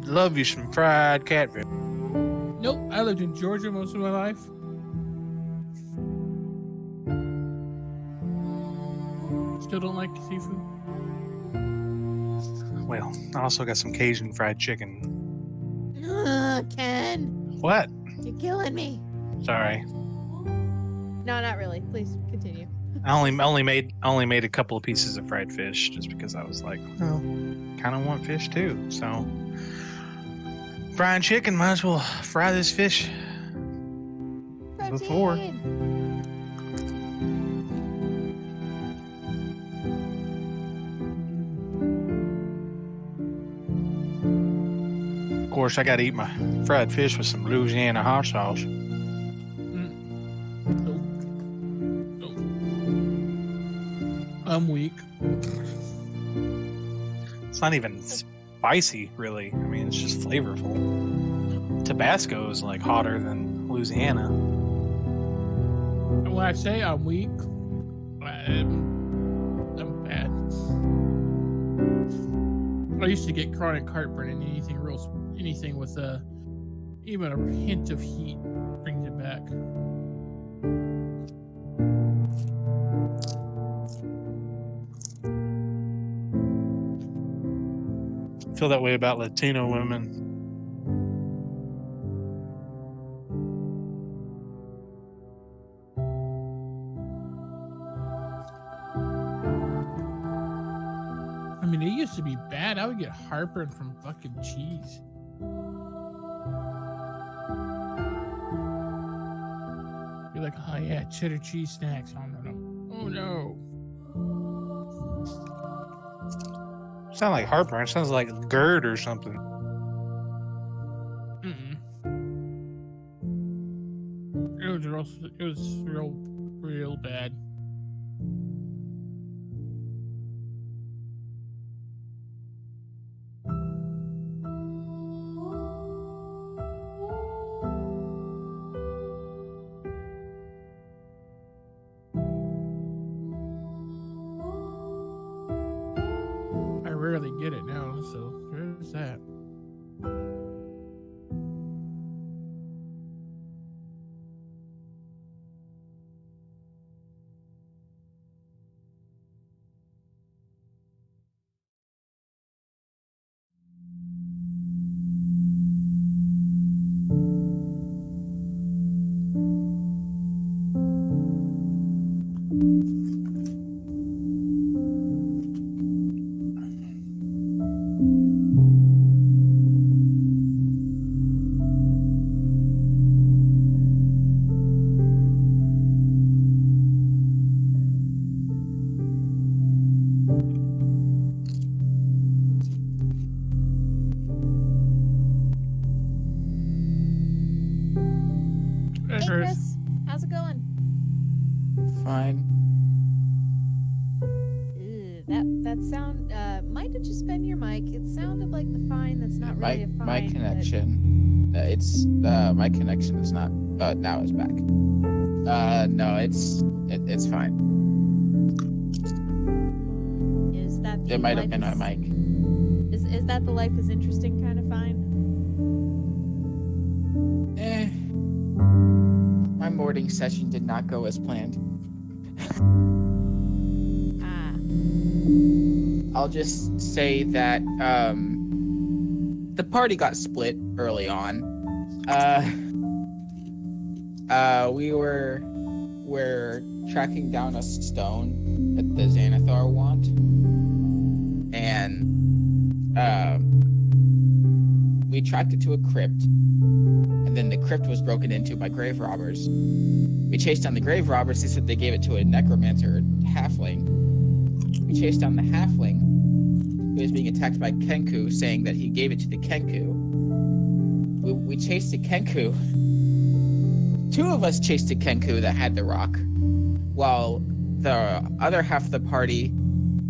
love you some fried catfish. Nope, I lived in Georgia most of my life. Still don't like seafood. Well, I also got some Cajun fried chicken. Ken, What? you're killing me. Sorry. No, not really. Please continue. I only made a couple of pieces of fried fish just because I was like, well, kind of want fish too. So, frying chicken, might as well fry this fish before. Of course, I got to eat my fried fish with some Louisiana hot sauce. I'm weak. It's not even spicy, really. I mean, it's just flavorful. Tabasco is like hotter than Louisiana. And when I say I'm weak, I'm bad. I used to get chronic heartburn, and anything with even a hint of heat brings it back. Feel that way about Latino women. I mean, it used to be bad. I would get heartburn from fucking cheese. Be like, oh yeah, cheddar cheese snacks. Oh no. Oh no. Sound like heartburn. It sounds like GERD or something. It was real bad. I rarely get it now, so there's that. Hey, Chris. How's it going? Fine. That sound might have just been your mic. It sounded like the fine that's not really a fine. My connection. My connection is not. Now it's back. No, it's fine. Is that the It might have been my mic. Is that the life is interesting kind of fine? My morning session did not go as planned. I'll just say that the party got split early on. We're tracking down a stone that the Xanathar want, and we tracked it to a crypt, and then the crypt was broken into by grave robbers. We chased down the grave robbers. They said they gave it to a necromancer halfling. We chased down the halfling, who was being attacked by Kenku, saying that he gave it to the Kenku. We chased the Kenku. Two of us chased the Kenku that had the rock, while the other half of the party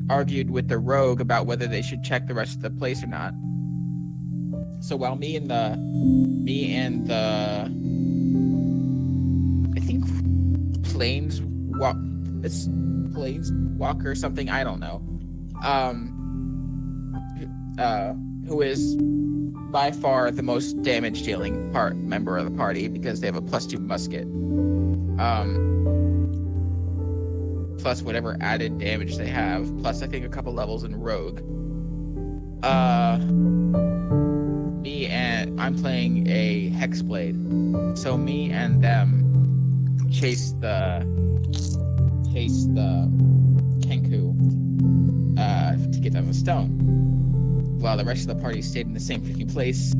argued with the rogue about whether they should check the rest of the place or not. So while me and the I think Planeswalker or something, I don't know, who is by far the most damage dealing member of the party because they have a +2 musket. Plus whatever added damage they have, plus I think a couple levels in rogue. I'm playing a Hexblade, so me and them chase the Kenku to get them a stone, while the rest of the party stayed in the same freaking place,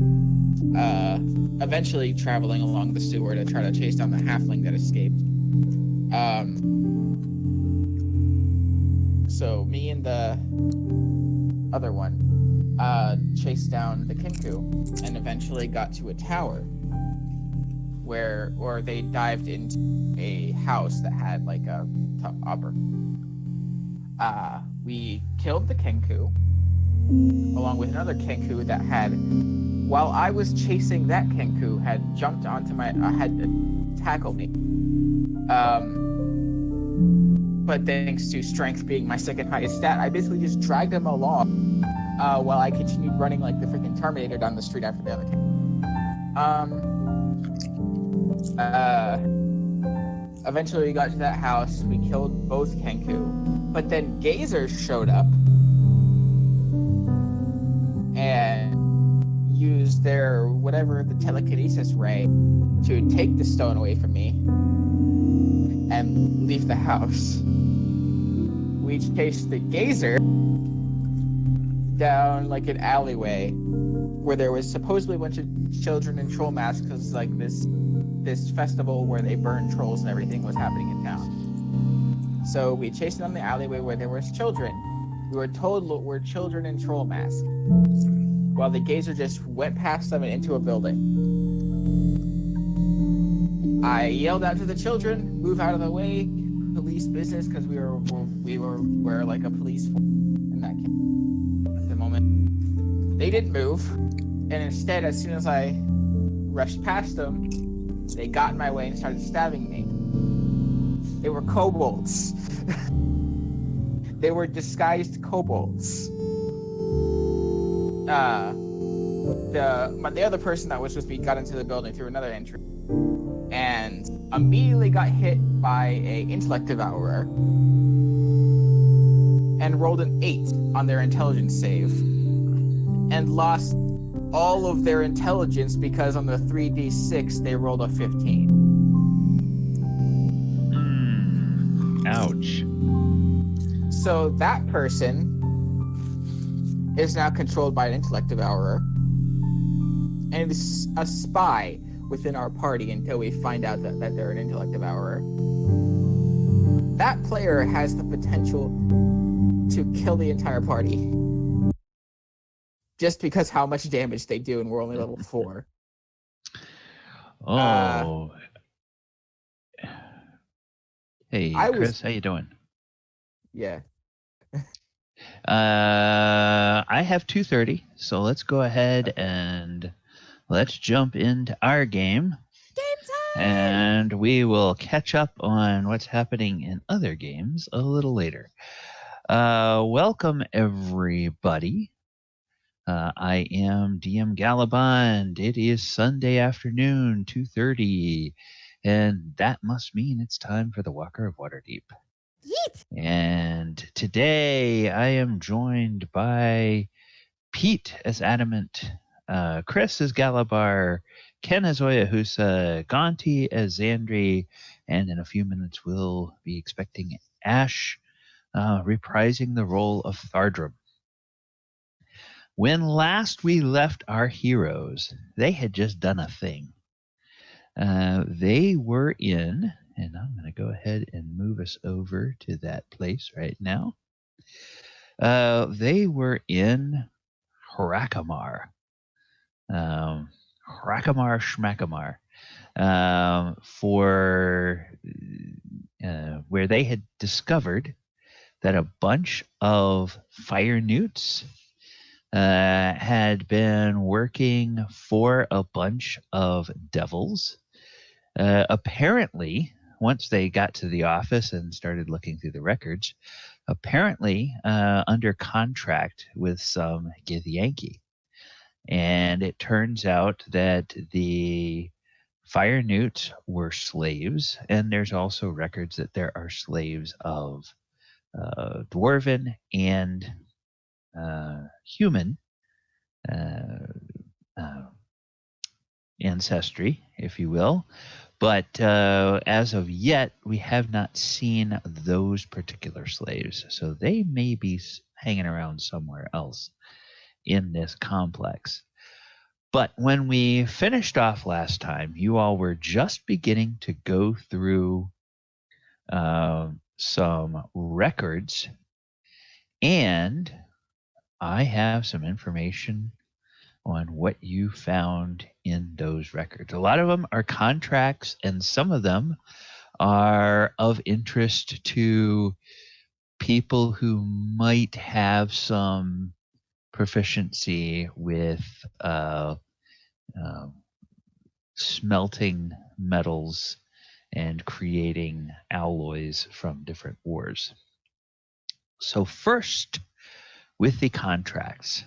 eventually traveling along the sewer to try to chase down the halfling that escaped. So me and the other one chased down the Kenku and eventually got to a tower or they dived into a house that had like a upper. We killed the Kenku along with another Kenku that had, while I was chasing that Kenku, had jumped onto had tackled me. But thanks to strength being my second highest stat, I basically just dragged him along while I continued running like the freaking Terminator down the street after the other Kenku. Eventually we got to that house, we killed both Kenku, but then Gazers showed up and used their the telekinesis ray to take the stone away from me and leave the house. We chased the Gazer down like an alleyway where there was supposedly a bunch of children in troll masks because like this festival where they burn trolls and everything was happening in town. So we chased them down the alleyway where there was children. We were told we're children in troll masks, while the Gazer just went past them and into a building. I yelled out to the children, "Move out of the way, police business," because we were like a police force in that case. At the moment, they didn't move, and instead, as soon as I rushed past them, they got in my way and started stabbing me. They were kobolds. They were disguised kobolds. The other person that was with me got into the building through another entry and immediately got hit by a intellect devourer and rolled an 8 on their intelligence save and lost all of their intelligence because on the 3d6 they rolled a 15. Ouch. So that person is now controlled by an intellect devourer and is a spy within our party until we find out that they're an intellect devourer. That player has the potential to kill the entire party just because how much damage they do, and we're only level 4. Oh. Hey, I Chris, how you doing? Yeah. I have 2:30, so let's go ahead and let's jump into our game. Game time! And we will catch up on what's happening in other games a little later. Welcome, everybody. I am DM Gallibond. It is Sunday afternoon, 2:30, and that must mean it's time for the Walker of Waterdeep. Yeet! And today I am joined by Pete as Adamant, Chris as Galibar, Ken as Oyohusa, Gaunty as Zandri, and in a few minutes we'll be expecting Ash reprising the role of Thardram. When last we left our heroes, they had just done a thing. They were in, and I'm going to go ahead and move us over to that place right now. They were in Hrakamar. Hrakamar Schmakamar. Where they had discovered that a bunch of fire newts had been working for a bunch of devils. Apparently, once they got to the office and started looking through the records, apparently under contract with some Githyanki. And it turns out that the fire newts were slaves, and there's also records that there are slaves of dwarven and human uh, uh, ancestry, if you will. But as of yet, we have not seen those particular slaves. So they may be hanging around somewhere else in this complex. But when we finished off last time, you all were just beginning to go through some records, and I have some information on what you found in those records. A lot of them are contracts, and some of them are of interest to people who might have some proficiency with smelting metals and creating alloys from different ores. So first, with the contracts.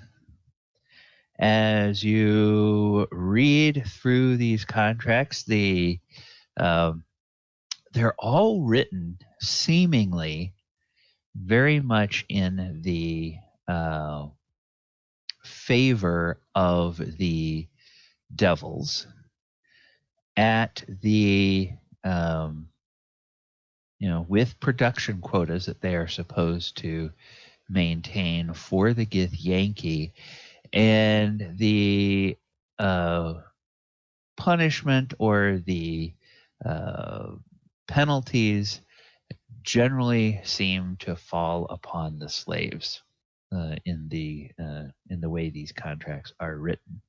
As you read through these contracts, they're all written seemingly very much in the favor of the devils at the with production quotas that they are supposed to maintain for the Githyanki, and the punishment or the penalties generally seem to fall upon the slaves in the way these contracts are written.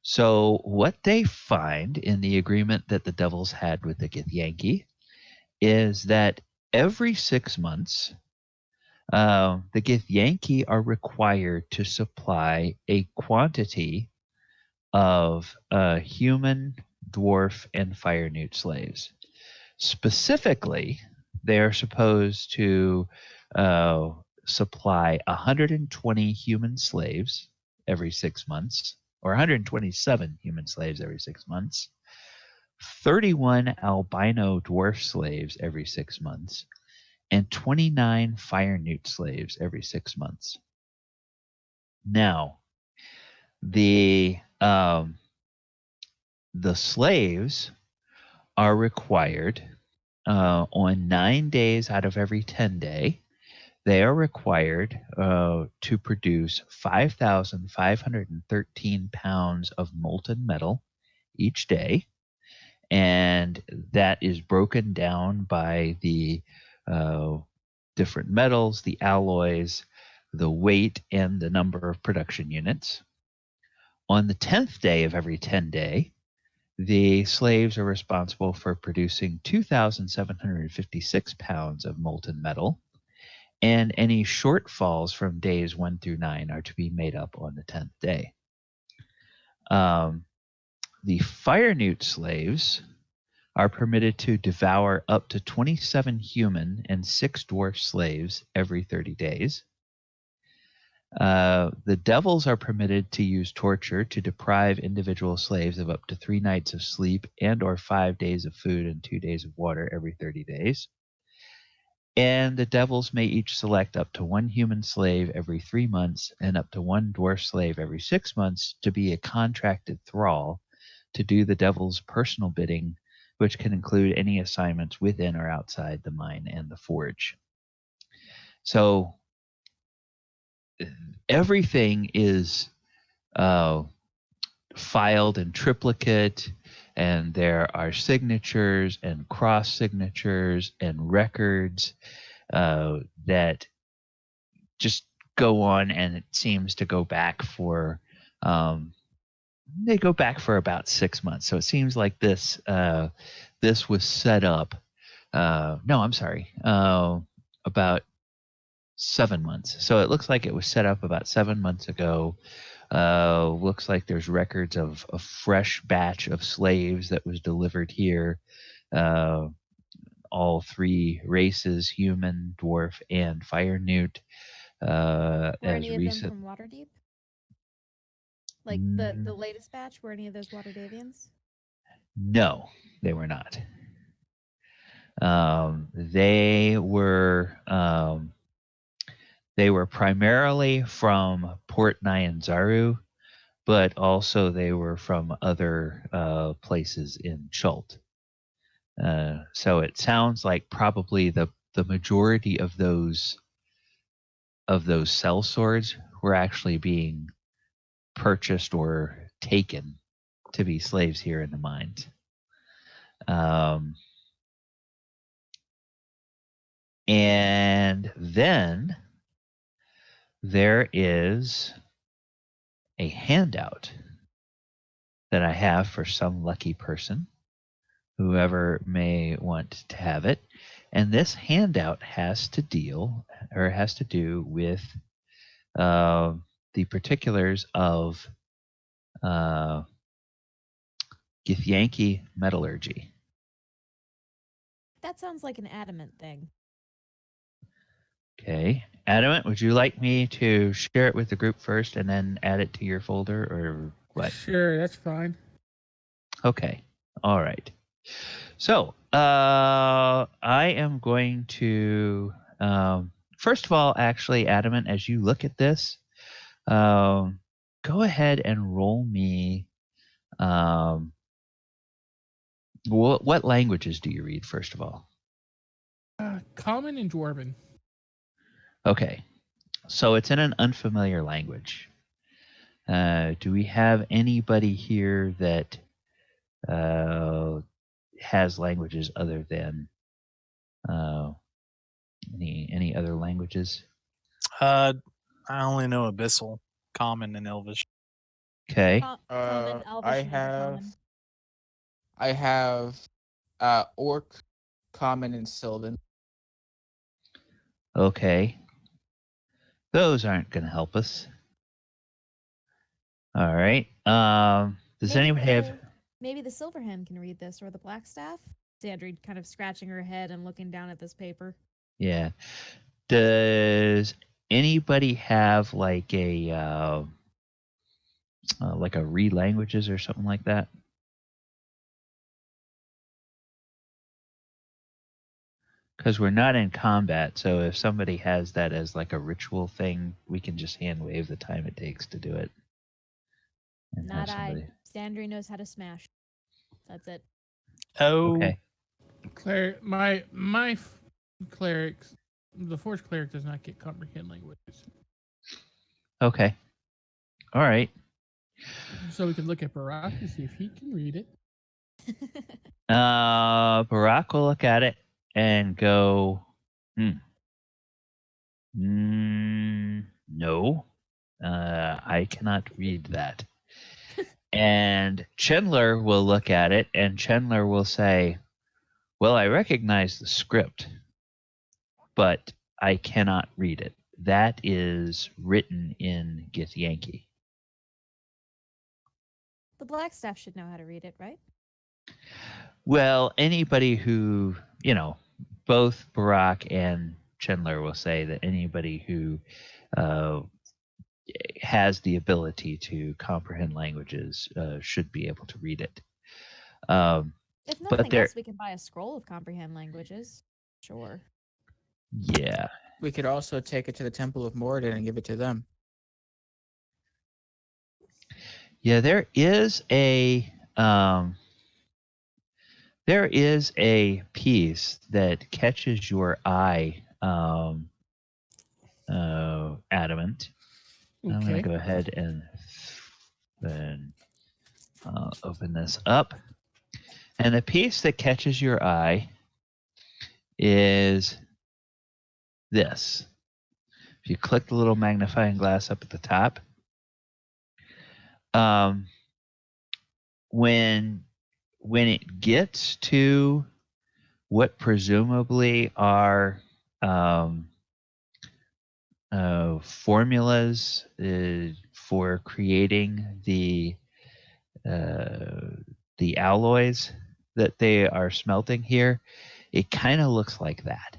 So what they find in the agreement that the devils had with the Githyanki is that every 6 months, the Githyanki are required to supply a quantity of human, dwarf, and fire newt slaves. Specifically, they are supposed to supply 120 human slaves every 6 months, or 127 human slaves every 6 months, 31 albino dwarf slaves every 6 months, and 29 fire newt slaves every 6 months. Now, the slaves are required on 9 days out of every 10 day. They are required to produce 5,513 pounds of molten metal each day, and that is broken down by the different metals, the alloys, the weight, and the number of production units. On the 10th day of every 10 day, the slaves are responsible for producing 2,756 pounds of molten metal, and any shortfalls from days 1 through 9 are to be made up on the 10th day. The fire newt slaves are permitted to devour up to 27 human and 6 dwarf slaves every 30 days. The devils are permitted to use torture to deprive individual slaves of up to 3 nights of sleep and or 5 days of food and 2 days of water every 30 days. And the devils may each select up to 1 human slave every 3 months and up to 1 dwarf slave every 6 months to be a contracted thrall to do the devil's personal bidding, which can include any assignments within or outside the mine and the forge. So everything is filed in triplicate, and there are signatures and cross signatures and records that just go on, and it seems to go back for they go back for about 6 months. So it seems like this was set up. About 7 months. So it looks like it was set up about 7 months ago. Looks like there's records of a fresh batch of slaves that was delivered here. All 3 races, human, dwarf, and fire newt. Were any of them from Waterdeep? Like the latest batch, were any of those Waterdavians? No, they were not. They were primarily from Port Nyanzaru, but also they were from other places in Chult. So it sounds like probably the majority of those cell swords were actually being purchased or taken to be slaves here in the mines. And then there is a handout that I have for some lucky person, whoever may want to have it. And this handout has to do with the particulars of Githyanki metallurgy. That sounds like an Adamant thing. Okay. Adamant, would you like me to share it with the group first and then add it to your folder, or what? Sure, that's fine. Okay. All right. So, I am going to, first of all, actually, Adamant, as you look at this, go ahead and roll me, what languages do you read, first of all? Common and Dwarven. Okay. So it's in an unfamiliar language. Do we have anybody here that has languages other than any other languages? I only know Abyssal, Common, and Elvish. Okay. Common, Elvish, and Uncommon. I have Orc, Common, and Sylvan. Okay. Those aren't going to help us. All right. Does anybody have... Maybe the Silverhand can read this, or the Blackstaff? Zandri kind of scratching her head and looking down at this paper. Yeah. Does anybody have like a read languages or something like that? Because we're not in combat, so if somebody has that as like a ritual thing, we can just hand wave the time it takes to do it. Not I. Zandri knows how to smash. That's it. Oh. Okay. My clerics, the Forge cleric does not get comprehend languages. Okay. All right. So we can look at Barack to see if he can read it. Barack will look at it and go, no, I cannot read that. And Chandler will look at it, and Chandler will say, well, I recognize the script, but I cannot read it. That is written in Githyanki. The Blackstaff should know how to read it, right? Well, anybody who, both Barack and Chandler will say that anybody who has the ability to comprehend languages should be able to read it. If nothing else, we can buy a scroll of comprehend languages. Sure. Yeah. We could also take it to the Temple of Moradin and give it to them. Yeah, there is a piece that catches your eye, Adamant. Okay. I'm going to go ahead and open this up. And the piece that catches your eye is this. If you click the little magnifying glass up at the top, when it gets to what presumably are formulas for creating the alloys that they are smelting here, it kind of looks like that.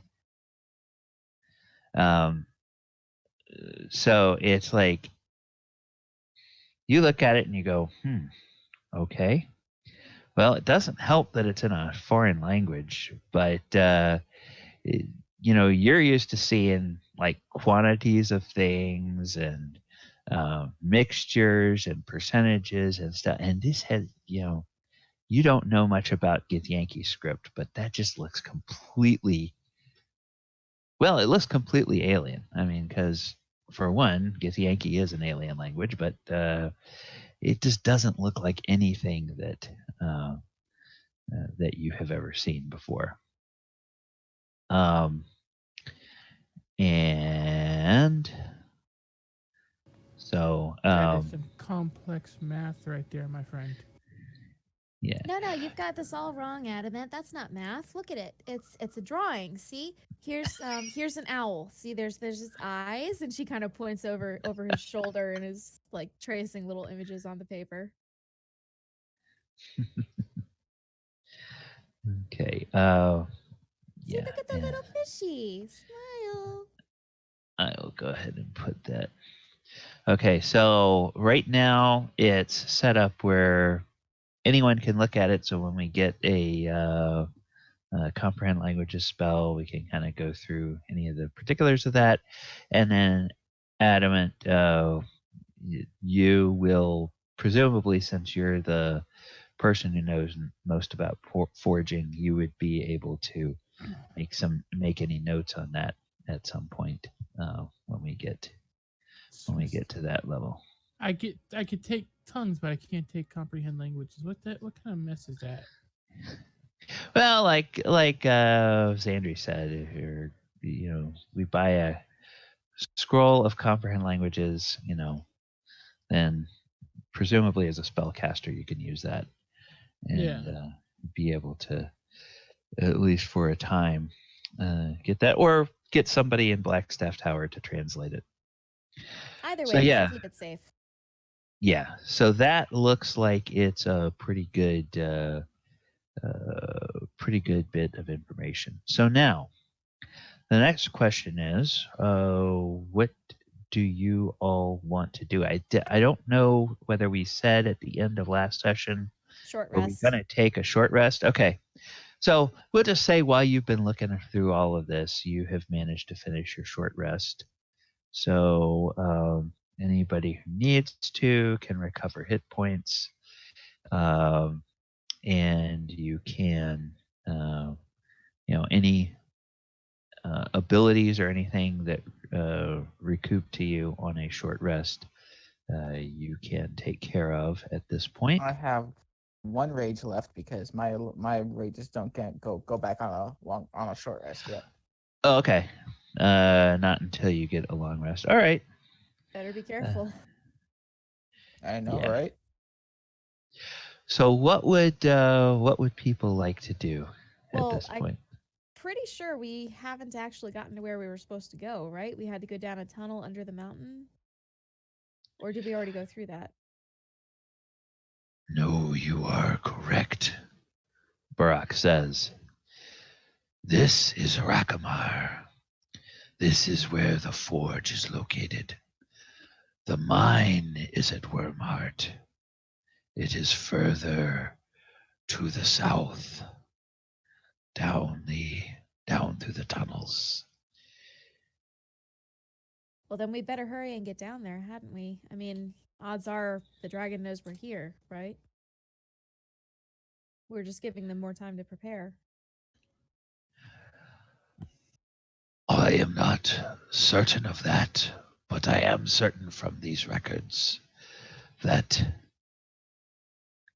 So it's like you look at it and you go, okay. Well, it doesn't help that it's in a foreign language, but you're used to seeing like quantities of things and mixtures and percentages and stuff. And this has, you don't know much about Githyanki script, but that just looks completely, it looks completely alien. I mean, because for one, Githyanki is an alien language, but it just doesn't look like anything that that you have ever seen before. And so That is some complex math right there, my friend. yeah. No, you've got this all wrong, Adamant. That's not math. Look at it. It's a drawing. See, here's an owl. See, there's his eyes, and she kind of points over his shoulder and is like tracing little images on the paper. Okay. See, Yeah. look at the little fishy. Smile. I will go ahead and put that. Okay, so right now it's set up where anyone can look at it. So when we get a comprehend languages spell, we can kind of go through any of the particulars of that, and then Adamant, you will presumably, since you're the person who knows most about forging, you would be able to make any notes on that at some point when we get to that level. I could take tongues, but I can't take comprehend languages. What kind of mess is that? Well, like Zandri said, we buy a scroll of comprehend languages, then presumably as a spellcaster you can use that and be able to, at least for a time, get that, or get somebody in Blackstaff Tower to translate it. Either way, So, we yeah. should keep it safe. Yeah, so that looks like it's a pretty good bit of information. So now, the next question is, what do you all want to do? I don't know whether we said at the end of last session, Short are we rest. going to take a short rest? Okay. So we'll just say while you've been looking through all of this, you have managed to finish your short rest. So anybody who needs to can recover hit points. And you can, any abilities or anything that recoup to you on a short rest, you can take care of at this point. I have one rage left because my rages can't go back on a short rest yet. Oh, okay. Not until you get a long rest. All right. Better be careful. I know, yeah. right? So what would people like to do at this point? Pretty sure we haven't actually gotten to where we were supposed to go, right? We had to go down a tunnel under the mountain. Or did we already go through that? No, you are correct, Barak says. This is Rakamar. This is where the forge is located. The mine is at Wyrmheart. It is further to the south, down through the tunnels. Well, then we better hurry and get down there, hadn't we? I mean, odds are the dragon knows we're here, right? We're just giving them more time to prepare. I am not certain of that, but I am certain from these records that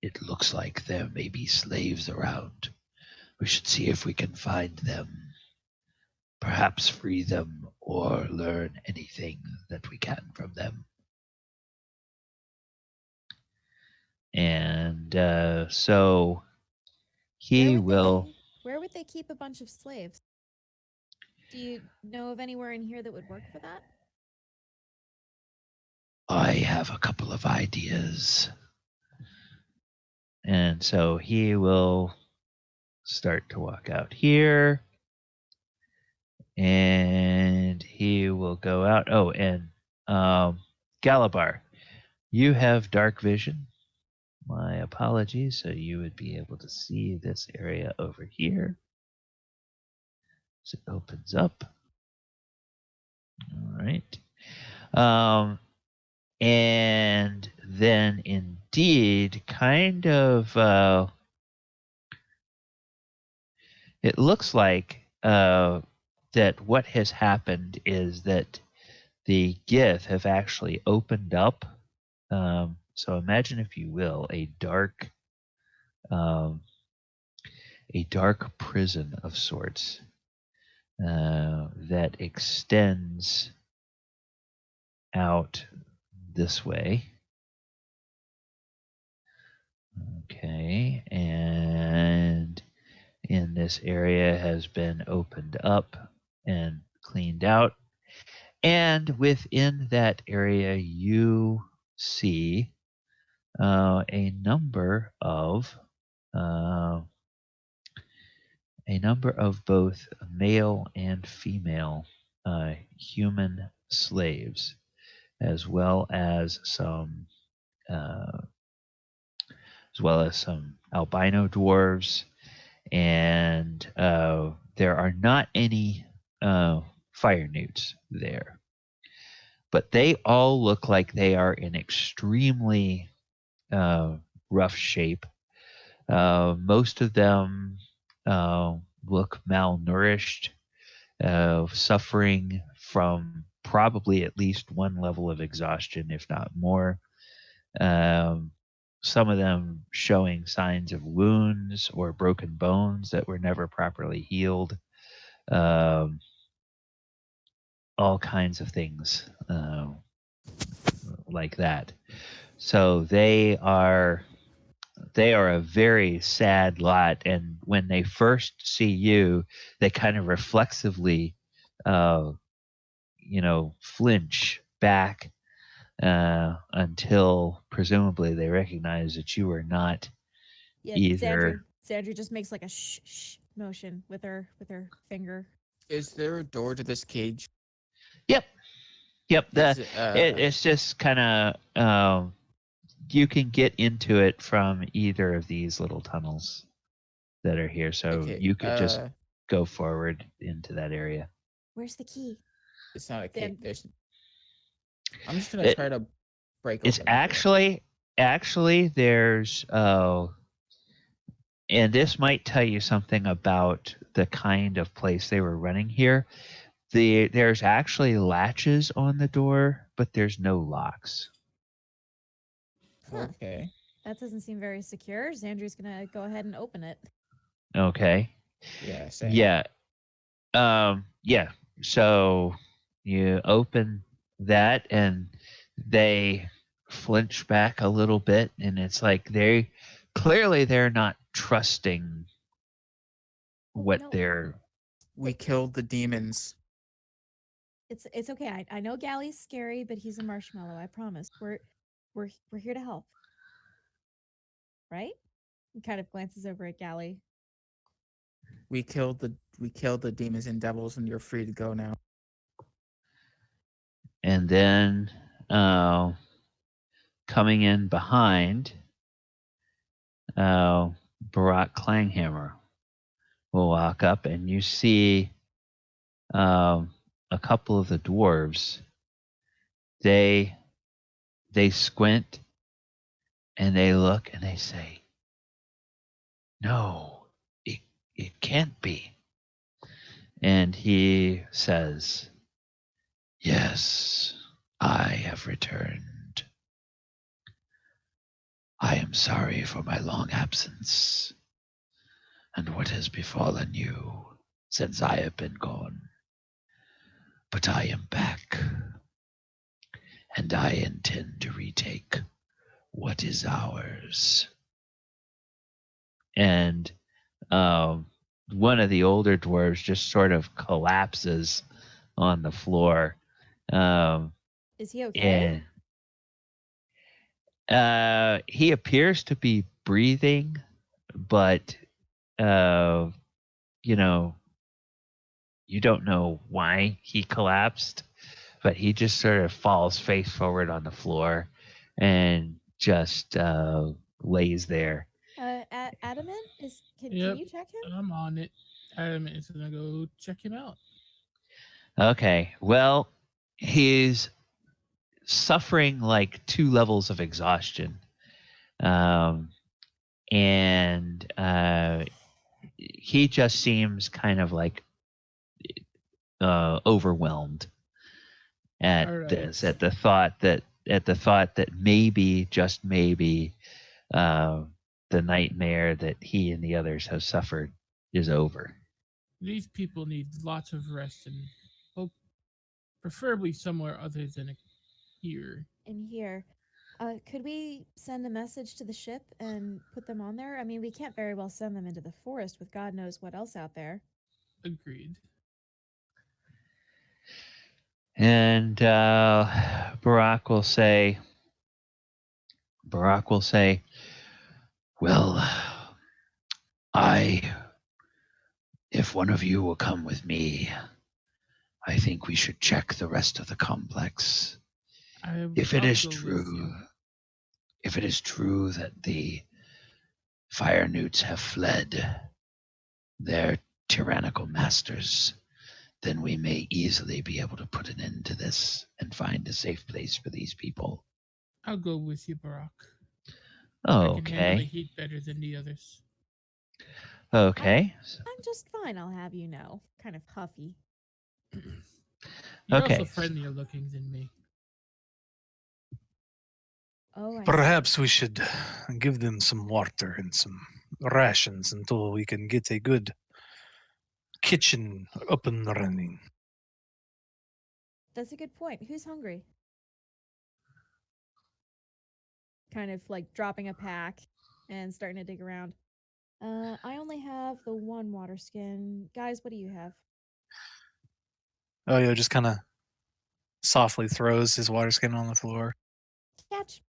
it looks like there may be slaves around. We should see if we can find them, perhaps free them, or learn anything that we can from them. And so he will... Where would they keep a bunch of slaves? Do you know of anywhere in here that would work for that? I have a couple of ideas. And so he will start to walk out here. And he will go out. Oh, and Galibar, You have dark vision. My apologies. So you would be able to see this area over here. So it opens up. All right. And then indeed, kind of, it looks like that what has happened is that the Gith have actually opened up. So imagine, if you will, a dark prison of sorts that extends out this way. Okay, and in this area has been opened up and cleaned out. And within that area, you see a number of both male and female human slaves, as well as some albino dwarves, and there are not any fire newts there, but they all look like they are in extremely rough shape. Most of them look malnourished, suffering from probably at least one level of exhaustion, if not more. Some of them showing signs of wounds or broken bones that were never properly healed. All kinds of things like that. So they are a very sad lot, and when they first see you, they kind of reflexively flinch back until presumably they recognize that you are not either. Zandri just makes like a shh motion with her finger. Is there a door to this cage? Yep. Is It's just kind of you can get into it from either of these little tunnels that are here, so okay, you could just go forward into that area. Where's the key? It's not a cage. Then- I'm just gonna try to break. It's open the door. actually there's and this might tell you something about the kind of place they were running here. There's actually latches on the door, but there's no locks. Huh. Okay. That doesn't seem very secure. Zandri's gonna go ahead and open it. Okay. Yeah. Same. Yeah. Yeah. So you open that, and they flinch back a little bit, and it's like they're not trusting what no. they're. We killed the demons. It's okay. I know Gally's scary, but he's a marshmallow. I promise. We're here to help. Right? He kind of glances over at Gally. We killed the demons and devils, and you're free to go now. And then coming in behind, Barak Clanghammer will walk up, and you see a couple of the dwarves. They squint, and they look, and they say, "No, it can't be." And he says, "Yes, I have returned. I am sorry for my long absence and what has befallen you since I have been gone. But I am back, and I intend to retake what is ours." And one of the older dwarves just sort of collapses on the floor. Is he okay? And he appears to be breathing, but you don't know why he collapsed, but he just sort of falls face forward on the floor, and just lays there. Adamant can Yep. you check him? I'm on it. Adamant is gonna go check him out. Okay, well, he's suffering like 2 levels of exhaustion. And he just seems kind of like overwhelmed at All right. this, at the thought that maybe, just maybe, the nightmare that he and the others have suffered is over. These people need lots of rest and hope, preferably somewhere other than here. In here. Could we send a message to the ship and put them on there? I mean, we can't very well send them into the forest with God knows what else out there. Agreed. And Barack will say, well, if one of you will come with me, I think we should check the rest of the complex. If it is true that the fire newts have fled their tyrannical masters, then we may easily be able to put an end to this and find a safe place for these people. I'll go with you, Barack. Oh, I can handle the okay. heat better than the others. Okay. I'm just fine, I'll have you know. Kind of huffy. You're Okay. also friendlier looking than me. Oh, I see. Perhaps we should give them some water and some rations until we can get a good kitchen up and running. That's a good point. Who's hungry? Kind of like dropping a pack and starting to dig around. I only have the 1 water skin. Guys, what do you have? Oyo just kind of softly throws his water skin on the floor. Catch.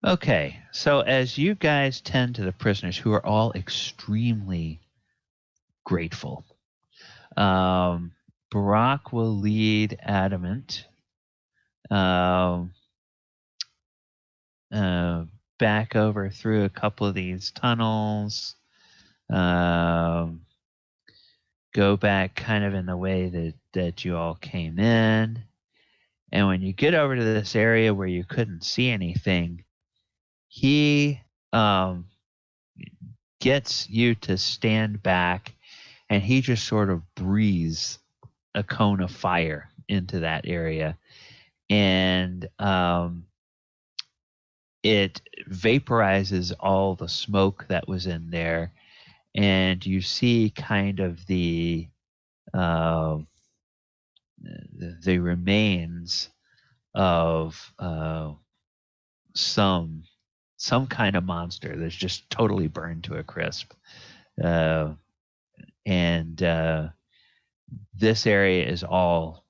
Okay. So as you guys tend to the prisoners, who are all extremely grateful, Barack will lead Adamant back over through a couple of these tunnels, go back kind of in the way that you all came in. And when you get over to this area where you couldn't see anything, he gets you to stand back, and he just sort of breathes a cone of fire into that area. And it vaporizes all the smoke that was in there, and you see kind of the remains of some kind of monster that's just totally burned to a crisp. And this area is all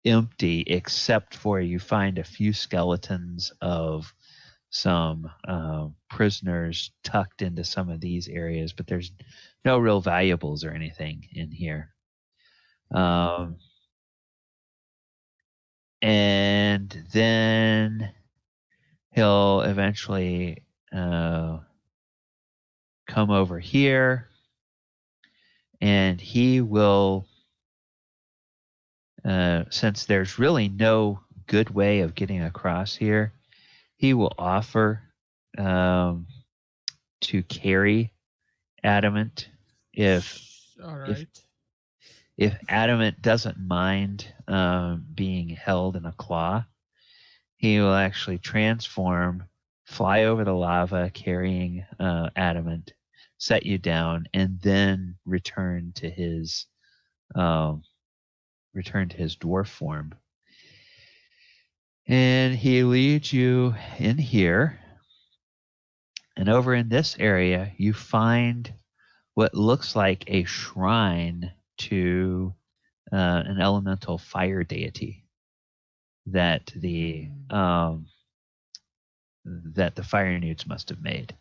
empty except for you find a few skeletons of some prisoners tucked into some of these areas, but there's no real valuables or anything in here. And then he'll eventually come over here, and he will, since there's really no good way of getting across here, he will offer to carry Adamant if All right. if Adamant doesn't mind being held in a claw. He will actually transform, fly over the lava carrying Adamant, set you down, and then return to his dwarf form. And he leads you in here. And over in this area, you find what looks like a shrine to an elemental fire deity that the fire newts must have made.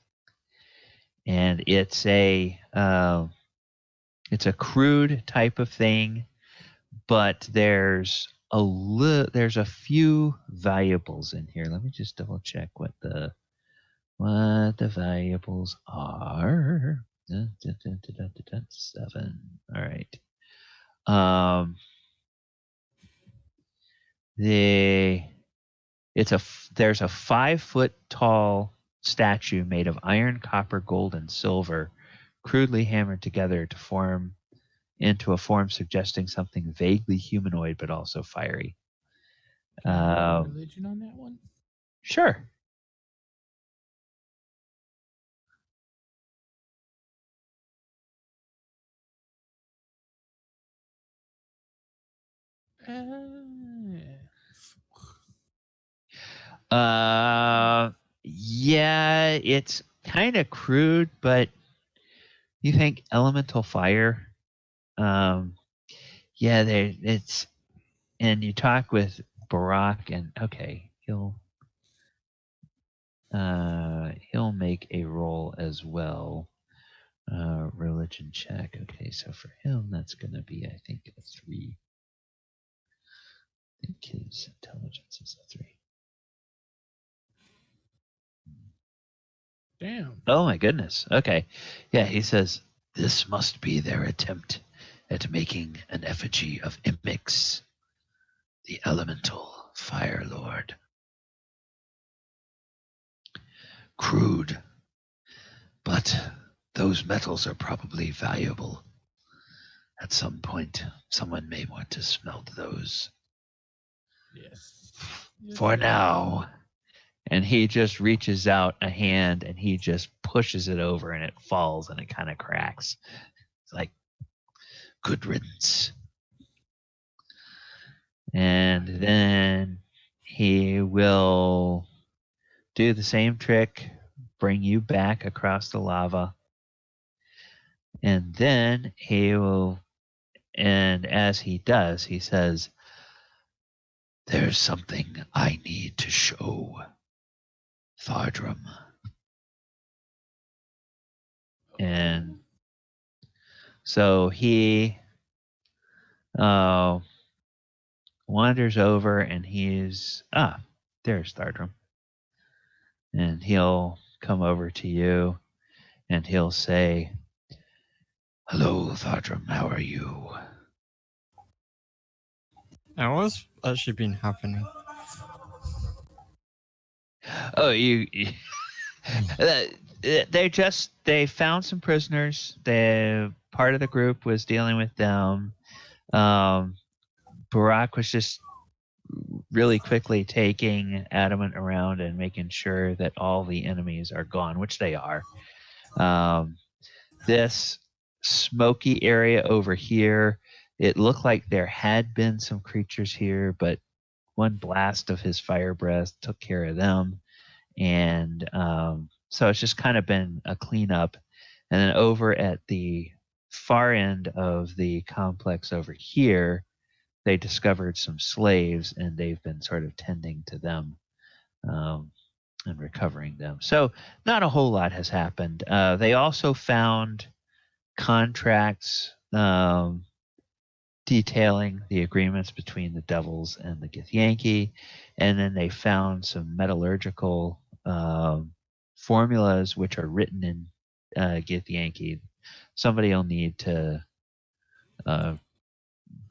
And it's a crude type of thing, but there's there's a few valuables in here. Let me just double check what the valuables are. 7. All right. There's a 5-foot tall statue made of iron, copper, gold, and silver, crudely hammered together to form into a form suggesting something vaguely humanoid but also fiery. Can I roll religion on that one? Sure. Yeah, it's kind of crude, but you think elemental fire. Yeah, it's, and you talk with Barack, and okay, he'll make a roll as well. Religion check. Okay, so for him, that's going to be, I think, a 3. I think his intelligence is a 3. Damn. Oh my goodness. Okay. Yeah, he says, this must be their attempt at making an effigy of Imix, the elemental fire lord. Crude, but those metals are probably valuable. At some point, someone may want to smelt those. Yes. For now. And he just reaches out a hand and he just pushes it over and it falls and it kind of cracks. It's like, good riddance. And then he will do the same trick, bring you back across the lava. And then he will, and as he does, he says, there's something I need to show Thardram. And so he wanders over and there's Thardram. And he'll come over to you and he'll say, hello, Thardram, how are you? And what's actually been happening? Oh, they found some prisoners. Part of the group was dealing with them. Barack was just really quickly taking Adamant around and making sure that all the enemies are gone, which they are. This smoky area over here, it looked like there had been some creatures here, but one blast of his fire breath took care of them. And so it's just kind of been a cleanup. And then over at the far end of the complex over here, they discovered some slaves and they've been sort of tending to them and recovering them. So not a whole lot has happened. They also found contracts detailing the agreements between the Devils and the Githyanki, and then they found some metallurgical formulas which are written in Githyanki. Somebody will need to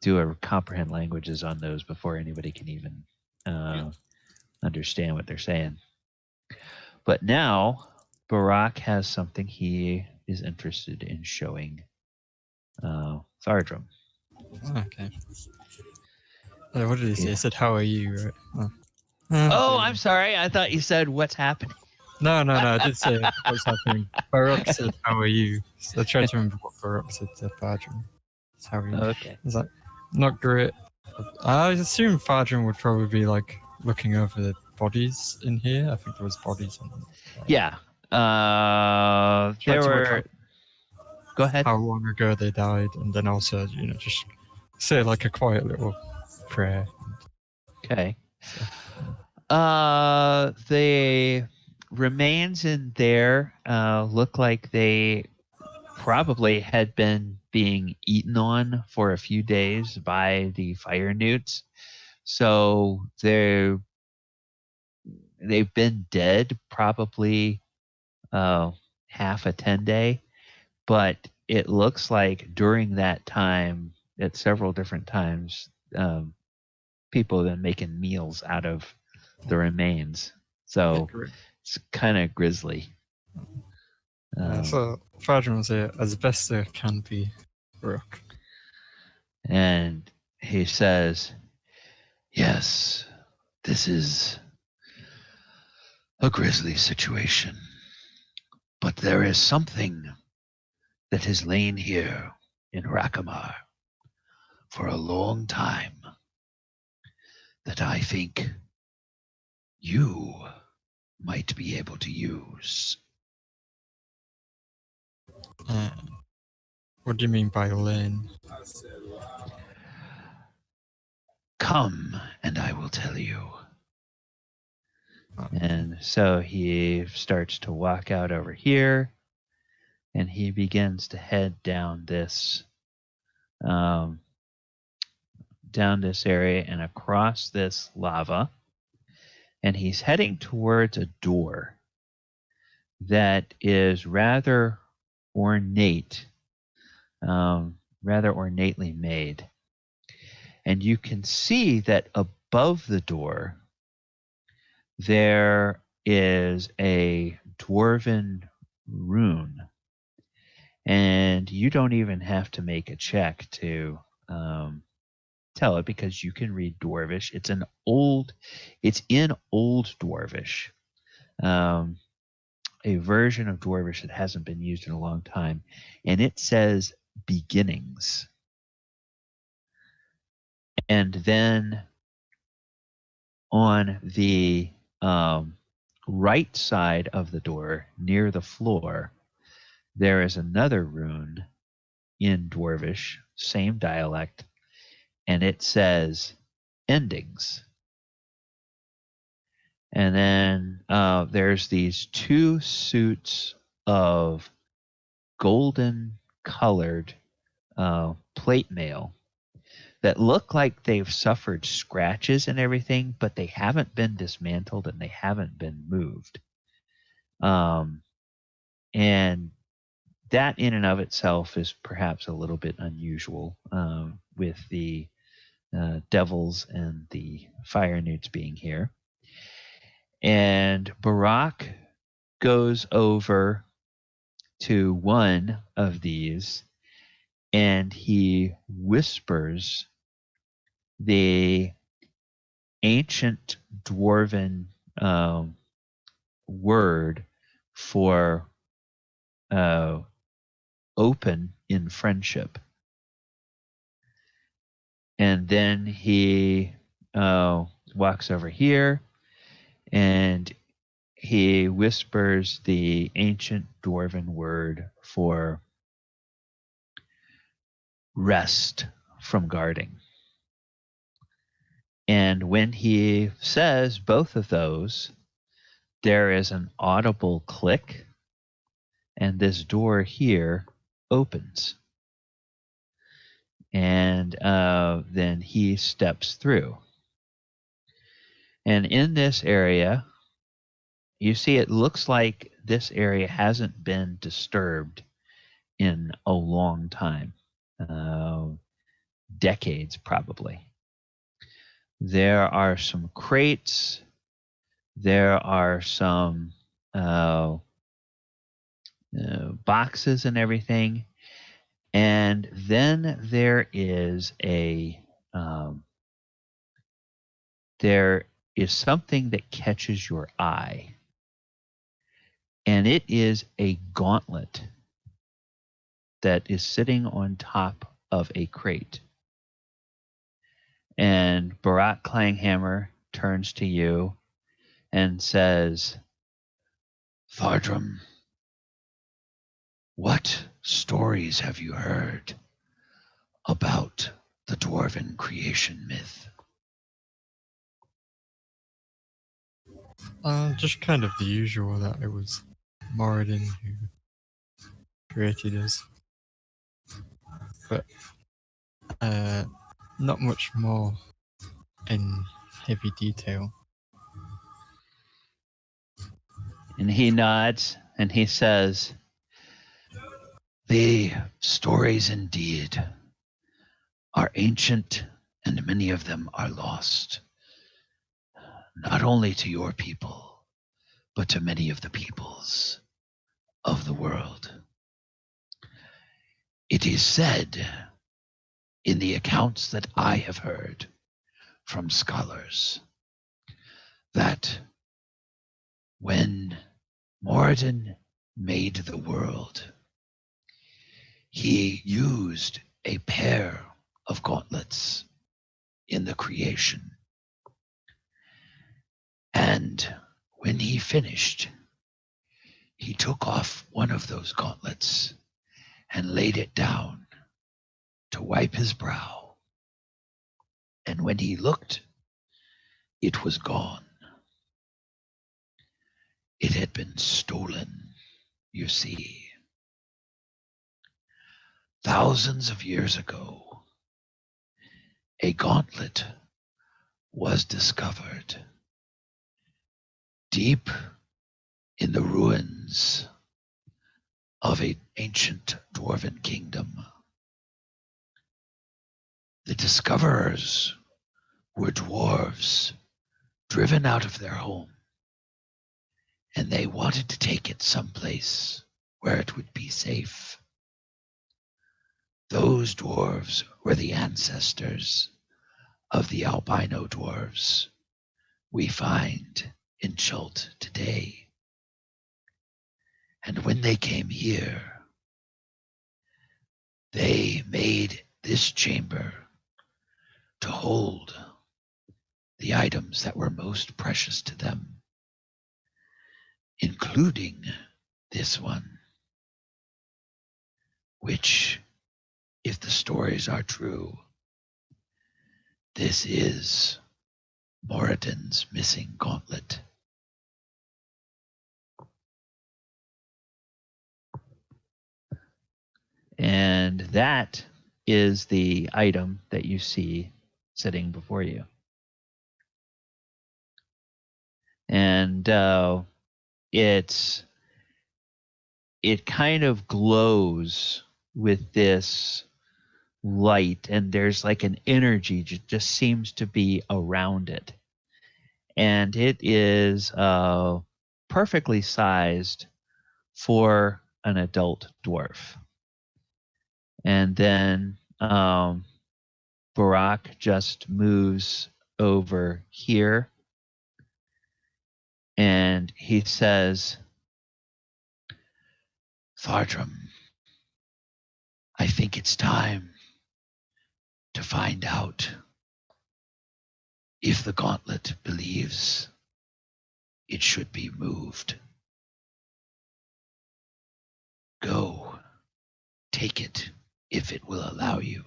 do a comprehend languages on those before anybody can even understand what they're saying. But now Barack has something he is interested in showing Thardram. Okay. What did he say? He said, how are you? Right? Oh, I'm sorry. I thought you said what's happening. No, I did say what's happening. Baruch said, how are you? So I tried to remember what Baruch said to Thardram. How are you? Okay. It's like, not great. I assume Thardram would probably be like looking over the bodies in here. I think there was bodies on them. Yeah. There were... Go ahead. How long ago they died, and then also, just say like a quiet little prayer. Okay. The remains in there look like they probably had been being eaten on for a few days by the fire newts. So they've been dead probably half a 10 day, but it looks like during that time, at several different times, people have been making meals out of the remains. So it's kind of grisly. So Thardram will say, as best there can be, Rook. And he says, yes, this is a grisly situation, but there is something that has lain here in Rakamar for a long time that I think you might be able to use. What do you mean by lane? Come, and I will tell you. And so he starts to walk out over here, and he begins to head down this area and across this lava. And he's heading towards a door that is rather ornate, rather ornately made. And you can see that above the door, there is a dwarven rune. And you don't even have to make a check to tell it, because you can read Dwarvish. It's in Old Dwarvish, a version of Dwarvish that hasn't been used in a long time, and it says beginnings. And then on the right side of the door, near the floor, there is another rune in Dwarvish, same dialect, and it says endings. And then there's these two suits of golden colored plate mail that look like they've suffered scratches and everything, but they haven't been dismantled and they haven't been moved. And that in and of itself is perhaps a little bit unusual with the devils and the fire newts being here. And Barack goes over to one of these and he whispers the ancient dwarven word for open in friendship. And then he walks over here and he whispers the ancient dwarven word for rest from guarding. And when he says both of those, there is an audible click, and this door here opens. And then he steps through. And in this area, you see it looks like this area hasn't been disturbed in a long time. Decades, probably. There are some crates. There are some boxes and everything. And then there is something that catches your eye. And it is a gauntlet that is sitting on top of a crate. And Barack Clanghammer turns to you and says, Thardram, what stories have you heard about the dwarven creation myth? Just kind of the usual, that it was Moradin who created us. But not much more. in heavy detail. And he nods and he says, "The stories indeed are ancient, and many of them are lost, not only to your people, but to many of the peoples of the world. It is said in the accounts that I have heard from scholars that when Moradin made the world, he used a pair of gauntlets in the creation. And when he finished, he took off one of those gauntlets and laid it down to wipe his brow. And when he looked, it was gone. It had been stolen, you see. Thousands of years ago, a gauntlet was discovered deep in the ruins of an ancient dwarven kingdom. The discoverers were dwarves driven out of their home, and they wanted to take it someplace where it would be safe. Those dwarves were the ancestors of the albino dwarves we find in Chult today. And when they came here, they made this chamber to hold the items that were most precious to them, including this one, which, if the stories are true, this is Moradin's missing gauntlet. And that is the item that you see sitting before you. And it kind of glows with this light, and there's like an energy just seems to be around it. And it is perfectly sized for an adult dwarf. And then Barak just moves over here and he says, "Thardram, I think it's time to find out if the gauntlet believes it should be moved. Go, take it if it will allow you."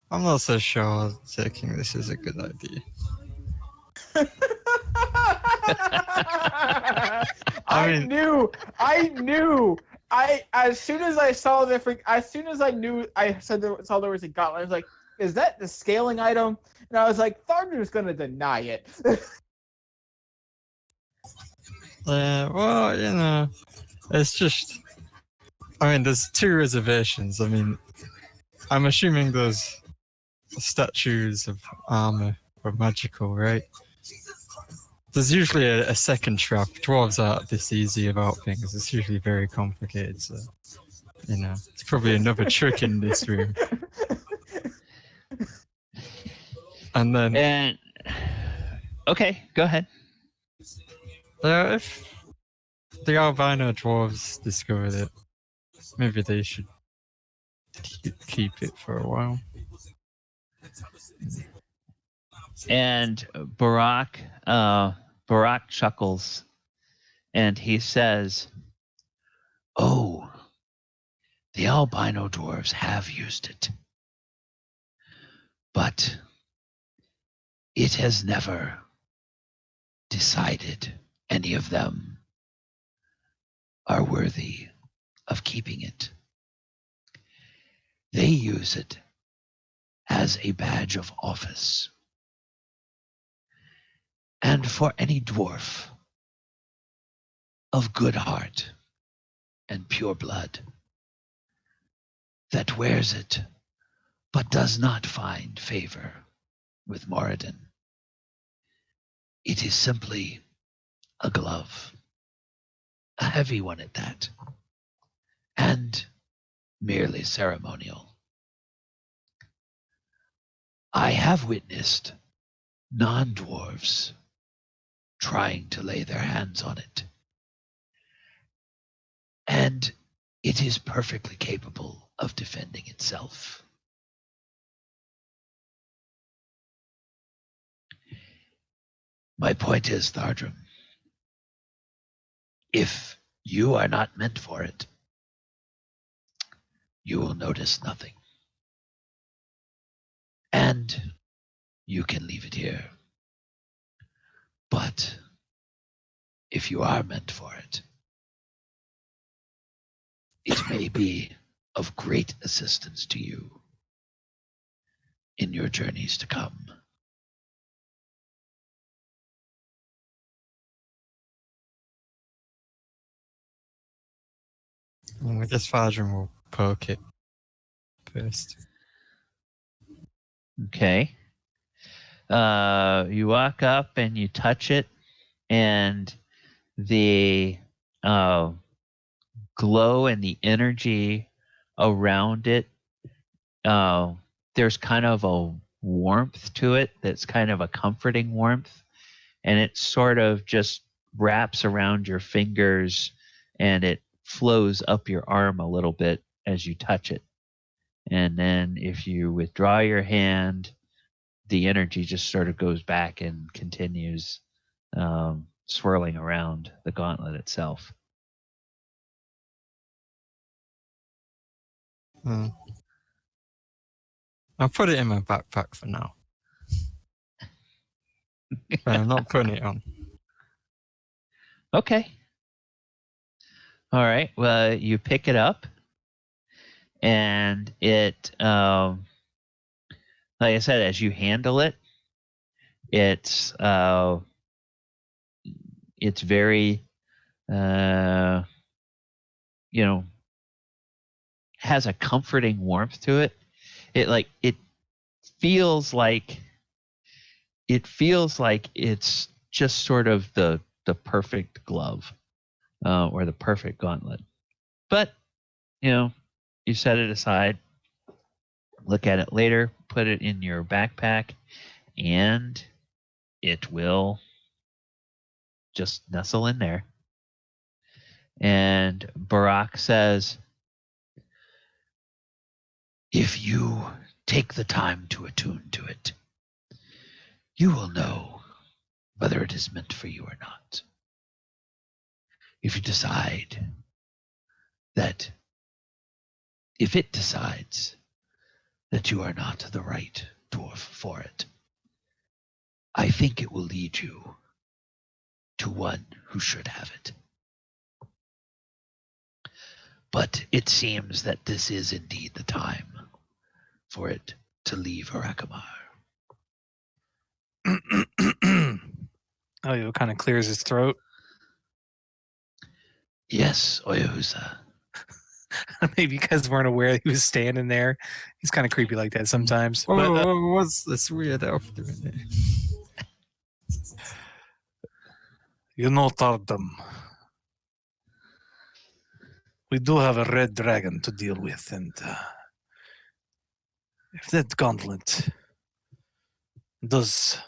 I'm not so sure taking this is a good idea. I knew. As soon as I saw as soon as I knew, saw there was a gauntlet, I was like, "Is that the scaling item?" And I was like, "Thardram's gonna deny it." Well, it's just. I mean, there's two reservations. I mean, I'm assuming those statues of armor were magical, right? There's usually a second trap. Dwarves aren't this easy about things. It's usually very complicated. So, it's probably another trick in this room. And then, okay, go ahead. If the albino dwarves discovered it, maybe they should keep it for a while. And Barak chuckles and he says, "Oh, the albino dwarves have used it, but it has never decided any of them are worthy of keeping it. They use it as a badge of office. And for any dwarf of good heart and pure blood that wears it but does not find favor with Moradin, it is simply a glove, a heavy one at that, and merely ceremonial. I have witnessed non-dwarves trying to lay their hands on it, and it is perfectly capable of defending itself. My point is, Thardram, if you are not meant for it, you will notice nothing. And you can leave it here. But if you are meant for it, it may be of great assistance to you in your journeys to come. I guess Thardram will poke it first. Okay. You walk up and you touch it, and the glow and the energy around it, there's kind of a warmth to it that's kind of a comforting warmth, and it sort of just wraps around your fingers and it flows up your arm a little bit as you touch it. And then if you withdraw your hand, the energy just sort of goes back and continues swirling around the gauntlet itself. I'll put it in my backpack for now. But I'm not putting it on. Okay. All right. Well, you pick it up, and it, like I said, as you handle it, it's very, has a comforting warmth to it. It feels like it's just sort of the perfect glove, or the perfect gauntlet. But you set it aside, look at it later, put it in your backpack, and it will just nestle in there. And Barak says, if you take the time to attune to it, you will know whether it is meant for you or not. If you decide that, if it decides that you are not the right dwarf for it, I think it will lead you to one who should have it. But it seems that this is indeed the time for it to leave Harakamar. Oyo kind of clears his throat. Yes, Oyohusa. Maybe because weren't aware he was standing there. He's kind of creepy like that sometimes. What's this weird elf doing there? You know, Thardram, we do have a red dragon to deal with, and if that gauntlet does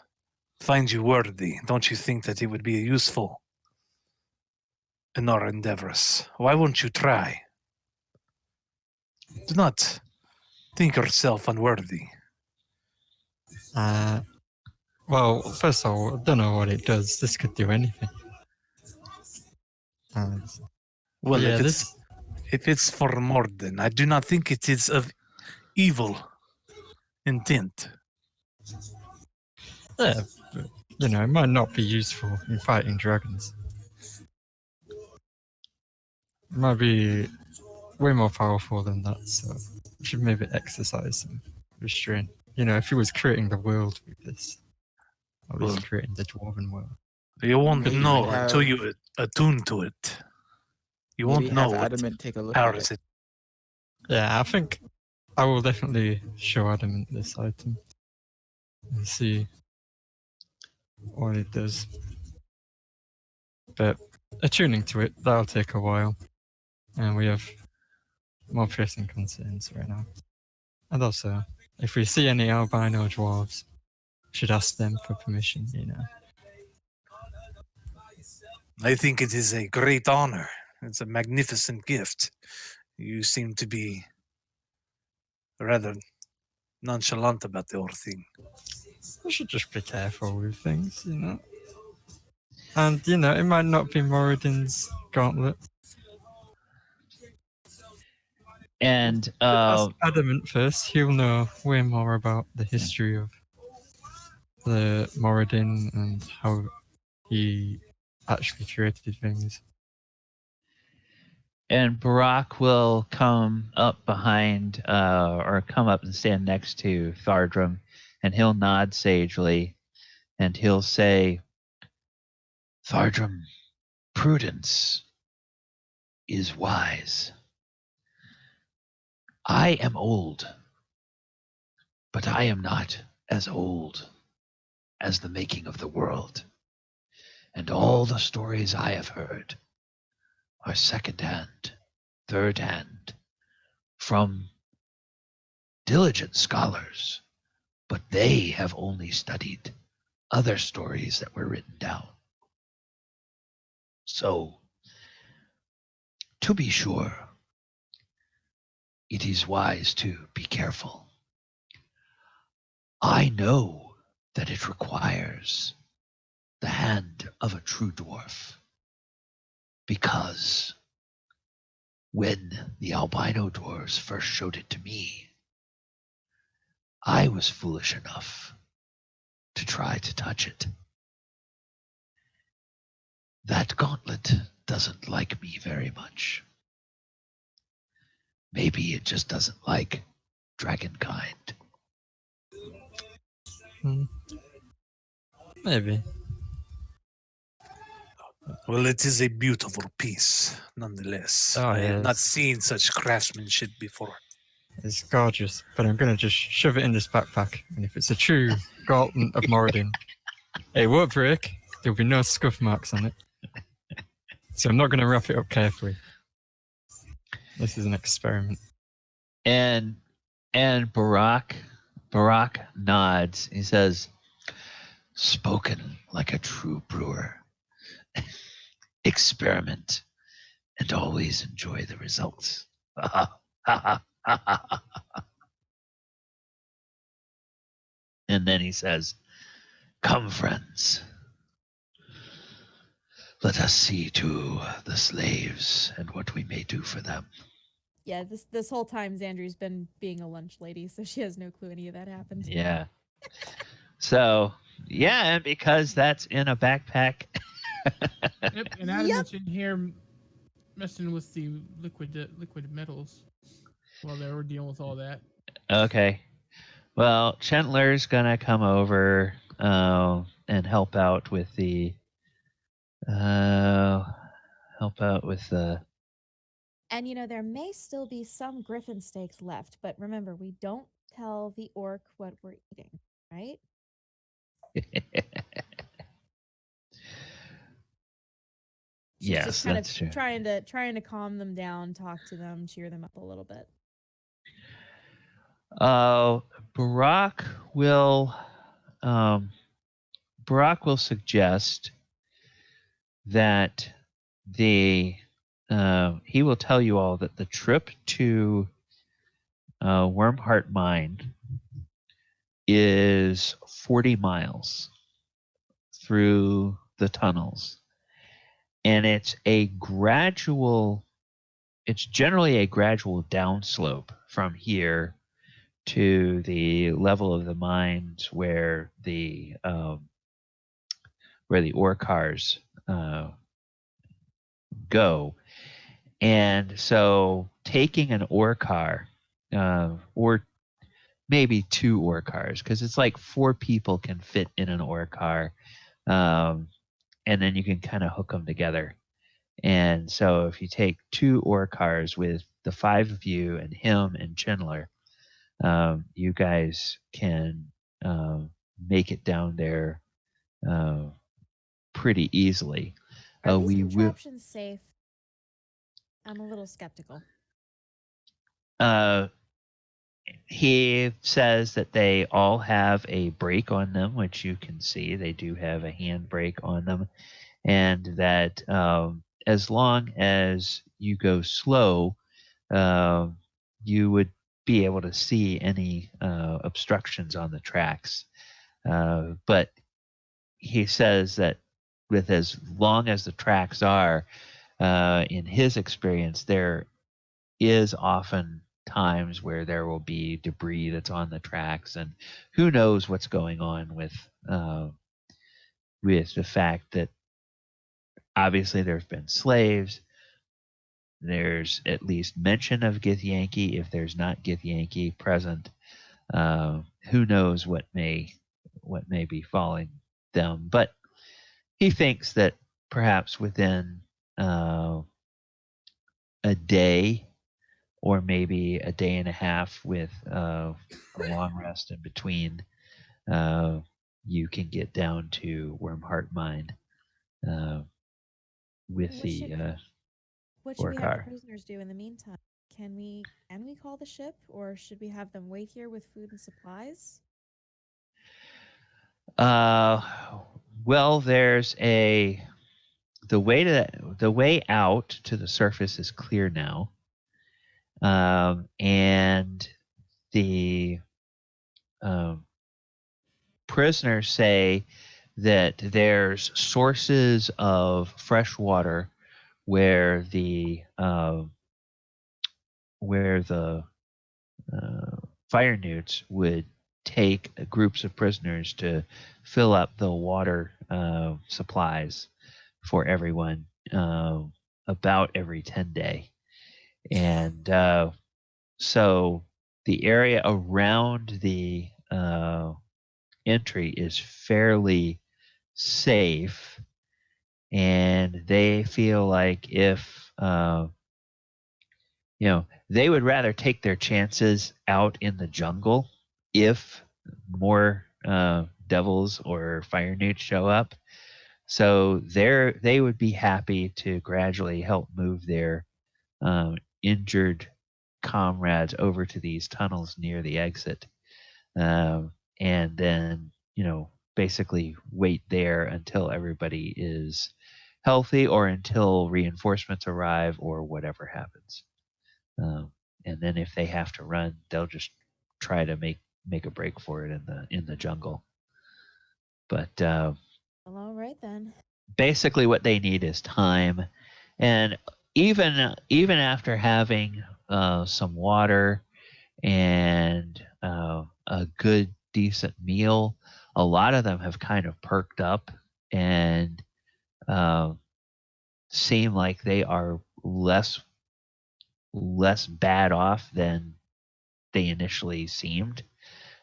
find you worthy, don't you think that it would be useful in our endeavors? Why won't you try? Do not think yourself unworthy. Well, first of all, I don't know what it does. This could do anything. Well, yeah, if it's for more than, I do not think it is of evil intent. Yeah, but, it might not be useful in fighting dragons. It might be way more powerful than that, so should maybe exercise some restraint. You know, if he was creating the world with this, or Well- he's creating the dwarven world. You won't Maybe know have- until you attune to it. You Maybe won't know have what Adamant take a look power at is it. it. Yeah, I think I will definitely show Adamant this item and see what it does. But attuning to it, that'll take a while. And we have more pressing concerns right now. And also, if we see any albino dwarves, should ask them for permission, you know. I think it is a great honor. It's a magnificent gift. You seem to be rather nonchalant about the whole thing. We should just be careful with things, you know. And, you know, it might not be Moradin's gauntlet. And Ask Adamant first. He'll know way more about the history of the Moradin and how he actually created things. and Barack will come up behind or come up and stand next to Thardram, and he'll nod sagely and he'll say, Thardram, prudence is wise. I am old, but I am not as old as the making of the world. And all the stories I have heard are second-hand, third-hand, from diligent scholars, but they have only studied other stories that were written down. So, to be sure, it is wise to be careful. I know that it requires the hand of a true dwarf, because when the albino dwarves first showed it to me, I was foolish enough to try to touch it. That gauntlet doesn't like me very much. Maybe it just doesn't like dragonkind. Maybe. Well, it is a beautiful piece, nonetheless. Oh, I have not yes. seen such craftsmanship before. It's gorgeous, but I'm going to just shove it in this backpack. And if it's a true gauntlet of Moradin, it won't break. There'll be no scuff marks on it. So I'm not going to wrap it up carefully. This is an experiment. And Barack nods. He says, spoken like a true brewer. Experiment and always enjoy the results. And then he says, come, friends. Let us see to the slaves and what we may do for them. Yeah, this whole time Zandri's been being a lunch lady, so she has no clue any of that happened. Yeah. So, yeah, and because that's in a backpack. Yep, and Adamant's in here messing with the liquid metals while they were dealing with all that. Okay. Well, Chandler's gonna come over and help out with the And you know, there may still be some griffin steaks left, but remember, we don't tell the orc what we're eating, right? She's Yes, just kind that's of true. trying to calm them down, talk to them, cheer them up a little bit. Barack will suggest that he will tell you all that the trip to Wyrmheart Mine is 40 miles through the tunnels, and it's generally a gradual downslope from here to the level of the mines where the ore cars go. And so taking an ore car or maybe 2 ore cars, because it's like 4 people can fit in an ore car, and then you can kind of hook them together. And so if you take 2 ore cars with the 5 of you and him and Chandler, you guys can make it down there pretty easily. Are these We will. contraptions safe? I'm a little skeptical. He says that they all have a brake on them, which you can see. They do have a hand brake on them. And that as long as you go slow, you would be able to see any obstructions on the tracks. But he says that with as long as the tracks are, in his experience, there is often times where there will be debris that's on the tracks, and who knows what's going on with the fact that obviously there's been slaves. There's at least mention of Githyanki. If there's not Githyanki present, who knows what may be falling them. But he thinks that perhaps within a day, or maybe a day and a half with a long rest in between, you can get down to Wyrmheart Mine with What the should ore we have car. the prisoners do in the meantime? Can we call the ship, or should we have them wait here with food and supplies? Well, there's the way out to the surface is clear now, and the prisoners say that there's sources of fresh water where the fire newts would take groups of prisoners to fill up the water supplies for everyone about every 10 day. And so the area around the entry is fairly safe, and they feel like if they would rather take their chances out in the jungle if more devils or fire newts show up. So they would be happy to gradually help move their injured comrades over to these tunnels near the exit, and then basically wait there until everybody is healthy, or until reinforcements arrive, or whatever happens. And then if they have to run, they'll just try to make a break for it in the jungle. But Well, all right then. basically, what they need is time, and even after having some water and a good decent meal, a lot of them have kind of perked up and seem like they are less bad off than they initially seemed.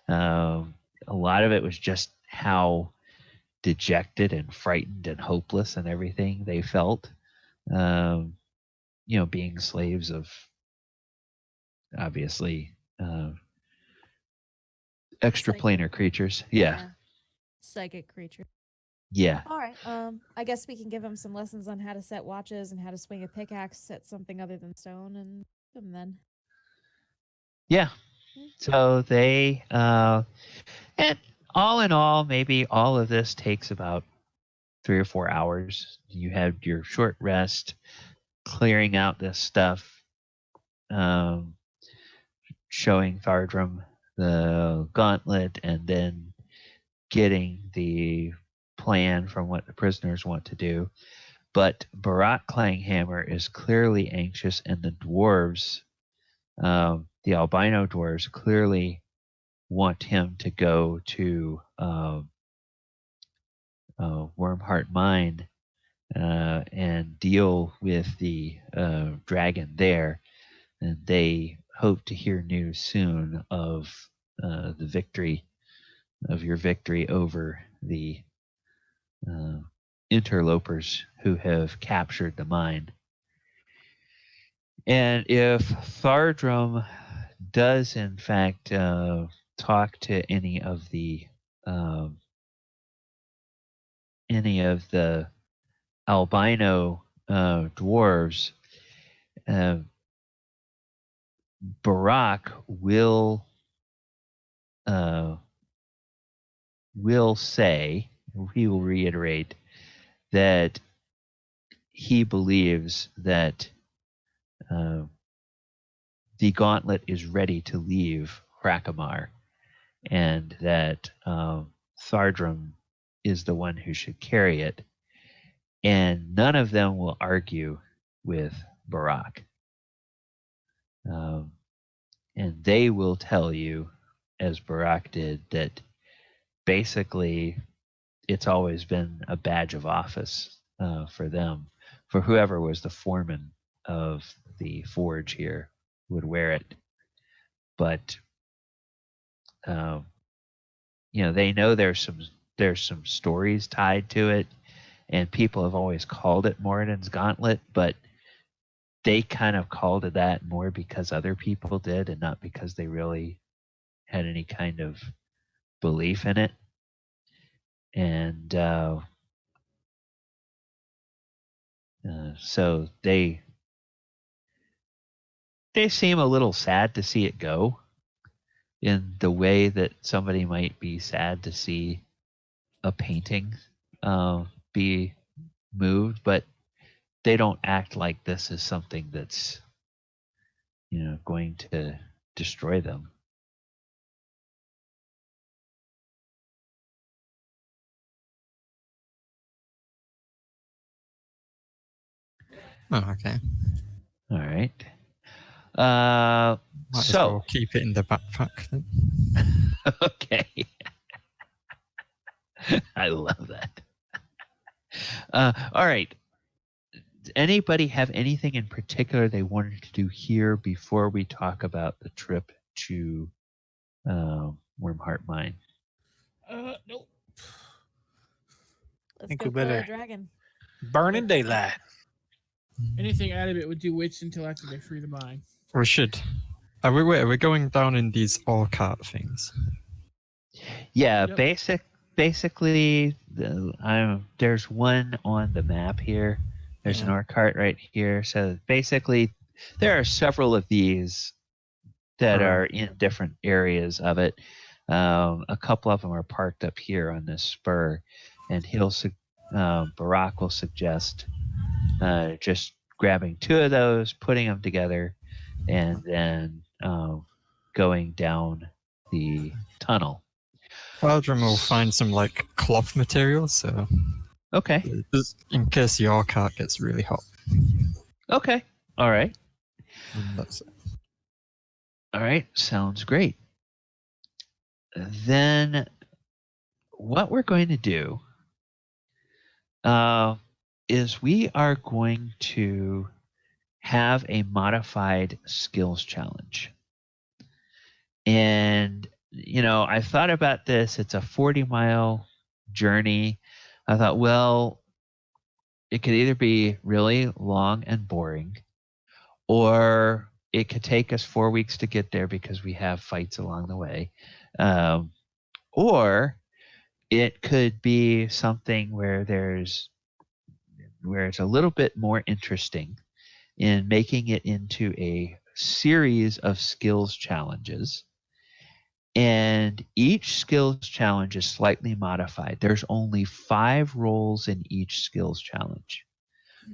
A lot of it was just how dejected and frightened and hopeless and everything they felt, being slaves of obviously extraplanar creatures. Yeah. Psychic creature. Yeah. All right. I guess we can give them some lessons on how to set watches and how to swing a pickaxe at something other than stone, and them then. Yeah. So they and all in all, maybe all of this takes about 3 or 4 hours. You have your short rest, clearing out this stuff, showing Thardram the gauntlet, and then getting the plan from what the prisoners want to do. But Barat Clanghammer is clearly anxious, and the dwarves, the albino dwarves, clearly want him to go to Wyrmheart Mine and deal with the dragon there. And they hope to hear news soon of the victory, of your victory over the interlopers who have captured the mine. And if Thardram does in fact talk to any of the albino dwarves, Barak will say, he will reiterate that he believes that the gauntlet is ready to leave Hrakamar, and that Thardram is the one who should carry it, and none of them will argue with Barak. And they will tell you, as Barak did, that basically it's always been a badge of office for them, for whoever was the foreman of the forge here would wear it. But they know there's some stories tied to it, and people have always called it Moradin's Gauntlet, but they kind of called it that more because other people did, and not because they really had any kind of belief in it. And so they seem a little sad to see it go, in the way that somebody might be sad to see a painting be moved, but they don't act like this is something that's going to destroy them. Oh, okay. All right. Might as So well keep it in the backpack then. okay. I love that. All right. Does anybody have anything in particular they wanted to do here before we talk about the trip to Wyrmheart Mine? Nope. Let's Think go we kill better- a dragon. Burning daylight. Anything Adamant would do waits until after they free the mine. We should. Are we going down in these all cart things? Yeah, Yep. basically, there's one on the map here. There's an Yeah. art cart right here. So basically, there are several of these that Alright. are in different areas of it. A couple of them are parked up here on this spur, and Barak will suggest just grabbing two of those, putting them together, and then going down the tunnel. Thardram will find some cloth material, so Okay. just in case the all cart gets really hot. Okay. All right. And that's it. All right. Sounds great. Then what we're going to do is we are going to have a modified skills challenge. And, I thought about this. It's a 40-mile journey. I thought, well, it could either be really long and boring, or it could take us 4 weeks to get there because we have fights along the way. Or it could be something where it's a little bit more interesting in making it into a series of skills challenges. And each skills challenge is slightly modified. There's only 5 roles in each skills challenge.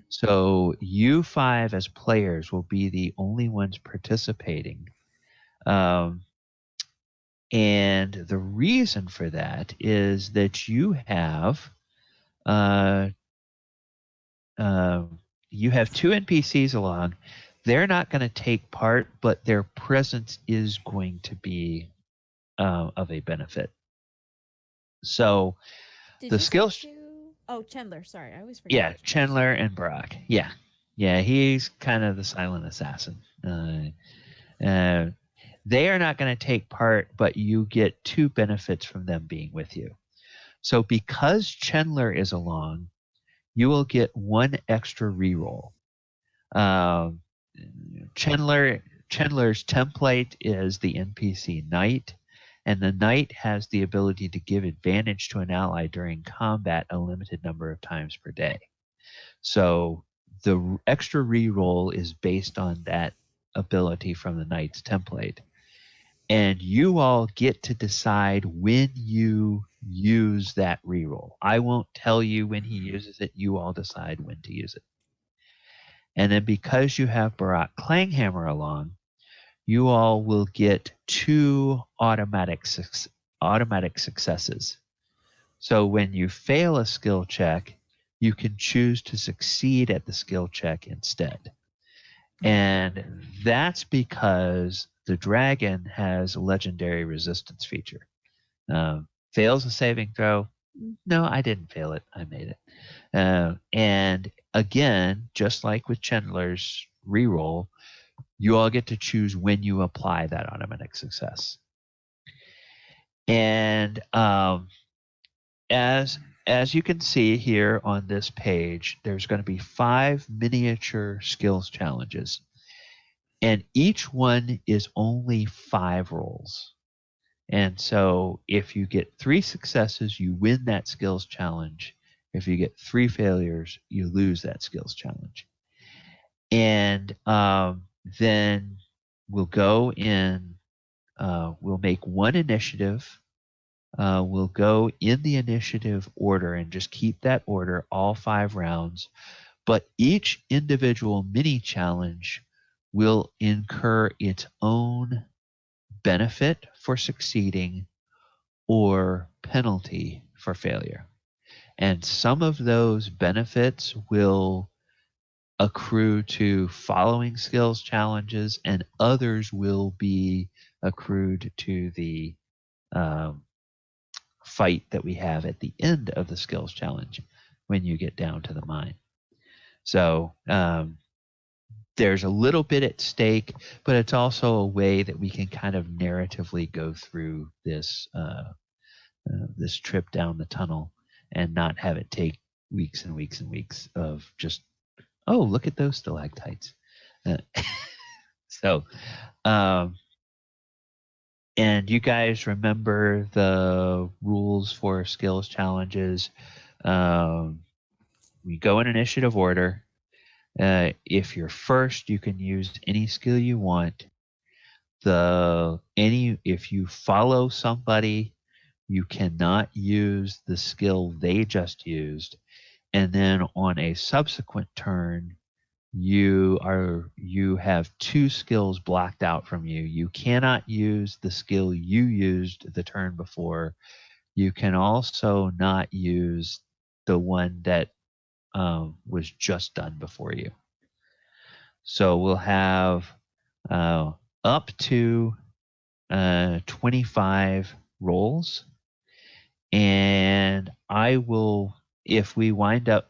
So you 5 as players will be the only ones participating. And the reason for that is that you have 2 NPCs along. They're not going to take part, but their presence is going to be of a benefit. So Did the you say skills. Chandler. Sorry, I always forget. Yeah, which one. Chandler and Barak. Yeah, he's kind of the silent assassin. They are not going to take part, but you get 2 benefits from them being with you. So because Chandler is along, you will get 1 extra reroll. Chandler's template is the NPC Knight, and the Knight has the ability to give advantage to an ally during combat a limited number of times per day. So the extra reroll is based on that ability from the Knight's template. And you all get to decide when you use that reroll. I won't tell you when he uses it. You all decide when to use it. And then because you have Barak Clanghammer along, you all will get 2 automatic successes. So when you fail a skill check, you can choose to succeed at the skill check instead. And that's because the dragon has a legendary resistance feature. Fails a saving throw. No, I didn't fail it. I made it. And again, just like with Chandler's reroll, you all get to choose when you apply that automatic success. And as you can see here on this page, there's going to be 5 miniature skills challenges. And each one is only 5 rolls. And so if you get 3 successes, you win that skills challenge. If you get 3 failures, you lose that skills challenge. And then we'll go in, we'll make 1 initiative. We'll go in the initiative order and just keep that order all 5 rounds. But each individual mini challenge will incur its own benefit for succeeding or penalty for failure. And some of those benefits will accrue to following skills challenges, and others will be accrued to the fight that we have at the end of the skills challenge when you get down to the mine. So there's a little bit at stake, but it's also a way that we can kind of narratively go through this this trip down the tunnel and not have it take weeks and weeks and weeks of just, oh, look at those stalactites. So, and you guys remember the rules for skills challenges. We go in initiative order. If you're first, you can use any skill you want. If you follow somebody, you cannot use the skill they just used. And then on a subsequent turn, you have 2 skills blocked out from you. You cannot use the skill you used the turn before. You can also not use the one that was just done before you. So we'll have up to 25 rolls. And I will, if we wind up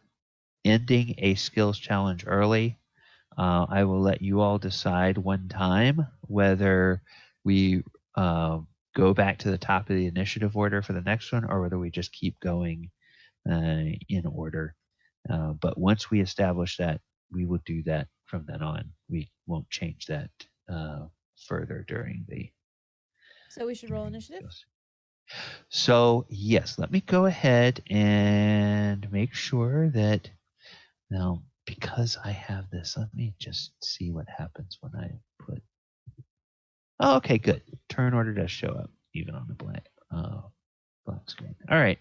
ending a skills challenge early, I will let you all decide one time whether we go back to the top of the initiative order for the next one or whether we just keep going in order. But once we establish that, we will do that from then on. We won't change that further during the... So we should roll initiative? So, yes, let me go ahead and make sure that... Now, because I have this, let me just see what happens when I put... Oh, okay, good. Turn order does show up, even on the black screen. All right.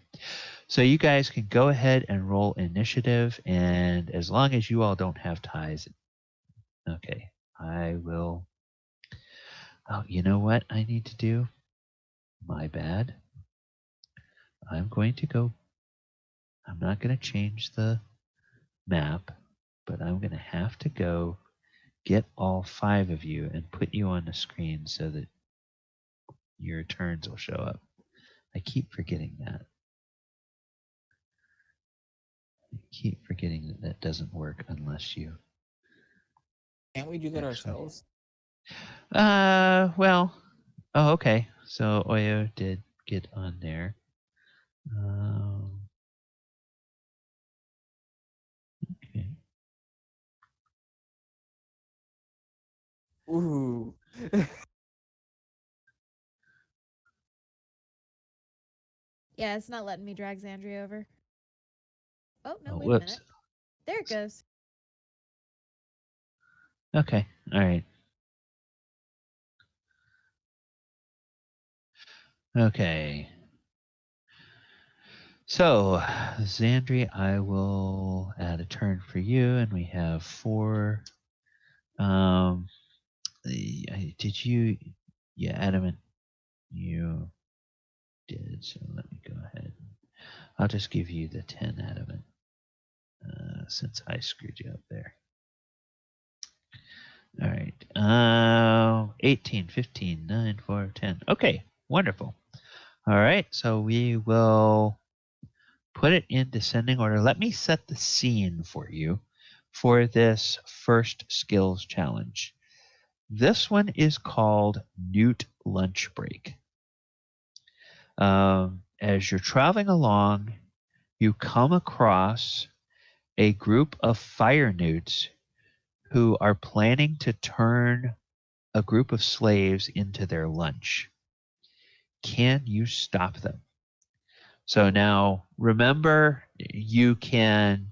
So you guys can go ahead and roll initiative, and as long as you all don't have ties... Okay, I will... Oh, you know what I need to do? My bad. I'm going to go... I'm not going to change the map, but I'm going to have to go get all 5 of you and put you on the screen so that your turns will show up. I keep forgetting that. I keep forgetting that that doesn't work unless you... Can't we do that ourselves? Well, oh, okay. So Oyo did get on there. Okay. Ooh. Yeah, it's not letting me drag Zandri over. Oh, no, Oh, wait a whoops. minute. There it goes. Okay. All right. Okay. So, Zandri, I will add a turn for you, and we have 4. Did you? Yeah, Adamant. You did. So let me go ahead. I'll just give you the 10 Adamant, since I screwed you up there. All right. 18, 15, 9, 4, 10. Okay, wonderful. All right, so we will put it in descending order. Let me set the scene for you for this first skills challenge. This one is called Newt Lunch Break. As you're traveling along, you come across a group of fire newts who are planning to turn a group of slaves into their lunch. Can you stop them? So now remember, you can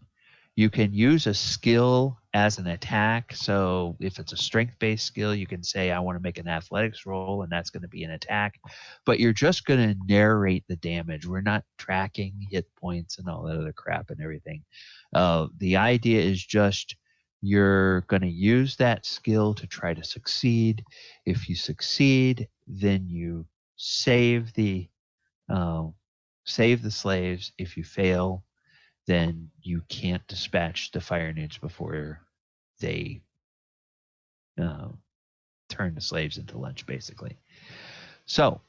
use a skill as an attack. So if it's a strength-based skill, you can say, I want to make an athletics roll, and that's going to be an attack. But you're just going to narrate the damage. We're not tracking hit points and all that other crap and everything. The idea is just you're going to use that skill to try to succeed. If you succeed, then you save the slaves. If you fail, then you can't dispatch the fire newts before they turn the slaves into lunch, basically. So,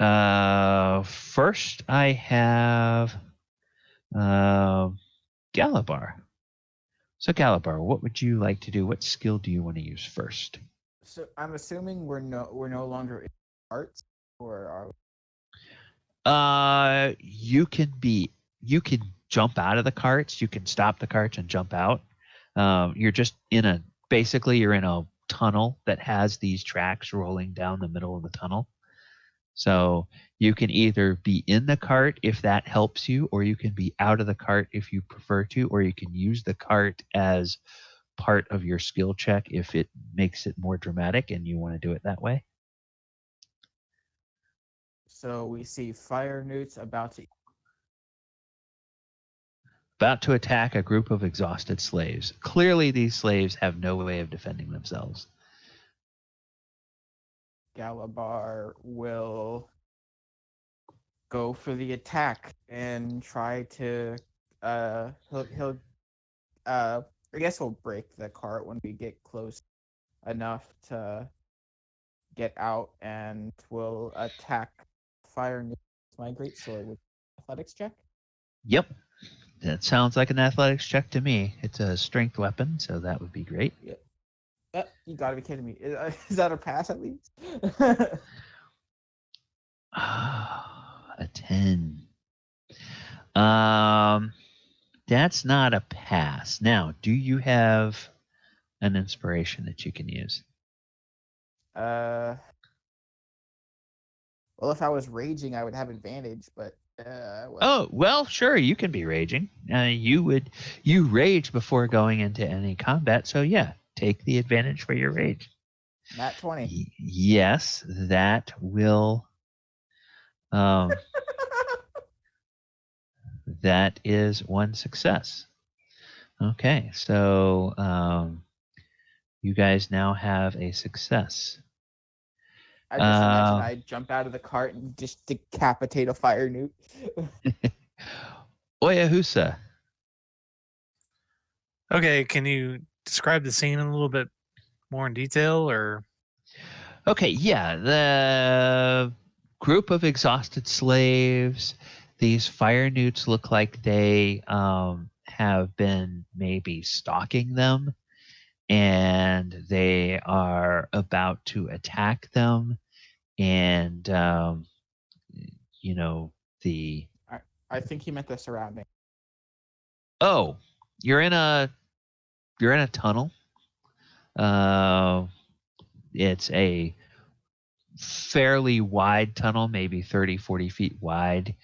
first I have Galibar. So, Galibar, what would you like to do? What skill do you want to use first? So I'm assuming we're no longer in arts, or are we? You can jump out of the carts. You can stop the carts and jump out. You're just you're in a tunnel that has these tracks rolling down the middle of the tunnel. So you can either be in the cart if that helps you, or you can be out of the cart if you prefer to, or you can use the cart as part of your skill check if it makes it more dramatic and you want to do it that way. So we see fire newts about to attack a group of exhausted slaves. Clearly, these slaves have no way of defending themselves. Galibar will go for the attack and try to he'll I guess we'll break the cart when we get close enough to get out, and we'll attack fire newts with my greatsword with athletics check. Yep. That sounds like an athletics check to me. It's a strength weapon, so that would be great. Yep. You gotta be kidding me. Is that a pass at least? A 10. That's not a pass. Now, do you have an inspiration that you can use? Well, if I was raging, I would have advantage, but well. Oh, well, sure, you can be raging. You rage before going into any combat, so yeah, take the advantage for your rage. Nat 20. Yes, that will. That is one success. Okay, so you guys now have a success. I just imagine I jump out of the cart and just decapitate a fire newt. Oyohusa. Okay, can you describe the scene in a little bit more in detail, or? Okay, yeah, the group of exhausted slaves. These fire newts look like they have been maybe stalking them, and they are about to attack them. And you know, I think he meant the surrounding. oh, you're in a tunnel. It's a fairly wide tunnel, maybe 30-40 feet wide.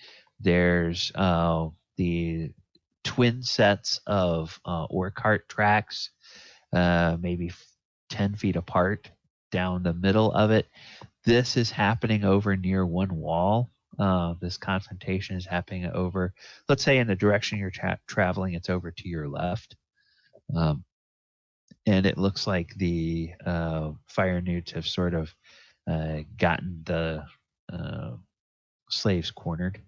There's the twin sets of ore cart tracks, maybe 10 feet apart down the middle of it. This is happening over near one wall. This confrontation is happening over, let's say, in the direction you're traveling, it's over to your left. And it looks like the fire newts have sort of gotten the slaves cornered.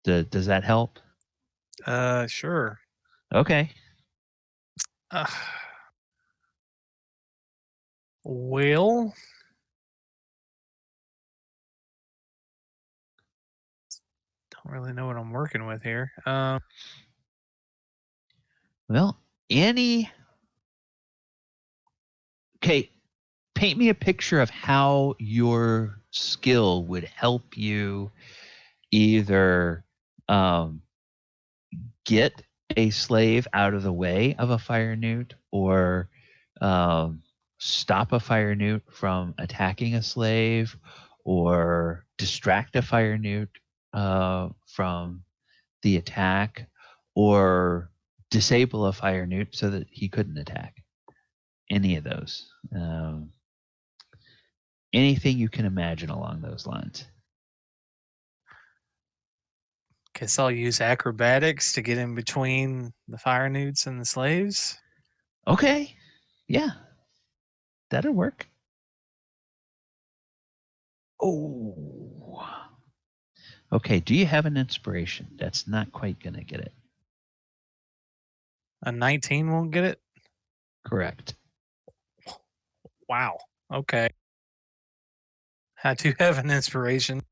Does that help? Sure. Okay. Well, don't really know what I'm working with here. Well, Annie. Okay, paint me a picture of how your skill would help you either get a slave out of the way of a fire newt, or stop a fire newt from attacking a slave, or distract a fire newt from the attack, or disable a fire newt so that he couldn't attack. Any of those. Anything you can imagine along those lines. Guess I'll use acrobatics to get in between the fire newts and the slaves. Okay. Yeah. That'll work. Oh. Okay, do you have an inspiration? That's not quite going to get it. A 19 won't get it? Correct. Wow. Okay. I do have an inspiration.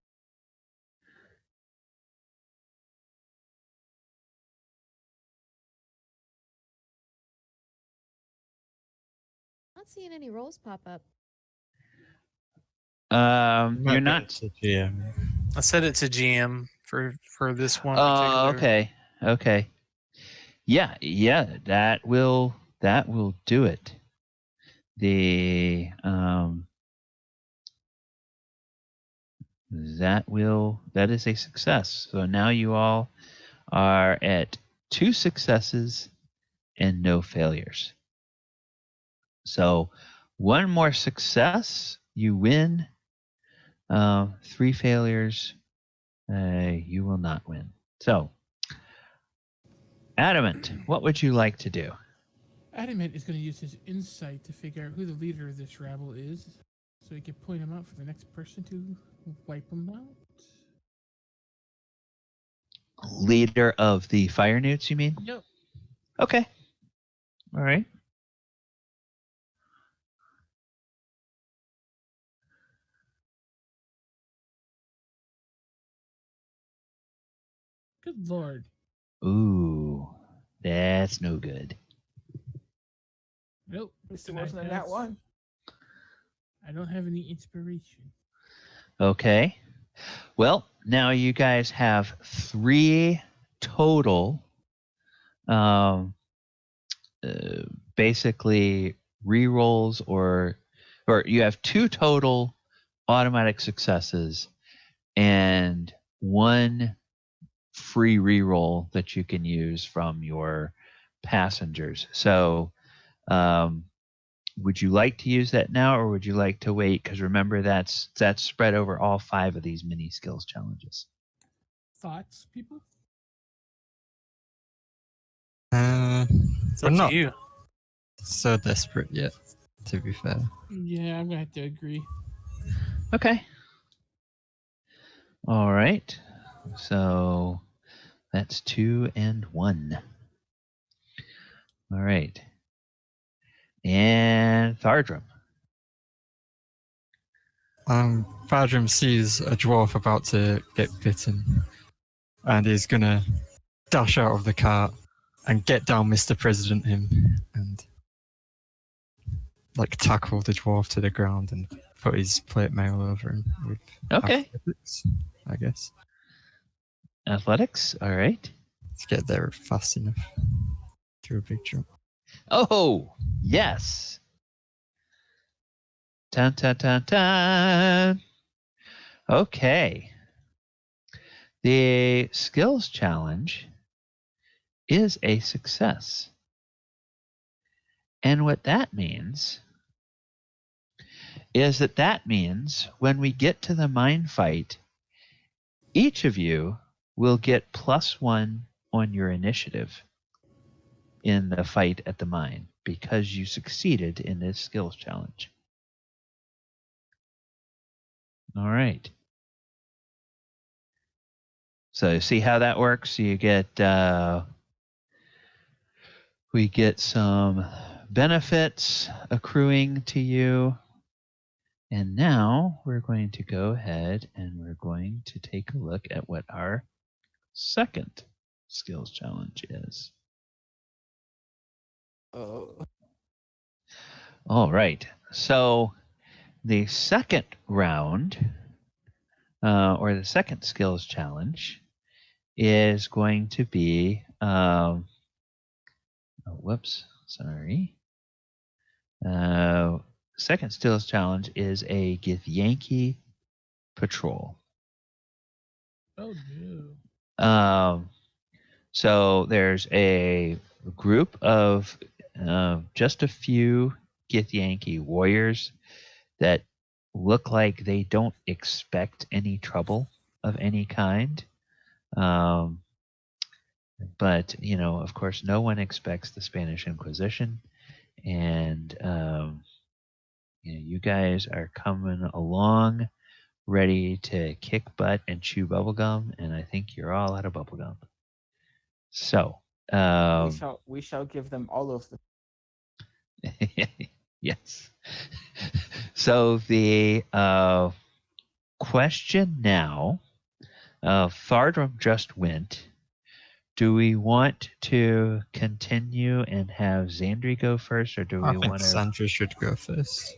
Not seeing any rolls pop up. You're not. It's a GM. I set it to GM for this one Oh, particular. okay. Okay. Yeah, that will do it. That is a success. So now you all are at 2 successes and no failures. So 1 more success, you win. 3 failures, you will not win. So, Adamant, what would you like to do? Adamant is going to use his insight to figure out who the leader of this rabble is, so he can point him out for the next person to wipe him out. Leader of the fire newts, you mean? Yep. Okay. All right. Good lord. Ooh, that's no good. Nope. At least it And I wasn't in that have- one. I don't have any inspiration. Okay. Well, now you guys have 3 total, basically rerolls, or you have 2 total automatic successes and 1 free reroll that you can use from your passengers. So, would you like to use that now, or would you like to wait? Because remember, that's spread over all 5 of these mini skills challenges. Thoughts, people? It's We're up not to you. so desperate yet, to be fair. Yeah, I'm going to have to agree. Okay. All right. So that's 2 and 1. All right. And Thardram. Thardram sees a dwarf about to get bitten, and he's gonna dash out of the cart and get down Mr. President him and like tackle the dwarf to the ground and put his plate mail over him with Okay. athletics, I guess, Athletics. All right. to get there fast enough through a big jump. Oh, yes. Dun, dun, dun, dun. Okay. The skills challenge is a success. And what that means is that means when we get to the mine fight, each of you will get +1 on your initiative in the fight at the mine because you succeeded in this skills challenge. All right. So see how that works? You get we get some benefits accruing to you. And now we're going to go ahead and we're going to take a look at what our second skills challenge is. Oh. All right. So the second round, or the second skills challenge, is going to be. Whoops, sorry. Second skills challenge is a Githyanki patrol. Oh no. So there's a group of just a few Githyanki warriors that look like they don't expect any trouble of any kind. But, you know, of course, no one expects the Spanish Inquisition. And, you know, you guys are coming along ready to kick butt and chew bubblegum. And I think you're all out of bubblegum. So, we shall give them all of them. yes. So the question now, Thardram just went. Do we want to continue and have Zandri go first, or do I we think want to? Zandri should go first.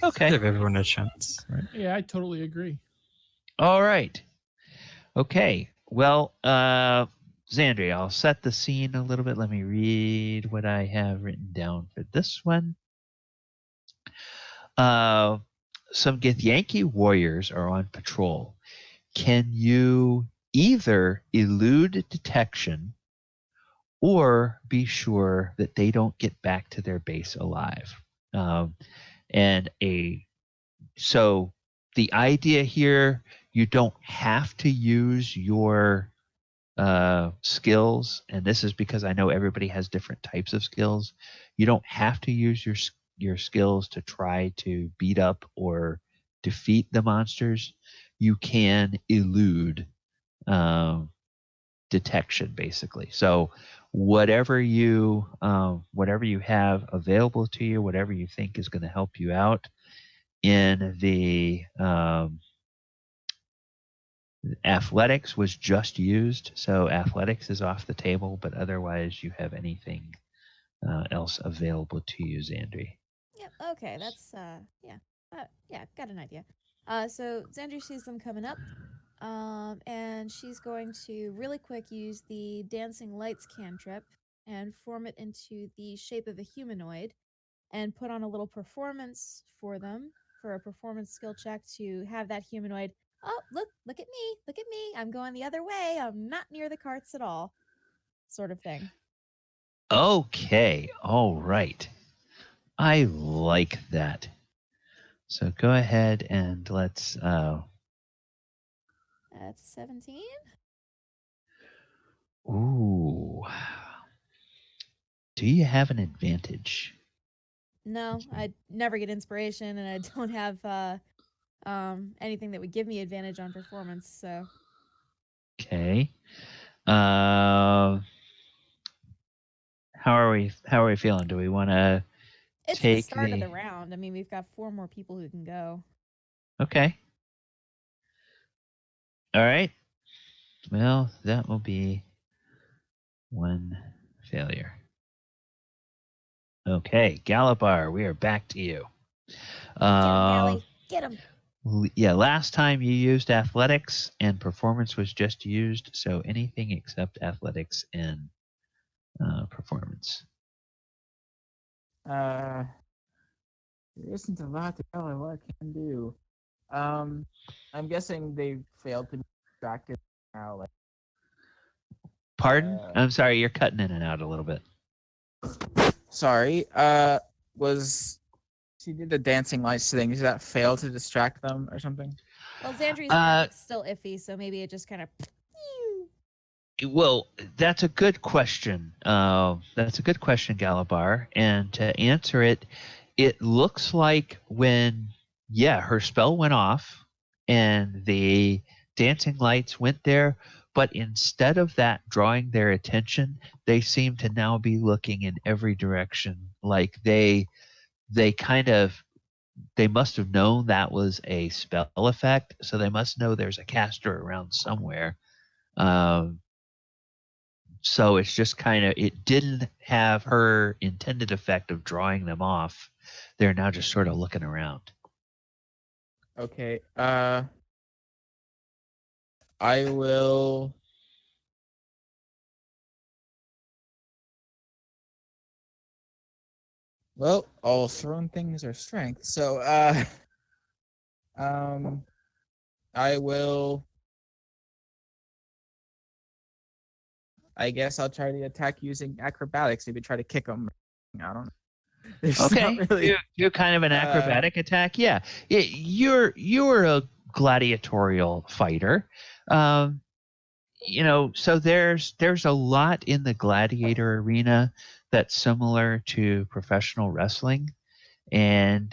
Okay. Give everyone a chance, right? Yeah, I totally agree. All right. Okay. Well, Zandri, I'll set the scene a little bit. Let me read what I have written down for this one. Some Githyanki warriors are on patrol. Can you either elude detection or be sure that they don't get back to their base alive? So the idea here, you don't have to use your skills, and this is because I know everybody has different types of skills. You don't have to use your skills to try to beat up or defeat the monsters. You can elude detection, basically. So whatever you have available to you, whatever you think is going to help you out in the athletics was just used, so athletics is off the table, but otherwise you have anything else available to you, Zandri. Yep. Okay. That's yeah. Yeah. Got an idea. So Xandri sees them coming up. And she's going to really quick use the dancing lights cantrip and form it into the shape of a humanoid, and put on a little performance for them for a performance skill check to have that humanoid. Oh, look at me! Look at me! I'm going the other way. I'm not near the carts at all. Sort of thing. Okay, all right. I like that. So go ahead and let's. That's 17. Ooh. Do you have an advantage? No, I never get inspiration, and I don't have anything that would give me advantage on performance. So. Okay. How are we feeling? Do we want to It's the take start of the round. I mean, we've got 4 more people who can go. Okay. All right. Well, that will be 1 failure. Okay, Galibar, we are back to you. Get him, Gally. Get him. Yeah, last time you used athletics and performance was just used, so anything except athletics and performance. There isn't a lot to tell what I can do. I'm guessing they failed to be distracted now. Like, Pardon? I'm sorry, you're cutting in and out a little bit. sorry. Was she did the dancing lights thing? Did that fail to distract them or something? Well, Zandri's magic's still iffy, so maybe it just kind of. Well, that's a good question. That's a good question, Galibar. And to answer it, it looks like when, her spell went off and the dancing lights went there, but instead of that drawing their attention, they seem to now be looking in every direction. Like they must have known that was a spell effect, so they must know there's a caster around somewhere. So it's just it didn't have her intended effect of drawing them off. They're now just sort of looking around. Okay. I will. Well, all thrown things are strength. So, I will. I guess I'll try to attack using acrobatics. Maybe try to kick them. I don't know. There's Okay, not really... you're kind of an acrobatic attack. Yeah, you're a gladiatorial fighter. So there's a lot in the gladiator arena that's similar to professional wrestling, and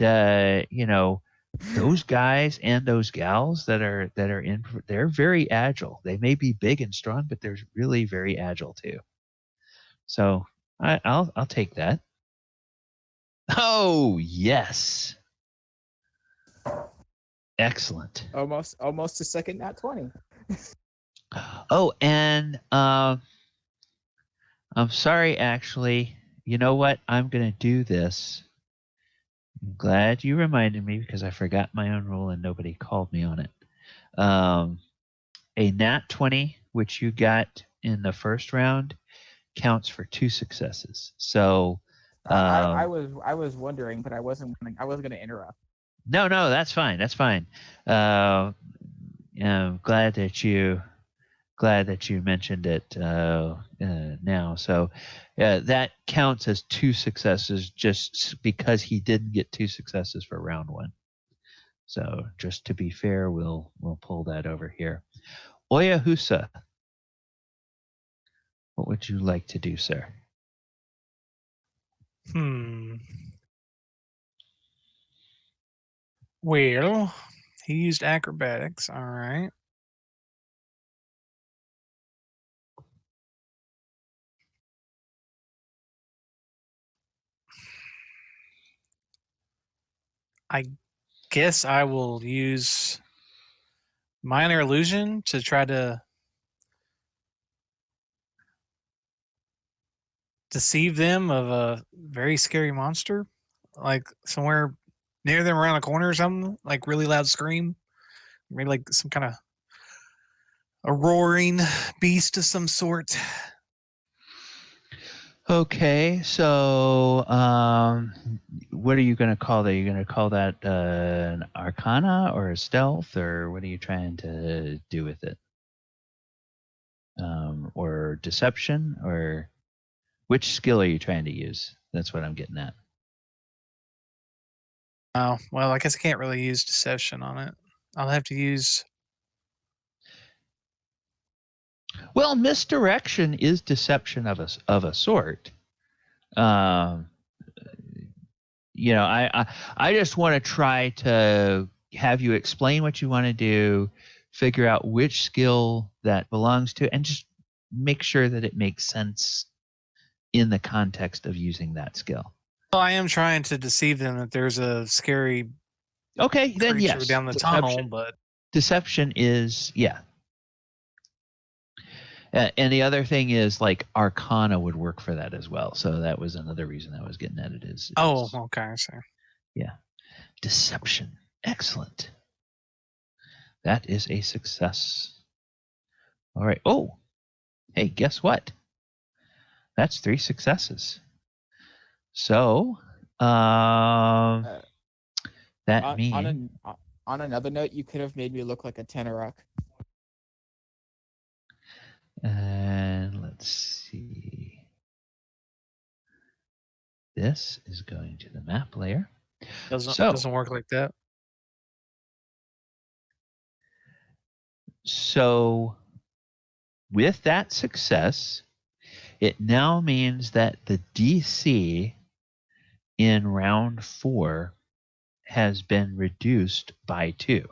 those guys and those gals that are in, they're very agile. They may be big and strong, but they're really very agile too. So I'll take that. Oh yes, excellent. Almost a second nat 20. Oh, and I'm sorry, actually. You know what? I'm gonna do this. I'm glad you reminded me because I forgot my own rule and nobody called me on it. A nat 20, which you got in the first round, counts for 2 successes. So I was wondering, but I wasn't going to interrupt. No, that's fine. That's fine. I'm glad that you mentioned it now. So that counts as 2 successes just because he didn't get 2 successes for round 1. So just to be fair, we'll pull that over here. Oyohusa, what would you like to do, sir? Well, he used acrobatics. All right. I guess I will use minor illusion to try to deceive them of a very scary monster, like somewhere near them around a corner or something, like really loud scream, maybe like some kind of a roaring beast of some sort. Okay, so what are you going to call that? Are you going to call that an arcana or a stealth, or what are you trying to do with it? Or deception, or which skill are you trying to use? That's what I'm getting at. Oh, well, I guess I can't really use deception on it. I'll have to use... Well, misdirection is deception of a sort. I just want to try to have you explain what you want to do, figure out which skill that belongs to, and just make sure that it makes sense in the context of using that skill. Well, I am trying to deceive them that there's a scary then yes, down the tunnel, but deception is And the other thing is like Arcana would work for that as well. So that was another reason I was getting at it is Okay, I see. yeah. Deception. Excellent. That is a success. All right. Oh, hey, guess what? That's 3 successes. So, that means On another note, you could have made me look like a Tenorok. and let's see. This is going to the map layer. Doesn't work like that. So, with that success, it now means that the DC in round 4 has been reduced by 2.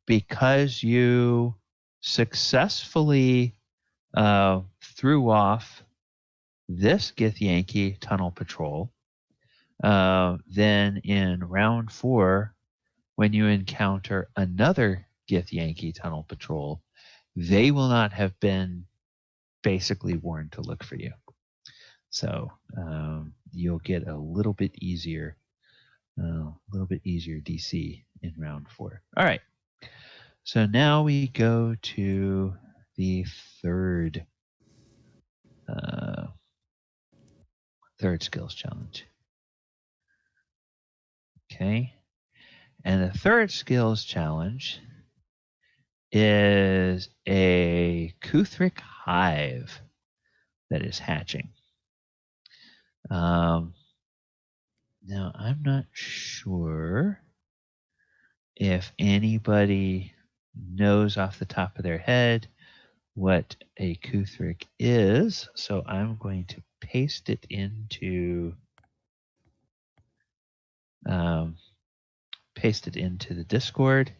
Because you successfully threw off this Githyanki Tunnel Patrol, then in round 4, when you encounter another Githyanki Tunnel Patrol, they will not have been basically warned to look for you. So you'll get a little bit easier DC in round 4. All right. So now we go to the third skills challenge. Okay. And the third skills challenge is a Kuthric hive that is hatching. Now, I'm not sure if anybody knows off the top of their head what a Kuthric is, so I'm going to paste it into the Discord,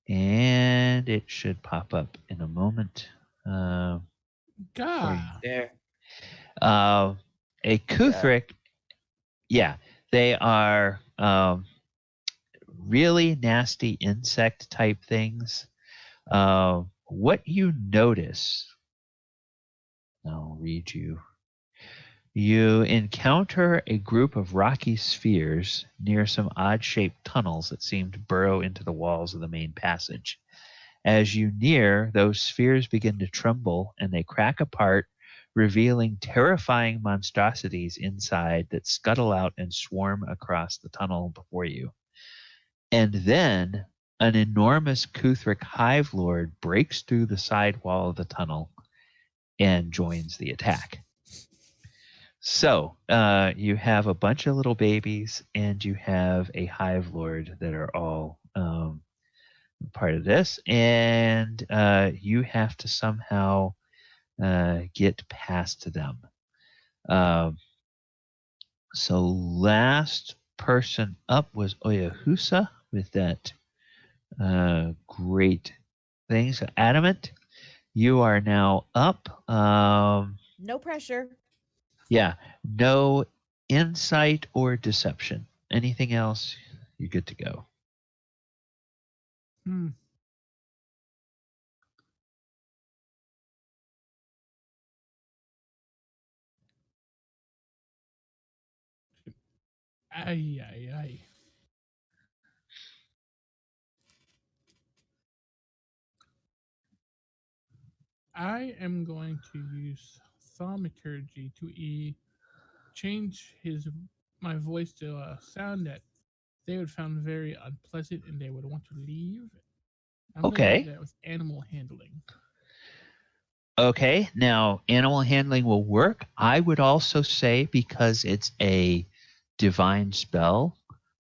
and it should pop up in a moment. For you there. A Kuthric, yeah, they are really nasty insect type things. What you notice, I'll read you. You encounter a group of rocky spheres near some odd-shaped tunnels that seem to burrow into the walls of the main passage. As you near, those spheres begin to tremble and they crack apart, revealing terrifying monstrosities inside that scuttle out and swarm across the tunnel before you. And then an enormous Kuthric hive lord breaks through the side wall of the tunnel and joins the attack. So you have a bunch of little babies and you have a hive lord that are all part of this, and you have to somehow get past them. So last person up was Oyohusa with that great thing. So Adamant, you are now up. No pressure. Yeah, no insight or deception. Anything else, you're good to go. Ay. I am going to use thaumaturgy to change my voice to a sound that they would find very unpleasant and they would want to leave. I'm going to do that with animal handling. Okay, now animal handling will work. I would also say, because it's a divine spell,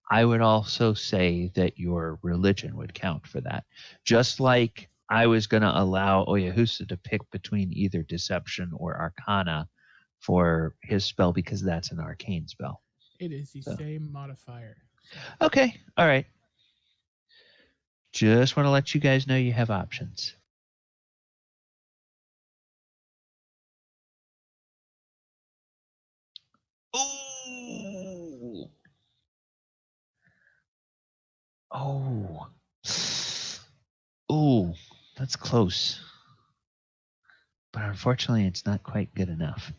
I would also say that your religion would count for that. Just like I was going to allow Oyohusa to pick between either deception or arcana for his spell because that's an arcane spell. It is the same modifier. Okay, all right. Just want to let you guys know you have options. Ooh. Oh. Ooh, that's close. but unfortunately, it's not quite good enough.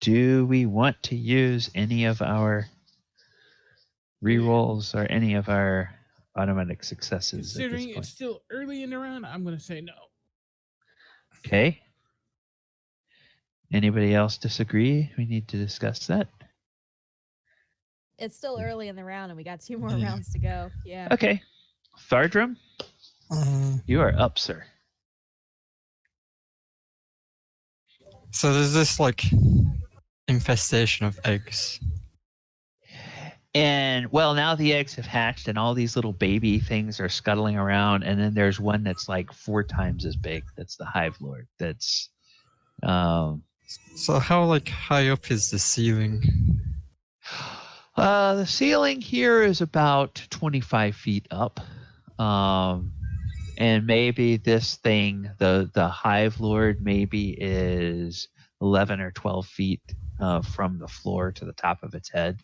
Do we want to use any of our rerolls or any of our automatic successes at this Considering point? it's still early in the round, I'm going to say no. Okay. Anybody else disagree? We need to discuss that. It's still early in the round, and we got 2 more Yeah. rounds to go. Yeah. Okay. Thardram, Uh, you are up, sir. so there's this like infestation of eggs. And well, now the eggs have hatched and all these little baby things are scuttling around. And then there's one that's like 4 times as big. That's the Hive Lord. That's, So how like high up is the ceiling? the ceiling here is about 25 feet up. And maybe this thing, the Hive Lord maybe is 11 or 12 feet from the floor to the top of its head.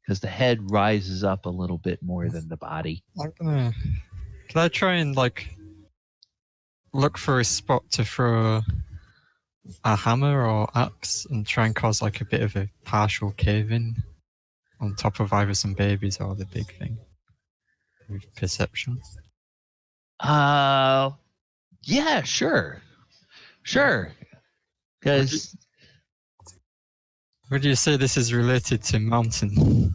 Because the head rises up a little bit more than the body. Can I try and like look for a spot to throw a hammer or axe and try and cause like a bit of a partial cave-in on top of either some babies or the big thing with perception? Yeah, sure. Because Would you say this is related to mountain?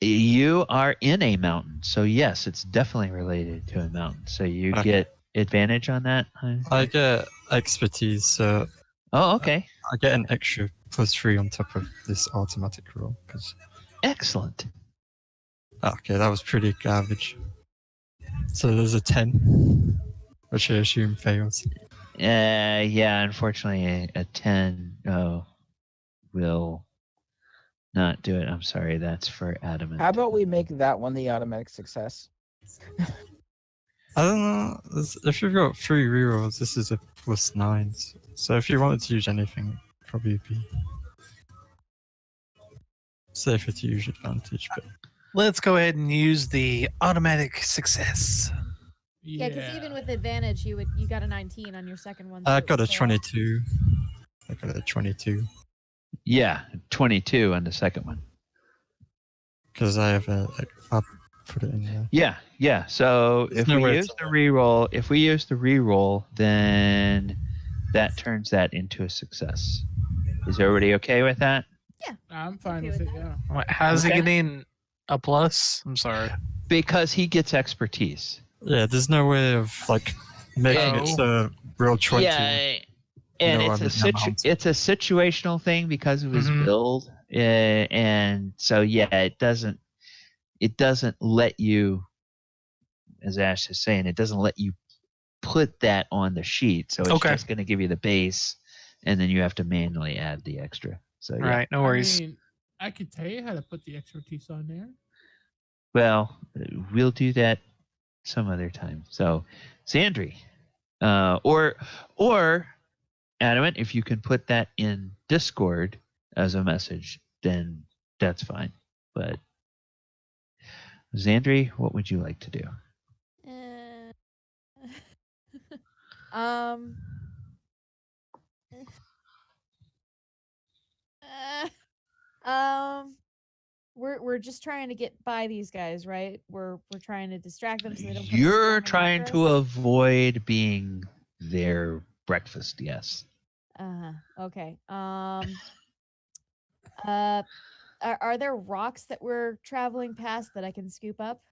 you are in a mountain. So yes, it's definitely related to a mountain. So you Okay. get advantage on that? I get expertise, so Oh, okay. I get an extra +3 on top of this automatic roll. Excellent. Okay, that was pretty garbage. So there's a 10, which I assume fails. Yeah, unfortunately, a 10 will not do it. I'm sorry, that's for Adamant. How about we make that one the automatic success? I don't know. If you've got 3 rerolls, this is a +9. So if you wanted to use anything, it'd probably be safer to use advantage. But Let's go ahead and use the automatic success. Yeah, because even with advantage, you got a 19 on your second one. I so it got a would fail. 22. I got a 22 Yeah, 22 on the second one. because I have I'll put it in there. Yeah. So There's if no we way use to- the reroll, then that turns that into a success. Is everybody okay with that? I'm fine Okay with with it, that. yeah. How's Okay. he getting a plus? I'm sorry. Because he gets expertise. Yeah, there's no way of like making Oh. it so roll 20. Yeah, and No it's other amount. it's a situational thing because of his Mhm. build, and so yeah, it doesn't let you, as Ash is saying, it doesn't let you put that on the sheet. So it's Okay. just going to give you the base, and then you have to manually add the extra. So All yeah. right, no worries. I mean, I could tell you how to put the expertise on there. Well, we'll do that some other time. So, Zandri, or Adamant, if you can put that in Discord as a message, then that's fine. But Zandri, what would you like to do? Um. We're just trying to get by these guys, right? We're trying to distract them so they don't come You're swarming trying after to us? avoid being their breakfast, yes. Okay. Are there rocks that we're traveling past that I can scoop up?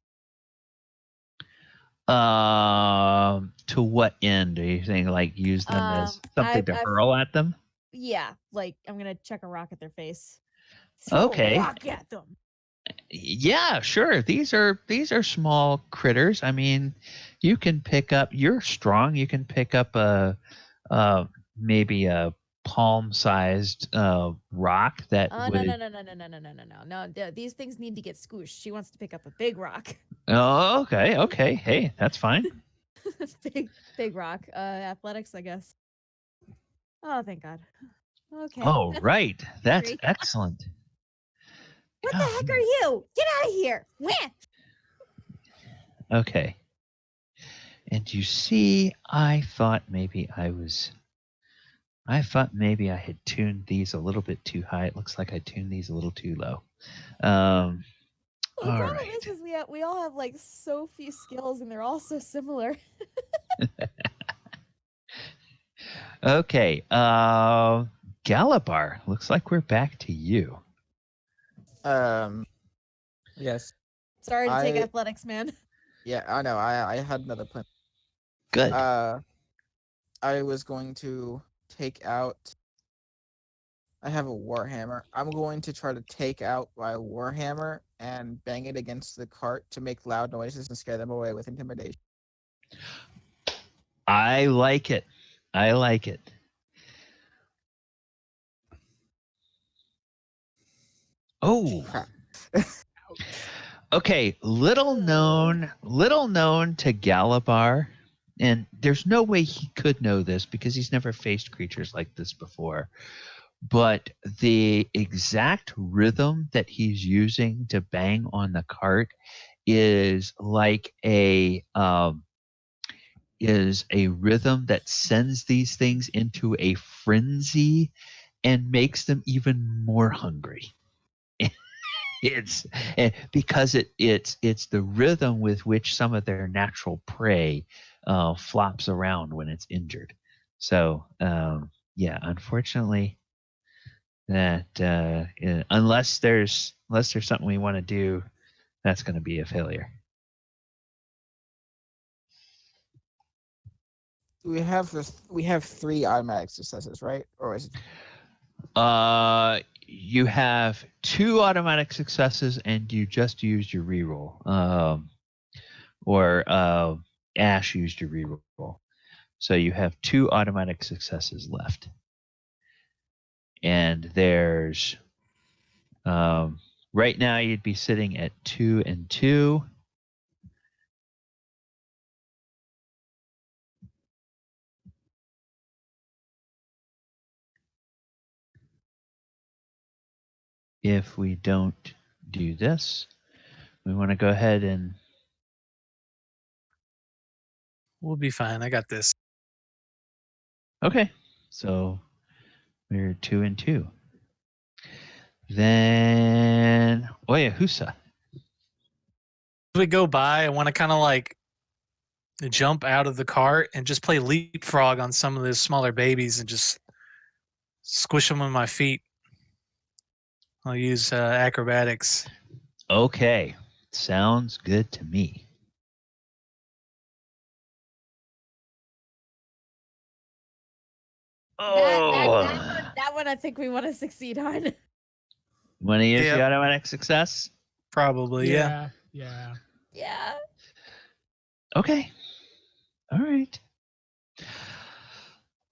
To what end? Are you saying like use them as something to I've- hurl at them? Yeah, like I'm gonna chuck a rock at their face. Throw Okay. a rock at them. Yeah, sure. These are small critters. I mean, you can pick up. You're strong. You can pick up maybe a palm-sized rock that Oh would. no! These things need to get squished. She wants to pick up a big rock. Oh, okay. Hey, that's fine. big rock. Athletics, I guess. Oh, thank God. Okay. Oh, right. That's Great. excellent. What the heck are you? Get out of here! Wah! Okay. And you see, I thought maybe I had tuned these a little bit too high. It looks like I tuned these a little too low. Well, the All problem right. is we all have like so few skills and they're all so similar. Okay. Galibar, looks like we're back to you. Yes. Sorry to take I- athletics, man. Yeah, I know. I had another plan. Good. I was going to take out. I have a warhammer. I'm going to try to take out my warhammer and bang it against the cart to make loud noises and scare them away with intimidation. I like it. I like it. Oh, Crap. okay. Little known to Galibar, and there's no way he could know this because he's never faced creatures like this before. But the exact rhythm that he's using to bang on the cart is like a rhythm that sends these things into a frenzy and makes them even more hungry. It's because it's the rhythm with which some of their natural prey flops around when it's injured. So yeah, unfortunately, that unless there's something we want to do, that's going to be a failure. We have 3 automatic successes, right? Or is it? You have 2 automatic successes, and you just used your reroll. Or Ash used your reroll. So you have 2 automatic successes left. And there's right now you'd be sitting at 2 and 2. If we don't do this, we want to go ahead and We'll be fine. I got this. okay. So we're 2 and 2. Then Oyohusa. As we go by, I want to kind of like jump out of the cart and just play leapfrog on some of those smaller babies and just squish them with my feet. I'll use acrobatics. Okay. Sounds good to me. That one I think we want to succeed on. Want to use Yep. the automatic success? Probably, yeah. Yeah. Yeah. Okay. All right.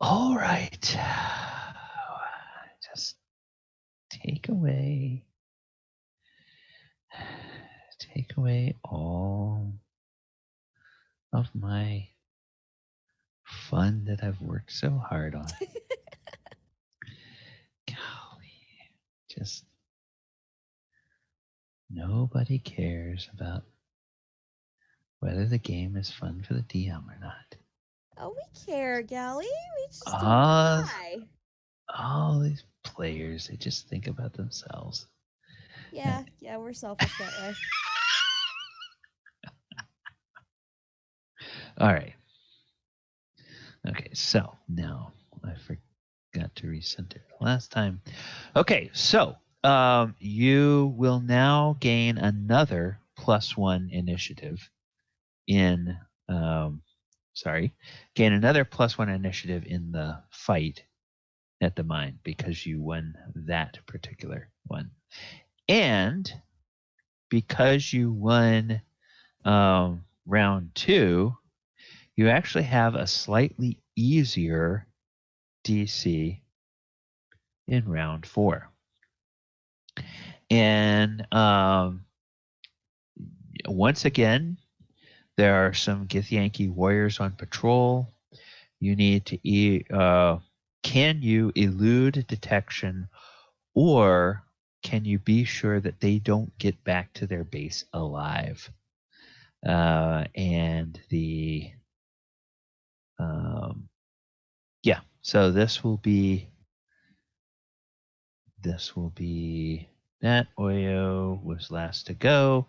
All right. Just take away all of my fun that I've worked so hard on. Golly. Just nobody cares about whether the game is fun for the DM or not. Oh, we care, Gally. We just don't Ah. lie. All these players, they just think about themselves. Yeah, we're selfish that way. All right. Okay, so now I forgot to recenter last time. Okay, so you will now gain another +1 initiative in gain another +1 initiative in the fight at the mine because you won that particular one. And because you won round 2, you actually have a slightly easier DC in round 4. And once again, there are some Githyanki warriors on patrol. You need to can you elude detection, or can you be sure that they don't get back to their base alive? And the Yeah, so this will be that. Oyo was last to go.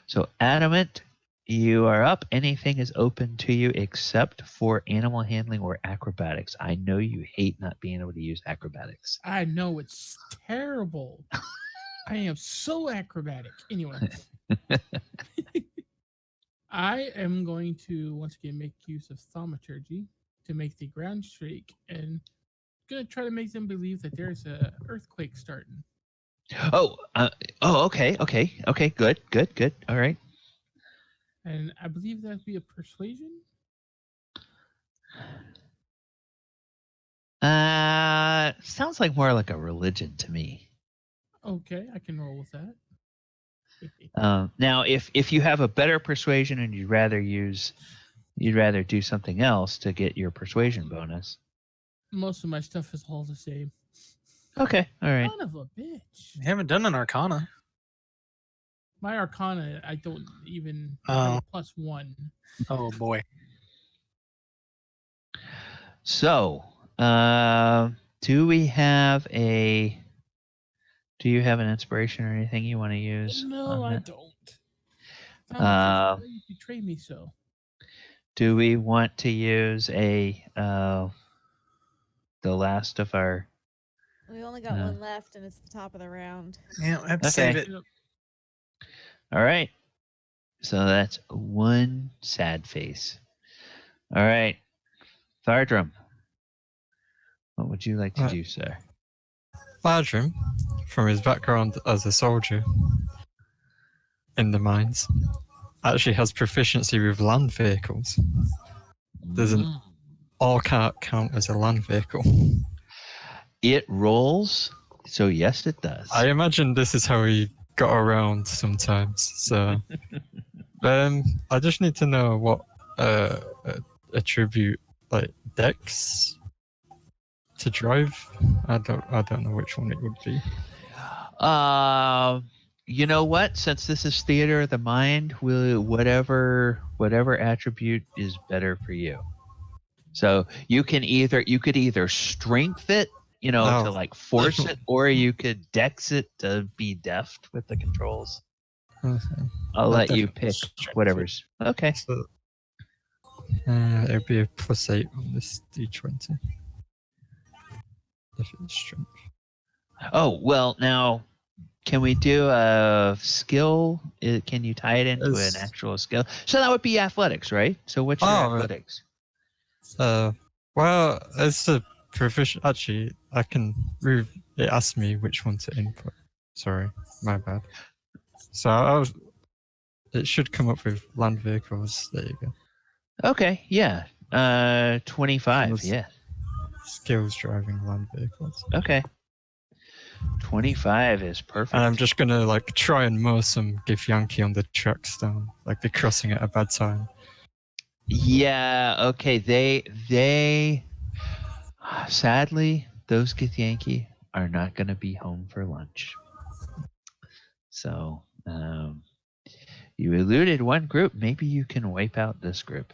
So Adamant, you are up. Anything is open to you except for animal handling or acrobatics. I know you hate not being able to use acrobatics. I know it's terrible. I am so acrobatic. Anyway, I am going to once again make use of thaumaturgy to make the ground shake, and going to try to make them believe that there's a earthquake starting. Okay. Good. All right. And I believe that'd be a persuasion. Sounds like more like a religion to me. Okay, I can roll with that. Now, if you have a better persuasion and you'd rather do something else to get your persuasion bonus. Most of my stuff is all the same. Okay, all right. Son of a bitch. You haven't done an Arcana. My Arcana, I don't even Oh. have a +1. Oh boy. So, do you have an inspiration or anything you want to use? No, on I that? don't. Uh, Why you betray me so? Do we want to use the last of our? We only got one left, and it's the top of the round. Yeah, I have to Okay. save it. All right. So that's one sad face. All right. Thardram, what would you like to do, sir? Thardram, from his background as a soldier in the mines, actually has proficiency with land vehicles. Does an all cart count as a land vehicle? It rolls, so yes, it does. I imagine this is how he got around sometimes. So, I just need to know what attribute, like Dex to drive. I don't know which one it would be. You know what? Since this is theater of the mind, whatever attribute is better for you. So you could either strength it, to like force it, or you could dex it to be deft with the controls. Okay. I'll let you pick whatever's okay. So, it would be a +8 on this D20. If it's strength. Oh well, now can we do a skill? Can you tie it into an actual skill? So that would be athletics, right? So what's your athletics? Well, it's a proficient. Actually, I can. It asked me which one to input. Sorry, my bad. So it should come up with land vehicles. There you go. Okay, yeah. 25. Yeah. Skills driving land vehicles. Okay. 25 is perfect. And I'm just gonna try and mow some Githyanki on the tracks down. Like they're crossing at a bad time. Yeah, okay. They sadly, those Githyanki are not going to be home for lunch. So, you eluded one group. Maybe you can wipe out this group.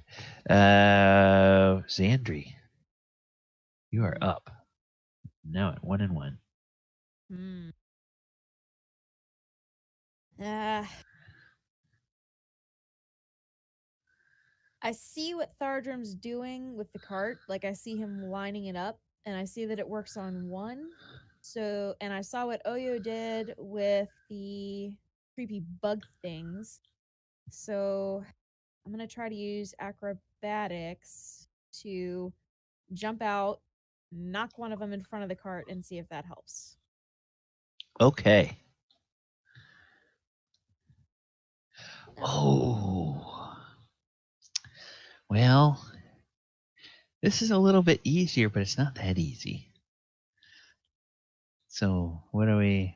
Zandri, you are up. Now at 1-1. I see what Thardram's doing with the cart. Like, I see him lining it up, and I see that it works on one. So, and I saw what Oyo did with the creepy bug things. So, I'm going to try to use acrobatics to jump out, knock one of them in front of the cart, and see if that helps. Okay. Oh. Well, this is a little bit easier, but it's not that easy. So what are we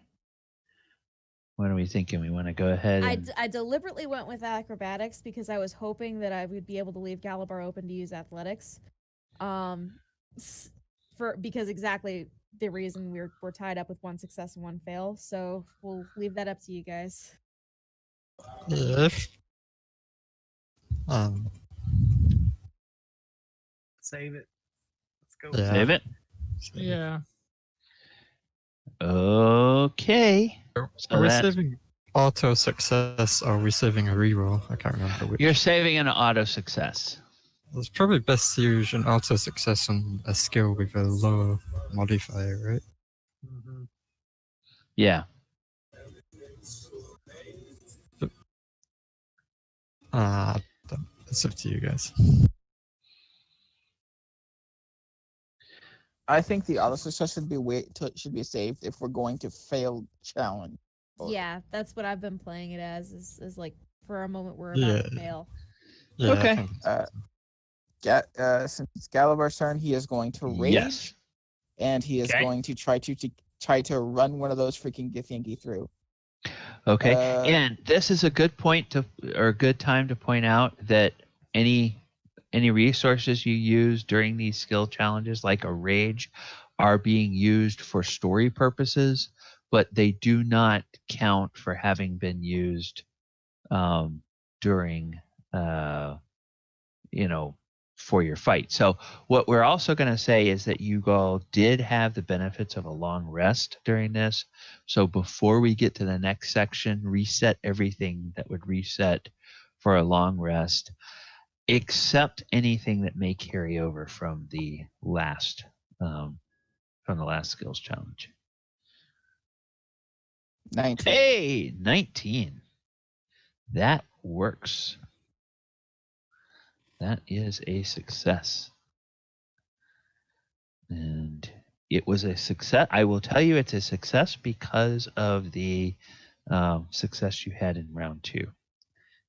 thinking? We want to go ahead and... I deliberately went with acrobatics because I was hoping that I would be able to leave Galibar open to use athletics. Because exactly the reason we're tied up with one success and one fail. So we'll leave that up to you guys. If Save it. Let's go. Yeah. Save it. Yeah. Okay. Are So we that's, saving auto success or are we saving a reroll? I can't remember which. you're saving an auto success. It's probably best to use an auto success on a skill with a low modifier, right? Mhm. Yeah. It's up to you guys. I think the auto success should be saved if we're going to fail challenge. Yeah, that's what I've been playing it as. Is like for a moment we're Yeah. about to fail. Yeah, Okay. I think Since it's Galibar's turn, he is going to rage, Yes. and he is Okay. going to try to run one of those freaking Githyanki through. Okay. Uh, And this is a good point to, or a good time to point out that any resources you use during these skill challenges, like a rage, are being used for story purposes, but they do not count for having been used during, for your fight. So what we're also going to say is that you all did have the benefits of a long rest during this. So before we get to the next section, reset everything that would reset for a long rest, except anything that may carry over from the last skills challenge. 19. Hey, 19. That works. That is a success. And it was a success. I will tell you it's a success because of the success you had in round 2.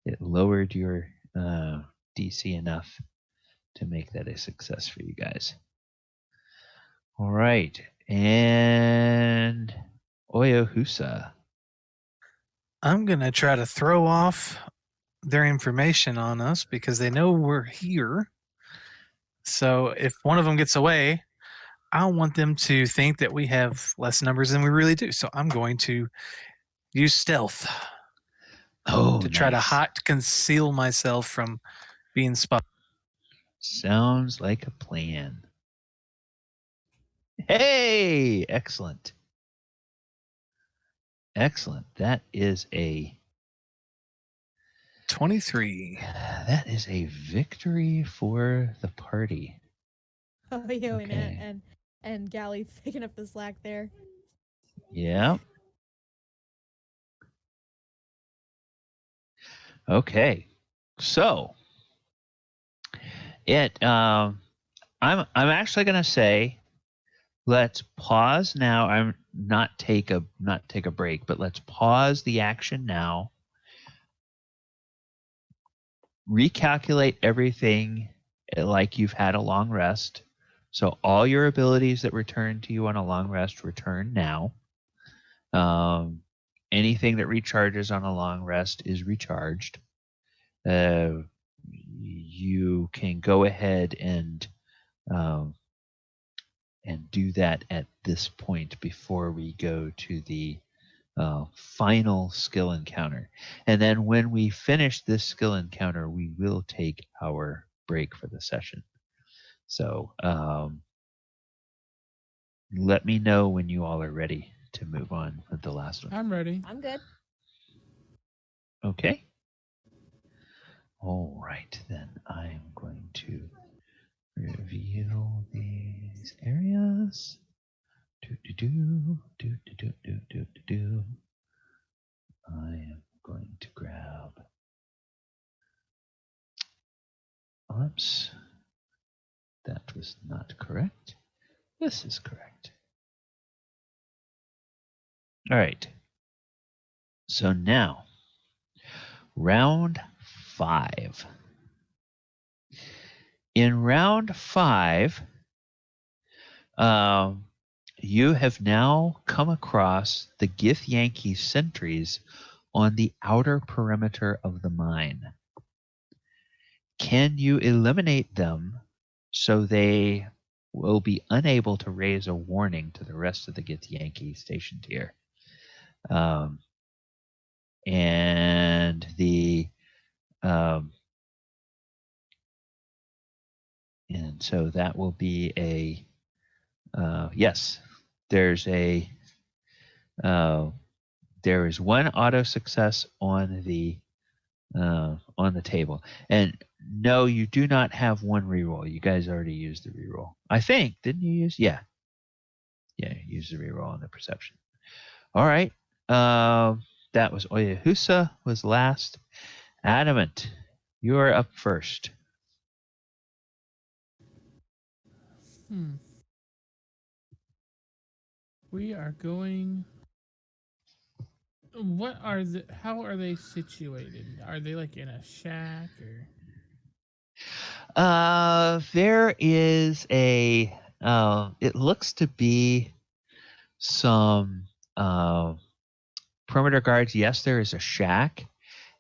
It lowered your DC enough to make that a success for you guys. All right. And Oyohusa. I'm going to try to throw off their information on us because they know we're here. So if one of them gets away, I don't want them to think that we have less numbers than we really do. So I'm going to use stealth Oh, to try to nice. conceal myself from being spotted. Sounds like a plan. Hey, excellent. Excellent. That is a 23. That is a victory for the party. Oh, you Okay. and Gally picking up the slack there. Yeah. Okay. So I'm actually gonna say let's pause now. I'm not take a break, but let's pause the action now. Recalculate everything like you've had a long rest. So all your abilities that return to you on a long rest return now. Anything that recharges on a long rest is recharged. You can go ahead and do that at this point before we go to the final skill encounter. And then when we finish this skill encounter, we will take our break for the session. So let me know when you all are ready to move on with the last one. I'm ready. I'm good. Okay. All right, then I'm going to reveal these areas. I am going to grab. Oops. That was not correct. This is correct. All right. So now, round 5. In round 5, you have now come across the Githyanki sentries on the outer perimeter of the mine. Can you eliminate them so they will be unable to raise a warning to the rest of the Githyanki stationed here? And the And so that will be a yes. There's a there is one auto success on the table, and no, you do not have one reroll. You guys already used the reroll. I think, didn't you use? Yeah, you used the reroll on the perception. All right. That was Oyohusa was last. Adamant, you are up first. We are going. How are they situated? Are they like in a shack or? There is a. It looks to be some perimeter guards. Yes, there is a shack,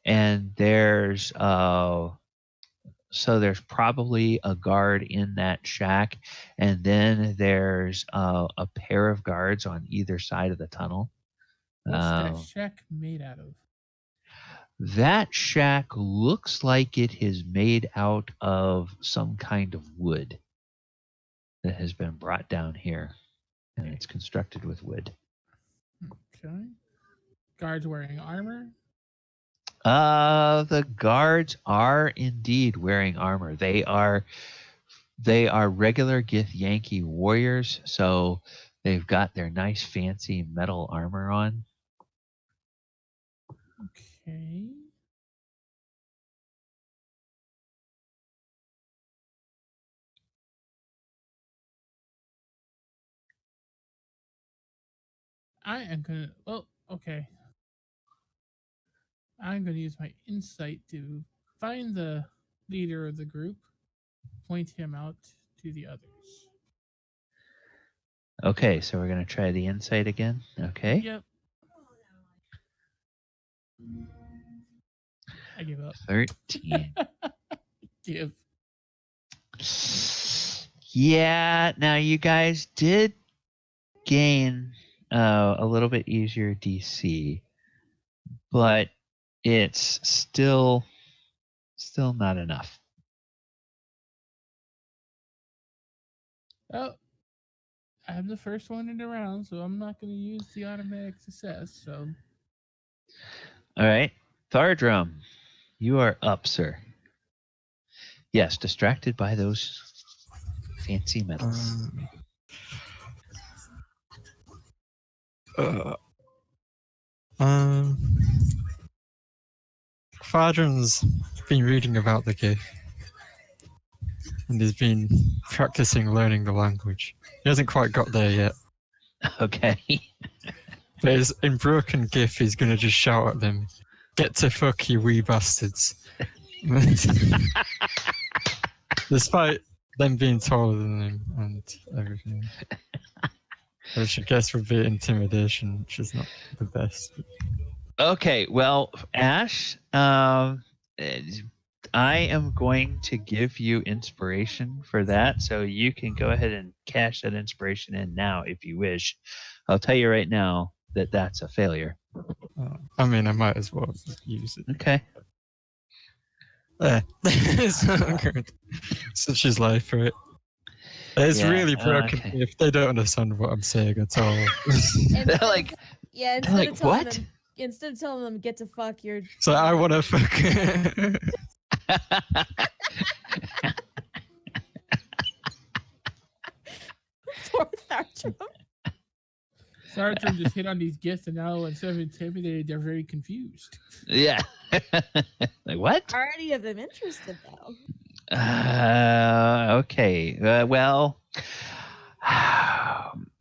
and there's so there's probably a guard in that shack, and then there's a pair of guards on either side of the tunnel. What's that shack made out of? That shack looks like it is made out of some kind of wood that has been brought down here, and it's constructed with wood. Okay. Guards wearing armor? The guards are indeed wearing armor. They are regular Githyanki warriors, so they've got their nice fancy metal armor on. Okay. I am gonna. Well, okay. I'm gonna use my insight to find the leader of the group, point him out to the others. Okay, so we're gonna try the insight again. Okay. Yep. I give up. 13. Give. Yeah, now you guys did gain a little bit easier DC, but it's still not enough. Oh, I'm the first one in the round, so I'm not going to use the automatic success. So, all right, Thardram, you are up, sir. Yes, distracted by those fancy metals. Thardram's been reading about the gift, and he's been practicing learning the language. He hasn't quite got there yet. Okay. But in broken GIF, he's going to just shout at them, "Get to fuck, you wee bastards." Despite them being taller than him and everything. Which I guess would be intimidation, which is not the best. Okay, well, Ash, I am going to give you inspiration for that, so you can go ahead and cash that inspiration in now if you wish. I'll tell you right now that that's a failure. I mean, I might as well use it. Okay. It's not good. Such is life, right? It's really broken if they don't understand what I'm saying at all. They're like, instead of telling them get to fuck, you're so I want to fuck. Poor Thardram. Thardram just hit on these gifts, and now instead of intimidated, they're very confused. Yeah. Like, what? Are any of them interested, though? Okay. Well,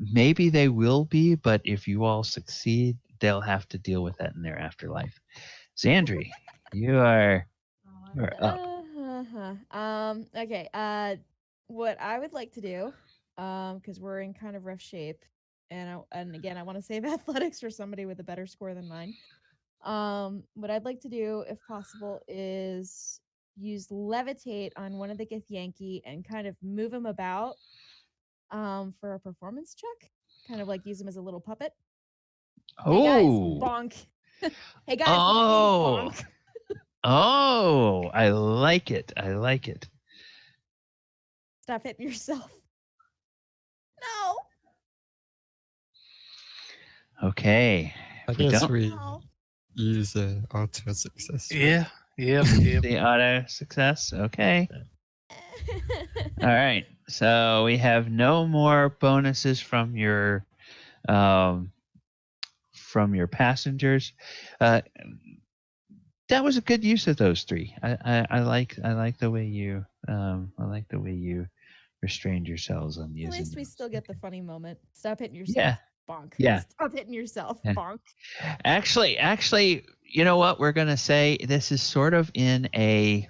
maybe they will be, but if you all succeed, they'll have to deal with that in their afterlife. Zandri, you are up. Okay. What I would like to do, because we're in kind of rough shape, and again, I want to save athletics for somebody with a better score than mine. What I'd like to do, if possible, is use levitate on one of the Githyanki and kind of move him about for a performance check. Kind of like use him as a little puppet. Oh. Hey guys, bonk. Hey guys, oh. bonk. Oh, I like it. I like it. Stop hitting yourself. No. Okay. I If we guess don't we No. use auto success. right? Yeah. Yep. the auto success, okay. All right. So we have no more bonuses from your passengers. That was a good use of those three. I like the way you restrained yourselves on using. At least we those. still get the funny moment. Stop hitting yourself. Yeah. Bonk. Yeah. Stop hitting yourself. Yeah. Bonk. Actually, you know what? We're gonna say this is sort of in a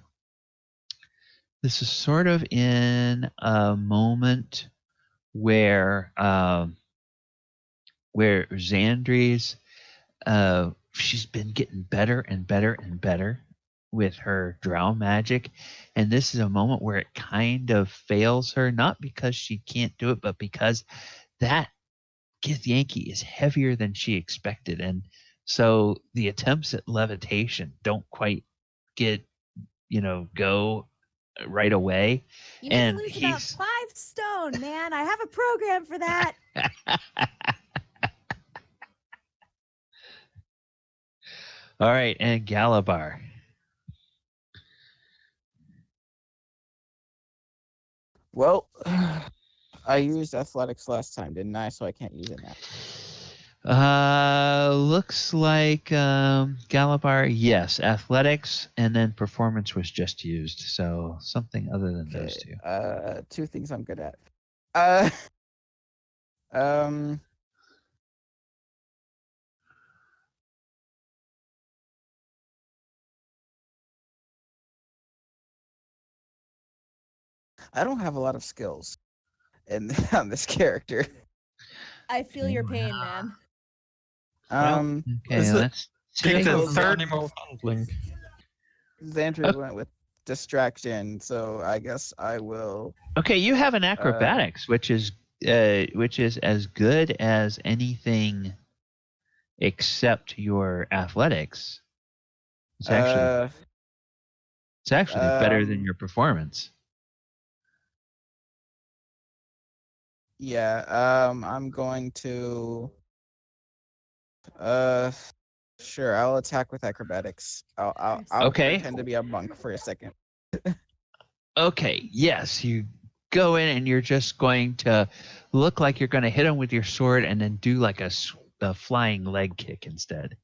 moment where Zandri's she's been getting better and better and better with her drow magic, and this is a moment where it kind of fails her, not because she can't do it, but because that Githyanki is heavier than she expected, and so the attempts at levitation don't quite go right away. You need And to lose about 5 stone, man. I have a program for that. All right, and Galibar. Well, I used athletics last time, didn't I? So I can't use it now. Looks like Galibar, yes, athletics, and then performance was just used, so something other than those two. Two things I'm good at. I don't have a lot of skills on this character. I feel your pain, man. Okay, Is it- let's Pick take the Because third- animal handling. Xandri went with distraction, so I guess I will. Okay, you have an acrobatics, which is as good as anything except your athletics. It's actually better than your performance. Yeah. I'm going to. Sure. I'll attack with acrobatics. I'll Okay. pretend to be a monk for a second. Okay, yes, you go in and you're just going to look like you're going to hit him with your sword and then do like a flying leg kick instead.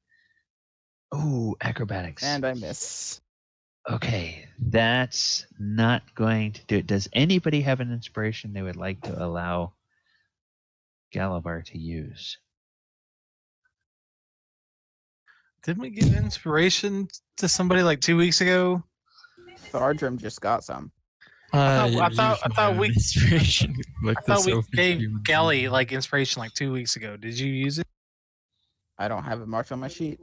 Ooh, acrobatics. And I miss. Okay, that's not going to do it. Does anybody have an inspiration they would like to allow Galibar to use? Didn't we give inspiration to somebody like 2 weeks ago? Thardram just got some. I thought we- inspiration. Like I thought we this gave overview. Gally like inspiration like 2 weeks ago. Did you use it? I don't have it marked on my sheet.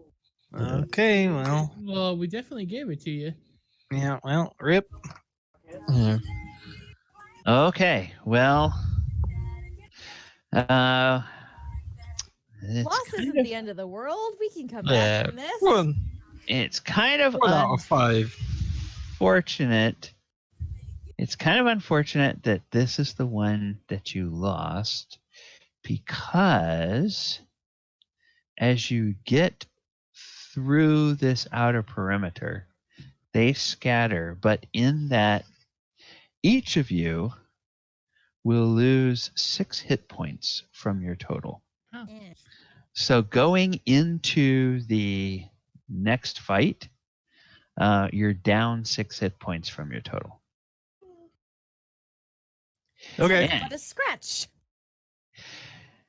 Okay, well, Well, we definitely gave it to you. yeah, well, rip. Yeah. Okay, well, it's Loss kind isn't of, the end of the world. We can come Yeah. back from this. it's kind of 1 out of 5. unfortunate. It's kind of unfortunate that this is the one that you lost, because as you get through this outer perimeter, they scatter, but in that, each of you will lose 6 hit points from your total. Oh. Eh. So going into the next fight, you're down 6 hit points from your total. Okay. And, But a scratch.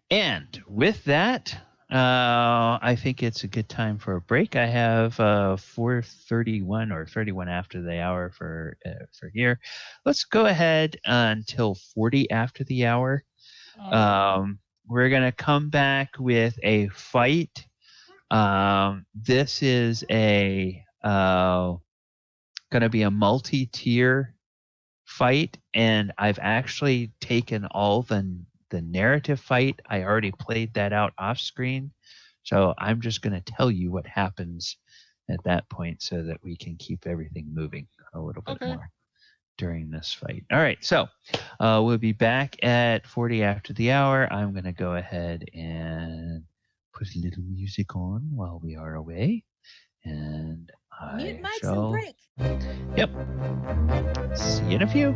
and with that, I think it's a good time for a break. I have 4:31 or 31 after the hour for here. Let's go ahead until 40 after the hour. We're gonna come back with a fight. This is gonna be a multi-tier fight, and I've actually taken all the narrative fight. I already played that out off screen, so I'm just going to tell you what happens at that point so that we can keep everything moving a little bit Okay. more. during this fight. All right, so we'll be back at 40 after the hour. I'm going to go ahead and put a little music on while we are away. And Mute I mics shall... and break. Yep. See you in a few.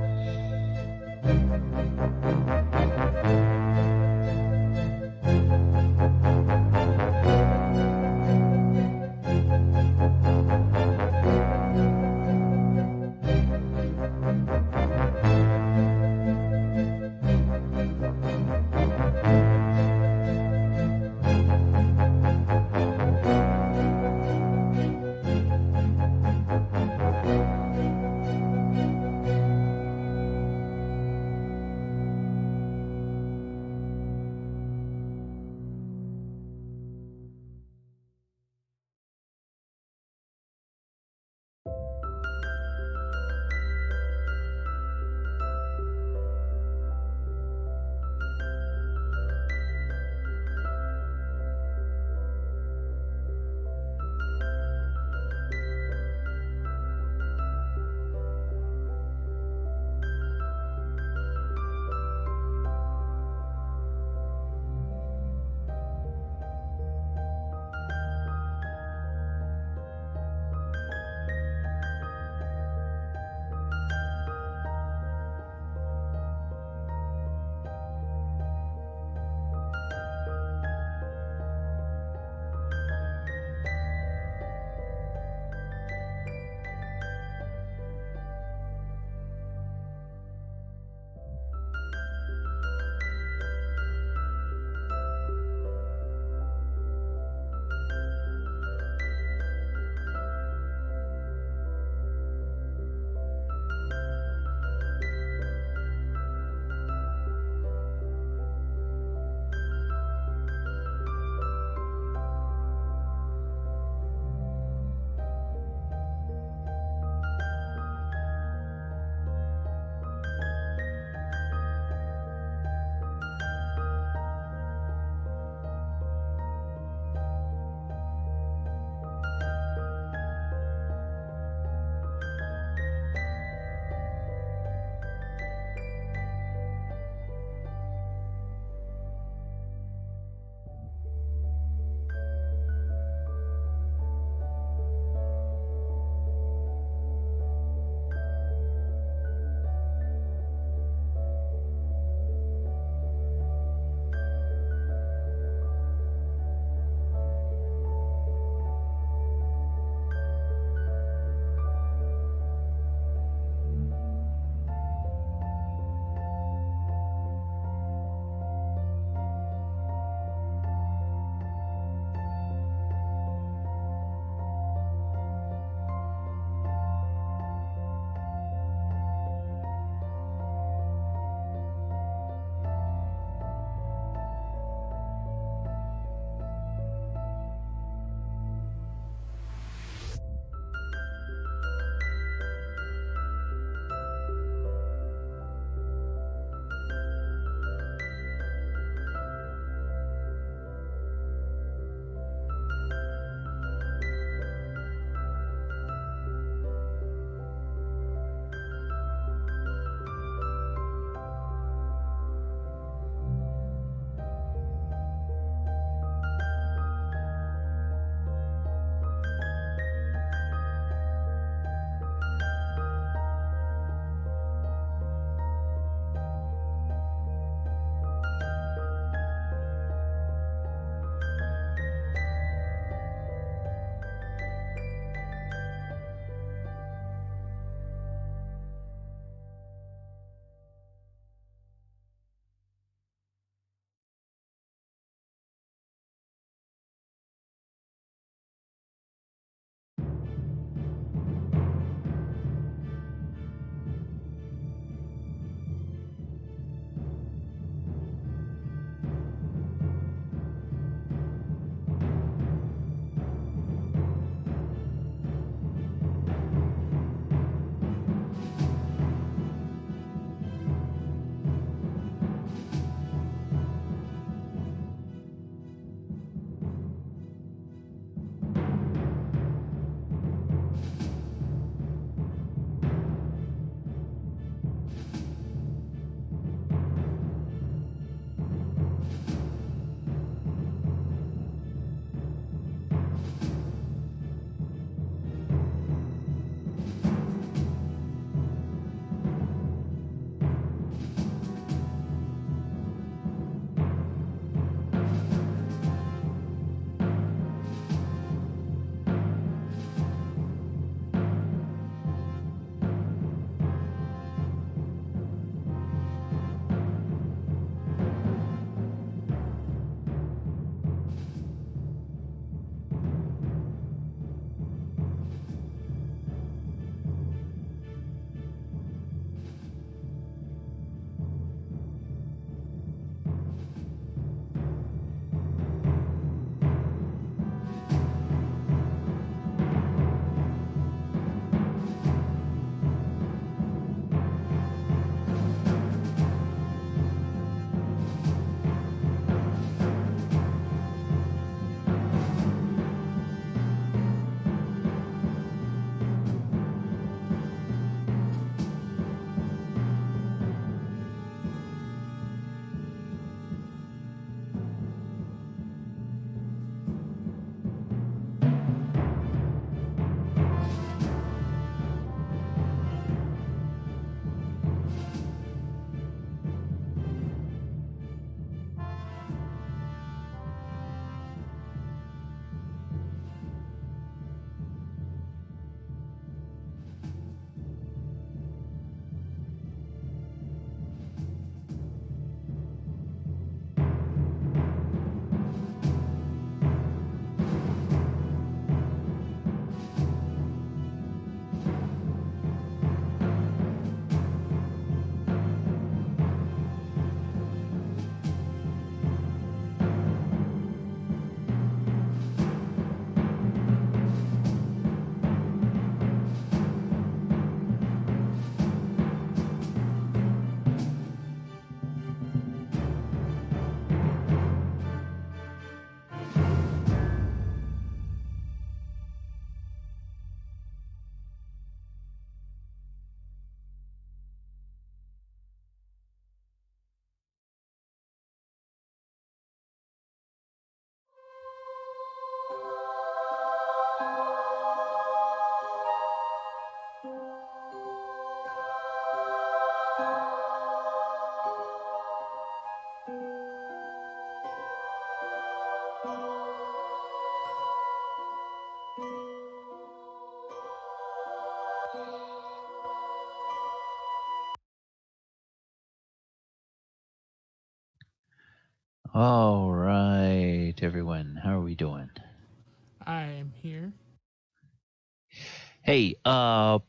All right, everyone. How are we doing? I am here. Hey,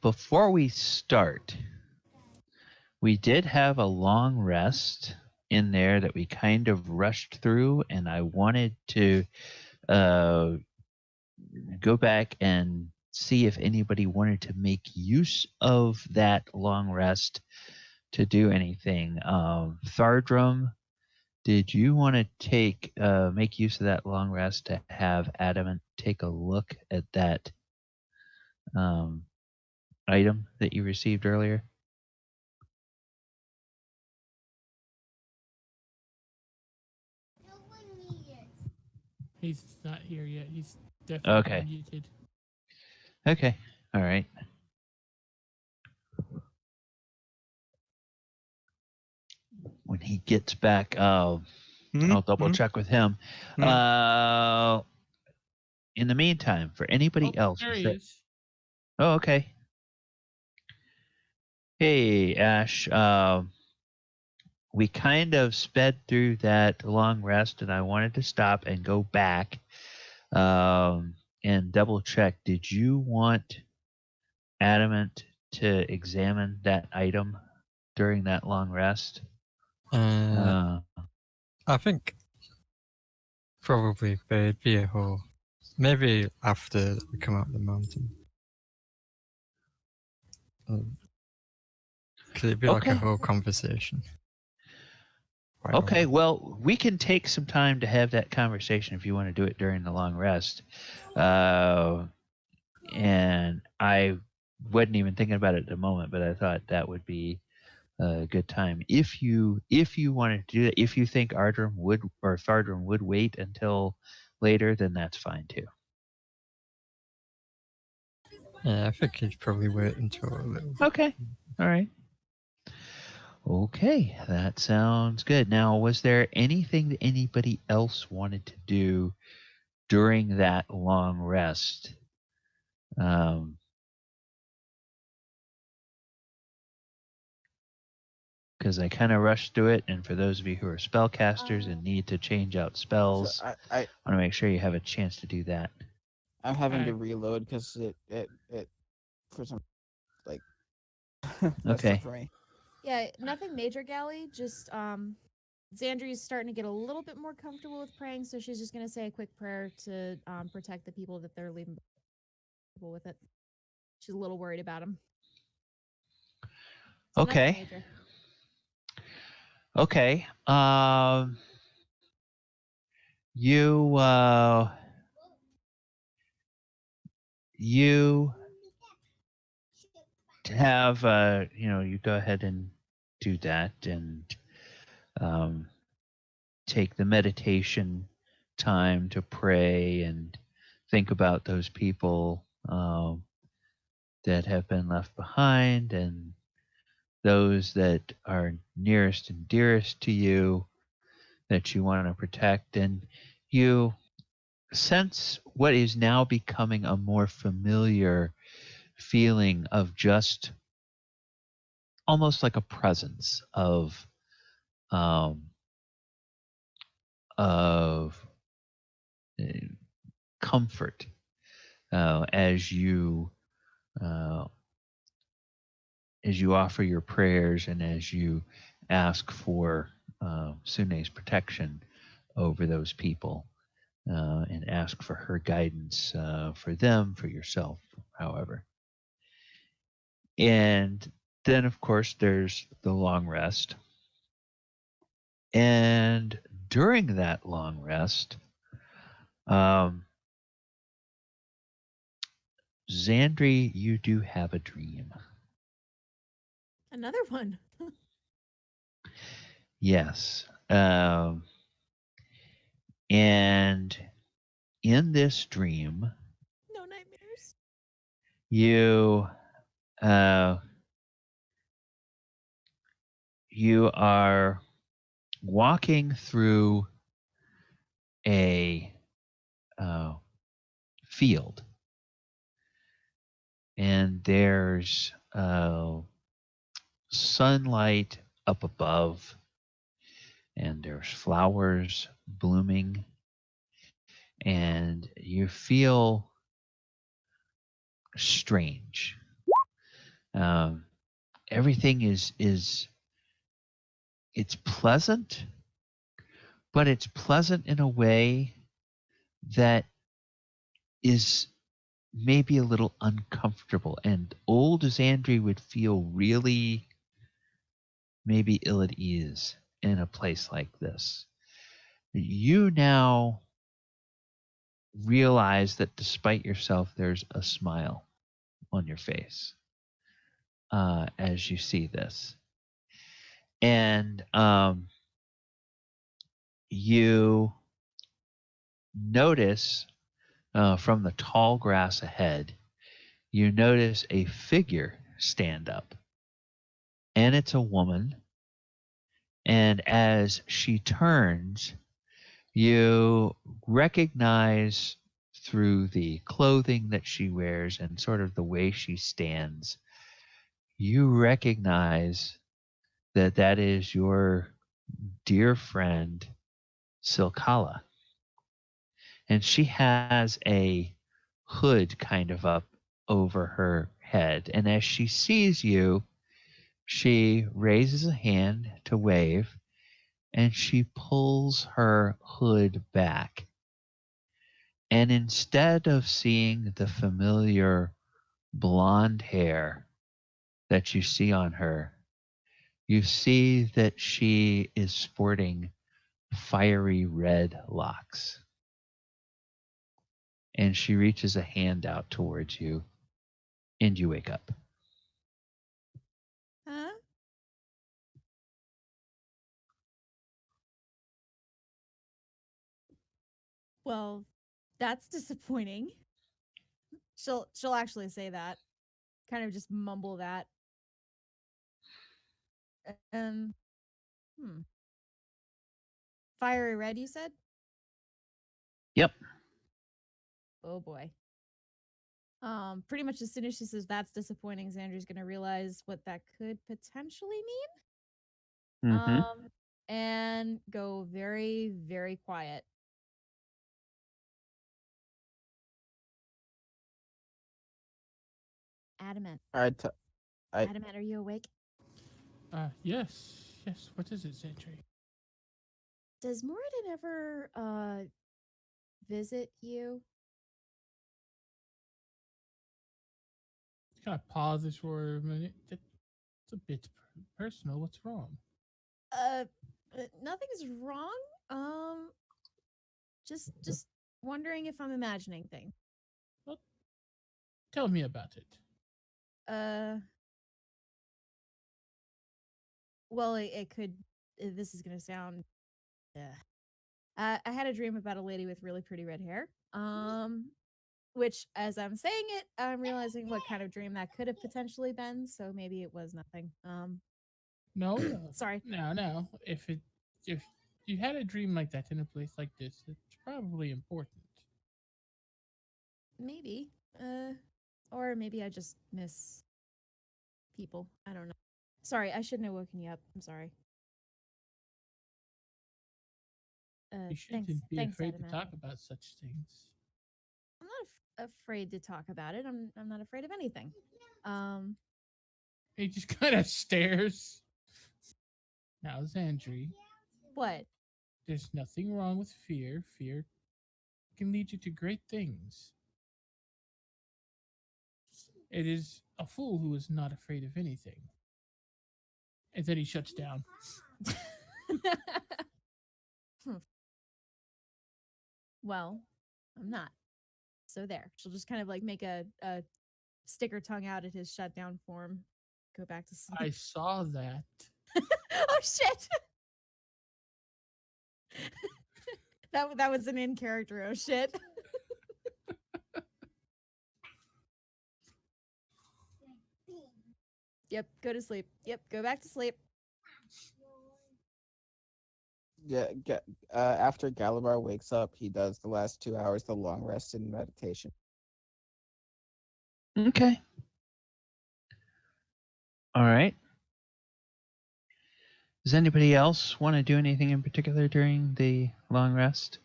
before we start, we did have a long rest in there that we kind of rushed through, and I wanted to go back and see if anybody wanted to make use of that long rest to do anything. Thardram, did you want to make use of that long rest to have Adamant take a look at that item that you received earlier? He's not here yet. He's definitely Okay. muted. Okay. All right. When he gets back, I'll double check with him. In the meantime, for anybody else, There he is. Oh, okay. Hey, Ash. We kind of sped through that long rest, and I wanted to stop and go back and double check. Did you want Adamant to examine that item during that long rest? I think probably there'd be a whole. Maybe after we come up the mountain. Could it be like a Okay. whole conversation? Quite Okay, long. well, we can take some time to have that conversation if you want to do it during the long rest. And I wasn't even thinking about it at the moment, but I thought that would be a good time. If you wanted to do that, if you think Thardram would wait until later, then that's fine too. Yeah, I think he'd probably wait until a little bit. Okay. All right. Okay, that sounds good. Now, was there anything that anybody else wanted to do during that long rest? Because I kind of rushed through it, and for those of you who are spellcasters and need to change out spells, So I want to make sure you have a chance to do that. I'm having to Alright. reload because it for some like that's Okay. tough for me. Yeah, nothing major, Gally. Just Zandri's starting to get a little bit more comfortable with praying, so she's just gonna say a quick prayer to protect the people that they're leaving with it. She's a little worried about him. So nothing Okay. major. Okay. You you have you go ahead and do that and take the meditation time to pray and think about those people that have been left behind and those that are nearest and dearest to you that you want to protect. And you sense what is now becoming a more familiar feeling of just almost like a presence um, of comfort uh, as you offer your prayers and as you ask for Sune's protection over those people and ask for her guidance for them, for yourself, however. And then, of course, there's the long rest. And during that long rest, Zandri, you do have a dream. Another one. Yes. And in this dream, No nightmares. you are walking through a field, and there's sunlight up above, and there's flowers blooming, and you feel strange. Um, everything is it's pleasant, but it's pleasant in a way that is maybe a little uncomfortable. And old Zandri would feel really maybe ill at ease in a place like this. You now realize that despite yourself, there's a smile on your face as you see this. And you notice from the tall grass ahead, you notice a figure stand up. And it's a woman. And as she turns, you recognize through the clothing that she wears and sort of the way she stands, you recognize that that is your dear friend, Silkala. And she has a hood kind of up over her head. And as she sees you, she raises a hand to wave, and she pulls her hood back. And instead of seeing the familiar blonde hair that you see on her, you see that she is sporting fiery red locks. And she reaches a hand out towards you, and you wake up. Huh? Well, that's disappointing. She'll actually say that. Kind of just mumble that. Um, hmm. Fiery red, you said? Yep. Oh boy. Pretty much as soon as she says that's disappointing, Zandri's gonna realize what that could potentially mean. Mm-hmm. And go very, very quiet. Adamant. All right. I Adamant, are you awake? Yes. Yes. What is it, Zandri? Does Moradin ever visit you? Kind of pauses for a minute. That's a bit personal. What's wrong? Nothing's wrong. Just wondering if I'm imagining things. Well, tell me about it. Well, it could. This is gonna sound. I had a dream about a lady with really pretty red hair. Which, as I'm saying it, I'm realizing what kind of dream that could have potentially been. So maybe it was nothing. No, Sorry. no. If you had a dream like that in a place like this, it's probably important. Maybe. Or maybe I just miss people. I don't know. Sorry, I shouldn't have woken you up. I'm sorry. You shouldn't be Thanks, afraid to Adamant. talk about such things. I'm not afraid to talk about it. I'm not afraid of anything. He just kind of stares. Now, Zandri, What? there's nothing wrong with fear. Fear can lead you to great things. It is a fool who is not afraid of anything. And then he shuts down. Well, I'm not. So there. She'll just kind of like make a stick her tongue out at his shutdown form. Go back to sleep. I saw that. Oh shit! that was an in character. Oh shit! Yep. Go to sleep. Yep. Go back to sleep. after Galibar wakes up, he does the last 2 hours the long rest and meditation. Okay. All right. Does anybody else want to do anything in particular during the long rest?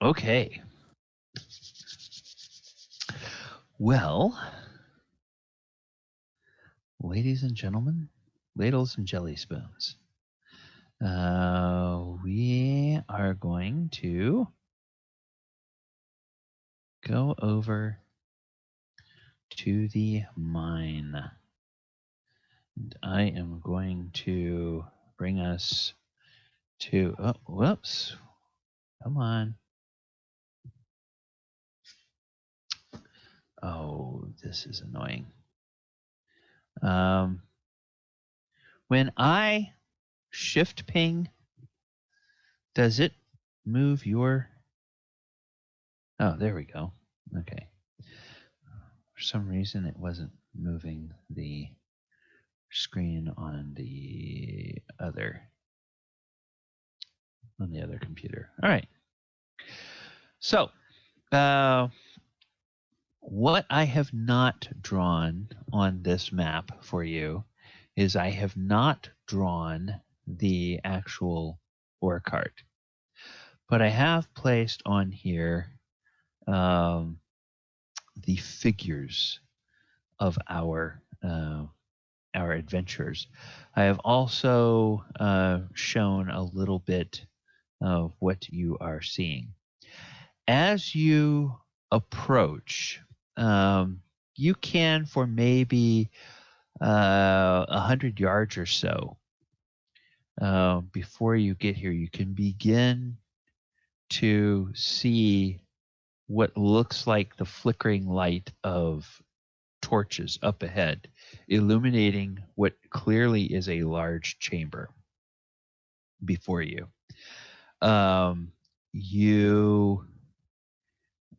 Okay. Well, ladies and gentlemen, ladles and jelly spoons, we are going to go over to the mine. And I am going to bring us to, oh, whoops. Come on. Oh, this is annoying. When I shift ping, does it move your... Oh, there we go. Okay. For some reason, it wasn't moving the screen on the other computer. All right. So, what I have not drawn on this map for you is I have not drawn the actual ore cart, but I have placed on here the figures of our adventures. I have also shown a little bit of what you are seeing. As you approach, you can, for maybe 100 yards or so before you get here, you can begin to see what looks like the flickering light of torches up ahead, illuminating what clearly is a large chamber before you. You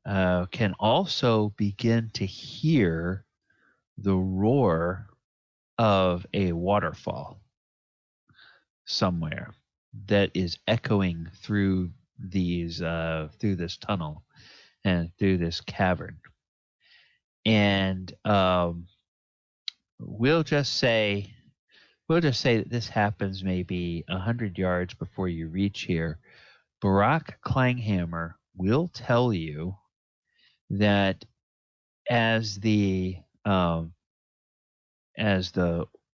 can also begin to hear the roar of a waterfall somewhere that is echoing through through this tunnel and through this cavern. And we'll just say that this happens maybe 100 yards before you reach here. Barack Klanghammer will tell you that as the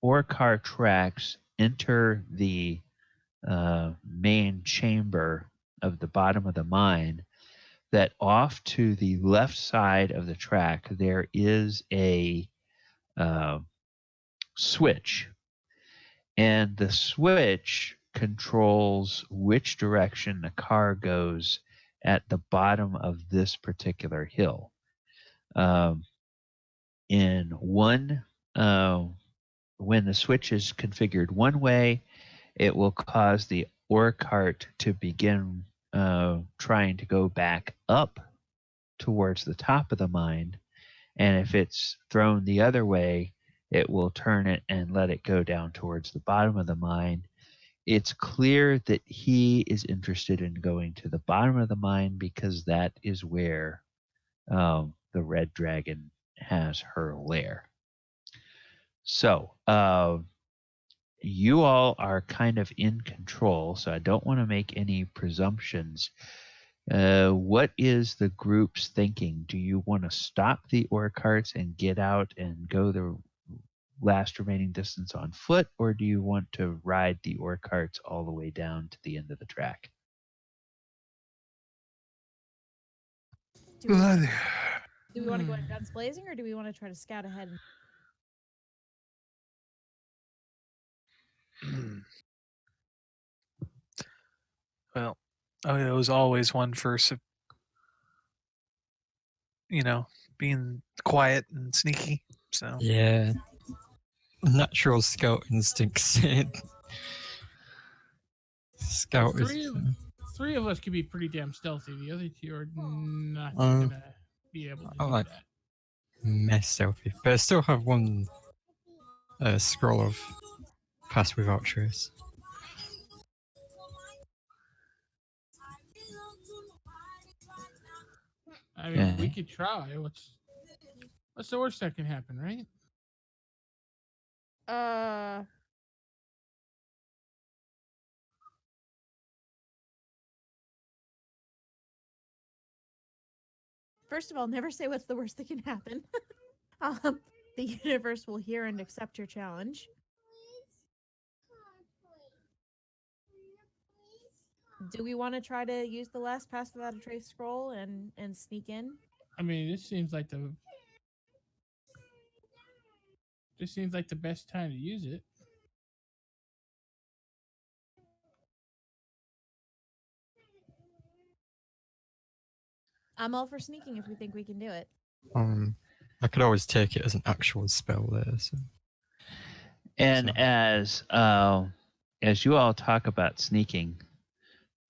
ore car tracks enter the main chamber of the bottom of the mine, that off to the left side of the track there is a switch, and the switch controls which direction the car goes at the bottom of this particular hill. In one, when the switch is configured one way, it will cause the ore cart to begin trying to go back up towards the top of the mine. And if it's thrown the other way, it will turn it and let it go down towards the bottom of the mine. It's clear that he is interested in going to the bottom of the mine because that is where the red dragon has her lair. So you all are kind of in control, so I don't want to make any presumptions. What is the group's thinking? Do you want to stop the ore carts and get out and go the last remaining distance on foot, or do you want to ride the ore carts all the way down to the end of the track? Do we want to go in guns blazing, or do we want to try to scout ahead? Well, it was always one for, being quiet and sneaky. So Yeah. Natural scout instincts. Scout is. Three of us could be pretty damn stealthy. The other two are not Oh. gonna be able to do like that. mess stealthy. But I still have one scroll of pass without trace. I mean, we could try. What's the worst that can happen, right? First of all, never say what's the worst that can happen. The universe will hear and accept your challenge. Do we want to try to use the last pass without a trace scroll and sneak in? I mean, this seems like the best time to use it. I'm all for sneaking if we think we can do it. I could always take it as an actual spell there. So. And So. as you all talk about sneaking,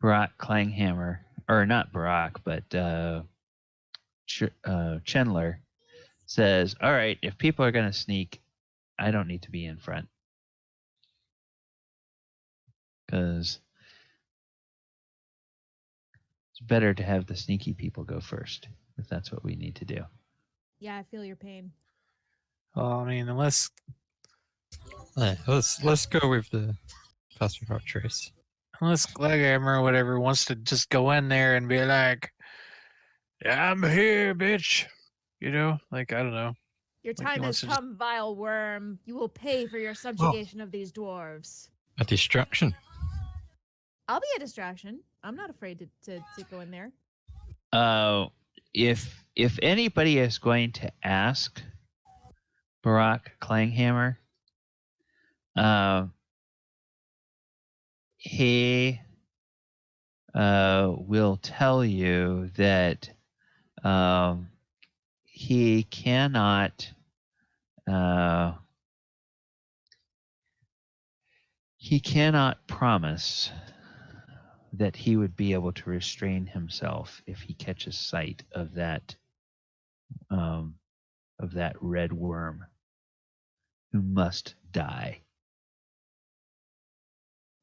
Barak Klanghammer, or not Barak, but Chandler says, "All right, if people are going to sneak, I don't need to be in front because it's better to have the sneaky people go first if that's what we need to do." Yeah, I feel your pain. Well, I mean, unless Yeah, let's go with the pass without trace. Gleghammer or whatever wants to just go in there and be like, "I'm here, bitch," you know, like I don't know. Your Like he time wants has to just- come, vile worm. You will pay for your subjugation of these dwarves. A distraction. I'll be a distraction. I'm not afraid to go in there. If anybody is going to ask Barak Klanghammer, he will tell you that he cannot promise that he would be able to restrain himself if he catches sight of that red worm who must die.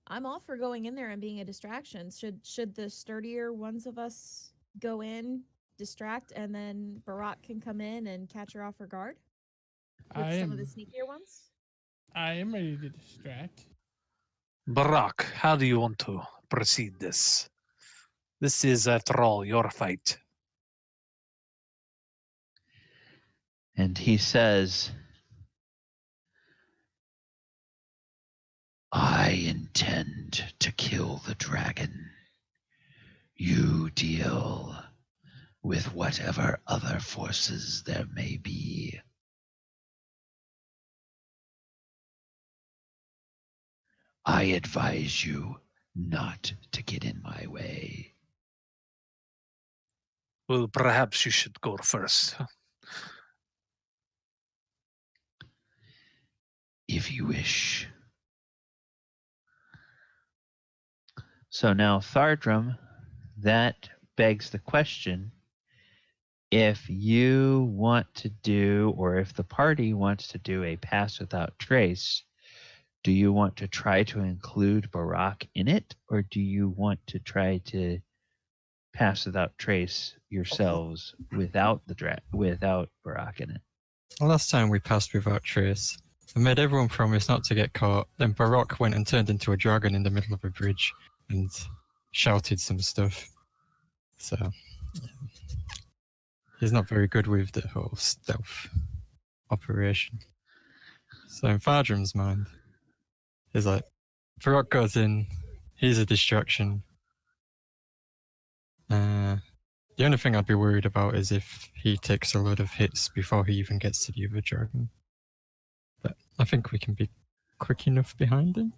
I'm all for going in there and being a distraction. Should the sturdier ones of us go in, distract, and then Barak can come in and catch her off her guard with some of the sneakier ones? I am ready to distract. Barak, how do you want to proceed this? This is, after all, your fight. And he says, "I intend to kill the dragon. You deal with whatever other forces there may be. I advise you not to get in my way." Well, perhaps you should go first. If you wish. So now, Thardram, that begs the question, if you want to do, or if the party wants to do a pass without trace, do you want to try to include Barak in it, or do you want to try to pass without trace yourselves without Barak in it? Last time we passed without trace, I made everyone promise not to get caught. Then Barak went and turned into a dragon in the middle of a bridge and shouted some stuff. So he's not very good with the whole stealth operation. So in Thardram's mind, he's like, Barak goes in, he's a distraction. The only thing I'd be worried about is if he takes a load of hits before he even gets to the other dragon. But I think we can be quick enough behind him.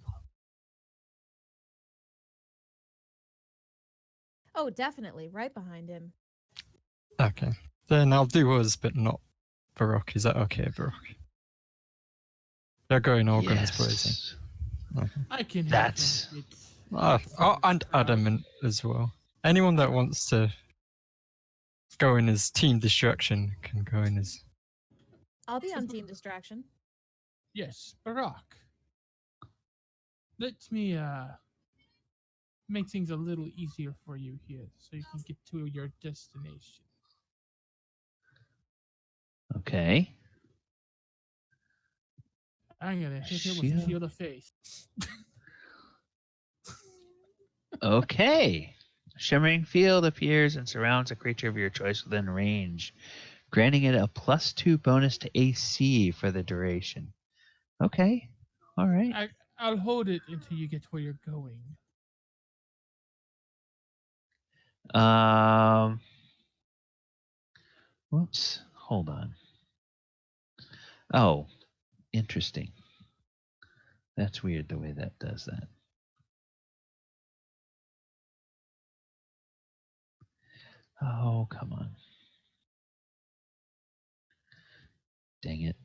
Oh, definitely, right behind him. Okay. Then I'll do us, but not Barak. Is that okay, Barak? They're going all guns blazing. Okay. I can. That's- And Adamant as well. Anyone that wants to go in as team distraction can go in as... I'll be on team distraction. Yes, Barak. Let me make things a little easier for you here, so you can get to your destination. Okay. I'm gonna hit him with a Shield. shield of faith. Okay. Shimmering field appears and surrounds a creature of your choice within range, granting it a +2 bonus to AC for the duration. Okay. All right. I'll hold it until you get to where you're going. Whoops. Hold on. Oh, interesting. That's weird the way that does that. Oh, come on. Dang it.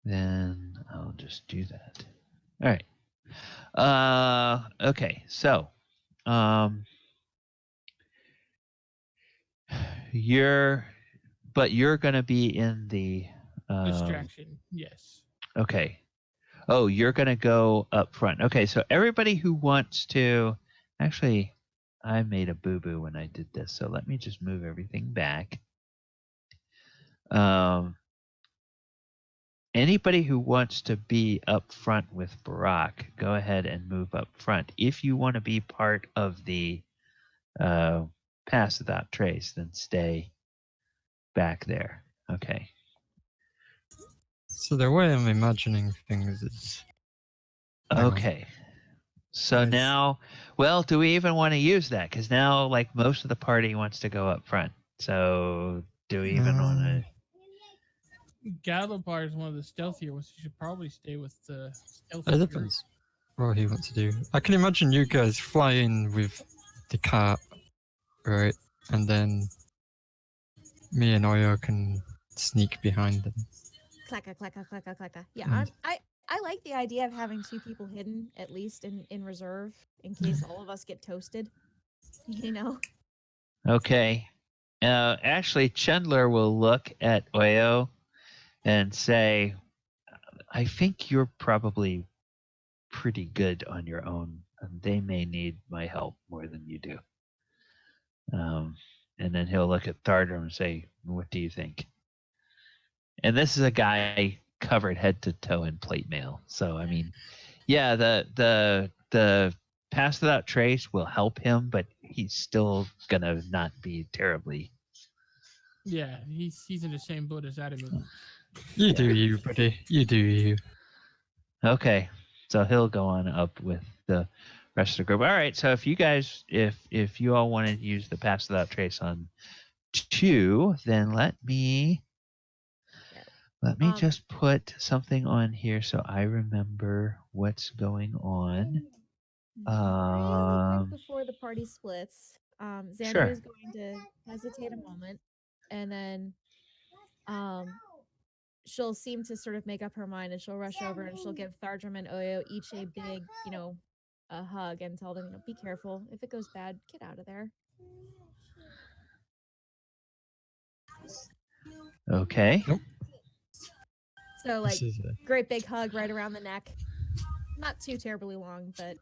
Then I'll just do that. All right. Okay. So, you're going to be in the Distraction, yes. Okay. Oh, you're going to go up front. Okay, so everybody who wants to actually I made a boo-boo when I did this. So let me just move everything back. Anybody who wants to be up front with Barack, go ahead and move up front. If you want to be part of the pass without trace, then stay back there. Okay. So the way I'm imagining things is. Hang on. Okay. So Nice. now, well, do we even want to use that? Because now, like, most of the party wants to go up front. So do we even want to? Galibar is one of the stealthier ones. You should probably stay with the stealthy It group. depends what he wants to do. I can imagine you guys fly in with the cart, right? And then me and Oyo can sneak behind them. Clacka, clacka, clacka, clacka. Yeah, Mm. I like the idea of having 2 people hidden at least in reserve in case all of us get toasted. You know. Okay. Actually, Chandler will look at Oyo and say, I think you're probably pretty good on your own. And they may need my help more than you do. And then he'll look at Thardram and say, what do you think? And this is a guy covered head to toe in plate mail. So, I mean, yeah, the pass without trace will help him, but he's still going to not be terribly. Yeah, he's in the same boat as Adamant. You do you, buddy. You do you. Okay, so he'll go on up with the rest of the group. All right, so if you guys, if you all want to use the pass without trace on 2, then let me just put something on here so I remember what's going on. Really quick before the party splits, Zandri Sure. is going to hesitate a moment, and then she'll seem to sort of make up her mind, and she'll rush over and she'll give Thardram and Oyo each a big, a hug and tell them, be careful. If it goes bad, get out of there. Okay. Nope. So like, This is a- great big hug right around the neck. Not too terribly long, but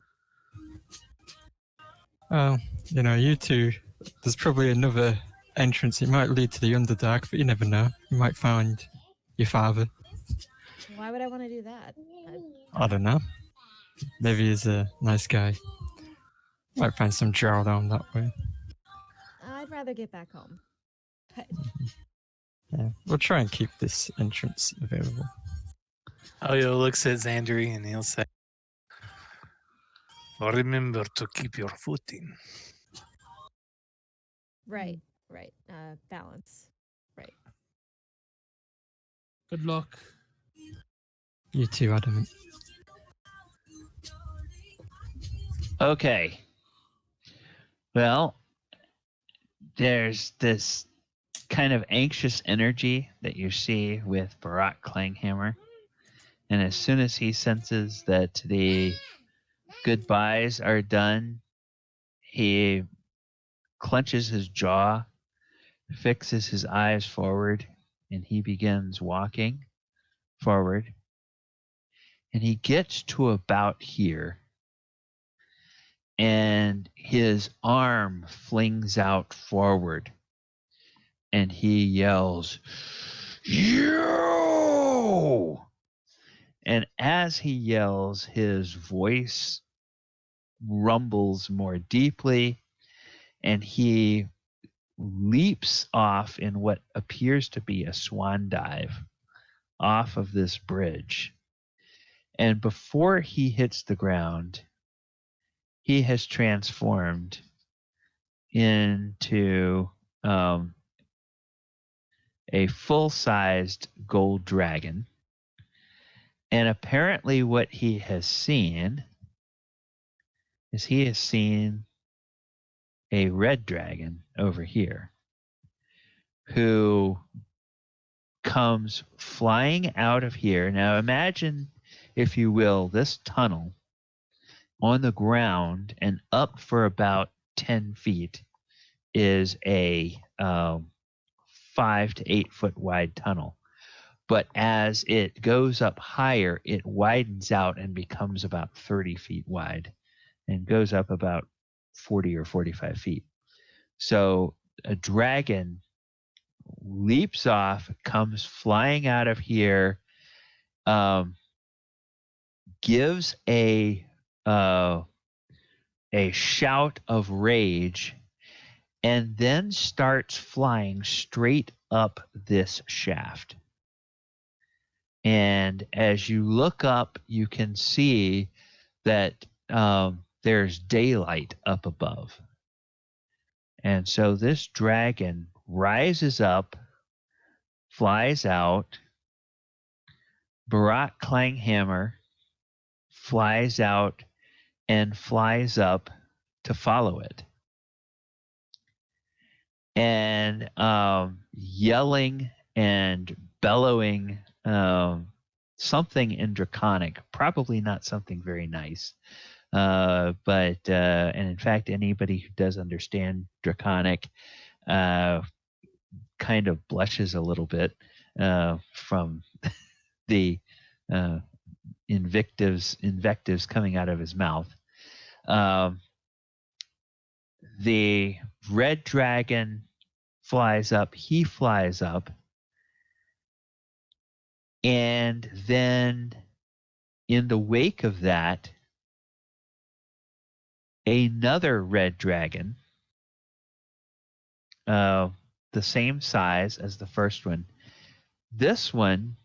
Well, you two, there's probably another entrance. It might lead to the Underdark, but you never know. You might find your father. why would I want to do that? I don't know. Maybe he's a nice guy. Might find some drawdown that way. I'd rather get back home. But Yeah, we'll try and keep this entrance available. Oyo looks at Zandri and he'll say, remember to keep your footing. right. Balance. Right. Good luck. You too, Adamant. Okay. Well, there's this kind of anxious energy that you see with Barack Clanghammer. And as soon as he senses that the goodbyes are done, he clenches his jaw, fixes his eyes forward, and he begins walking forward. And he gets to about here, and his arm flings out forward. and he yells, "You!" And as he yells, his voice rumbles more deeply, and he leaps off in what appears to be a swan dive off of this bridge. And before he hits the ground, he has transformed into a full-sized gold dragon. And apparently what he has seen is he has seen a red dragon over here who comes flying out of here. Now imagine, if you will, this tunnel on the ground, and up for about 10 feet is a 5 to 8 foot wide tunnel. But as it goes up higher, it widens out and becomes about 30 feet wide and goes up about 40 or 45 feet. So a dragon leaps off, comes flying out of here, gives a shout of rage, and then starts flying straight up this shaft. And as you look up, you can see that there's daylight up above. And so this dragon rises up, flies out. Barat Clanghammer flies out and flies up to follow it. And yelling and bellowing something in Draconic, probably not something very nice. But and in fact, anybody who does understand Draconic kind of blushes a little bit from the invectives coming out of his mouth. The red dragon flies up. He flies up. And then in the wake of that, another red dragon, the same size as the first one, this one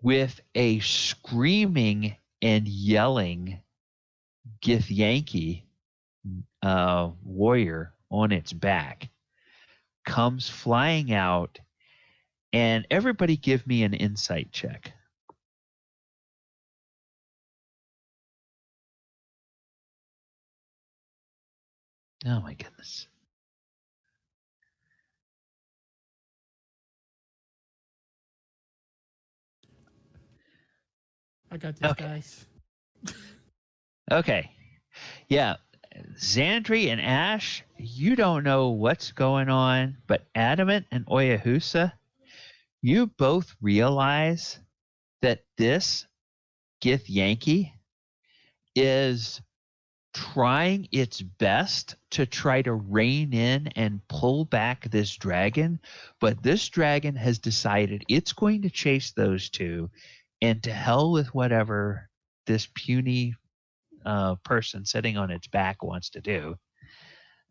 with a screaming and yelling Githyanki warrior on its back, comes flying out. And everybody give me an insight check. Oh my goodness. I got this, Okay. guys. Okay. Yeah. Zandri and Ash, you don't know what's going on, but Adamant and Oyohusa, you both realize that this Githyanki is trying its best to try to rein in and pull back this dragon, but this dragon has decided it's going to chase those two, and to hell with whatever this puny person sitting on its back wants to do.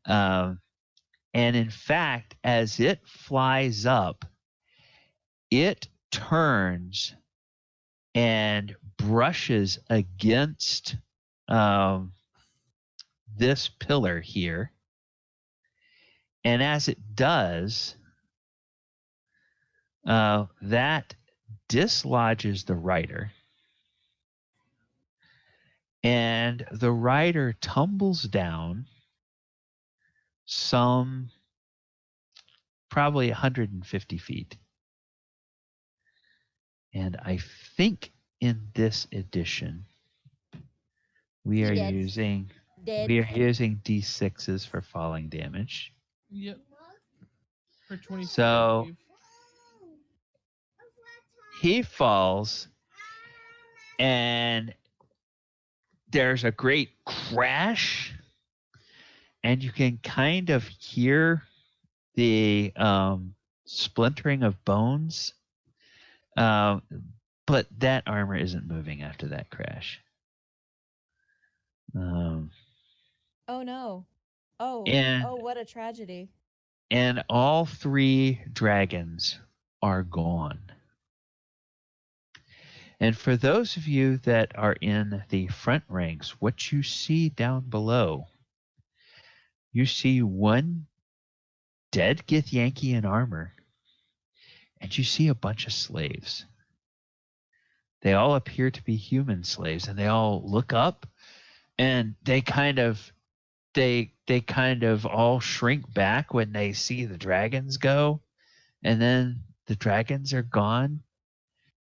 And in fact, as it flies up, it turns and brushes against this pillar here. And as it does, that dislodges the rider. And the rider tumbles down some probably 150 feet. And I think in this edition, we are Dead. using Dead. D6s for falling damage. Yep. For 20. So he falls, and there's a great crash, and you can kind of hear the splintering of bones. But that armor isn't moving after that crash. Oh no. Oh, And what a tragedy. and all 3 dragons are gone. And for those of you that are in the front ranks, what you see down below, you see one dead Githyanki in armor, and you see a bunch of slaves. They all appear to be human slaves, and they all look up, and they kind of all shrink back when they see the dragons go, and then the dragons are gone,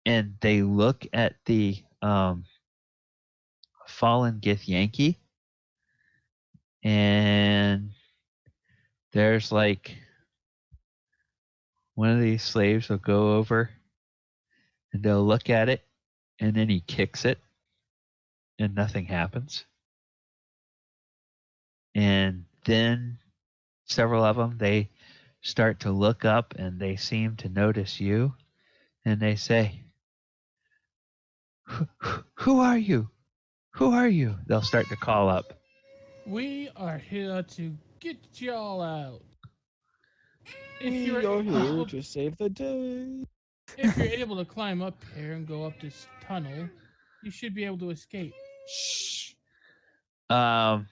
and they look at the fallen Githyanki, and there's like one of these slaves will go over and they'll look at it, and then he kicks it and nothing happens. And then several of them, they start to look up and they seem to notice you, and they say, who are you? Who are you? They'll start to call up. We are here to get y'all out. If We you're are here able, to save the day. if you're able to climb up here and go up this tunnel, you should be able to escape. Shh. And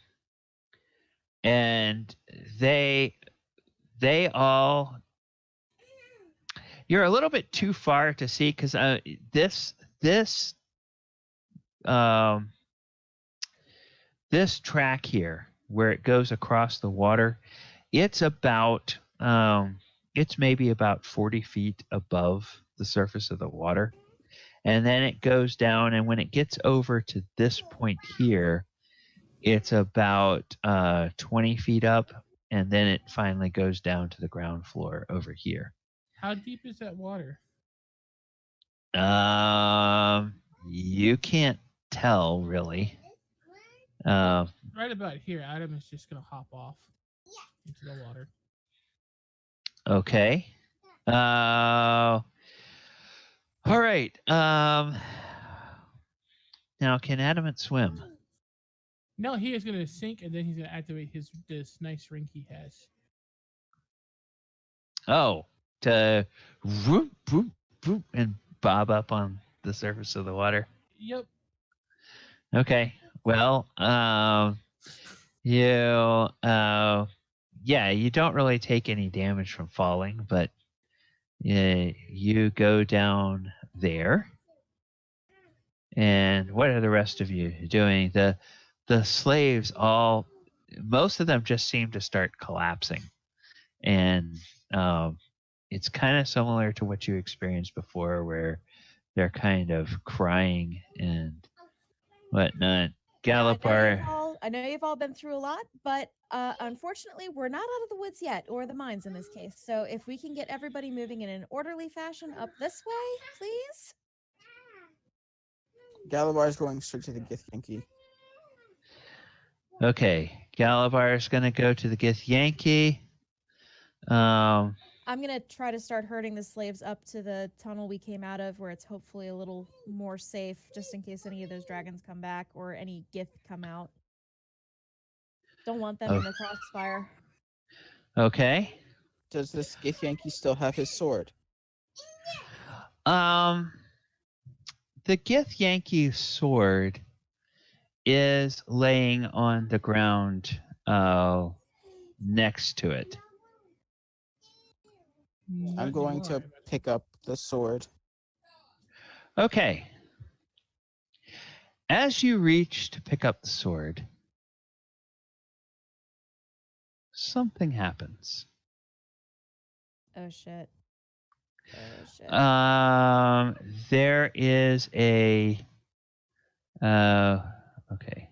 they all, you're a little bit too far to see, because this track here where it goes across the water, it's about it's maybe about 40 feet above the surface of the water, and then it goes down, and when it gets over to this point here, it's about 20 feet up, and then it finally goes down to the ground floor over here. How deep is that water? You can't tell really. Right about here, Adam is just gonna hop off into the water. Okay. All right. Now, can Adamant swim? No, he is gonna sink, and then he's gonna activate this nice ring he has. Oh, to whoop, whoop, whoop, and bob up on the surface of the water. Yep. Okay. Well, you don't really take any damage from falling, but you go down there. And what are the rest of you doing? The slaves most of them just seem to start collapsing, and it's kind of similar to what you experienced before, where they're kind of crying and whatnot. Galibar. I know you've all been through a lot, but unfortunately, we're not out of the woods yet, or the mines in this case. So if we can get everybody moving in an orderly fashion up this way, please. Galibar is going straight to the Githyanki. Okay, Galibar is going to go to the Githyanki. I'm gonna try to start herding the slaves up to the tunnel we came out of, where it's hopefully a little more safe, just in case any of those dragons come back or any Gith come out. Don't want them in the crossfire. Okay. Does this Githyanki still have his sword? The Githyanki sword is laying on the ground next to it. I'm going to pick up the sword. Okay. As you reach to pick up the sword, something happens. Oh shit. Oh shit. There is a okay.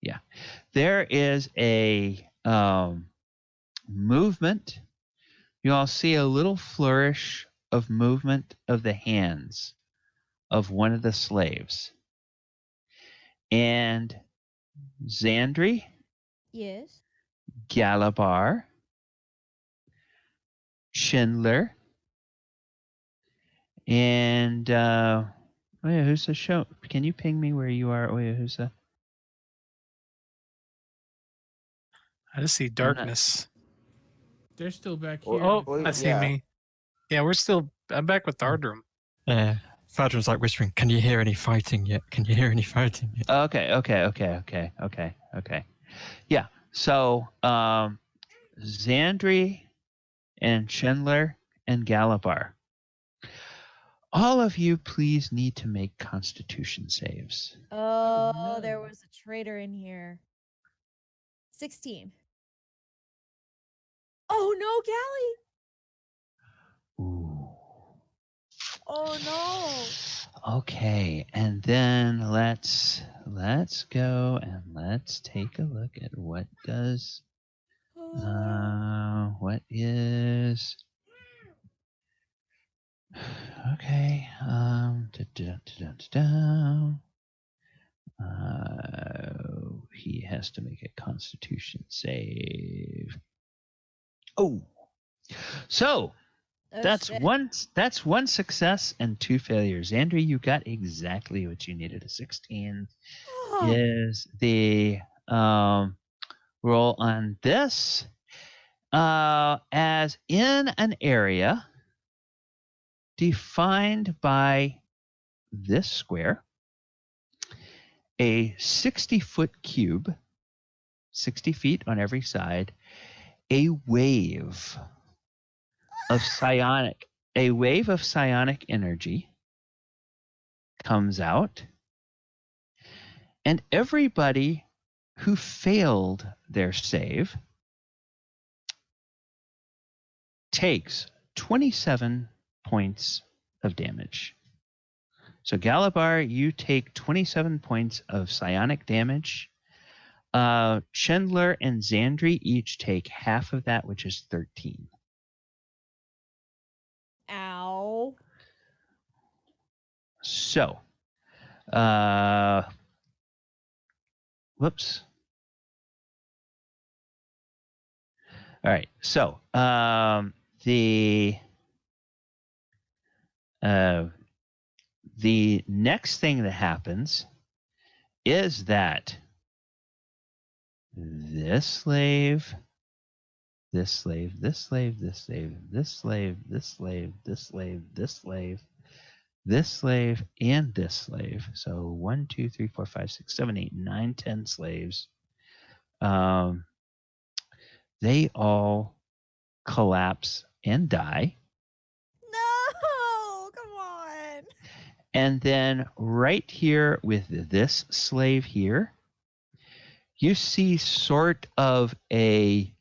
Yeah. There is a movement. You all see a little flourish of movement of the hands of one of the slaves. And Zandri, Yes. Galibar, Schindler, and Oyohusa. Show. Can you ping me where you are, Oyohusa? I just see darkness. They're still back Well, here. I see yeah. me. Yeah, I'm back with Thardram. Yeah. Thardram's like whispering, "Can you hear any fighting yet? Can you hear any fighting yet?" Okay. Yeah. So, Zandri and Schindler and Galibar. All of you, please need to make Constitution saves. Oh, no. there was a traitor in here. 16. Oh no, Gally! Ooh. Oh no. Okay, and then let's go and let's take a look at what does what is okay. He has to make a Constitution save. Oh, so Oh, that's shit. one success and 2 failures. Andrew, you got exactly what you needed. A 16 Oh, is the roll on this. As in an area defined by this square, a 60-foot cube, 60 feet on every side, a wave of psionic energy comes out, and everybody who failed their save takes 27 points of damage. So Galibar, you take 27 points of psionic damage. Schindler and Zandri each take half of that, which is 13. ow. So, whoops. All right. So, the next thing that happens is that this slave, this slave, this slave, this slave, this slave, this slave, this slave, this slave, this slave, and this slave. So 1, 2, 3, 4, 5, 6, 7, 8, 9, 10 slaves. They all collapse and die. No, come on. And then right here with this slave here, you see sort of a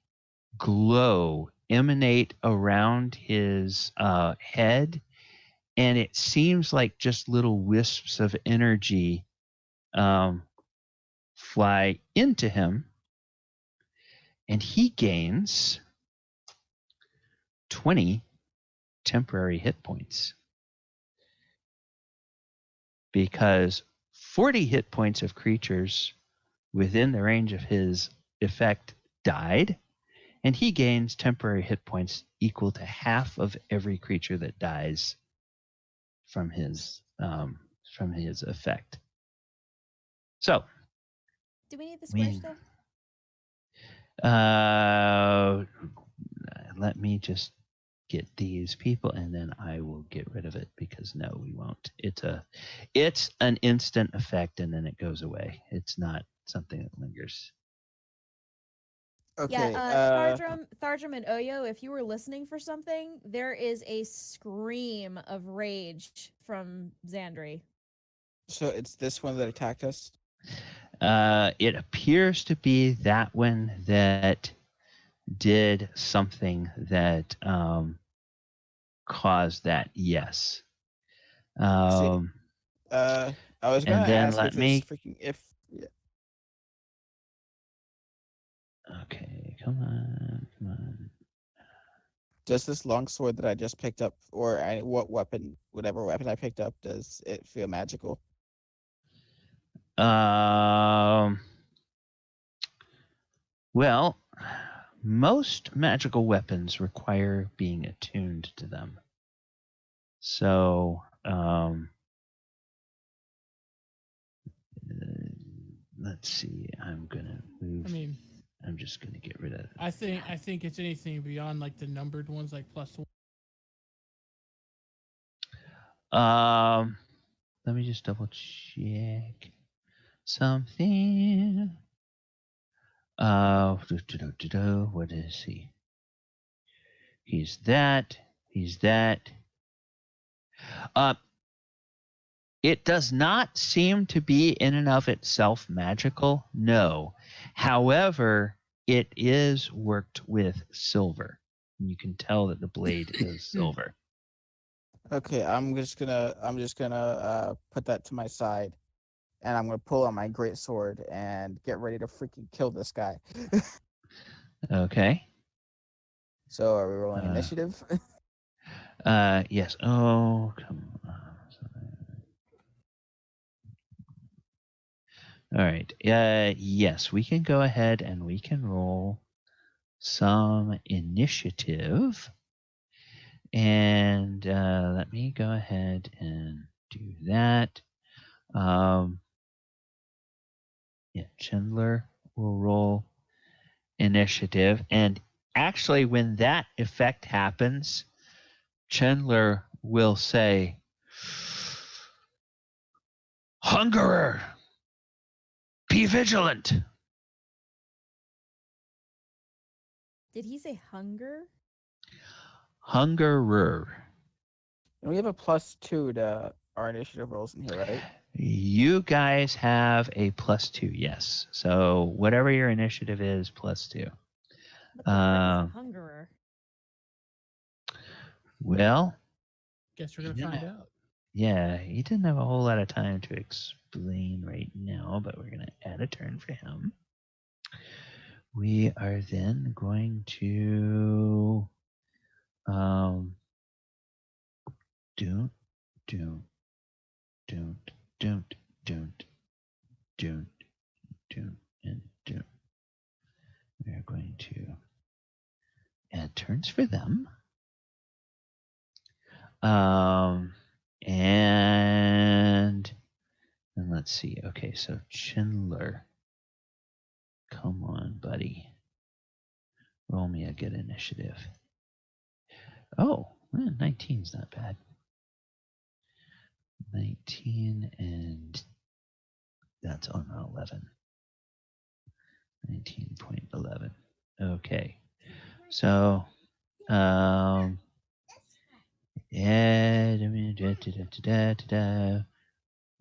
glow emanate around his head, and it seems like just little wisps of energy fly into him, and he gains 20 temporary hit points because 40 hit points of creatures within the range of his effect died, and he gains temporary hit points equal to half of every creature that dies from his effect. So, Do we need the square we- still? let me just get these people, and then I will get rid of it because no, we won't. It's an instant effect, and then it goes away. It's not something that lingers. Okay. Yeah, Thardram and Oyo, if you were listening for something, there is a scream of rage from Zandri. So it's this one that attacked us. It appears to be that one that did something that caused that. Yes. I was gonna and then ask let if me. it's freaking yeah. Okay, come on. Does this longsword that I just picked up, or whatever weapon I picked up, does it feel magical? Well, most magical weapons require being attuned to them. So, let's see. I'm gonna move. I mean, I'm just gonna get rid of. I think it's anything beyond like the numbered ones, like +1. Let me just double check something. What is he? He's that. He's that. It does not seem to be in and of itself magical. No. However, it is worked with silver. You can tell that the blade is silver. Okay, I'm just gonna put that to my side, and I'm gonna pull out my great sword and get ready to freaking kill this guy. Okay. So are we rolling initiative? Yes. Oh, come on. All right. Yes, we can go ahead and we can roll some initiative. And let me go ahead and do that. Chandler will roll initiative. And actually, when that effect happens, Chandler will say, "Hungerer, be vigilant." Did he say hunger? Hungerer. And we have a +2 to our initiative rolls in here, right? You guys have a +2, yes. So whatever your initiative is, +2. What the frick is a hungerer? Well, Guess we're gonna find out. yeah, he didn't have a whole lot of time to explain right now, but we're gonna add a turn for him. We are then going to don't, and don't. We are going to add turns for them. And let's see. Okay, so Chandler. Come on, buddy. Roll me a good initiative. Oh, 19's not bad. 19 and that's on 11. 19.11. Okay. So,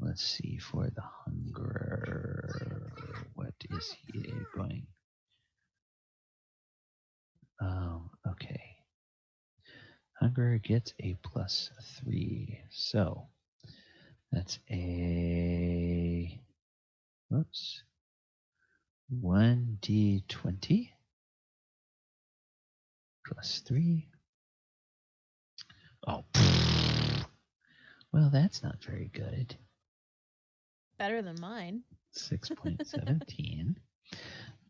let's see for the hunger. What is he going? Okay. Hunger gets a +3. So that's a 1d20 +3. Oh, well, that's not very good. Better than mine. 6.17.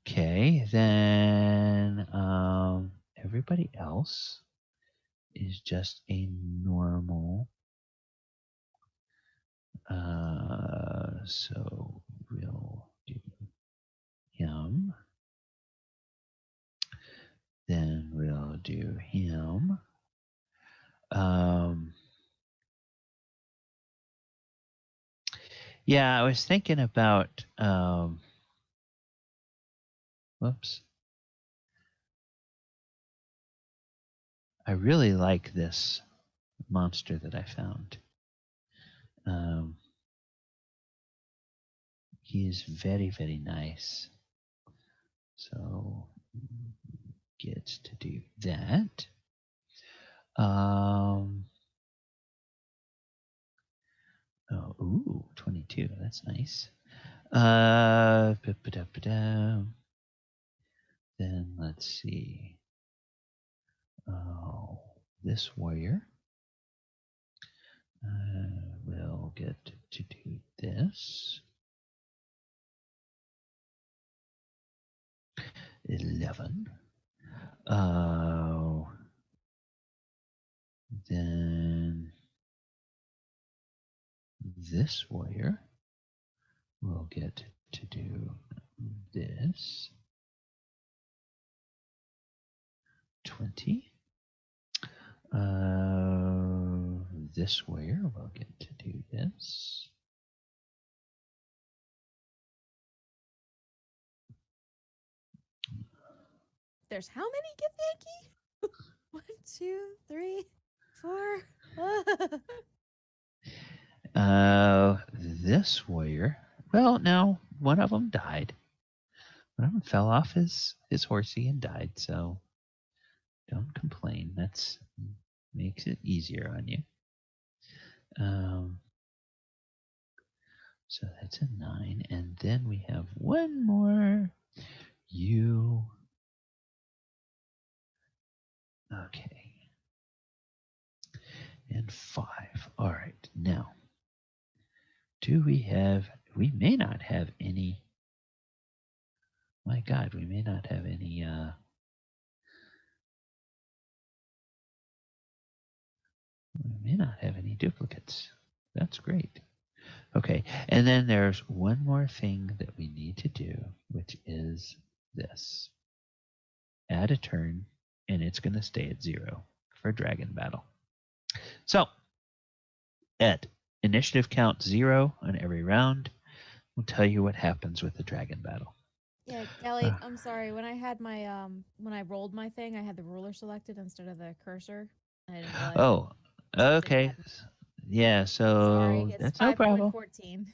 Okay, then everybody else is just a normal. So we'll do him. Then we'll do him. Yeah, I was thinking about whoops. I really like this monster that I found. He's very, very nice. So gets to do that. Oh, ooh, 22. That's nice. Then let's see. Oh, this warrior will get to do this. 11. Then this warrior will get to do this. 20. This warrior will get to do this. There's how many Githyanki? 1, 2, 3, 4. This warrior. Well, no, one of them died. One of them fell off his horsey and died. So don't complain. That's makes it easier on you. So that's a 9, and then we have one more. You. Okay. And 5. All right. Now, do we have? We may not have any. My God, we may not have any. We may not have any duplicates. That's great. Okay, and then there's one more thing that we need to do, which is this. Add a turn, and it's going to stay at 0 for Dragon Battle. So, at initiative count 0 on every round, we'll tell you what happens with the Dragon Battle. Yeah, Kelly, I'm sorry. When I had my when I rolled my thing, I had the ruler selected instead of the cursor. I didn't realize. Oh, okay. Yeah, Sorry, so it's that's no problem. 5.14.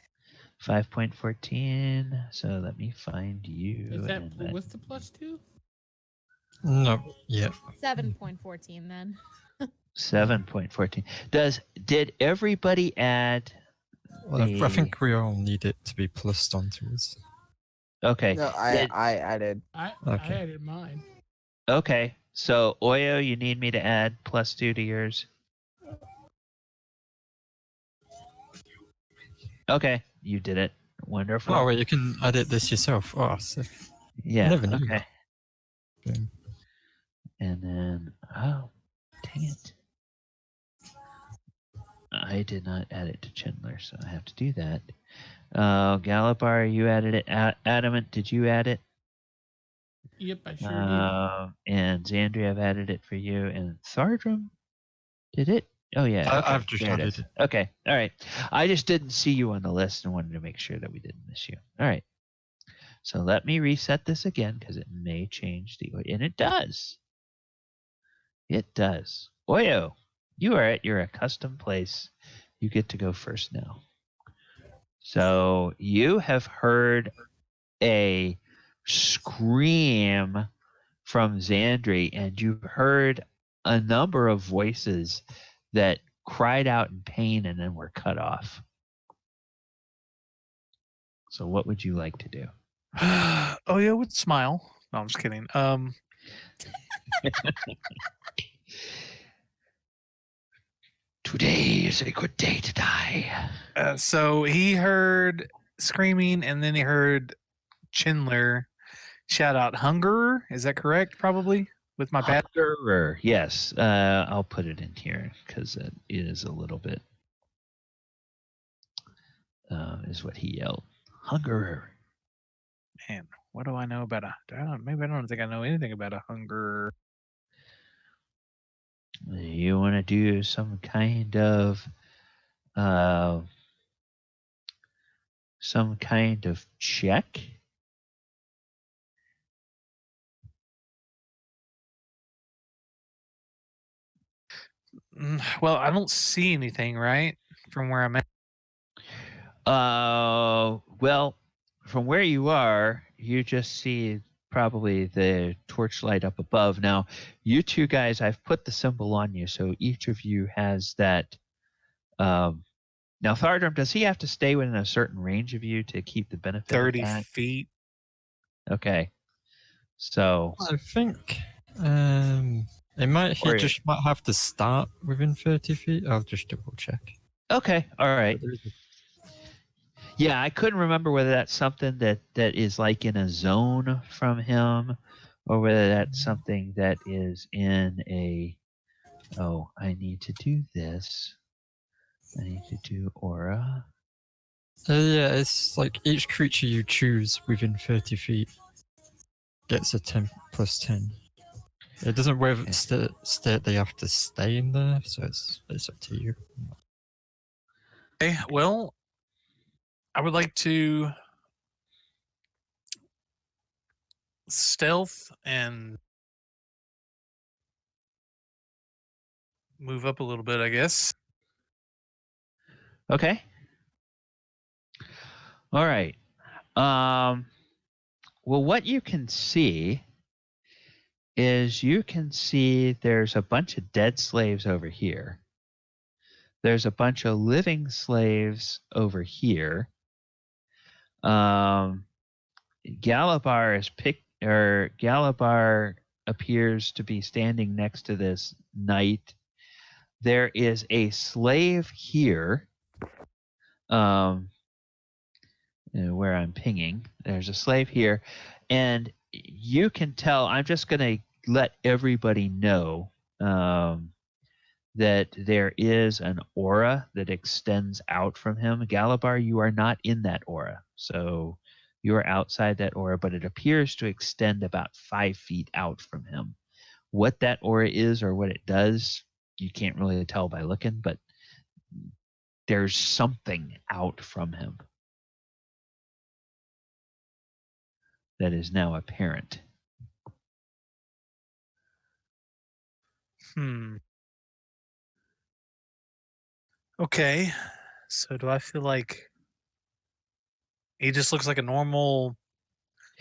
5.14. So let me find you. Is that with the +2? No, yeah. 7.14 then. 7.14. Did everybody add? Well, I think we all need it to be plussed onto us. Okay. No, I added. I Okay. added mine. Okay. So Oyo, you need me to add +2 to yours. Okay, you did it. Wonderful. Oh, wait, you can edit this yourself. Oh, sick. Yeah. never knew Okay. that. And then, oh, dang it. I did not add it to Chandler, so I have to do that. Galibar, you added it. Adamant, did you add it? Yep, I sure And Zandri, I've added it for you. And Thardram, did it? Oh, yeah. I've just there added it. Okay, all right. I just didn't see you on the list and wanted to make sure that we didn't miss you. All right. So let me reset this again because it may change the order. And it does. It does. Oyo, you are at your accustomed place. You get to go first now. So you have heard a scream from Zandri, and you heard a number of voices that cried out in pain and then were cut off. So what would you like to do? Oyo would smile. No, I'm just kidding. Today is a good day to die. So he heard screaming, and then he heard Chandler shout out "Hunger." Is that correct? Probably with my bad. Hungerer. Yes, I'll put it in here because it is a little bit. Is what he yelled. Hungerer. Man, what do I know about maybe I don't think I know anything about a hunger. You want to do some kind of check? Well, I don't see anything right from where I'm at. Well, from where you are, you just see probably the torchlight up above. Now, you two guys, I've put the symbol on you, so each of you has that. Now, Thardram, does he have to stay within a certain range of you to keep the benefit? 30 feet. Okay. So I think he just might have to start within 30 feet. I'll just double check. Okay, all right. Yeah, I couldn't remember whether that's something that is like in a zone from him or whether that's something that is in a, oh, I need to do this. I need to do aura. Yeah, it's like each creature you choose within 30 feet gets a 10 plus 10. It doesn't state they have to stay in there, so it's up to you. Okay, well, I would like to stealth and move up a little bit, I guess. Okay. All right. Well, what you can see is there's a bunch of dead slaves over here. There's a bunch of living slaves over here. Galibar Galibar appears to be standing next to this knight. There is a slave here. Where I'm pinging, there's a slave here, and you can tell. I'm just going to let everybody know that there is an aura that extends out from him. Galibar, you are not in that aura, so you are outside that aura, but it appears to extend about 5 feet out from him. What that aura is or what it does, you can't really tell by looking, but there's something out from him that is now apparent. Okay, so do I feel like he just looks like a normal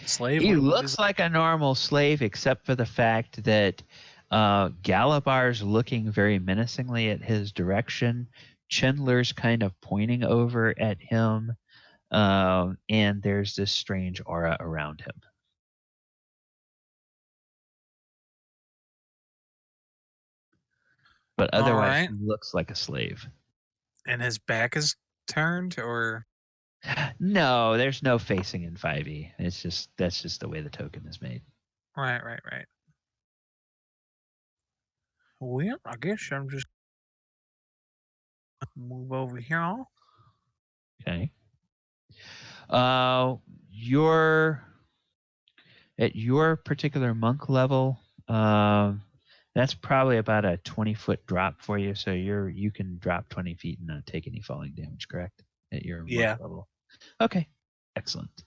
slave? He What looks is like a normal slave, except for the fact that Galibar's looking very menacingly at his direction. Chandler's kind of pointing over at him, and there's this strange aura around him. But All otherwise, right. he looks like a slave. And his back is turned, or No, there's no facing in 5e. That's just the way the token is made. right. Well, I guess I'm just move over here. Okay. At your particular monk level, that's probably about a 20-foot drop for you. So you can drop 20 feet and not take any falling damage, correct? At your Yeah. monk level. Okay. Excellent.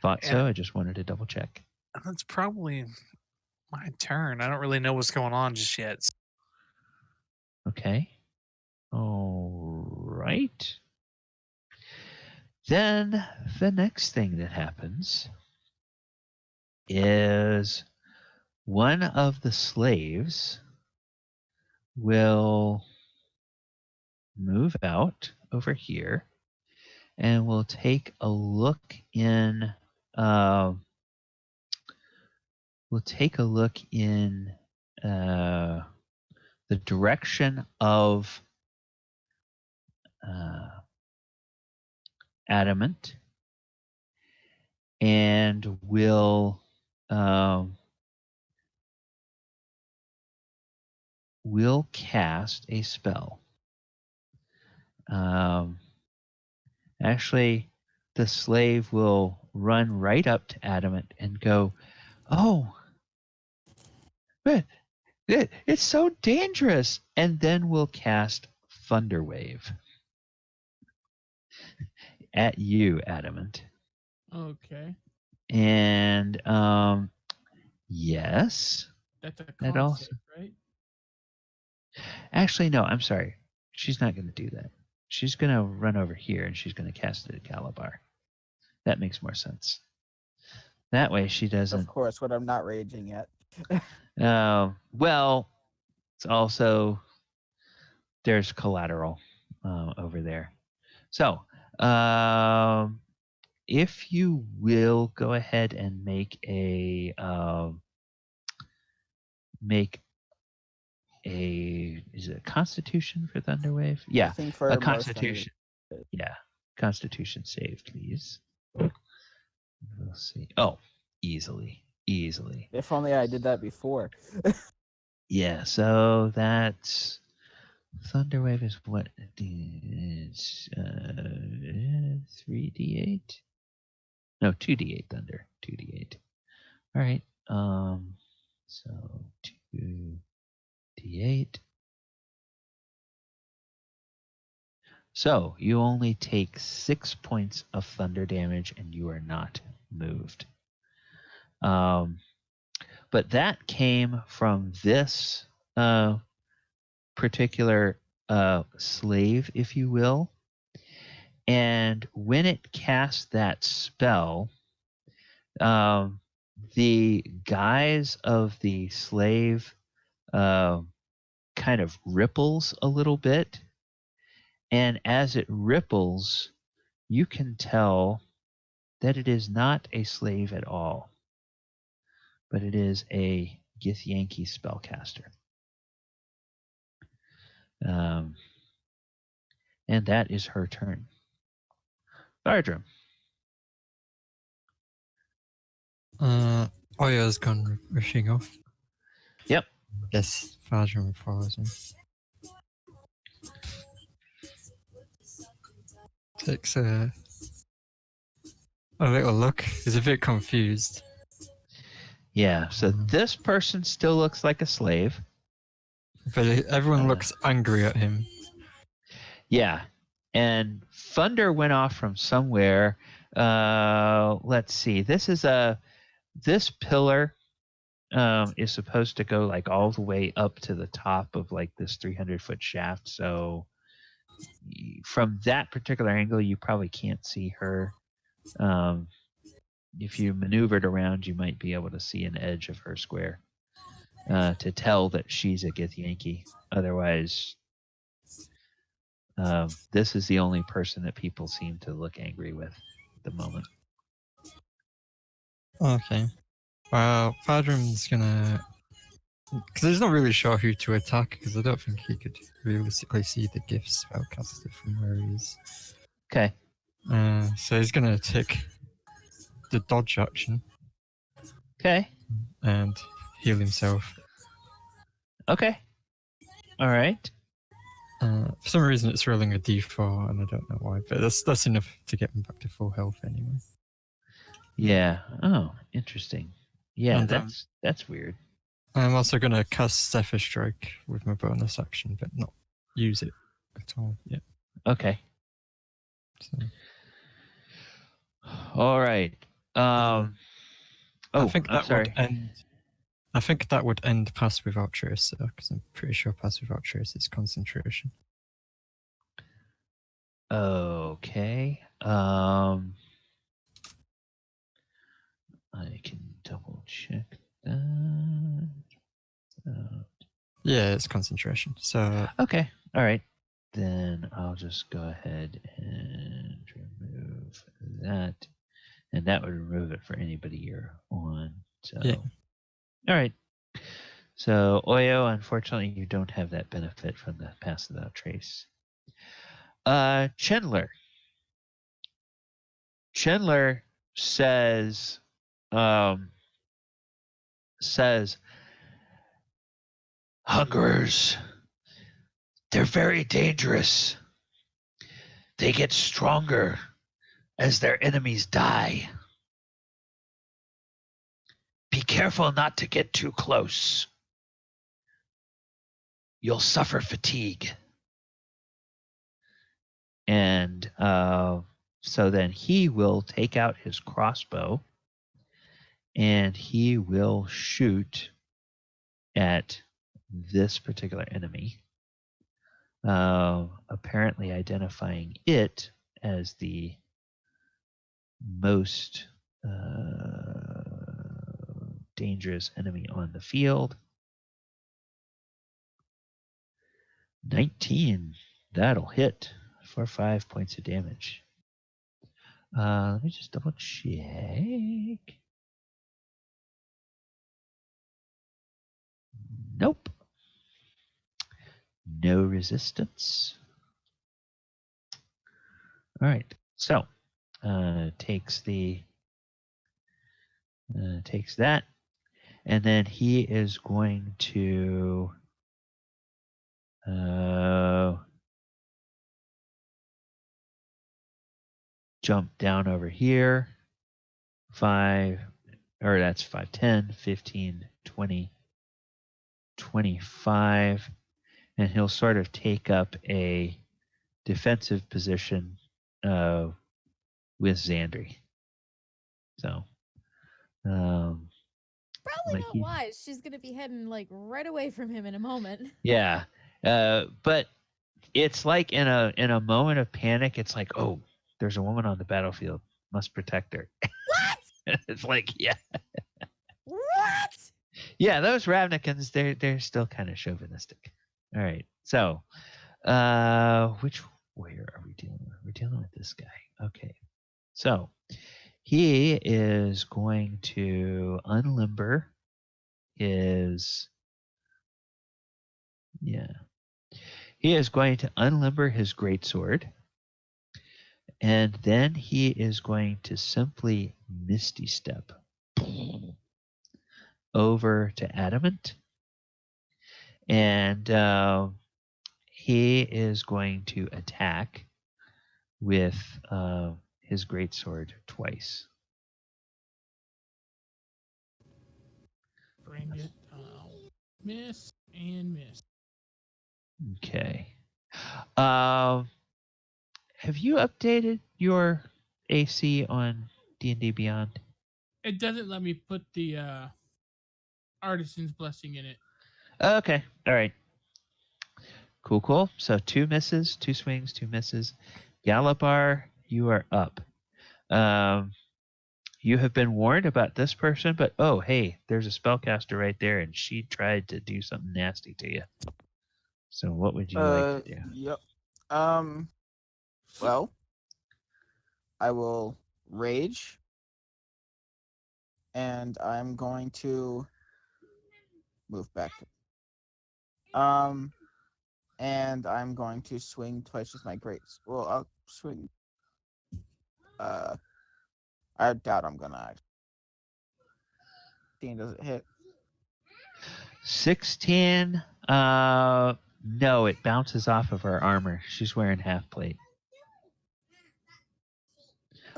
Thought so. I just wanted to double check. That's probably my turn. I don't really know what's going on just yet. Okay. All right. Then the next thing that happens is one of the slaves will move out over here and we'll take a look in the direction of Adamant, and we'll cast a spell. Actually, the slave will run right up to Adamant and go, "Oh, but it's so dangerous!" And then we'll cast Thunderwave at you, Adamant. Okay. And yes, That's a that con also. save, right? Actually, no, I'm sorry. She's not going to do that. She's going to run over here and she's going to cast it at Galibar. That makes more sense. That way she doesn't. Of course, when I'm not raging yet. Well, it's also there's collateral over there. So, if you will go ahead and make a is it a Constitution for Thunderwave? Yeah, I think for a most Constitution. Yeah, Constitution save, please. We'll see. Oh, easily. easily. If only I did that before. Yeah, so that's Thunderwave is what? It's 3d8? No, 2d8 thunder. 2d8. All right. So 2d8. So you only take 6 points of thunder damage and you are not moved. But that came from this particular slave, if you will. And when it cast that spell, the guise of the slave kind of ripples a little bit. And as it ripples, you can tell that it is not a slave at all, but it is a Githyanki spellcaster. And that is her turn. Thardram. Oyo's gone rushing off. Yep. Guess Thardram follows him. Takes a little look. He's a bit confused. Yeah, so this person still looks like a slave. But everyone looks angry at him. Yeah, and thunder went off from somewhere. Let's see. This pillar is supposed to go like all the way up to the top of like this 300-foot shaft. So from that particular angle, you probably can't see her. If you maneuvered around, you might be able to see an edge of her square to tell that she's a Githyanki. Otherwise, this is the only person that people seem to look angry with at the moment. Okay. Well, Thardram's gonna... Because he's not really sure who to attack, because I don't think he could realistically see the gift spellcaster from where he is. Okay. So he's gonna take the dodge action Okay. and heal himself. Okay. All right. For some reason it's rolling a d4, and I don't know why, but that's enough to get him back to full health anyway. Yeah. Oh, interesting. Yeah, And, that's weird. I'm also going to cast Zephyr Strike with my bonus action, but not use it at all yet. Okay. So, All right. I think I'm that sorry. would end. I think that would end Pass Without Trace, because I'm pretty sure Pass Without Trace is concentration. Okay. I can double check that. Yeah, it's concentration. So Okay. All right. Then I'll just go ahead and remove that. And that would remove it for anybody you're on. So, yeah. All right. So, Oyo, unfortunately, you don't have that benefit from the Pass Without Trace. Chandler. Chandler says, hungerers, they're very dangerous. They get stronger as their enemies die. Be careful not to get too close. You'll suffer fatigue. And so then he will take out his crossbow and he will shoot at this particular enemy, apparently identifying it as the most dangerous enemy on the field. 19. That'll hit for 5 points of damage. Let me just double check. Nope. No resistance. All right. So takes that And then he is going to jump down over here. 5, or that's 5, 10, 15, 20, 25. And he'll sort of take up a defensive position with Zandri. So, Probably like not wise. She's gonna be heading like right away from him in a moment. yeah. But it's like in a moment of panic, it's like, oh, there's a woman on the battlefield. Must protect her. What? It's like, yeah. What? Yeah, those Ravnikins, they're still kind of chauvinistic. All right. So, which warrior are we dealing with? We're dealing with this guy. Okay. So, he is going to unlimber his He is going to unlimber his greatsword. And then he is going to simply Misty Step over to Adamant. And he is going to attack with his greatsword twice. Bring it down. Miss and miss. Okay. Have you updated your AC on D&D Beyond? It doesn't let me put the Artisan's Blessing in it. Okay. All right. Cool. So 2 misses, 2 swings, 2 misses. Galibar, you are up. You have been warned about this person, but oh, hey, there's a spellcaster right there, and she tried to do something nasty to you. So what would you like to do? Yep. Well, I will rage, and I'm going to move back. And I'm going to swing twice with my greats. Well, I'll swing. I doubt I'm gonna. 16 does it hit? 16. No, it bounces off of her armor. She's wearing half plate.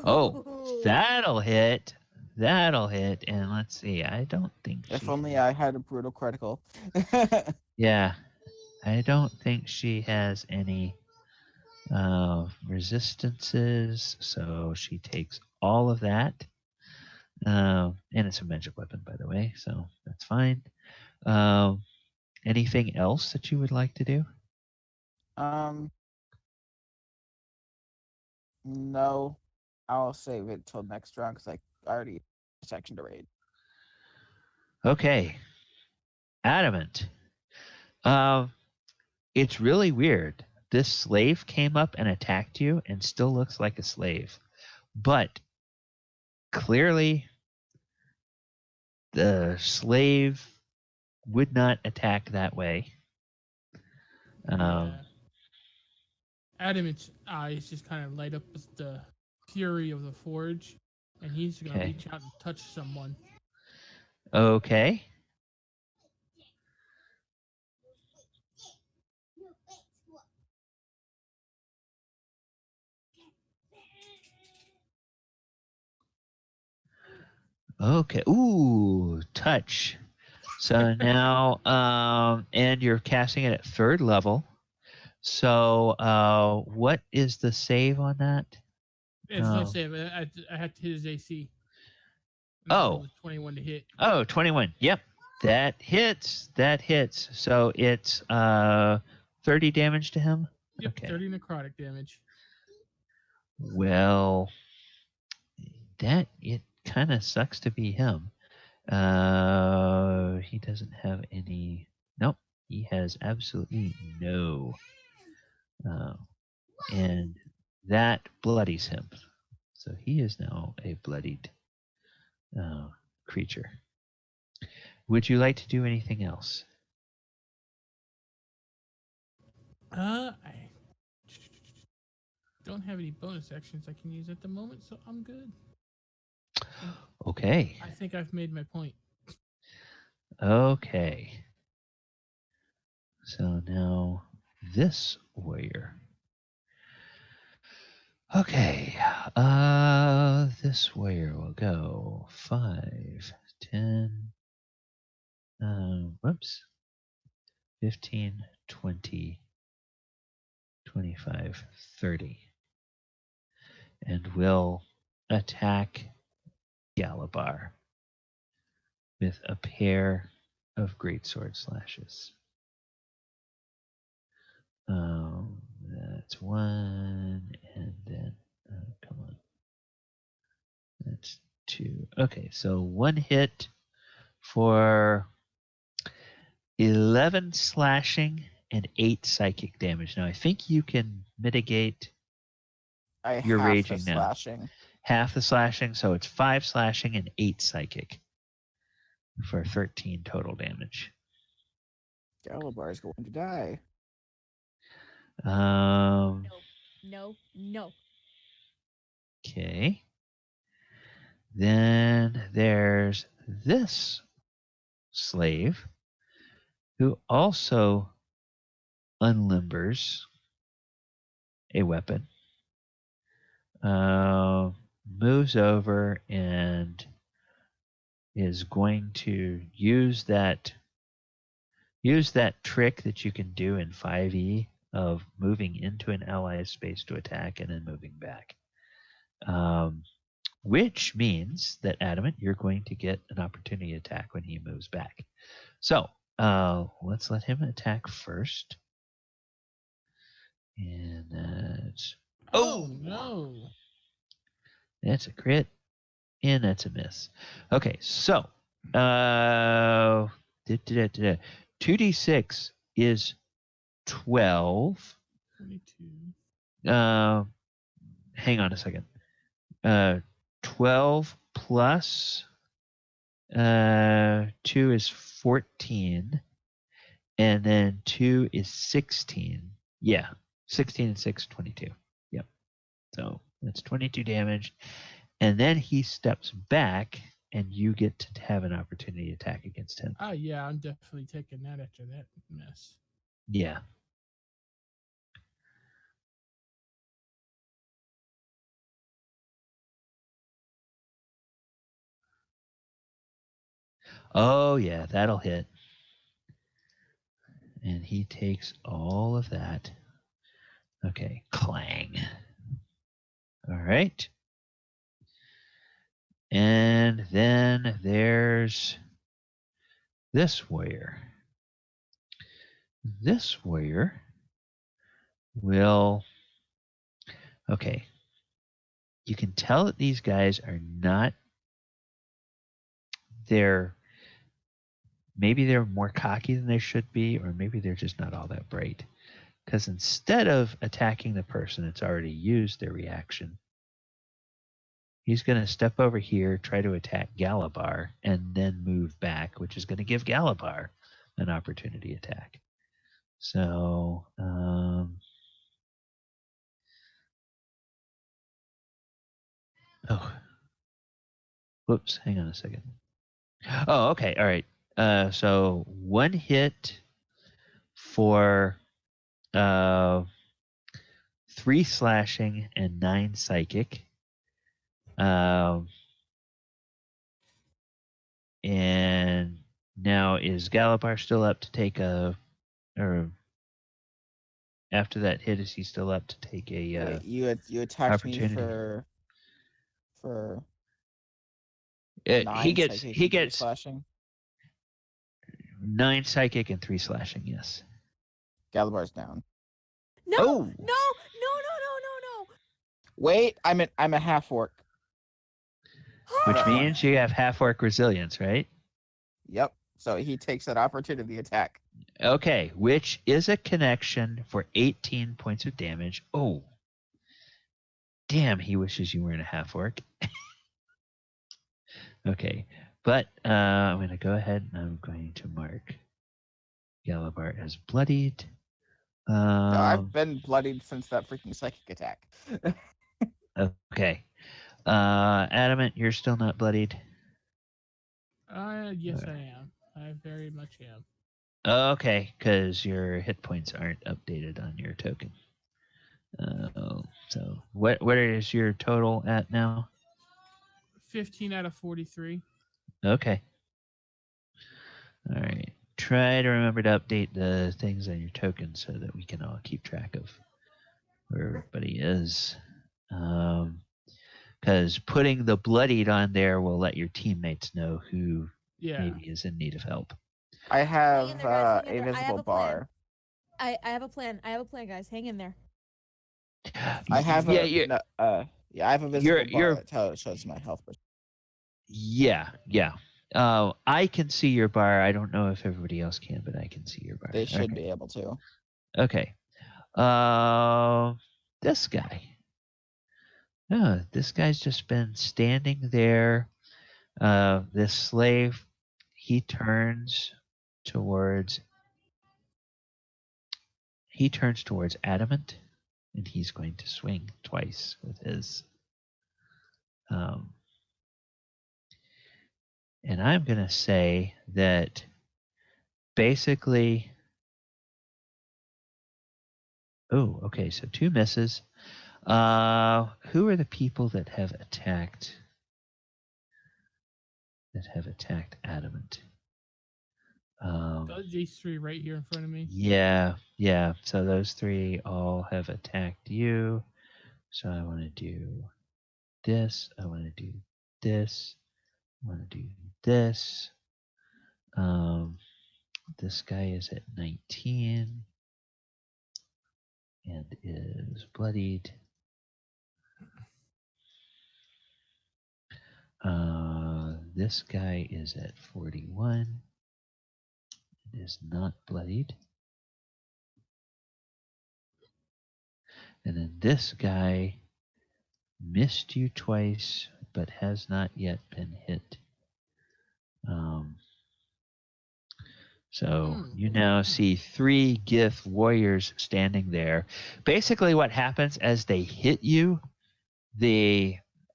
Oh, Ooh. that'll hit. That'll hit. And let's see. I don't think If she. only I had a brutal critical. Yeah, I don't think she has any resistances, so she takes all of that. And it's a magic weapon, by the way, so that's fine. Anything else that you would like to do? No, I'll save it till next round because I already section to raid. Okay. Adamant. It's really weird. This slave came up and attacked you and still looks like a slave. But clearly the slave would not attack that way. Adamant's eyes just kind of light up with the fury of the forge, and he's going to Okay. reach out and touch someone. Okay. Okay. Ooh, touch. So now, and you're casting it at 3rd level. So, what is the save on that? It's no save. I had to hit his AC. Oh. 21 to hit. Oh, 21. Yep. That hits. That hits. So it's 30 damage to him? Yep, Okay. 30 necrotic damage. Well, it kind of sucks to be him. He doesn't have any. Nope. He has absolutely no. And that bloodies him. So he is now a bloodied creature. Would you like to do anything else? I don't have any bonus actions I can use at the moment, so I'm good. Okay. I think I've made my point. Okay. So now this warrior. Okay. This warrior will go 5, 10, whoops. 15, 20, 25, 30. And will attack Galibar with a pair of greatsword slashes. That's 1, and then, come on. That's 2. Okay, so 1 hit for 11 slashing and 8 psychic damage. Now, I think you can mitigate your half raging the now. slashing. Half the slashing, so it's 5 slashing and 8 psychic for 13 total damage. Galibar is going to die. No. Okay. Then there's this slave who also unlimbers a weapon. Moves over and is going to use that trick that you can do in 5e of moving into an ally's space to attack and then moving back. Which means that Adamant, you're going to get an opportunity attack when he moves back. So let's let him attack first. And that's No. that's a crit, and that's a miss. Okay, so 2d6 is 12. 22. Hang on a second. 12 plus 2 is 14, and then 2 is 16. Yeah, 16 and 6, 22. Yep. So that's 22 damage. And then he steps back, and you get to have an opportunity attack against him. Oh, yeah, I'm definitely taking that after that mess. Yeah. Oh, yeah, that'll hit. And he takes all of that. Okay, clang. All right. And then there's this warrior. This warrior will... Okay. You can tell that these guys are not... Maybe they're more cocky than they should be, or maybe they're just not all that bright. Because instead of attacking the person that's already used their reaction, he's going to step over here, try to attack Galibar, and then move back, which is going to give Galibar an opportunity attack. So, whoops, hang on a second. Oh, okay, all right. So 1 hit for 3 slashing and 9 psychic. And now is Galibar still up to take or after that hit, is he still up to take a Wait, you attacked me opportunity? for he 9 gets psychic he and 3 gets slashing. 9 psychic and 3 slashing. Yes. Galibar's down. No. Oh. No. Wait, I'm a half orc. Which means you have half orc resilience, right? Yep. So he takes that opportunity attack. Okay, which is a connection for 18 points of damage. Oh. Damn, he wishes you weren't a half orc. Okay, but I'm going to go ahead and I'm going to mark Galibar as bloodied. So I've been bloodied since that freaking psychic attack. Okay. Adamant, you're still not bloodied? Yes, I am. very much am. Okay, because your hit points aren't updated on your token. So what is your total at now? 15 out of 43. Okay. All right. Try to remember to update the things on your token so that we can all keep track of where everybody is. Because putting the bloodied on there will let your teammates know who Yeah. maybe is in need of help. I have Hang in there, guys. Hang in a there. I have visible a plan. bar. I have a plan. I have a plan, guys. Hang in there. I have yeah, I have a visible bar you're that shows my health percent. yeah. I can see your bar. I don't know if everybody else can, but I can see your bar. They should Okay. be able to. Okay. This guy. Oh, this guy's just been standing there. This slave, he turns towards Adamant, and he's going to swing twice with his. And I'm going to say that basically. Oh, okay. So 2 misses. Who are the people that have attacked Adamant? These 3 right here in front of me. Yeah. So those 3 all have attacked you. So I want to do this. I want to do this. I want to do this. This guy is at 19 and is bloodied. This guy is at 41 and is not bloodied. And then this guy missed you twice, but has not yet been hit. So you now see 3 Gith warriors standing there. Basically, what happens as they hit you,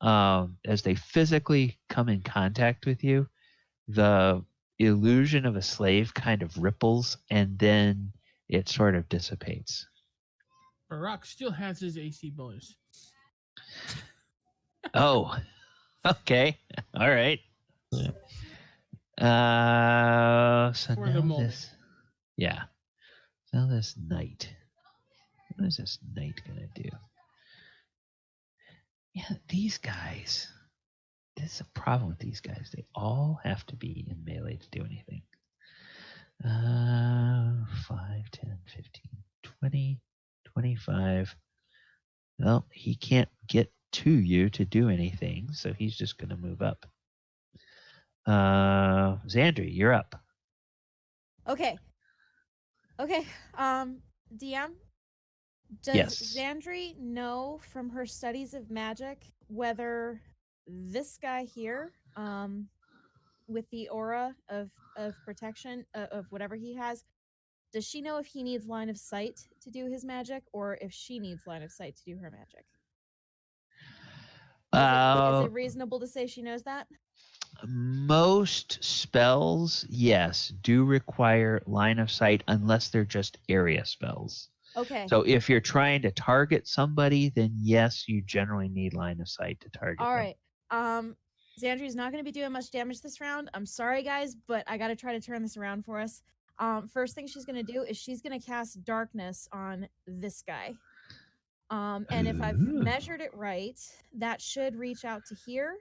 as they physically come in contact with you, the illusion of a slave kind of ripples, and then it sort of dissipates. Barack still has his AC bonus. Oh, okay. All right. Yeah. So For now the moment. Now this knight. What is this knight gonna do? Yeah, these guys. There's a problem with these guys. They all have to be in melee to do anything. 5, 10, 15, 20, 25. Well, he can't get to you to do anything, so he's just going to move up. Zandri, you're up. Okay. DM, does Yes. Zandri know from her studies of magic whether this guy here, with the aura of protection of whatever he has, does she know if he needs line of sight to do his magic, or if she needs line of sight to do her magic? Is it reasonable to say she knows that? Most spells, yes, do require line of sight unless they're just area spells. Okay. So if you're trying to target somebody, then yes, you generally need line of sight to target All them. right. Zandri's not going to be doing much damage this round. I'm sorry, guys, but I got to try to turn this around for us. First thing she's going to do is she's going to cast darkness on this guy. And if I've Ooh. measured it right, that should reach out to here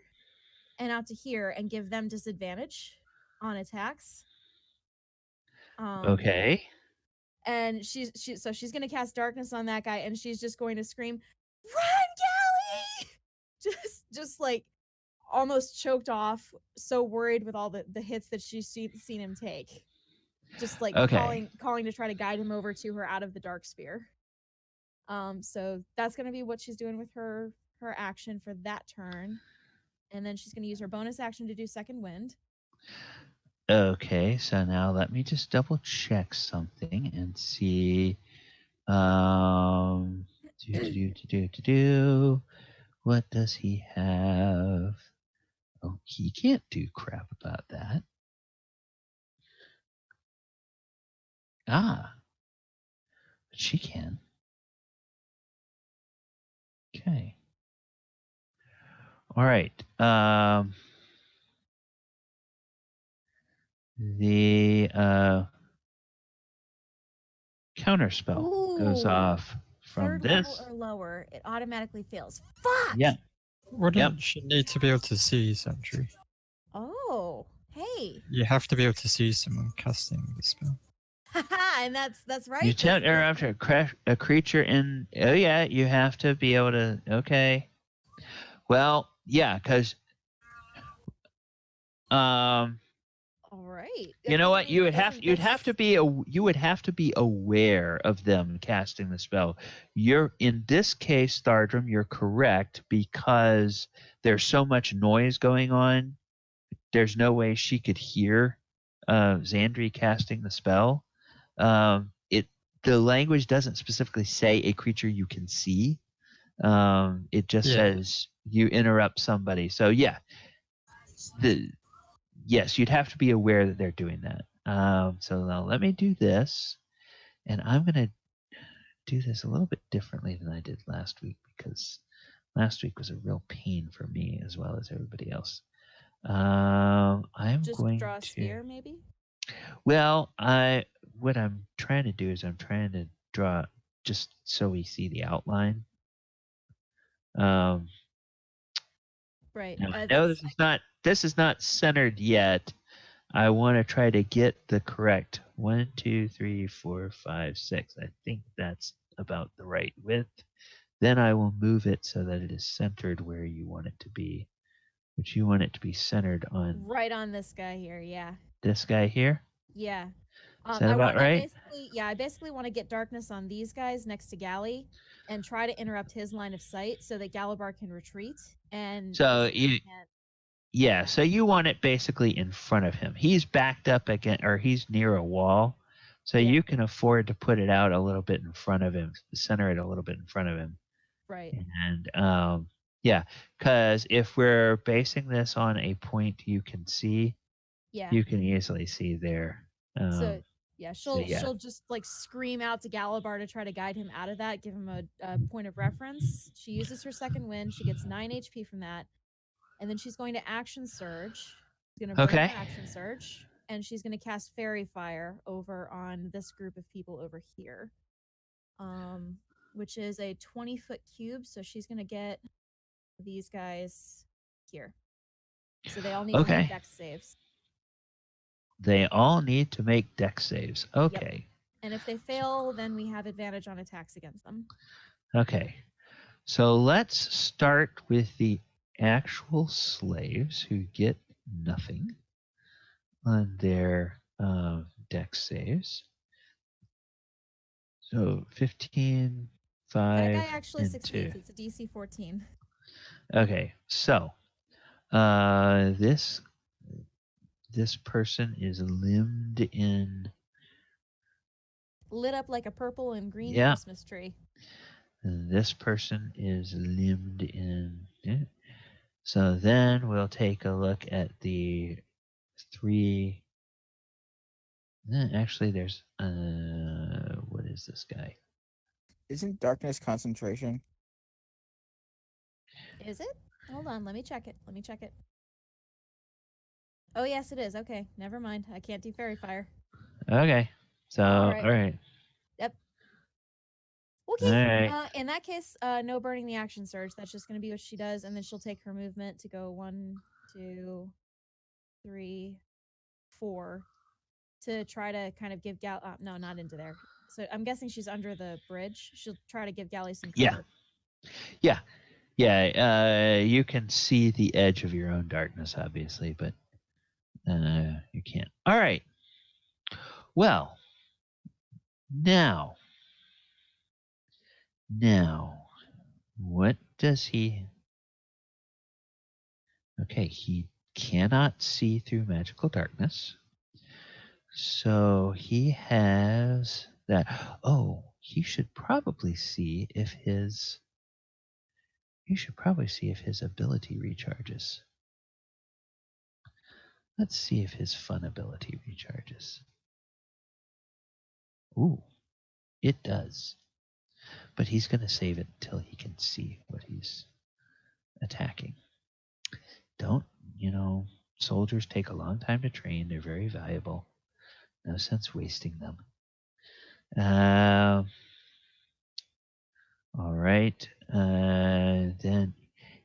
and out to here and give them disadvantage on attacks. Okay. And she's going to cast darkness on that guy, and she's just going to scream, "Run, Gally!" just like almost choked off, so worried with all the hits that she's seen him take. Just like Okay. calling to try to guide him over to her out of the dark sphere. So that's gonna be what she's doing with her action for that turn. And then she's gonna use her bonus action to do second wind. Okay, so now let me just double check something and see. What does he have? Oh, he can't do crap about that. Ah, but she can. Okay. All right. The counterspell goes Ooh. off from Third this. level or lower, it automatically fails. Fuck! Yeah. Wouldn't she need to be able to see Zandri? Oh, hey. You have to be able to see someone casting the spell. Haha, and that's right. You that's- tell her after a creature in. Oh yeah, you have to be able to. Okay. Well, yeah, because All right. you know what? You would have Doesn't you'd this- have to be you would have to be aware of them casting the spell. You're in this case, Thardram, you're correct because there's so much noise going on. There's no way she could hear Zandri casting the spell. The language doesn't specifically say a creature you can see. It just Yeah. says you interrupt somebody. So yeah, yes, you'd have to be aware that they're doing that. So now let me do this, and I'm gonna do this a little bit differently than I did last week because last week was a real pain for me as well as everybody else. I'm just going draw a to. sphere, maybe? Well, what I'm trying to do is I'm trying to draw just so we see the outline. Right. Now, I know this is not centered yet. I want to try to get the correct 1, 2, 3, 4, 5, 6. I think that's about the right width. Then I will move it so that it is centered where you want it to be, which you want it to be centered on Right on this guy here, yeah. this guy here. Yeah. Is that about right? I basically want to get darkness on these guys next to Gally and try to interrupt his line of sight so that Galibar can retreat and So Zandri can't. Yeah, so you want it basically in front of him. He's backed up again, or he's near a wall, so Yeah. you can afford to put it out a little bit in front of him, center it a little bit in front of him. Right. And yeah, because if we're basing this on a point you can see, Yeah. you can easily see there. So yeah, she'll yeah. she'll just like scream out to Galibar to try to guide him out of that, give him a point of reference. She uses her second wind. She gets 9 HP from that, and then she's going to action surge. She's going to burn Okay. her action surge, and she's going to cast Fairy Fire over on this group of people over here, which is a 20-foot cube. So she's going to get these guys here. So they all need to Okay. make Dex saves. They all need to make dex saves. Okay. And if they fail, then we have advantage on attacks against them. Okay. So let's start with the actual slaves who get nothing on their dex saves. So 15, 5, That guy actually and succeeds. 2. It's a DC 14. Okay, so this person is limbed in. Lit up like a purple and green Yeah. Christmas tree. This person is limbed in. Yeah. So then we'll take a look at the 3. Actually, there's what is this guy? Isn't darkness concentration? Is it? Hold on, let me check it. Oh yes, it is. Okay, never mind. I can't do Fairy Fire. Okay, so All right. all right. Yep. All Okay. right. In that case, no burning the action surge. That's just going to be what she does, and then she'll take her movement to go 1, 2, 3, 4 to try to kind of give Gal. No, not into there. So I'm guessing she's under the bridge. She'll try to give Gally some cover. Yeah. You can see the edge of your own darkness, obviously, but you can't. All right. Well, now, what does he? Okay, he cannot see through magical darkness, so he has that. Oh, he should probably see if his. You should probably see if his ability recharges. Let's see if his fun ability recharges. Ooh, it does. But he's going to save it until he can see what he's attacking. Don't, soldiers take a long time to train. They're very valuable. No sense wasting them. All right. Then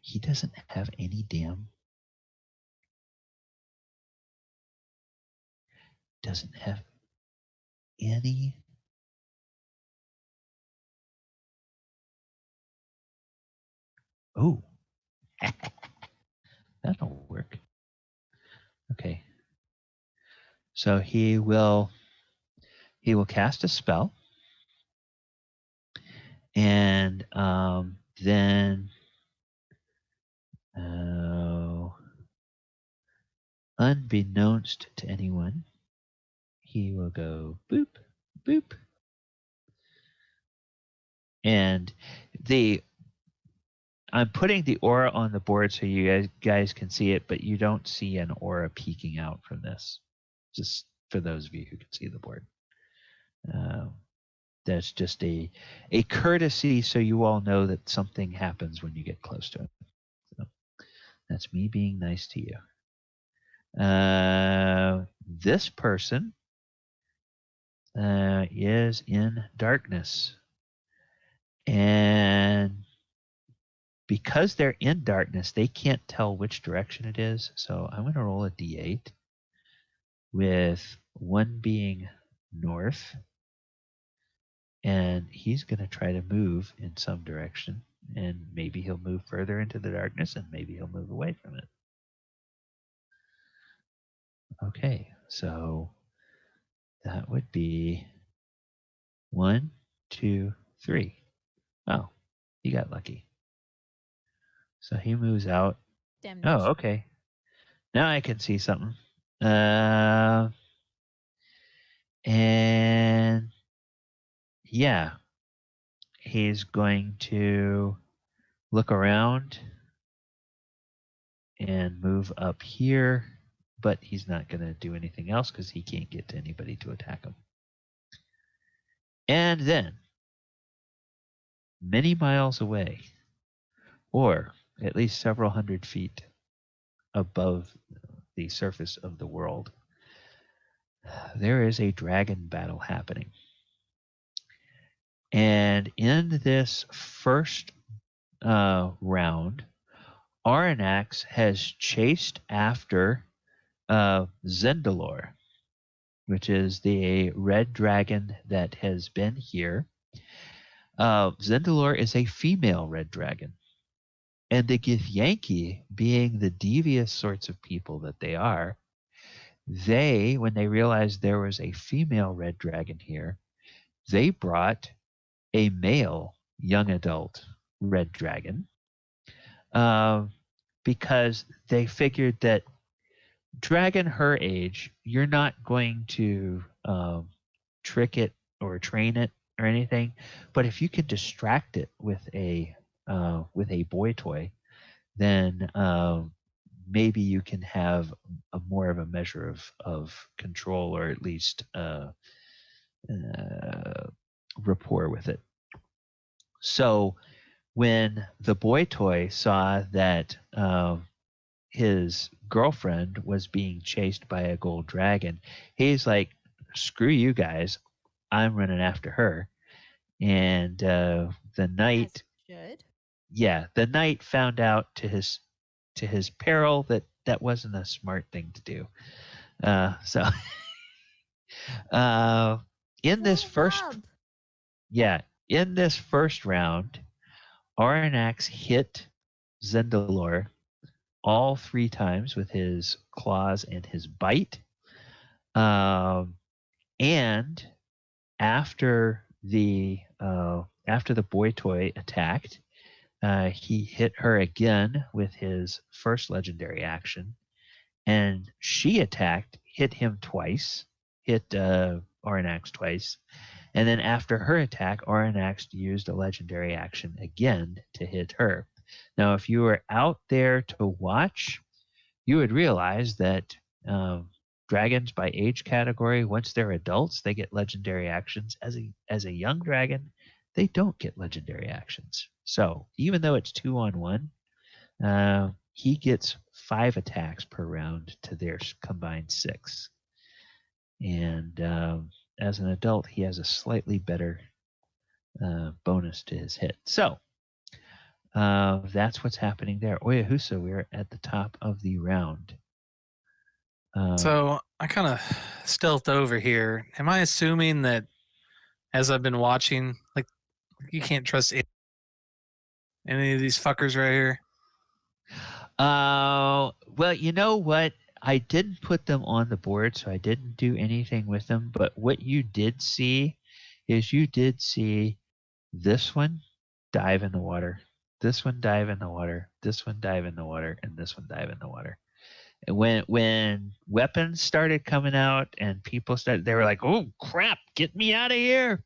he doesn't have any damn. Doesn't have any. Oh. That'll work. Okay. So he will cast a spell. And then unbeknownst to anyone, he will go boop, boop. And I'm putting the aura on the board so you guys can see it, but you don't see an aura peeking out from this. Just for those of you who can see the board. That's just a courtesy so you all know that something happens when you get close to it. So that's me being nice to you. This person is in darkness. And because they're in darkness, they can't tell which direction it is. So I'm going to roll a d8 with 1 being north. And he's going to try to move in some direction. And maybe he'll move further into the darkness, and maybe he'll move away from it. Okay, so that would be 1, 2, 3. Oh, he got lucky. So he moves out. Damnation. Oh, okay. Now I can see something. And yeah, he's going to look around and move up here, but he's not going to do anything else because he can't get to anybody to attack him. And then, many miles away, or at least several hundred feet above the surface of the world, there is a dragon battle happening. And in this first round, Aranax has chased after Zendalor, which is the red dragon that has been here. Zendalor is a female red dragon. And the Githyanki, being the devious sorts of people that they are, when they realized there was a female red dragon here, they brought a male young adult red dragon because they figured that dragon her age, you're not going to trick it or train it or anything, but if you could distract it with a boy toy, then maybe you can have more of a measure of control, or at least rapport with it. So when the boy toy saw that his girlfriend was being chased by a gold dragon, he's like, screw you guys, I'm running after her. And the knight, the knight found out to his peril that wasn't a smart thing to do. In this first round, Aranax hit Zendalor all 3 times with his claws and his bite. And after the boy toy attacked, he hit her again with his first legendary action, and she hit him twice, hit Aranax twice, and then after her attack, Aranax used a legendary action again to hit her. Now, if you were out there to watch, you would realize that dragons by age category, once they're adults, they get legendary actions. As a young dragon, they don't get legendary actions. So even though it's 2-on-1, he gets 5 attacks per round to their combined 6. And as an adult, he has a slightly better bonus to his hit. So that's what's happening there. Oyohusa, we're at the top of the round. So I kind of stealthed over here. Am I assuming that as I've been watching, like, you can't trust any of these fuckers right here? Well, you know what? I didn't put them on the board, so I didn't do anything with them. But what you did see is you did see this one dive in the water, this one dive in the water, this one dive in the water, and this one dive in the water. And when weapons started coming out and people started, they were like, "Oh crap, get me out of here!"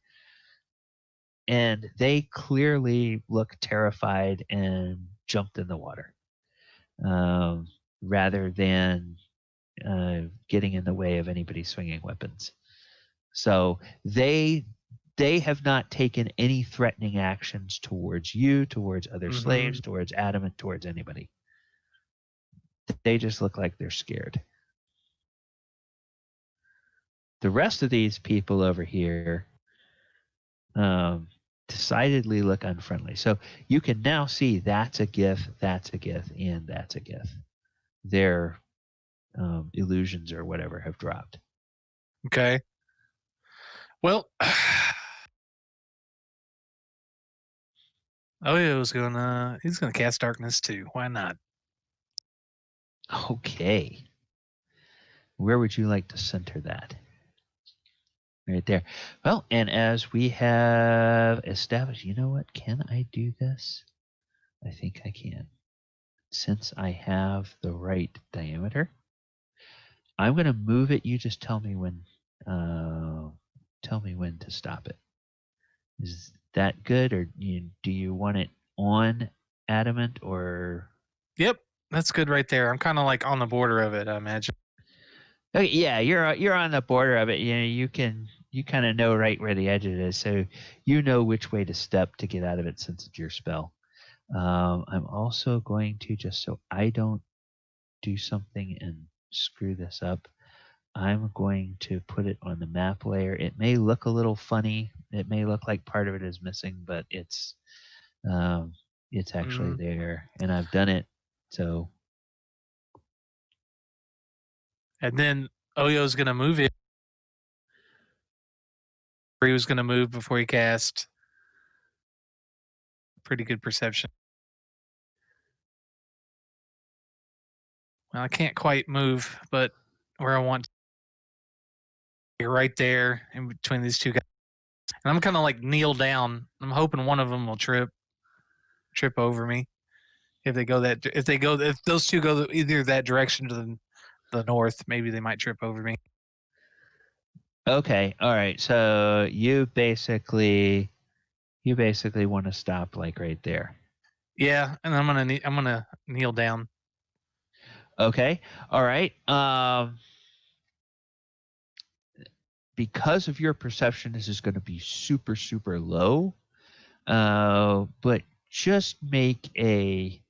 And they clearly looked terrified and jumped in the water, rather than getting in the way of anybody swinging weapons. So they have not taken any threatening actions towards you, towards other slaves, towards Adamant, towards anybody. They just look like they're scared. The rest of these people over here decidedly look unfriendly. So you can now see that's a GIF, that's a GIF, and that's a GIF. Their illusions or whatever have dropped. Okay. Well, he's gonna cast darkness too. Why not? Okay. Where would you like to center that? Right there. Well, and as we have established, you know what? Can I do this? I think I can. Since I have the right diameter, I'm going to move it. You just tell me when. Tell me when to stop it. Is that good, or do you want it on Adamant or? Yep, that's good right there. I'm kind of like on the border of it, I imagine. Okay, yeah, you're on the border of it. You kind of know right where the edge it is, so you know which way to step to get out of it since it's your spell. I'm also going to, just so I don't do something and screw this up, I'm going to put it on the map layer. It may look a little funny. It may look like part of it is missing, but it's actually there, and I've done it. So. And then Oyo's gonna move it. He was gonna move before he cast. Pretty good perception. Well, I can't quite move, but where I want to be right there in between these two guys. And I'm kind of like kneel down. I'm hoping one of them will trip over me. If those two go either that direction to the north, maybe they might trip over me. Okay, all right. So you basically want to stop like right there. Yeah, and I'm gonna kneel down. Okay, all right. Because of your perception, this is going to be super, super low. But just make it.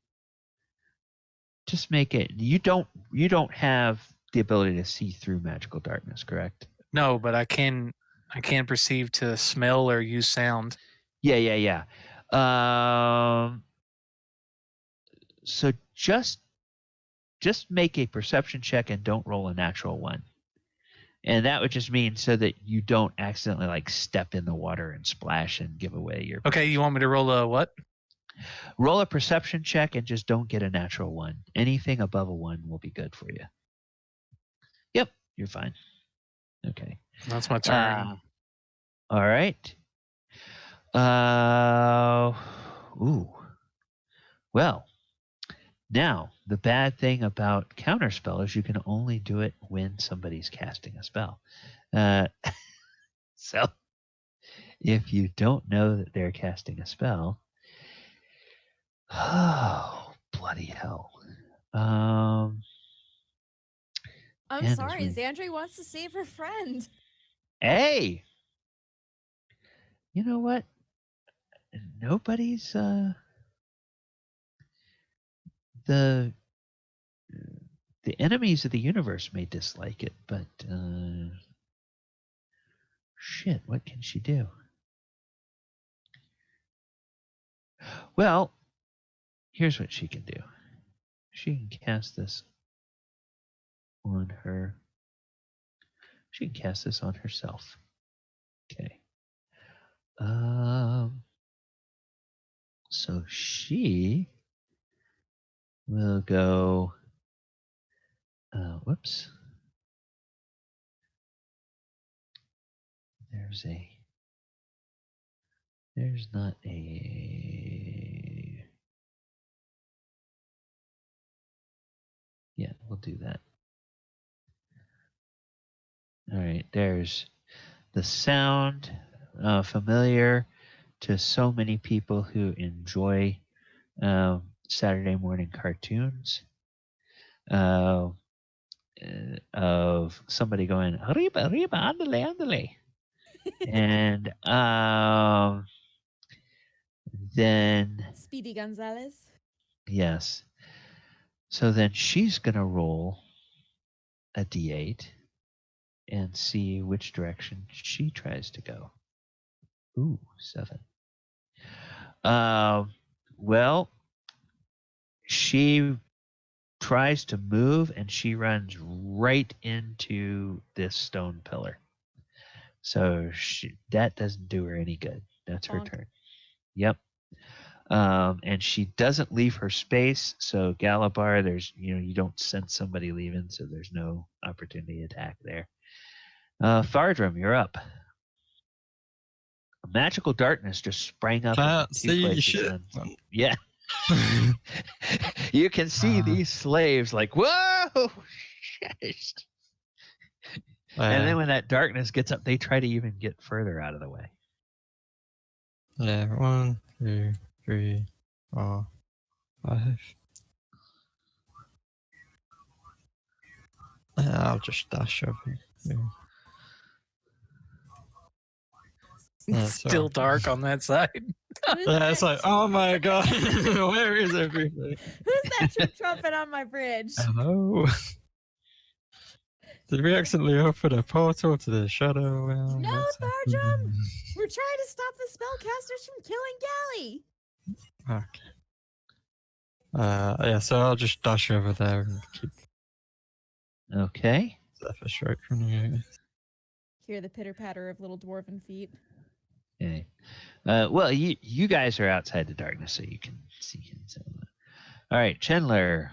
You don't have the ability to see through magical darkness, correct? No, but I can perceive to smell or use sound. Yeah. So just make a perception check and don't roll a natural one. And that would just mean so that you don't accidentally like step in the water and splash and give away your. Okay, you want me to roll a what? Roll a perception check and just don't get a natural one. Anything above a 1 will be good for you. Yep, you're fine. Okay. That's my turn. All right. Ooh. Well, now the bad thing about counterspell is you can only do it when somebody's casting a spell. So if you don't know that they're casting a spell, oh bloody hell! I'm And as sorry. we- Zandri wants to save her friend. Hey, you know what? Nobody's the enemies of the universe may dislike it, but shit, what can she do? Well, here's what she can do. She can cast this on her. She can cast this on herself. Okay. So she will go. Whoops. There's not a. Yeah, we'll do that. All right, there's the sound familiar to so many people who enjoy Saturday morning cartoons of somebody going arriba arriba andale andale, and then Speedy Gonzalez. yes, so then she's gonna roll a d8 and see which direction she tries to go. Ooh, 7. Well, she tries to move and she runs right into this stone pillar. So that doesn't do her any good. That's her Bonk. turn. Yep. And she doesn't leave her space. So Galibar, you don't sense somebody leaving, so there's no opportunity attack there. Thardram, you're up. A magical darkness just sprang up in Can't two see places. shit. Yeah. You can see these slaves like, whoa! Shit. And then when that darkness gets up, they try to even get further out of the way. Yeah, 1, 2, 3, 4, 5. Yeah, I'll just dash over here. Yeah, It's still dark on that side. Yeah, it's like, oh my god, where is everything? Who's that trip trumpet on my bridge? Hello? Did we accidentally open a portal to the shadow realm? No, What's Thardram! happening? We're trying to stop the spellcasters from killing Gally. Okay. Yeah, so I'll just dash over there and keep Okay. Zephyr Stroke running out. Hear the pitter patter of little dwarven feet. Okay. Well, you guys are outside the darkness, so you can see him. So. All right, Chandler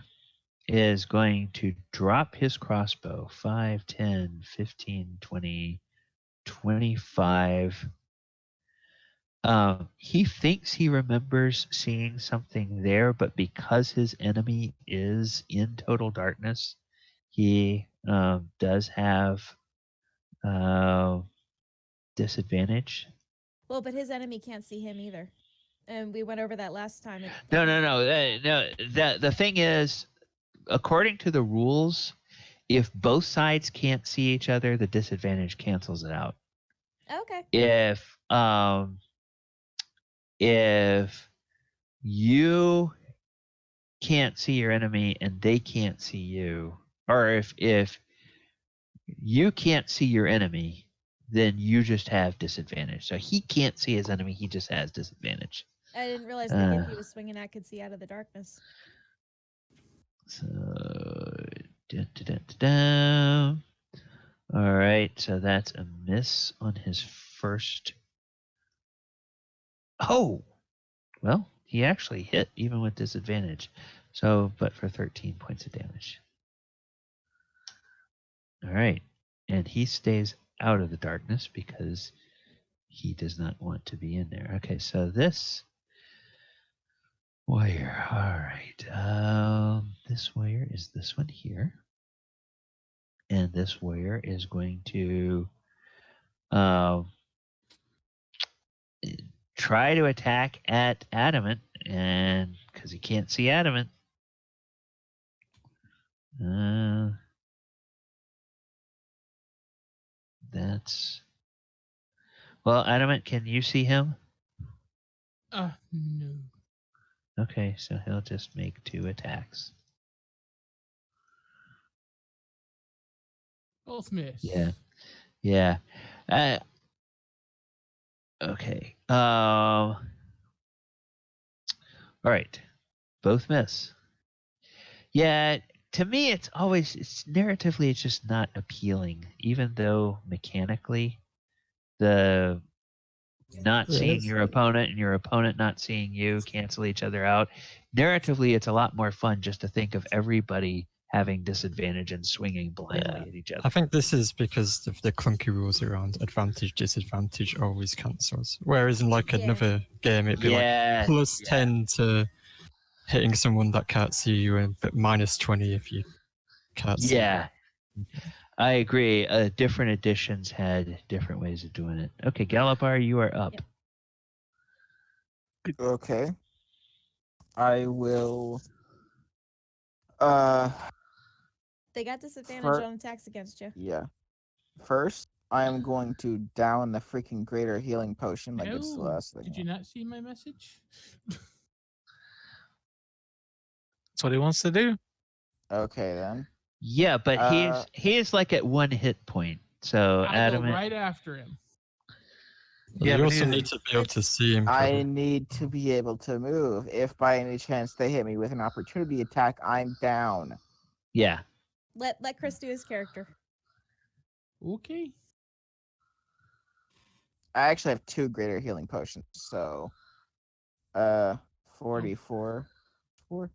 is going to drop his crossbow 5, 10, 15, 20, 25. He thinks he remembers seeing something there, but because his enemy is in total darkness, he does have disadvantage. Well, but his enemy can't see him either. And we went over that last time. No. The thing is, according to the rules, if both sides can't see each other, the disadvantage cancels it out. Okay. If you can't see your enemy and they can't see you, or if you can't see your enemy, then you just have disadvantage. So he can't see his enemy; he just has disadvantage. I didn't realize the gift he was swinging at could see out of the darkness. So, all right. So that's a miss on his first. Oh, well, he actually hit even with disadvantage. So, but for 13 points of damage. All right. And he stays out of the darkness because he does not want to be in there. Okay, so this warrior. All right. This warrior is this one here. And this warrior is going to try to attack at Adamant, and because he can't see Adamant. that's... Well, Adamant, can you see him? No. Okay, so he'll just make 2 attacks. Both miss. Yeah. Yeah. Okay. All right. Both miss. Yeah, to me, it's narratively, it's just not appealing, even though mechanically, the not seeing Yes. your opponent and your opponent not seeing you cancel each other out. Narratively, it's a lot more fun just to think of everybody having disadvantage and swinging blindly at each I other. think this is because of the clunky rules around advantage, disadvantage always cancels. Whereas in like Yeah. another game, it'd be like plus 10 to hitting someone that can't see you, but minus 20 if you can't see. Yeah, I agree. Different editions had different ways of doing it. Okay, Galibar, you are up. Yep. Okay. I will. They got disadvantage For- on attacks against you. Yeah. First, I am going to down the freaking greater healing potion like it's the Oh, last thing. did you not see my message? That's what he wants to do. Okay then. Yeah, but he is like at 1 hit point. So I'll go Adamant. right after him. Yeah, you but also need to be able to see him. I probably. need to be able to move. If by any chance they hit me with an opportunity attack, I'm down. Yeah. Let Chris do his character. Okay. I actually have 2 greater healing potions, so 44. 4.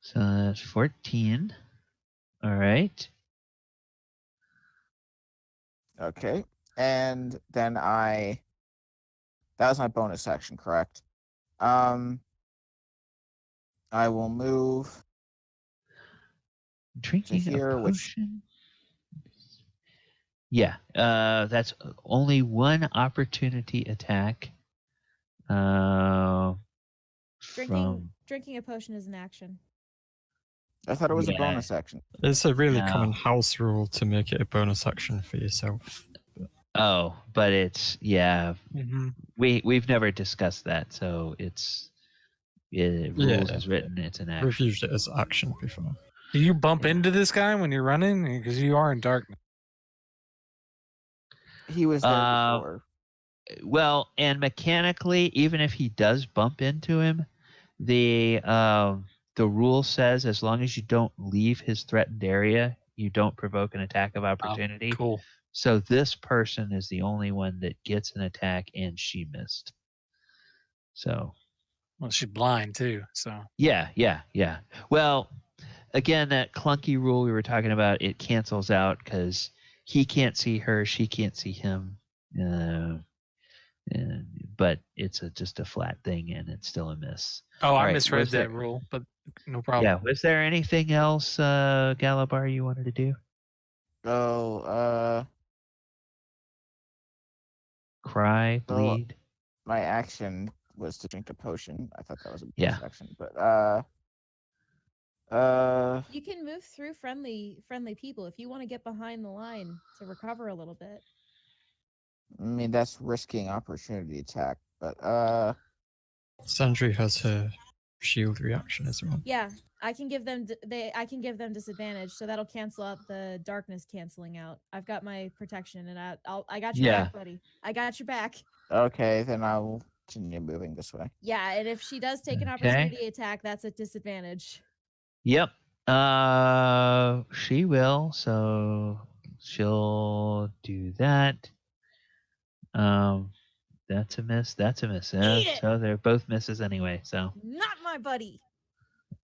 So that's 14. All right. Okay. And then that was my bonus action, correct? I will move Drinking here, a which- potion. Yeah. That's only 1 opportunity attack. Drinking a potion is an action. I thought it was a Yeah. bonus action. It's a really No. common house rule to make it a bonus action for yourself. Oh, but it's Mm-hmm. we've never discussed that, so rules is written. It's an action. We've used it as action before. Do you bump Yeah. into this guy when you're running? Because you are in darkness. He was there before. Well, and mechanically, even if he does bump into him, the rule says as long as you don't leave his threatened area, you don't provoke an attack of opportunity. Cool. So this person is the only one that gets an attack, and she missed. So. Well, she's blind too. So. Yeah. Well, again, that clunky rule we were talking about, it cancels out because he can't see her, she can't see him. But it's just a flat thing, and it's still a miss. Oh, I right, misread was there- that rule, but no problem. Yeah. Was there anything else, Galibar, you wanted to do? Cry, So- bleed. My action was to drink a potion. I thought that was a bonus Yeah. action, but You can move through friendly people if you want to get behind the line to recover a little bit. I mean that's risking opportunity attack, but Zandri has her shield reaction as well. Yeah, I can give them disadvantage, so that'll cancel out the darkness canceling out. I've got my protection, and I got your back, buddy. I got your back. okay, then I'll continue moving this way. Yeah, and if she does take an Okay. opportunity attack, that's a disadvantage. Yep. She will. So she'll do that. That's a miss. That's a miss. Eat it! So they're both misses anyway. So Not my buddy.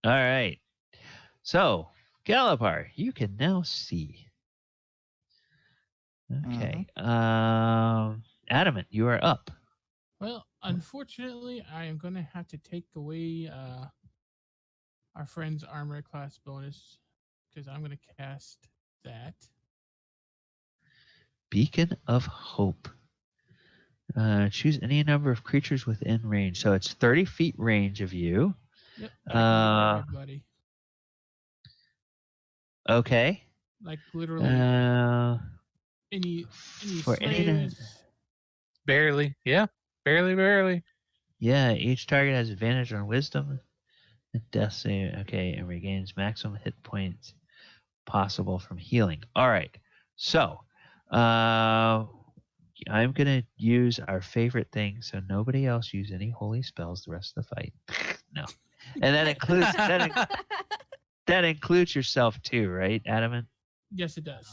all right. So Galibar, you can now see. Okay. Adamant, you are up. Well, unfortunately, I am going to have to take away our friend's armor class bonus because I'm going to cast that. Beacon of Hope. Choose any number of creatures within range. So it's 30 feet range of you. Yep. I can give everybody. Okay. Like literally. Any For any slaves? Barely. Yeah. Barely. Yeah, each target has advantage on wisdom and death save. Okay, and regains maximum hit points possible from healing. All right. So, I'm going to use our favorite thing so nobody else use any holy spells the rest of the fight. No. And that includes that includes yourself too, right, Adamant? Yes, it does.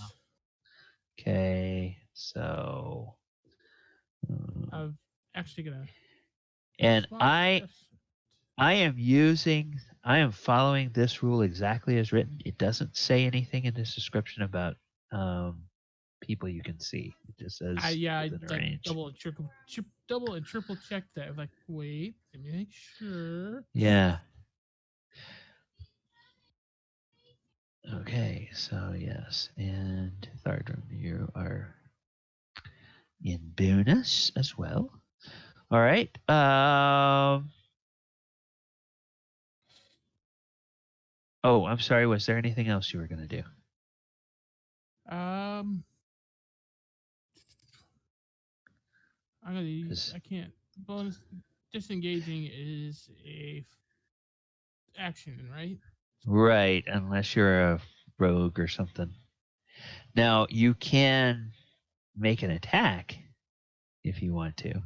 Okay. So I'm actually gonna. and swap I am following this rule exactly as written. It doesn't say anything in this description about people you can see. It just says I within like range. double and triple check that. I'm like, wait, let me make sure. Yeah. Okay, so yes, and Thardram, you are in bonus as well. All right. Oh, I'm sorry. Was there anything else you were going to do? I'm gonna. I can't. Bonus disengaging is a action, right? Right, unless you're a rogue or something. Now, you can make an attack if you want to.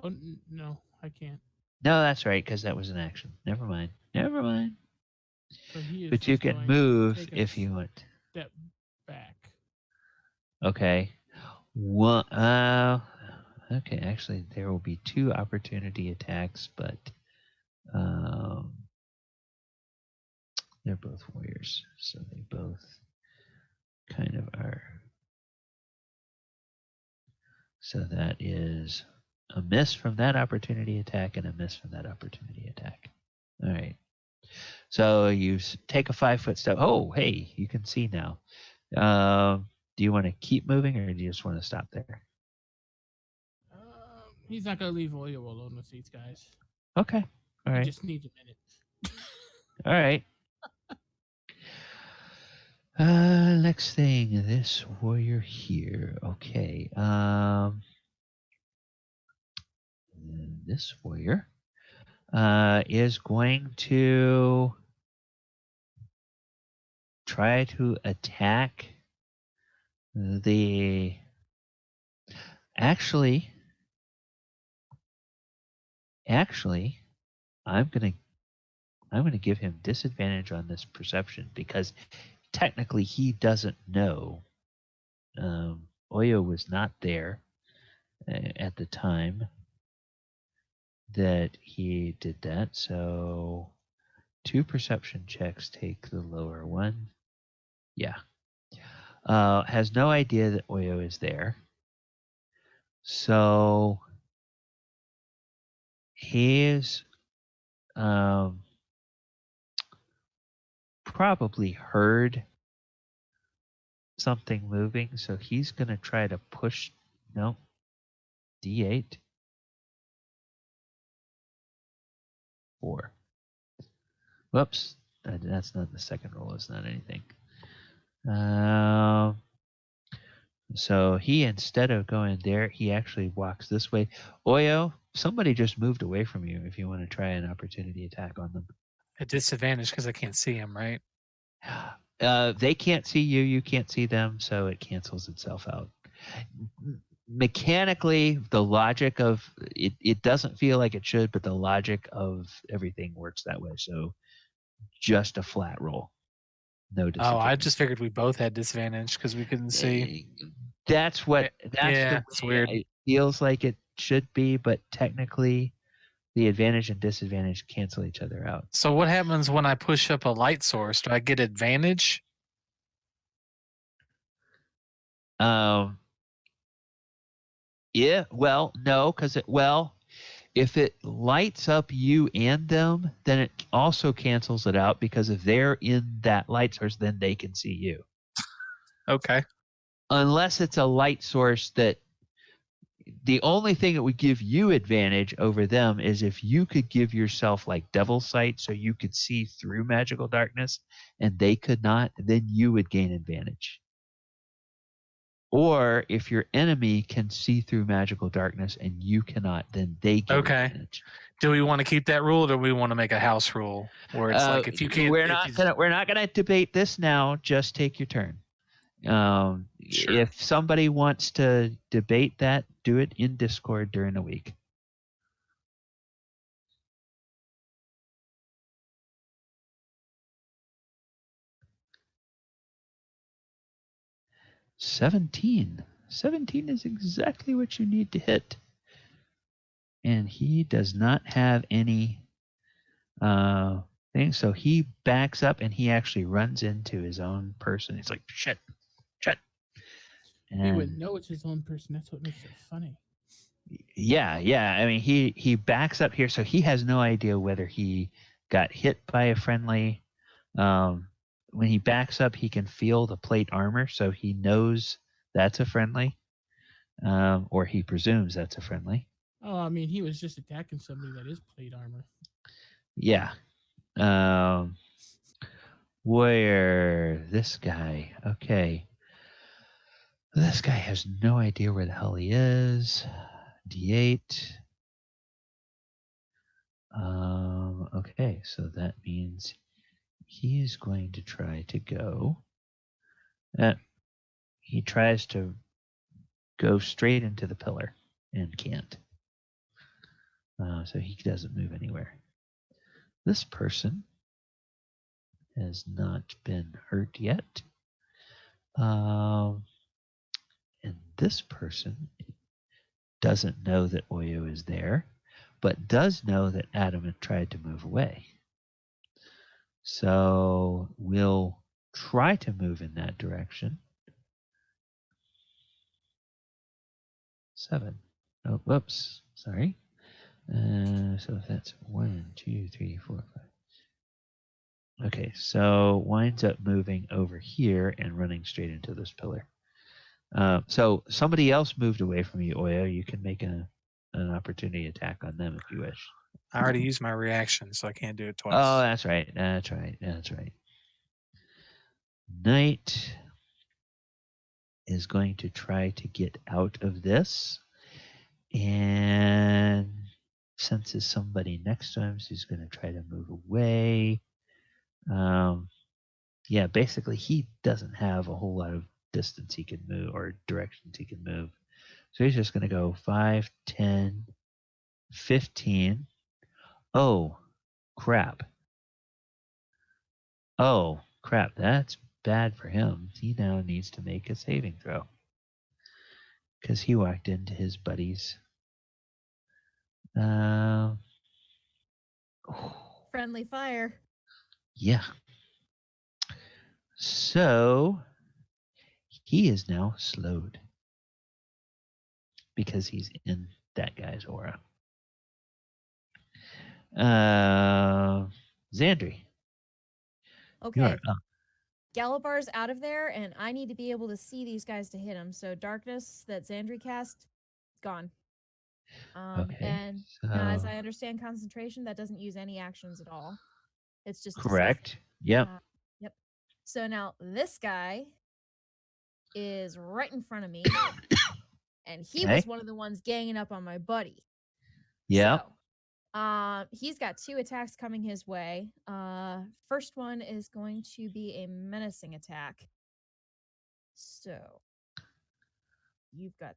Oh no, I can't. No, that's right, because that was an action. Never mind. So he is. But you just can going to move take a if you want. step back. Okay. Okay, actually, there will be 2 opportunity attacks, but they're both warriors, so they both kind of are. So that is a miss from that opportunity attack and a miss from that opportunity attack. All right. So you take a 5-foot step. Oh, hey, you can see now. Do you want to keep moving or do you just want to stop there? He's not gonna leave Oyo alone with these guys. Okay. All He right. just needs a minute. All right. Next thing, this warrior here. Okay. This warrior is going to try to attack the. Actually, I'm gonna give him disadvantage on this perception because technically he doesn't know. Oyo was not there at the time that he did that, so 2 perception checks take the lower one. Yeah. Has no idea that Oyo is there. So he's probably heard something moving, so he's going to try to push. No. D8. 4. Whoops. That's not the second roll. It's not anything. So he, instead of going there, he actually walks this way. Oyo, somebody just moved away from you if you want to try an opportunity attack on them. At disadvantage because I can't see him, right? They can't see you. You can't see them, so it cancels itself out. Mechanically, the logic of it doesn't feel like it should, but the logic of everything works that way. So just a flat roll. No disadvantage. Oh, I just figured we both had disadvantage because we couldn't see. That's It's weird. It feels like it should be, but technically the advantage and disadvantage cancel each other out. So what happens when I push up a light source? Do I get advantage? Yeah, well, no, because if it lights up you and them, then it also cancels it out because if they're in that light source, then they can see you. Okay. Unless it's a light source that the only thing that would give you advantage over them is if you could give yourself like devil sight so you could see through magical darkness and they could not, then you would gain advantage. Or if your enemy can see through magical darkness and you cannot, then they get Okay. advantage. Do we want to keep that rule, or do we want to make a house rule where it's like if you can't? We're not gonna debate this now. Just take your turn. Sure. If somebody wants to debate that, do it in Discord during the week. $17 is exactly what you need to hit. And he does not have any thing. So he backs up and he actually runs into his own person. He's like, shit. He wouldn't And know it's his own person. That's what makes it funny. yeah. I mean, he backs up here, so he has no idea whether he got hit by a friendly. When he backs up, he can feel the plate armor, so he knows that's a friendly, or he presumes that's a friendly. Oh, I mean, he was just attacking somebody that is plate armor. Yeah. Where this guy? Okay. This guy has no idea where the hell he is. D8. Okay, so that means he's going to try to go. He tries to go straight into the pillar and can't. So he doesn't move anywhere. This person has not been hurt yet. And this person doesn't know that Oyo is there, but does know that Adamant tried to move away. So we'll try to move in that direction. 7. Oh, whoops. Sorry. So that's 1, 2, 3, 4, 5. Okay, so winds up moving over here and running straight into this pillar. So somebody else moved away from you, Oyo. You can make an opportunity attack on them if you wish. I already used my reaction, so I can't do it twice. Oh, that's right. Knight is going to try to get out of this and senses somebody next to him, so he's going to try to move away. Yeah, basically he doesn't have a whole lot of distance he can move or directions he can move. So he's just going to go 5, 10, 15. Oh, crap. That's bad for him. He now needs to make a saving throw. Because he walked into his buddies. Friendly fire. Yeah. So he is now slowed. Because he's in that guy's aura. Zandri. Okay. You are up. Galibar's out of there, and I need to be able to see these guys to hit him. So darkness that Zandri cast, gone. Okay. And as I understand concentration, that doesn't use any actions at all. It's just correct. Yep. Yep. So now this guy is right in front of me, and he was one of the ones ganging up on my buddy. Yep. So, he's got 2 attacks coming his way. First one is going to be a menacing attack. So you've got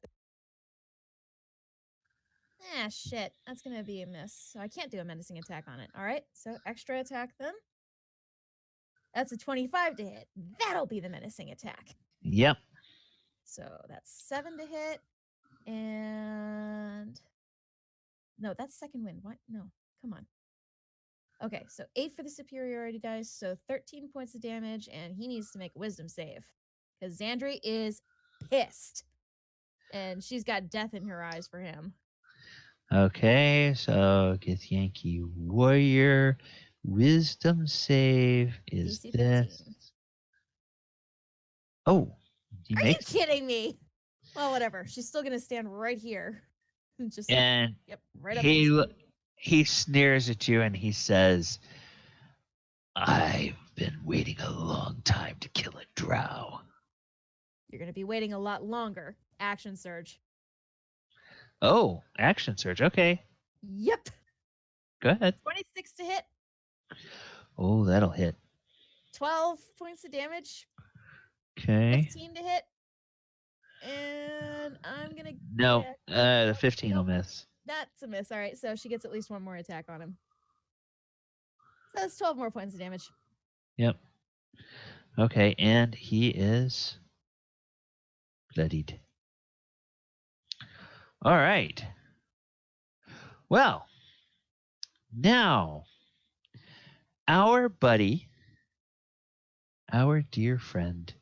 shit. That's gonna be a miss. So I can't do a menacing attack on it. All right. So extra attack then. That's a 25 to hit. That'll be the menacing attack. Yep. So that's 7 to hit. And no, that's second win. What? No, come on. Okay, so 8 for the superiority dice, so 13 points of damage, and he needs to make a wisdom save. Because Zandri is pissed. And she's got death in her eyes for him. Okay, so get Yankee Warrior. Wisdom save is DC 15. this. Oh, he Are makes you kidding me? Well, whatever. She's still going to stand right here. Just and right up his feet. he sneers at you and he says, I've been waiting a long time to kill a drow. You're going to be waiting a lot longer. Action surge. Oh, action surge. Okay, Yep. go ahead. 26 to hit. Oh, that'll hit. 12 points of damage. Okay. 15 to hit. And I'm going to No, get... the 15 will miss. That's a miss. All right, so she gets at least one more attack on him. So that's 12 more points of damage. Yep. Okay, and he is bloodied. All right. Well, now our buddy, our dear friend,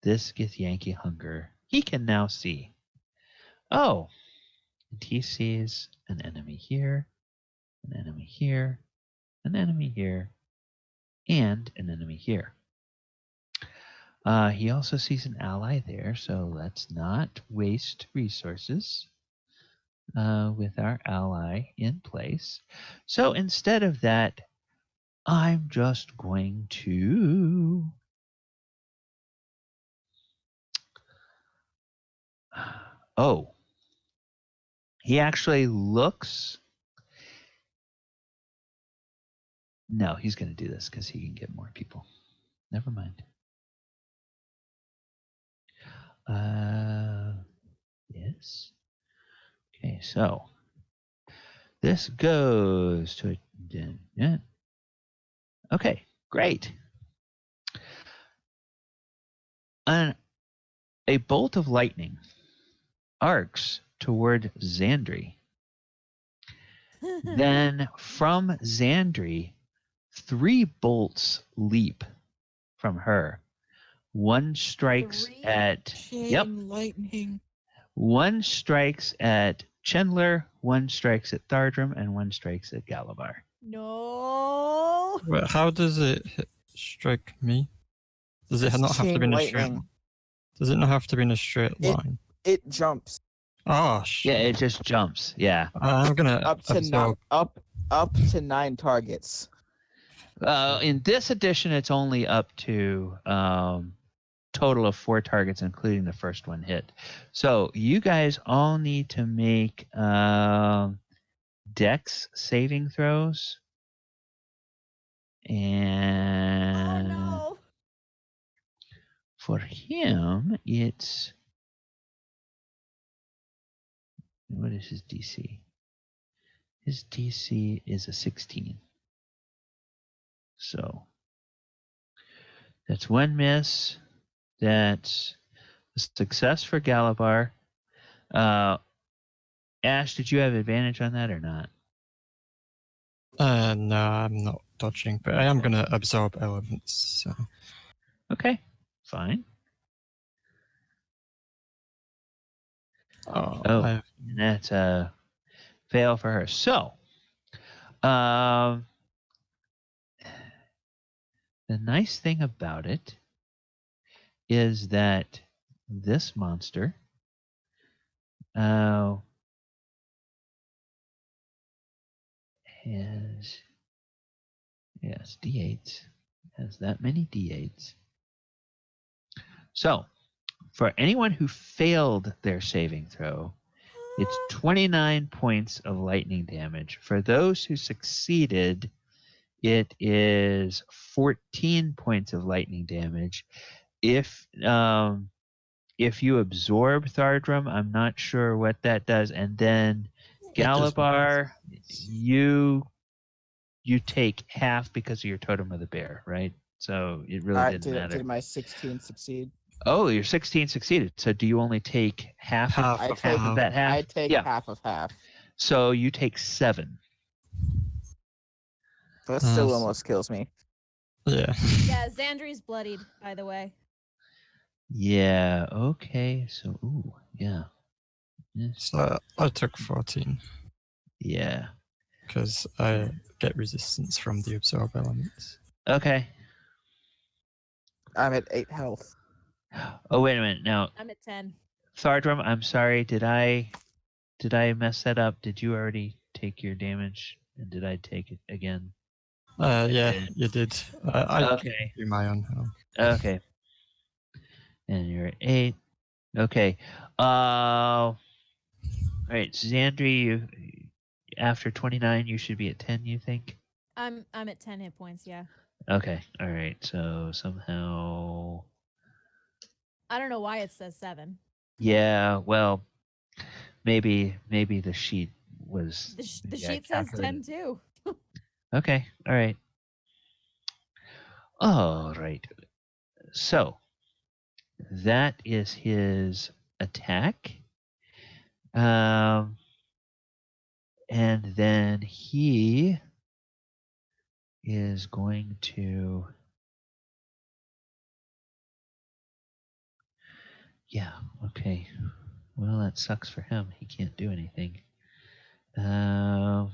this gets Yankee Hunger. He can now see. Oh, and he sees an enemy here, an enemy here, an enemy here, and an enemy here. He also sees an ally there, so let's not waste resources with our ally in place. So instead of that, I'm just going to... Oh. He actually looks... No, he's going to do this because he can get more people. Never mind. Yes. Okay, so this goes to... Yeah. Okay, great. A bolt of lightning arcs toward Zandri. Then from Zandri, 3 bolts leap from her. One strikes 3? at... Chain lightning. One strikes at Chandler, one strikes at Thardram, and one strikes at Galibar. No. Wait, how does it strike me? Does it It's not have to chain be in a straight lightning. line? Does it not have to be in a straight line? It jumps Oh, Yeah, shit. it just jumps. Yeah. I'm gonna up to absorb. up to 9 targets. In this edition, it's only up to total of 4 targets, including the first one hit. So you guys all need to make Dex saving throws. And Oh no. for him, it's... What is his DC? His DC is a 16. So that's 1 miss. That's a success for Galibar. Ash, did you have advantage on that or not? No, I'm not dodging, but I am gonna absorb elements. So. Okay, fine. Oh, Oh. I have And that's a fail for her. So, the nice thing about it is that this monster has D8s, has that many D8s. So, for anyone who failed their saving throw, it's 29 points of lightning damage. For those who succeeded, it is 14 points of lightning damage. If you absorb Thardram, I'm not sure what that does. And then Galibar, you take half because of your totem of the bear, right? So it really didn't matter. Did my 16 succeed? Oh, your 16 succeeded. So do you only take half half I of take- of that half? I take Yeah. half of half. So you take 7. That still so- almost kills me. Yeah. Yeah, Zandri's bloodied, by the way. Yeah. Okay. So, ooh, yeah. Yes. So I took 14 Yeah. because I get resistance from the absorb elements. Okay. I'm at 8 health. Oh, wait a minute. Now, I'm at 10. Thardram, I'm sorry. Did I mess that up? Did you already take your damage? And did I take it again? Yeah, did. you did. I Okay. do my own health. Okay. And you're at 8. Okay. All right, Zandri, after 29, you should be at 10, you think? I'm at 10 hit points. Yeah. Okay. All right. So somehow, I don't know why it says 7. yeah. Well, maybe the sheet was The yeah, sheet says 10 calculated. too. Okay. All right. All right. So that is his attack. And then he is going to. Yeah. Okay. Well, that sucks for him. He can't do anything. Can't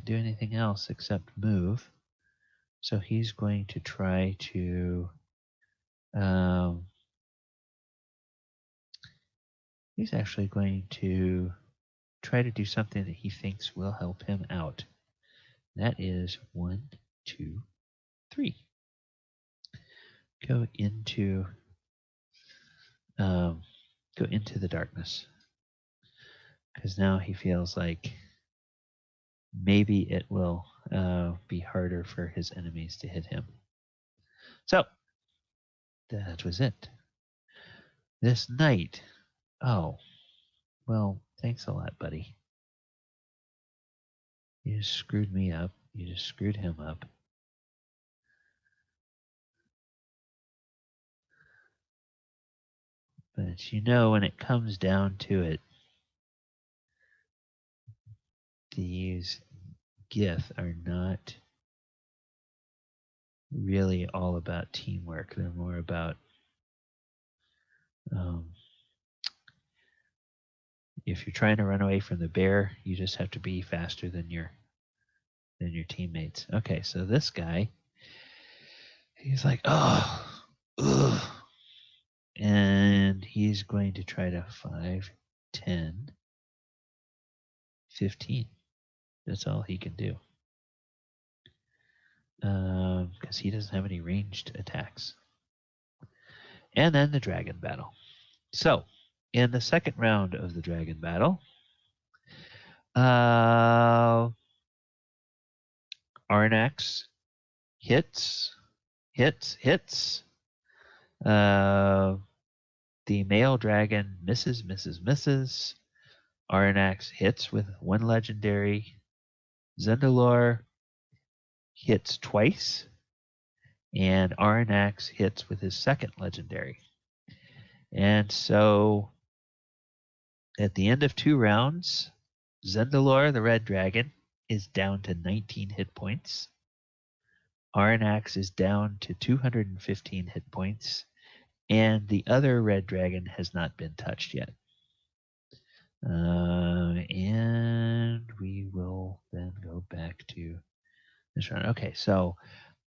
do anything else except move. So he's going to try to. He's actually going to try to do something that he thinks will help him out. That is 1, 2, 3. Go into the darkness, because now he feels like maybe it will be harder for his enemies to hit him. So that was it. This night. Oh, well, thanks a lot, buddy. You just screwed me up. You just screwed him up. But you know, when it comes down to it, these Gith are not really all about teamwork. They're more about if you're trying to run away from the bear, you just have to be faster than your teammates. Okay, so this guy, he's like, oh, ugh. And he's going to try to 5, 10, 15. That's all he can do. Because he doesn't have any ranged attacks. And then the dragon battle. So, in the second round of the dragon battle, Arnax hits. The male dragon misses. Arnax hits with 1 legendary. Zendalor hits twice. And Arnax hits with his 2nd legendary. And so, at the end of 2 rounds, Zendalor, the red dragon, is down to 19 hit points. Arnax is down to 215 hit points. And the other red dragon has not been touched yet. And we will then go back to this round. Okay, so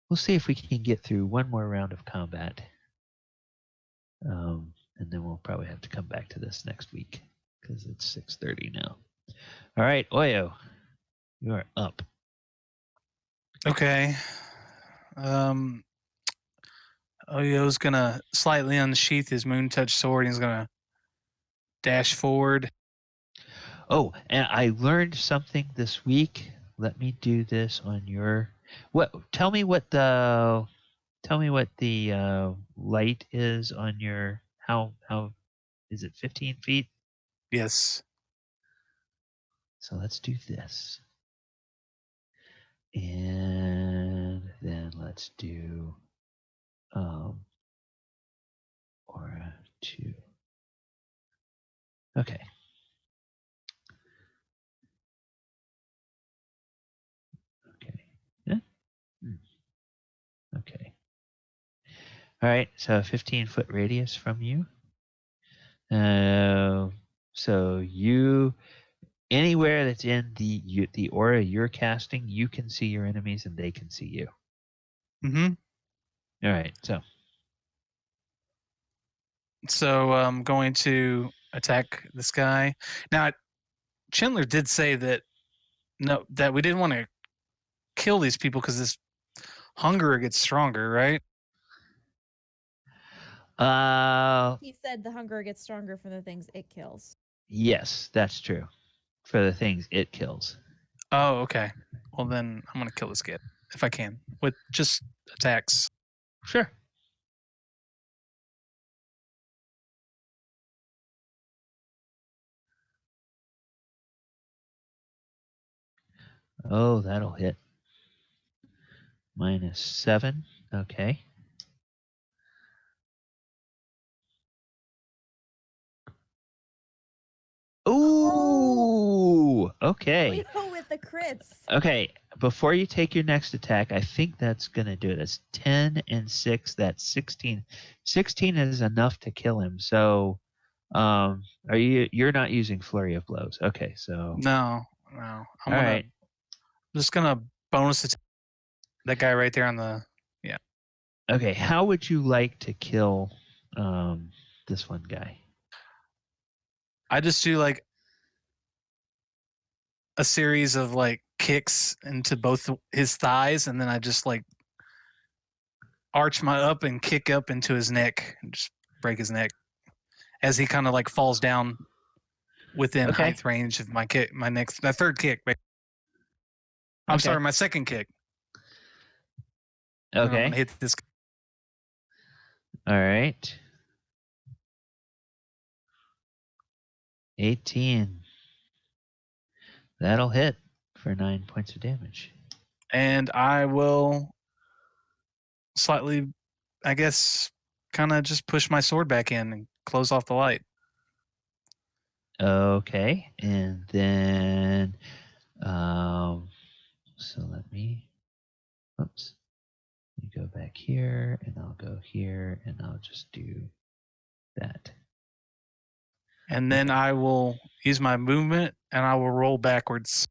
we'll see if we can get through one more round of combat. And then we'll probably have to come back to this next week because it's 6:30 now. All right, Oyo, you are up. Okay. Oyo's gonna slightly unsheath his moon touch sword and he's gonna dash forward. Oh, and I learned something this week. Let me do this on your tell me what the light is on your how is it 15 feet? Yes. So let's do this. And then let's do Aura 2. Okay. Okay. Yeah? Okay. All right, so 15-foot radius from you. So you anywhere that's in the aura you're casting, you can see your enemies and they can see you. Mm-hmm. All right, So I'm going to attack this guy. Now, Chandler did say that that we didn't want to kill these people because this hunger gets stronger, right? He said the hunger gets stronger from the things it kills. Yes, that's true. For the things it kills. Oh, okay. Well, then I'm gonna kill this kid if I can with just attacks. Sure. Oh, that'll hit. -7. Okay. Ooh. Okay. We go with the crits. Okay. Before you take your next attack, I think that's gonna do it. That's 10 and 6. That's 16. 16 is enough to kill him. So, you're not using flurry of blows? Okay. So. No. I'm just gonna bonus attack that guy right there on the. Yeah. Okay. How would you like to kill this one guy? I just do like a series of like kicks into both his thighs, and then I just like arch my up and kick up into his neck and just break his neck as he kind of like falls down within Okay. height range of my kick. That third kick. I'm Okay. sorry, my second kick. And I'm Okay. gonna hit this. All right. 18. That'll hit for 9 points of damage. And I will slightly, I guess, kind of just push my sword back in and close off the light. Okay. And then, so let me go back here, and I'll go here, and I'll just do that. And then I will use my movement and I will roll backwards.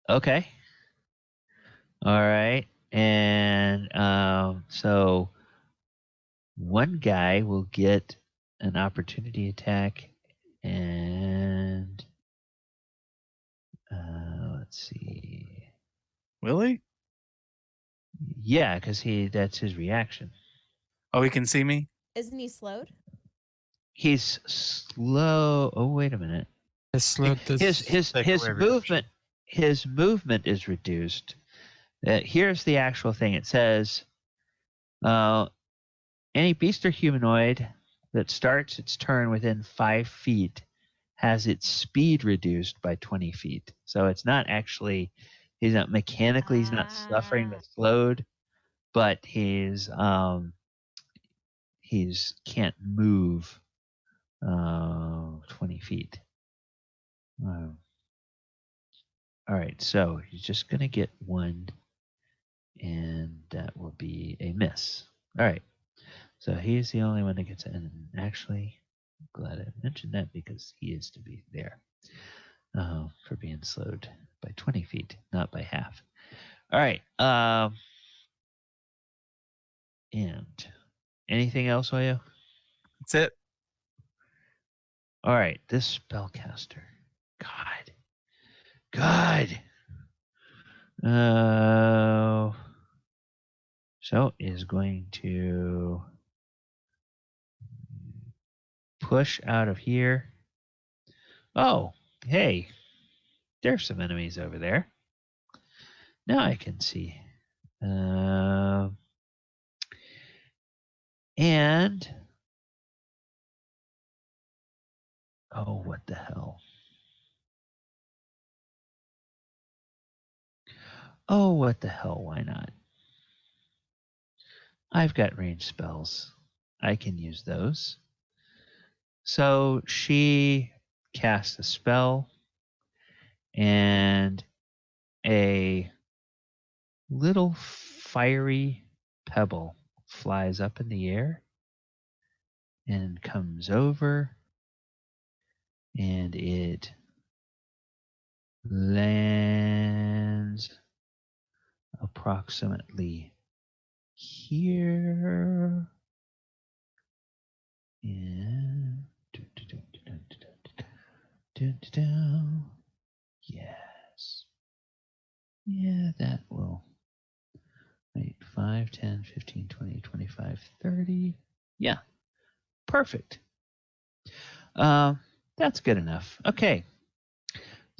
Okay. All right. And so one guy will get an opportunity attack, and let's see. Will he? Yeah, because that's his reaction. Oh, he can see me? Isn't he slowed? He's slow. Oh, wait a minute. His movement is reduced. Here's the actual thing. It says, any beast or humanoid that starts its turn within 5 feet has its speed reduced by 20 feet. So it's not actually, he's not mechanically, he's not suffering the slowed, but he's can't move 20 feet. All right, so he's just going to get 1, and that will be a miss. All right, so he's the only one that gets it. And actually, I'm glad I mentioned that because he is to be there for being slowed by 20 feet, not by half. All right, and anything else, Oyo? That's it. All right, this spellcaster. God. So is going to push out of here. Oh, hey, there's some enemies over there. Now I can see. And oh, what the hell? Oh, what the hell? Why not? I've got ranged spells. I can use those. So she casts a spell, and a little fiery pebble flies up in the air and comes over, and it lands approximately here. And yes. Yeah, Wait, 5, 10, 15, 20, 25, 30. Yeah, perfect. That's good enough. Okay.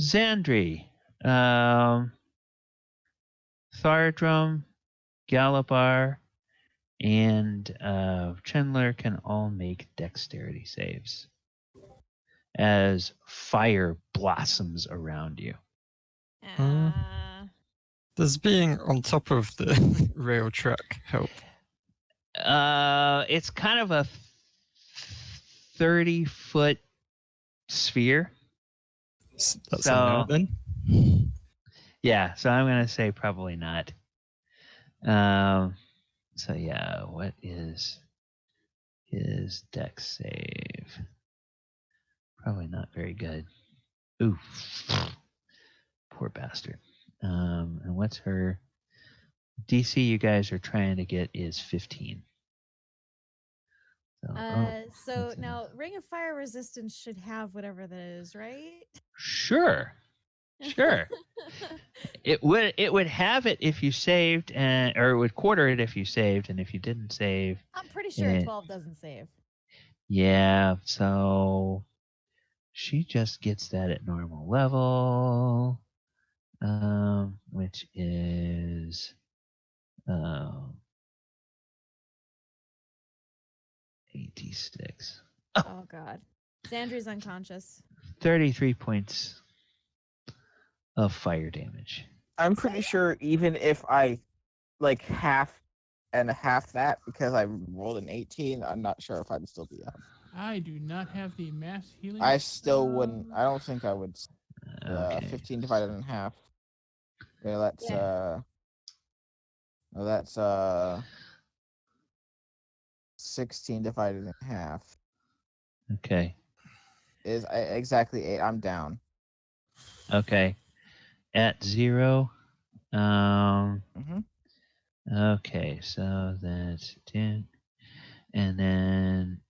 Zandri, Thardram, Galibar, and Chandler can all make dexterity saves as fire blossoms around you. Does being on top of the rail track help? It's kind of a 30-foot sphere. That's So- a no then. Yeah, so I'm gonna say probably not. So yeah, what is his dex save? Probably not very good. Ooh, poor bastard. And what's her DC? You guys are trying to get is 15. So, So that's now enough. Ring of Fire Resistance should have whatever that is, right? Sure. It would have it if you saved, or it would quarter it if you saved, and if you didn't save, I'm pretty sure Eh. 12 doesn't save. yeah. So she just gets that at normal level, which is 86. Oh God. Zandri's unconscious. 33 points of fire damage. I'm pretty sure even if I like half and half that because I rolled an 18, I'm not sure if I'd still be up. I do not have the mass healing. I still wouldn't. I don't think I would. Okay. 15 divided in half. Okay, that's Yeah. no, that's 16 divided in half Okay. is exactly 8. I'm down. Okay. At 0. Mhm. Okay, so that's 10. And then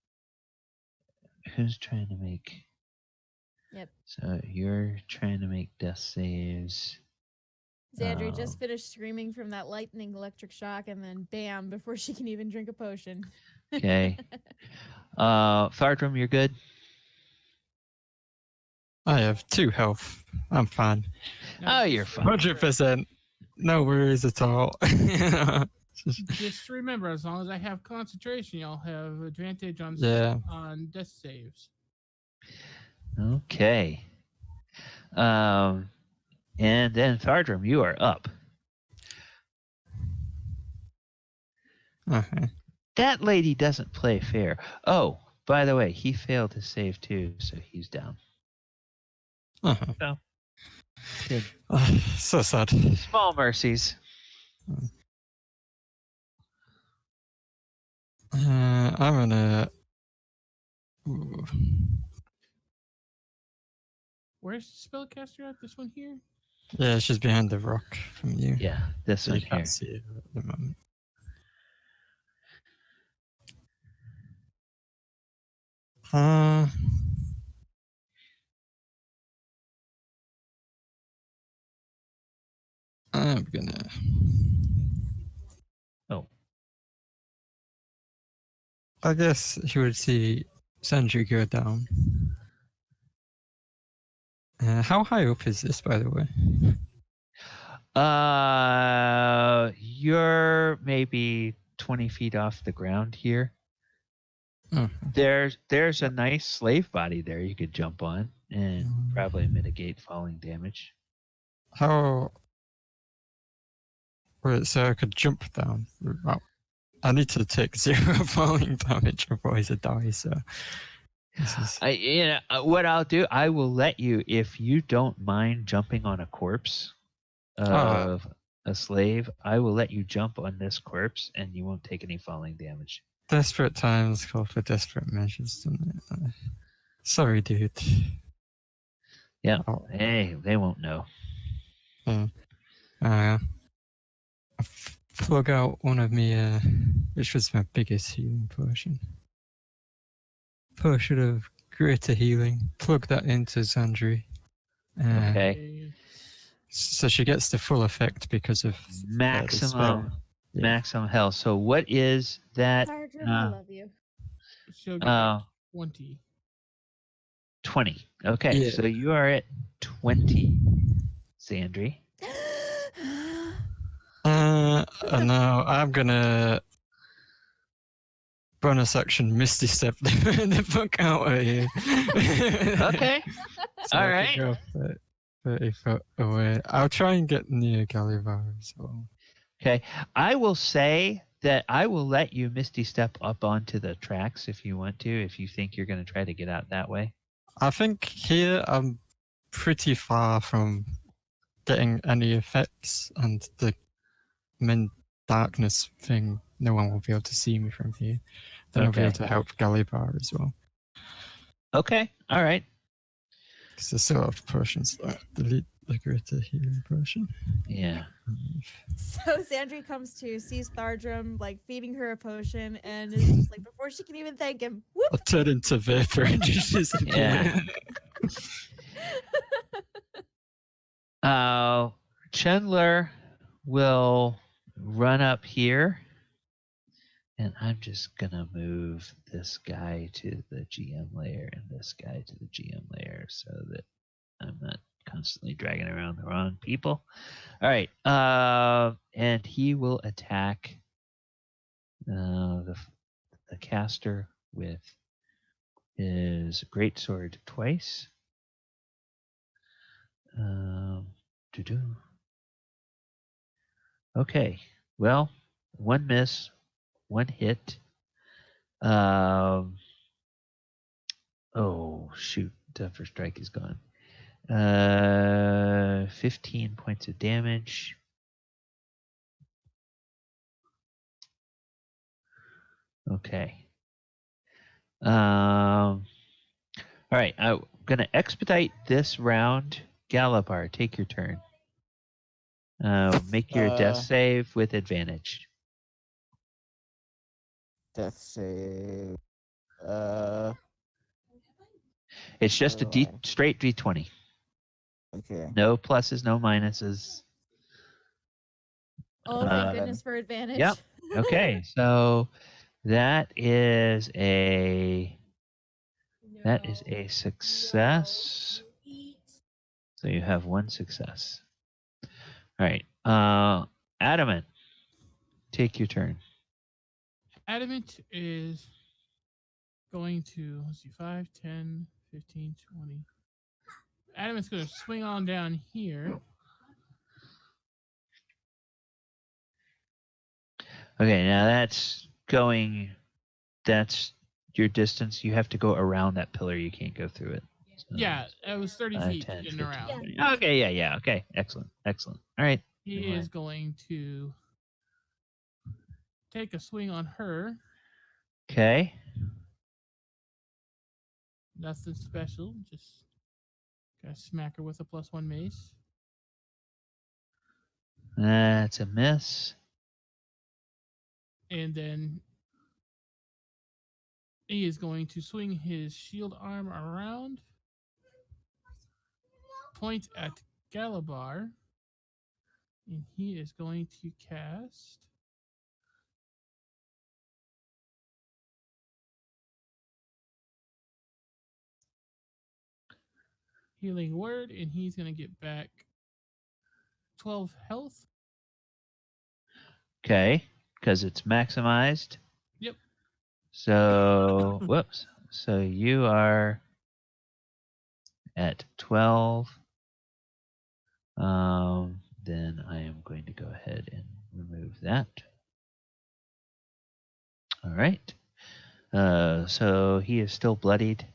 who's trying to make? Yep. So you're trying to make death saves. Zandri Um, just finished screaming from that lightning electric shock, and then bam, before she can even drink a potion. Okay. Thardram, you're good? I have 2 health. I'm fine. Now, Oh, just you're fine. remember- 100%. No worries at all. Just remember, as long as I have concentration, y'all have advantage on Yeah. on death saves. Okay. And then Thardram, you are up. Okay. That lady doesn't play fair. Oh, by the way, he failed to save too, so he's down. Uh-huh. Good. So sad. Small mercies. I'm gonna. Ooh. Where's the spellcaster at? This one here? Yeah, she's behind the rock from you. Yeah, this So one you here. can't see her at the moment. I'm gonna. Oh. I guess you would see Zandri go down. How high up is this, by the way? You're maybe 20 feet off the ground here. Oh. There's a nice slave body there you could jump on and probably mitigate falling damage. How? Wait, so I could jump down. Well, I need to take 0 falling damage, otherwise I die. So this is. What I'll do, I will let you, if you don't mind jumping on a corpse of a slave, I will let you jump on this corpse and you won't take any falling damage. Desperate times call for desperate measures, don't it? Sorry, dude. Yeah. Oh. Hey, they won't know. I plug out one of me, which was my biggest healing potion. Potion of greater healing. Plug that into Zandri. Okay. So she gets the full effect because of Maximum. spell. Yeah. maximum health. So what is that? Thardram, I love you. She'll get back Uh, 20. 20. Okay, Yeah. so you are at 20, Zandri. No, I'm gonna bonus action Misty Step the fuck out of here. Okay. So All I right. can go 30 foot away. I'll try and get near Galibar as well. Okay. I will say that I will let you Misty Step up onto the tracks if you want to, if you think you're going to try to get out that way. I think here I'm pretty far from getting any effects, and the main darkness thing, no one will be able to see me from here. Then I'll be able Okay. to help Galibar as well. Okay. All right. Because there's still have potions like delete the greater healing potion. Yeah. So Zandri comes to, sees Thardram like feeding her a potion, and is just like, before she can even thank him, whoop! I'll turn into vapor and just disappear. Yeah. Chandler will run up here, and I'm just gonna move this guy to the GM layer and this guy to the GM layer so that I'm not constantly dragging around the wrong people. All right, and he will attack the caster with his greatsword twice. Doo-doo. Okay, well, one miss, one hit. Oh shoot, the first strike is gone. 15 points of damage. Okay. All right, I'm gonna expedite this round. Galibar, take your turn. Make your death save with advantage. Death save. It's just a straight D20. Okay. No pluses, no minuses. Oh, thank goodness for advantage. Yep. Okay, so that is a success. So you have one success. All right. Adamant, take your turn. Adamant is going to, let's see, 5, 10, 15, 20. Adamant's going to swing on down here. Okay, now that's your distance. You have to go around that pillar. You can't go through it. So, Yeah, it was 30 feet 10, getting 15, around. 20. Okay, yeah. Okay, excellent. All right. He is going to take a swing on her. Okay. Nothing special. Just gotta smack her with a +1 mace. That's a miss. And then he is going to swing his shield arm around, point at Galibar, and he is going to cast Healing Word, and he's going to get back 12 health. Okay, because it's maximized. Yep. So, whoops. So you are at 12. Then I am going to go ahead and remove that. All right. So he is still bloodied.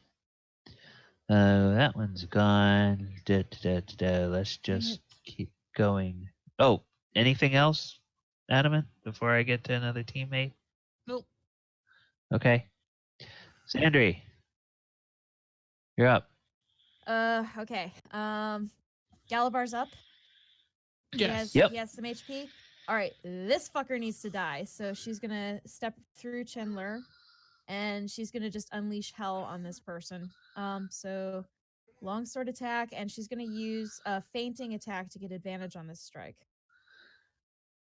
That one's gone. Let's just keep going. Oh, anything else, Adamant, before I get to another teammate? Nope. Okay. Zandri, you're up. Okay. Galibar's up. Yes. Yep. He has some HP. All right, this fucker needs to die. So she's gonna step through Chandler, and she's gonna just unleash hell on this person. So longsword attack, and she's gonna use a fainting attack to get advantage on this strike.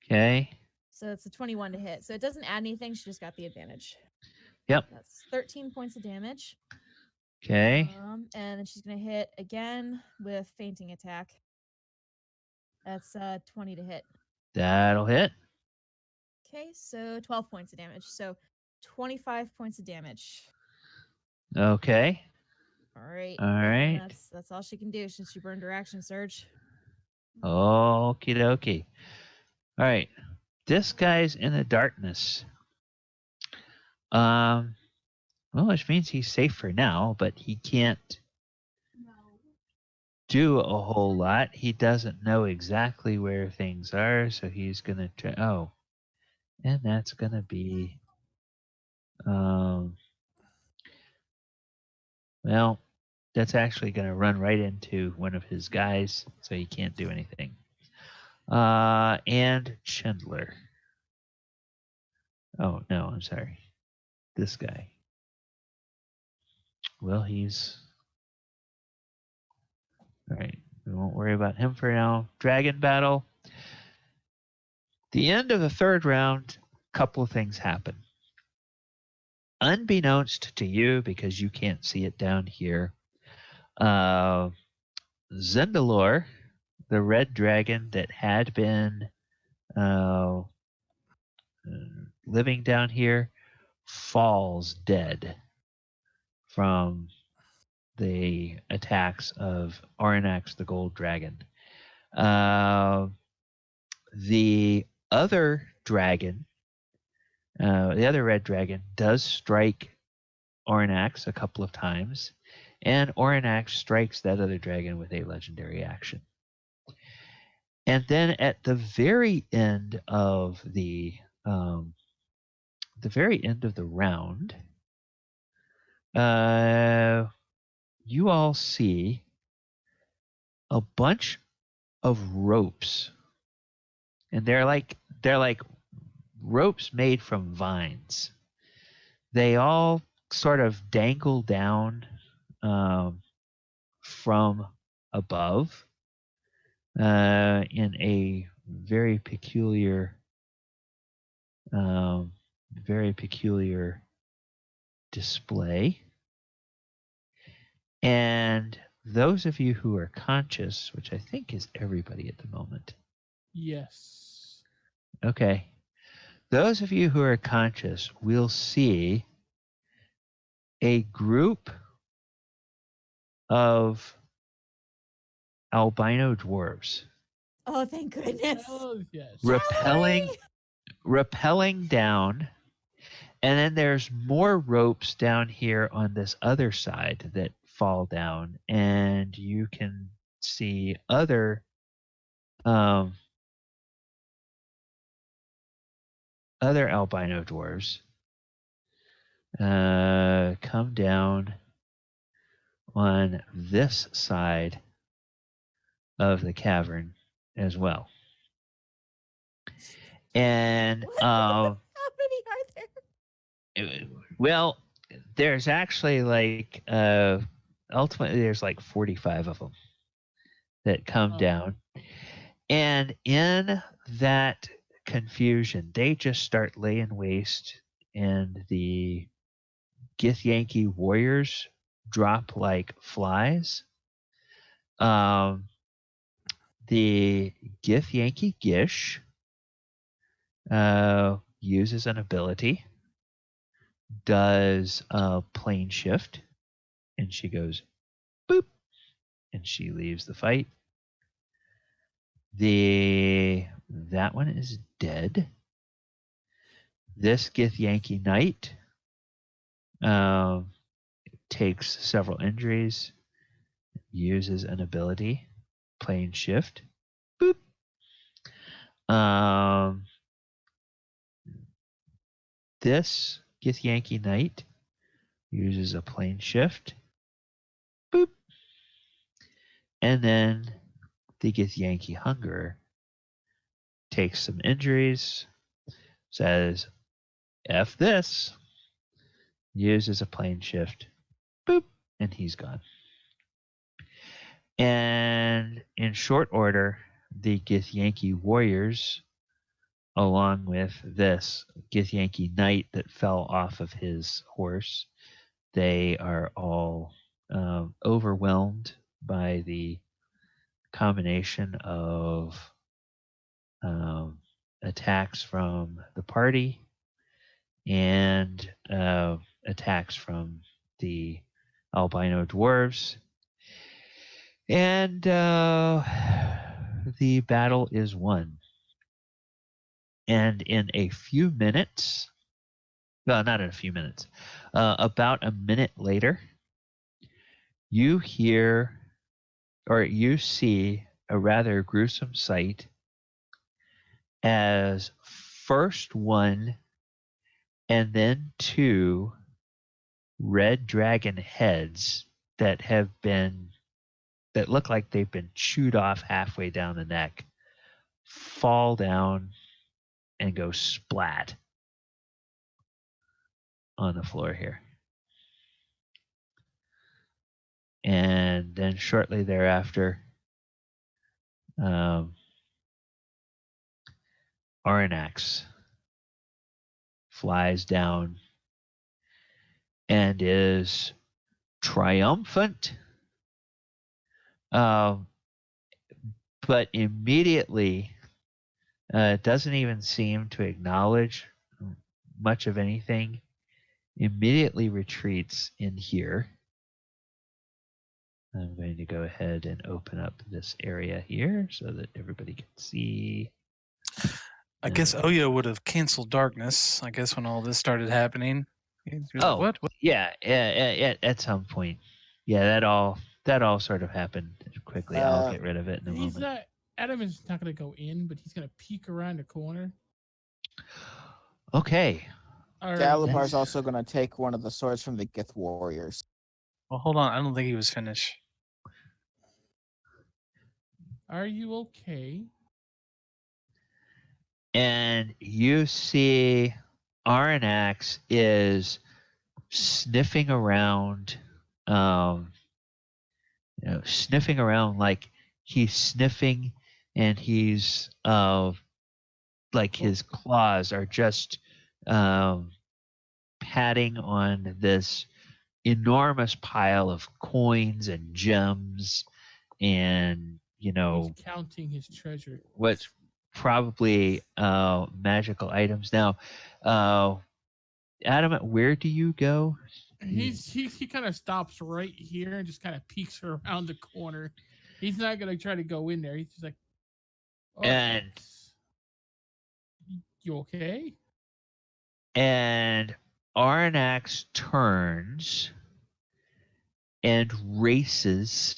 Okay. So it's a 21 to hit. So it doesn't add anything. She just got the advantage. Yep. That's 13 points of damage. Okay. And then she's gonna hit again with fainting attack. That's 20 to hit. That'll hit. Okay, so 12 points of damage. So 25 points of damage. Okay. All right. All And right. that's all she can do since she burned her action surge. Okie dokie. All right. This guy's in the darkness. Well, which means he's safe for now, but he can't do a whole lot. He doesn't know exactly where things are, so he's gonna try. Oh, and that's gonna be. Well, that's actually gonna run right into one of his guys, so he can't do anything. And Chandler. Oh no, I'm sorry. This guy. Well, he's all right. We won't worry about him for now. Dragon battle. The end of the third round, a couple of things happen. Unbeknownst to you, because you can't see it down here, Zendalor, the red dragon that had been living down here, falls dead from the attacks of Oranax the Gold Dragon. The other dragon, the other red dragon, does strike Oranax a couple of times, and Oranax strikes that other dragon with a legendary action. And then at the very end of the round, you all see a bunch of ropes, and they're like ropes made from vines. They all sort of dangle down from above in a very peculiar display. And those of you who are conscious, which I think is everybody at the moment. Yes. Okay. Those of you who are conscious will see a group of albino dwarves Oh, thank goodness. Oh, yes. rappelling down, and then there's more ropes down here on this other side that fall down, and you can see other albino dwarves come down on this side of the cavern as well. And How many are there? well, there's actually like ultimately there's like 45 of them that come down. And in that confusion, they just start laying waste, and the Githyanki warriors drop like flies. The Githyanki Gish uses an ability, does a plane shift, and she goes boop, and she leaves the fight. That one is dead. This Githyanki Knight takes several injuries, uses an ability, plane shift, boop. This Githyanki Knight uses a plane shift, boop. And then the Githyanki Hungerer takes some injuries, says, F this, uses a plane shift, boop, and he's gone. And in short order, the Githyanki warriors along with this Githyanki knight that fell off of his horse. They are all overwhelmed by the combination of attacks from the party and attacks from the albino dwarves. And the battle is won. And in a few minutes, well, not in a few minutes, about a minute later, you hear or you see a rather gruesome sight as first one and then two red dragon heads that look like they've been chewed off halfway down the neck fall down and go splat on the floor here. And then shortly thereafter, Aranax flies down and is triumphant, but immediately doesn't even seem to acknowledge much of anything, immediately retreats in here. I'm going to go ahead and open up this area here so that everybody can see. I guess Oyo would have canceled darkness, I guess, when all this started happening. He was like, what? Yeah, at some point. Yeah, that all sort of happened quickly. I'll get rid of it in a moment. Adamant's not going to go in, but he's going to peek around the corner. Okay. Galibar's also going to take one of the swords from the Gith warriors. Well, hold on. I don't think he was finished. Are you okay? And you see Aranax is sniffing around, sniffing around like he's sniffing and he's like his claws are just patting on this enormous pile of coins and gems and he's counting his treasure. What's probably magical items. Now, Adamant, where do you go? He kind of stops right here and just kind of peeks around the corner. He's not gonna try to go in there. He's just like, and you okay? And Aranax turns and races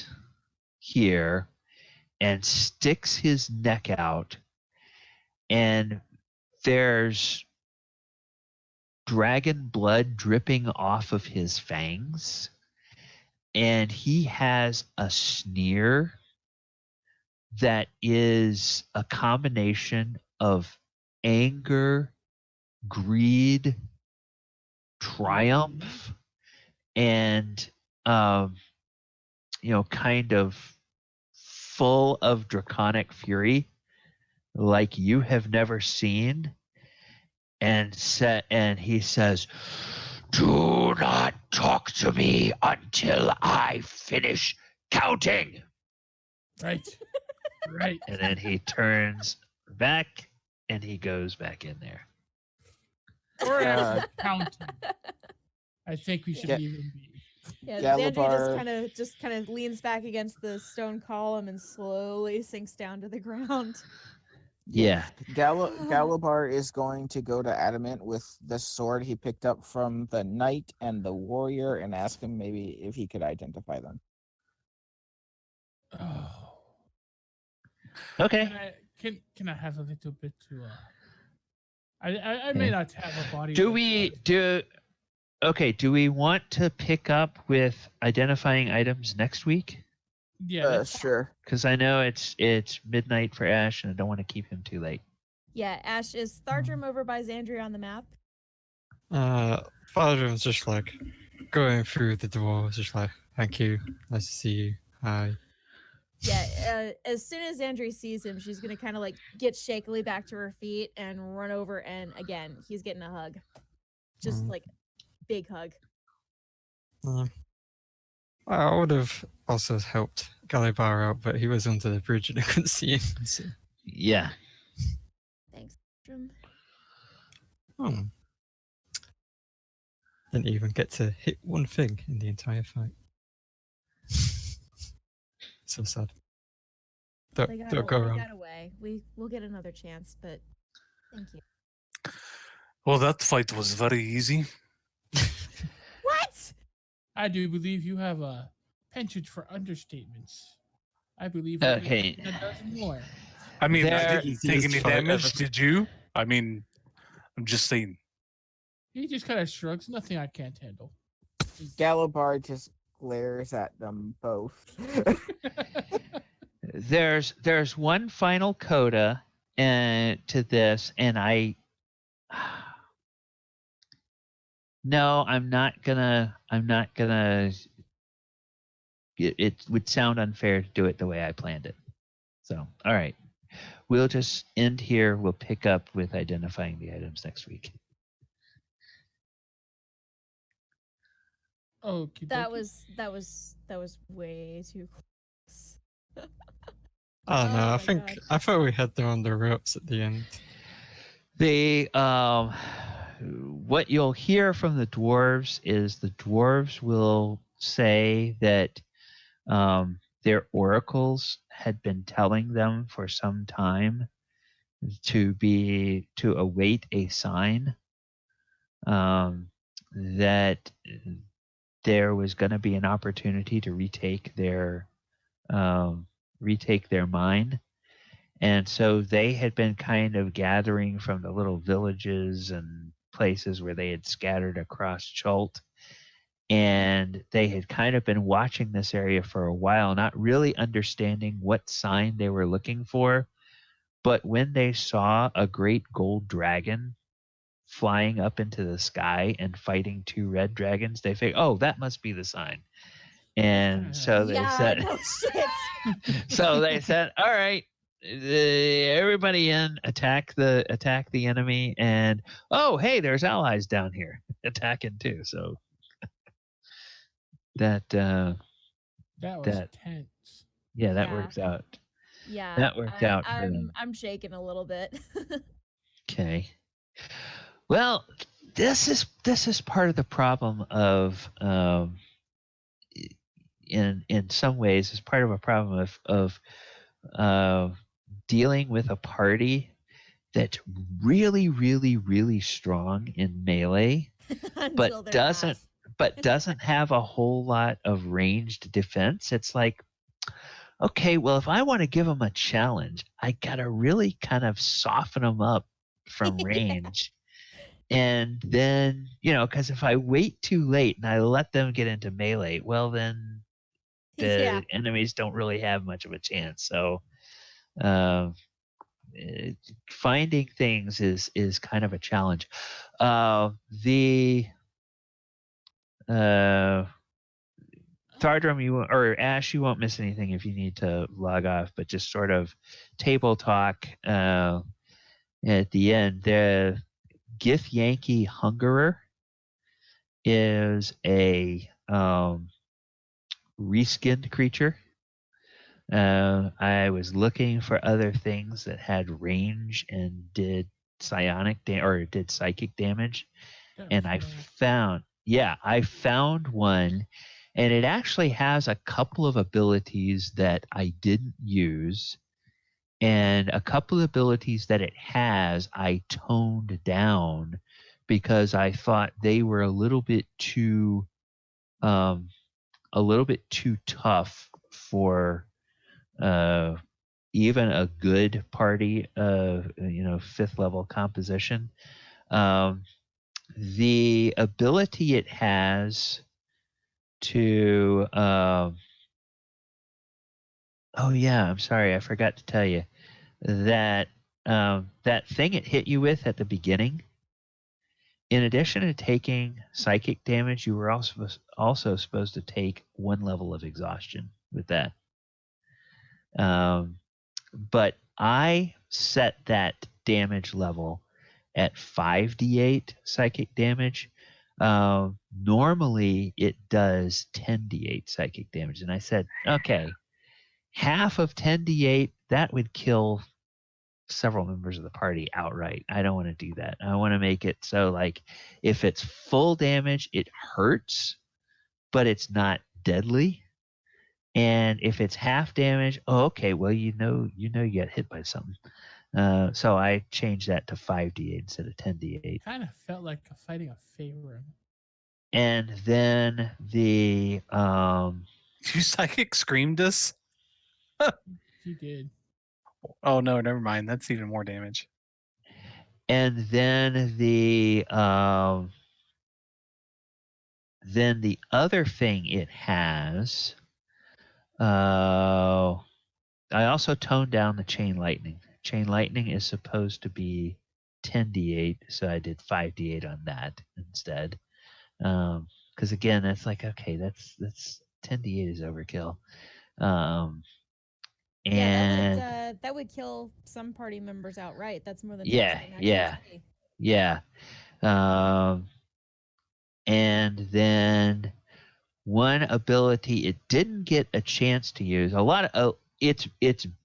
here and sticks his neck out, and there's dragon blood dripping off of his fangs, and he has a sneer that is a combination of anger, greed, triumph, and kind of full of draconic fury like you have never seen. And he says, "Do not talk to me until I finish counting." Right. Right. And then he turns back and he goes back in there. Or counting. I think we should leave him be. Yeah, Galibar... Zandri just kind of leans back against the stone column and slowly sinks down to the ground. Yeah. Galibar is going to go to Adamant with the sword he picked up from the knight and the warrior and ask him maybe if he could identify them. Oh. Okay. Can I have a little bit to I may not have a body. Do we want to pick up with identifying items next week? Yeah, sure. Because I know it's midnight for Ash, and I don't want to keep him too late. Yeah, Ash, is Thardram over by Zandri on the map? Thardram's just like going through the door, just like, thank you, nice to see you, hi. Yeah, as soon as Zandri sees him, she's gonna kind of like get shakily back to her feet and run over, and again, he's getting a hug. Just like big hug. I would have also helped Galibar out, but he was under the bridge and I couldn't see him. So. Yeah. Thanks, Tardram. Oh. Didn't even get to hit one thing in the entire fight. So sad. They Don't go around. got away. We'll get another chance, but thank you. Well, that fight was very easy. What? I do believe you have a penchant for understatements. I believe Okay. a dozen more. I mean, I There- didn't take any damage. Did you? I mean, I'm just saying. He just kind of shrugs. Nothing I can't handle. Galibar just glares at them both. There's one final coda to this, and no, I'm not gonna. It would sound unfair to do it the way I planned it. So, all right, we'll just end here. We'll pick up with identifying the items next week. Okay. That was way too close. I don't know. Oh I my think God. I thought we had them on the ropes at the end. They what you'll hear from the dwarves is the dwarves will say that their oracles had been telling them for some time to await a sign that there was going to be an opportunity to retake their mine. And so they had been kind of gathering from the little villages and places where they had scattered across Chult. And they had kind of been watching this area for a while, not really understanding what sign they were looking for. But when they saw a great gold dragon flying up into the sky and fighting two red dragons, they figured, oh, that must be the sign. And so they said, no shit. so they said, all right, everybody in, attack the enemy, and oh, hey, there's allies down here attacking too. So that was tense. yeah, that Yeah. works out. Yeah. That worked out for them. I'm shaking a little bit. Okay. Well, this is part of the problem of in some ways is part of a problem of dealing with a party that's really, really, really strong in melee, Until but they're doesn't have a whole lot of ranged defense. It's like, okay, well, if I want to give them a challenge, I gotta really kind of soften them up from range. And then, because if I wait too late and I let them get into melee, well, then the Yeah. enemies don't really have much of a chance. So finding things is kind of a challenge. Thardram, or Ash, you won't miss anything if you need to log off, but just sort of table talk at the end. The Gith Yankee Hungerer is a reskinned creature. I was looking for other things that had range and did psionic or did psychic damage, and I found one, and it actually has a couple of abilities that I didn't use, and a couple of abilities that it has I toned down because I thought they were a little bit too tough for even a good party of 5th level composition. The ability it has to oh yeah, I'm sorry, I forgot to tell you that that thing it hit you with at the beginning, in addition to taking psychic damage, you were also supposed to take 1 level of exhaustion with that. But I set that damage level at 5d8 psychic damage. Normally it does 10d8 psychic damage. And I said, okay, half of 10d8, that would kill several members of the party outright. I don't want to do that. I want to make it so like if it's full damage, it hurts, but it's not deadly. And if it's half damage, okay, well you get hit by something. So I changed that to 5d8 instead of 10d8. Kind of felt like fighting a favor. And then the You psychic screamed us? He did. Oh no, never mind. That's even more damage. and then the other thing it has, I also toned down the chain lightning. Chain lightning is supposed to be 10d8, so I did 5d8 on that instead. Because again, that's like, okay, that's 10d8 is overkill. Yeah, that would kill some party members outright. That's more than half their max HP. Yeah. And then one ability it didn't get a chance to use. A lot of it's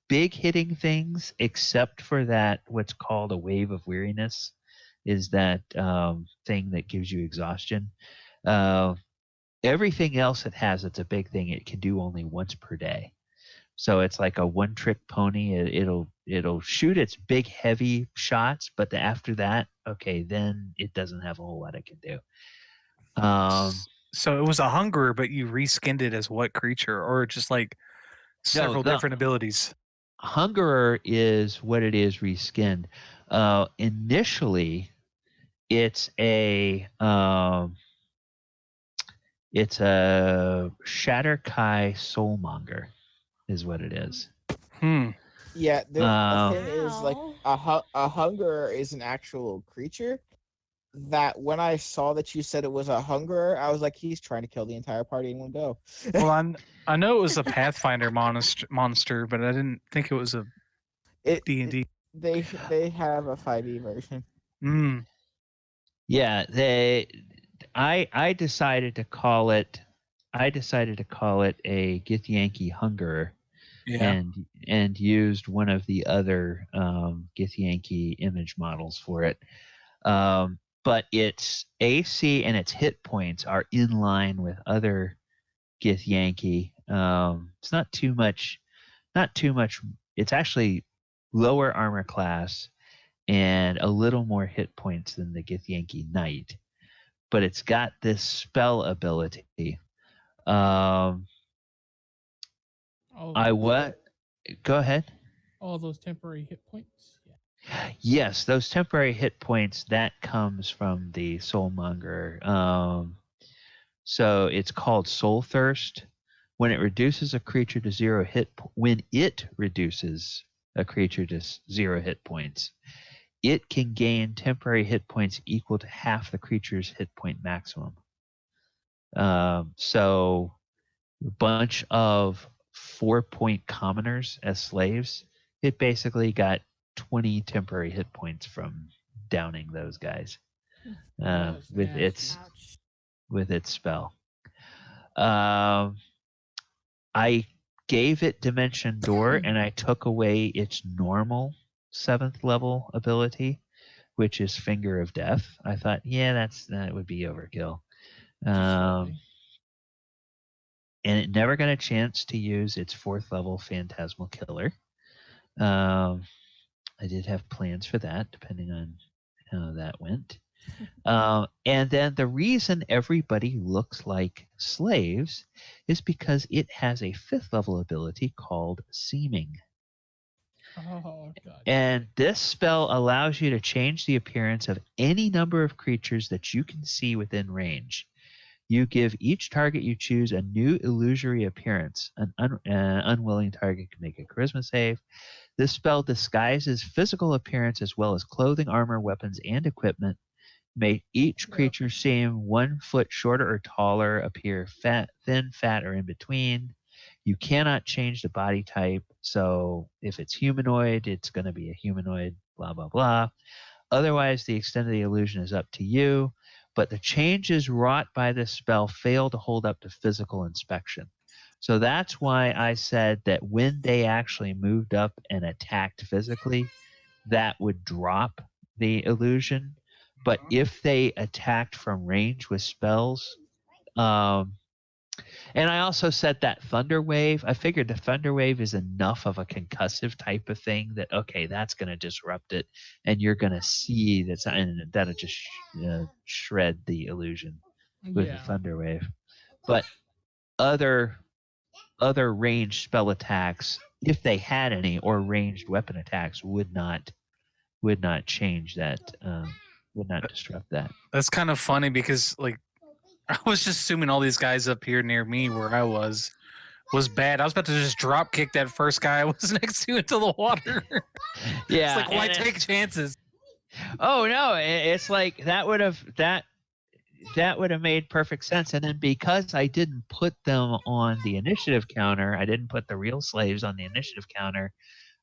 big hitting things, except for that what's called a wave of weariness, is that thing that gives you exhaustion. Everything else it has, it's a big thing. It can do only once per day. So it's like a one-trick pony. It'll shoot its big, heavy shots, but after that, okay, then it doesn't have a whole lot it can do. So it was a hungerer, but you reskinned it as what creature, or just like several different abilities? Hungerer is what it is reskinned. Initially, it's a Shatterkai Soulmonger, is what it is. Yeah, the thing is, like, a hungerer is an actual creature that when I saw that you said it was a hungerer, I was like, he's trying to kill the entire party in one go. Well, I know it was a Pathfinder monster, but I didn't think it was a D&D. They have a 5e version. Yeah, I decided to call it a Githyanki Hungerer. Yeah. And used one of the other Githyanki image models for it. But its AC and its hit points are in line with other Githyanki. It's not too much. It's actually lower armor class and a little more hit points than the Githyanki Knight. But it's got this spell ability. Go ahead. All those temporary hit points? Yeah. Yes, those temporary hit points, that comes from the Soulmonger. So it's called Soul Thirst. When it reduces a creature to 0 hit points, it can gain temporary hit points equal to half the creature's hit point maximum. So a bunch of 4-point commoners as slaves, it basically got 20 temporary hit points from downing those guys with its spell. I gave it Dimension Door and I took away its normal 7th level ability, which is Finger of Death. I thought, that would be overkill. And it never got a chance to use its 4th level Phantasmal Killer. I did have plans for that, depending on how that went. And then the reason everybody looks like slaves is because it has a 5th level ability called Seeming. Oh, God. And this spell allows you to change the appearance of any number of creatures that you can see within range. You give each target you choose a new illusory appearance. An unwilling target can make a charisma save. This spell disguises physical appearance as well as clothing, armor, weapons, and equipment. Make each creature seem 1 foot shorter or taller, appear thin, fat, or in between. You cannot change the body type. So if it's humanoid, it's going to be a humanoid, blah, blah, blah. Otherwise, the extent of the illusion is up to you. But the changes wrought by this spell fail to hold up to physical inspection. So that's why I said that when they actually moved up and attacked physically, that would drop the illusion. But if they attacked from range with spells, and I also said that Thunder Wave, I figured the Thunder Wave is enough of a concussive type of thing that, okay, that's going to disrupt it, and you're going to see that's, and that'll just shred the illusion with the Thunder Wave. But other ranged spell attacks, if they had any, or ranged weapon attacks, would not change that, would not disrupt that. That's kind of funny because, like, I was just assuming all these guys up here near me where I was bad. I was about to just drop kick that first guy I was next to into the water. Yeah. It's like, why take chances? Oh no, it's like that would have made perfect sense. And then because I didn't put them on the initiative counter, I didn't put the real slaves on the initiative counter,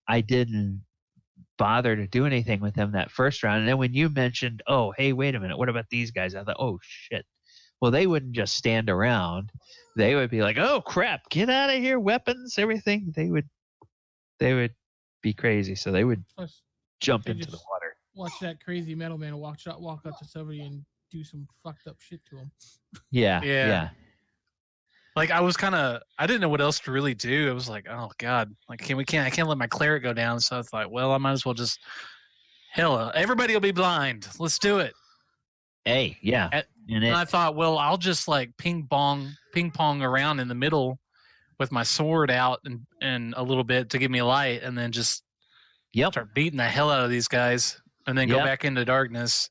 I didn't bother to do anything with them that first round. And then when you mentioned, oh, hey, wait a minute, what about these guys? I thought, oh shit. Well, they wouldn't just stand around. They would be like, oh crap, get out of here, weapons, everything. They would be crazy. So they would jump into the water. Watch that crazy metal man walk up to somebody and do some fucked up shit to him. Yeah. Like I didn't know what else to really do. I was like, oh god, like I can't let my cleric go down. So I thought, well, I might as well just everybody will be blind. Let's do it. Hey, yeah. And I thought, well, I'll just like ping pong around in the middle with my sword out and a little bit to give me a light, and then just start beating the hell out of these guys, and then go back into darkness.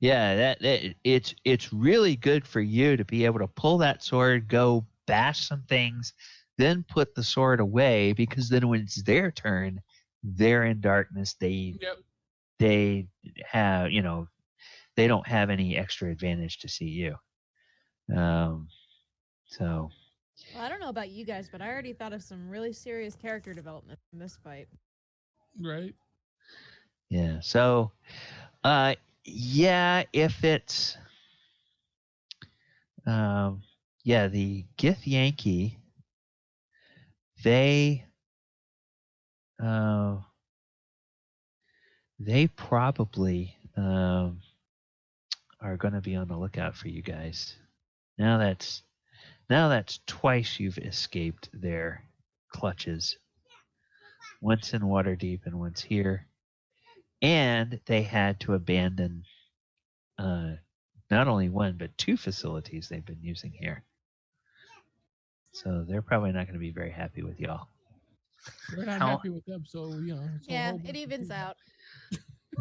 Yeah, it's really good for you to be able to pull that sword, go bash some things, then put the sword away, because then when it's their turn, they're in darkness. They have, they don't have any extra advantage to see you. So. Well, I don't know about you guys, but I already thought of some really serious character development in this fight. Right. Yeah. So, if it's, the Githyanki, they probably are going to be on the lookout for you guys. Now that's twice you've escaped their clutches. Once in Waterdeep and once here. And they had to abandon not only one, but two facilities they've been using here. So they're probably not going to be very happy with y'all. We're not happy with them, so, it's it evens out.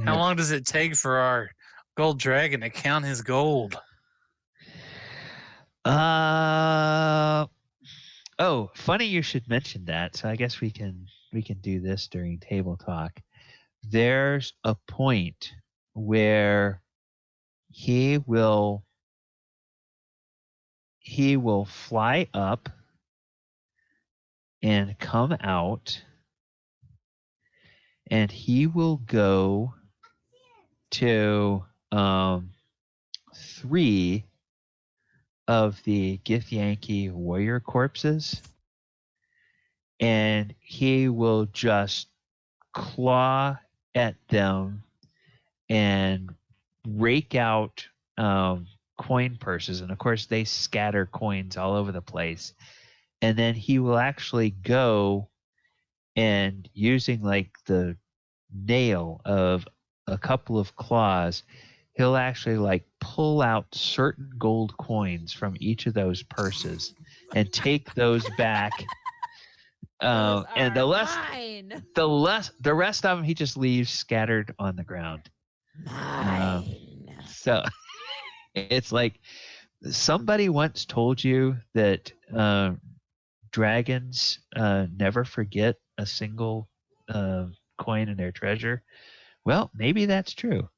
How long does it take for our gold dragon to count his gold? Oh, funny you should mention that. So I guess we can do this during table talk. There's a point where he will fly up and come out, and he will go to 3 of the Githyanki warrior corpses, and he will just claw at them and rake out coin purses, and of course they scatter coins all over the place. And then he will actually go and, using like the nail of a couple of claws, he'll actually like pull out certain gold coins from each of those purses and take those back. And the rest of them he just leaves scattered on the ground. So it's like somebody once told you that dragons never forget a single coin in their treasure. Well, maybe that's true.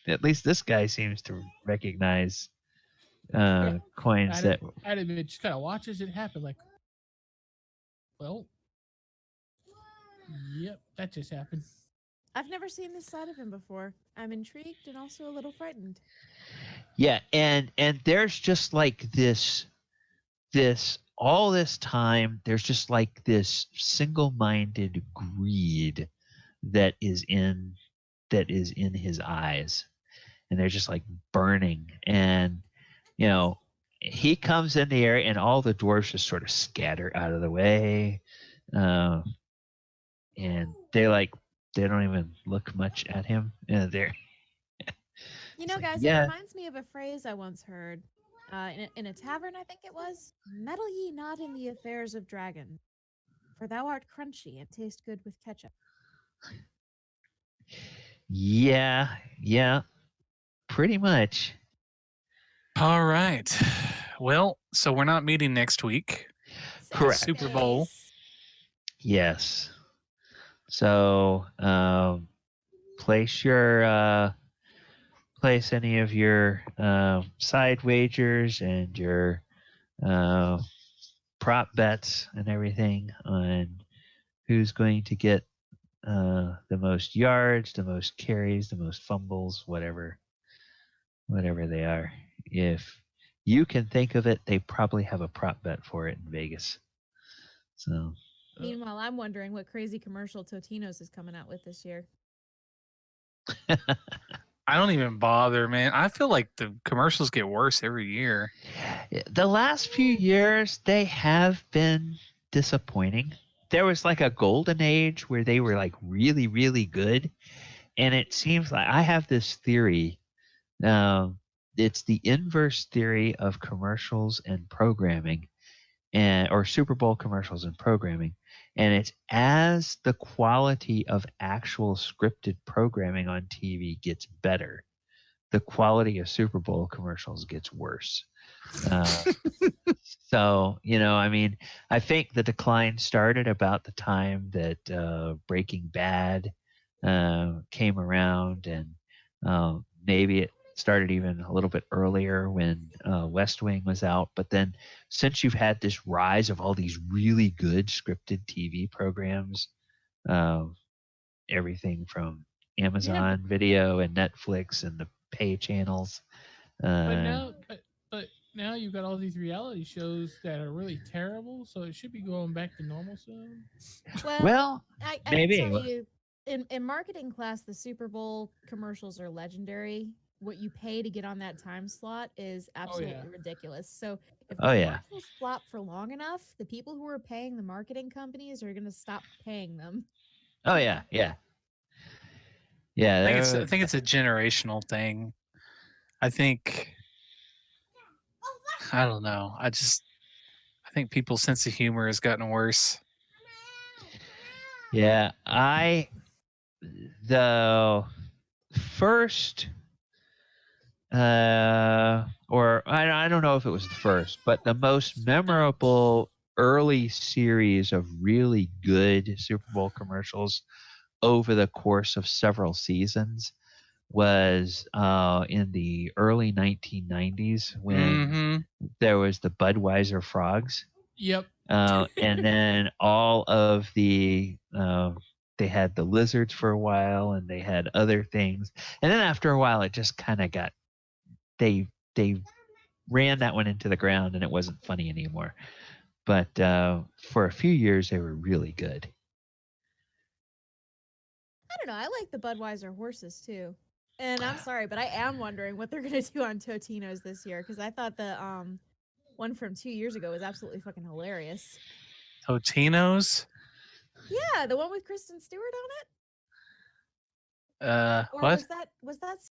At least this guy seems to recognize coins Adam just kind of watches it happen, like, Well, yep, that just happened. I've never seen this side of him before. I'm intrigued and also a little frightened. Yeah, and there's just like this all this time there's just like this single-minded greed that is in his eyes, and they're just like burning. And you know, he comes in the area and all the dwarves just sort of scatter out of the way, and they don't even look much at him. They're You know, like, guys, yeah. it reminds me of a phrase I once heard in a tavern, I think it was. Meddle ye not in the affairs of dragon, for thou art crunchy and taste good with ketchup. Yeah, pretty much. All right. Well, so we're not meeting next week. Correct. Super Bowl. Face. Yes. So place any of your side wagers and your prop bets and everything on who's going to get the most yards, the most carries, the most fumbles, whatever they are. If you can think of it, they probably have a prop bet for it in Vegas. So Meanwhile, I'm wondering what crazy commercial Totino's is coming out with this year. I don't even bother, man. I feel like the commercials get worse every year. the last few years they have been disappointing. There was like a golden age where they were like really, really good, and it seems like I have this theory. It's the inverse theory of commercials and programming, or Super Bowl commercials and programming. And it's as the quality of actual scripted programming on TV gets better, the quality of Super Bowl commercials gets worse. So, I mean, I think the decline started about the time that Breaking Bad came around, and maybe it started even a little bit earlier when West Wing was out. But then since you've had this rise of all these really good scripted TV programs, everything from Amazon Video and Netflix and the pay channels. But now you've got all these reality shows that are really terrible, so it should be going back to normal soon. Well, I maybe. can tell you, in marketing class, the Super Bowl commercials are legendary. What you pay to get on that time slot is absolutely ridiculous. So if the commercials flop for long enough, the people who are paying the marketing companies are going to stop paying them. Oh yeah. I think it's a generational thing. I don't know. I think people's sense of humor has gotten worse. Yeah, the first, or I don't know if it was the first, but the most memorable early series of really good Super Bowl commercials over the course of several seasons was in the early 1990s when there was the Budweiser frogs. Yep. And then all of the they had the lizards for a while, and they had other things, and then after a while it just kind of got they ran that one into the ground, and it wasn't funny anymore. But for a few years they were really good. I don't know. I like the Budweiser horses too. And I'm sorry, but I am wondering what they're going to do on Totino's this year, because I thought the one from 2 years ago was absolutely fucking hilarious. Totino's? Yeah, the one with Kristen Stewart on it. What? Was that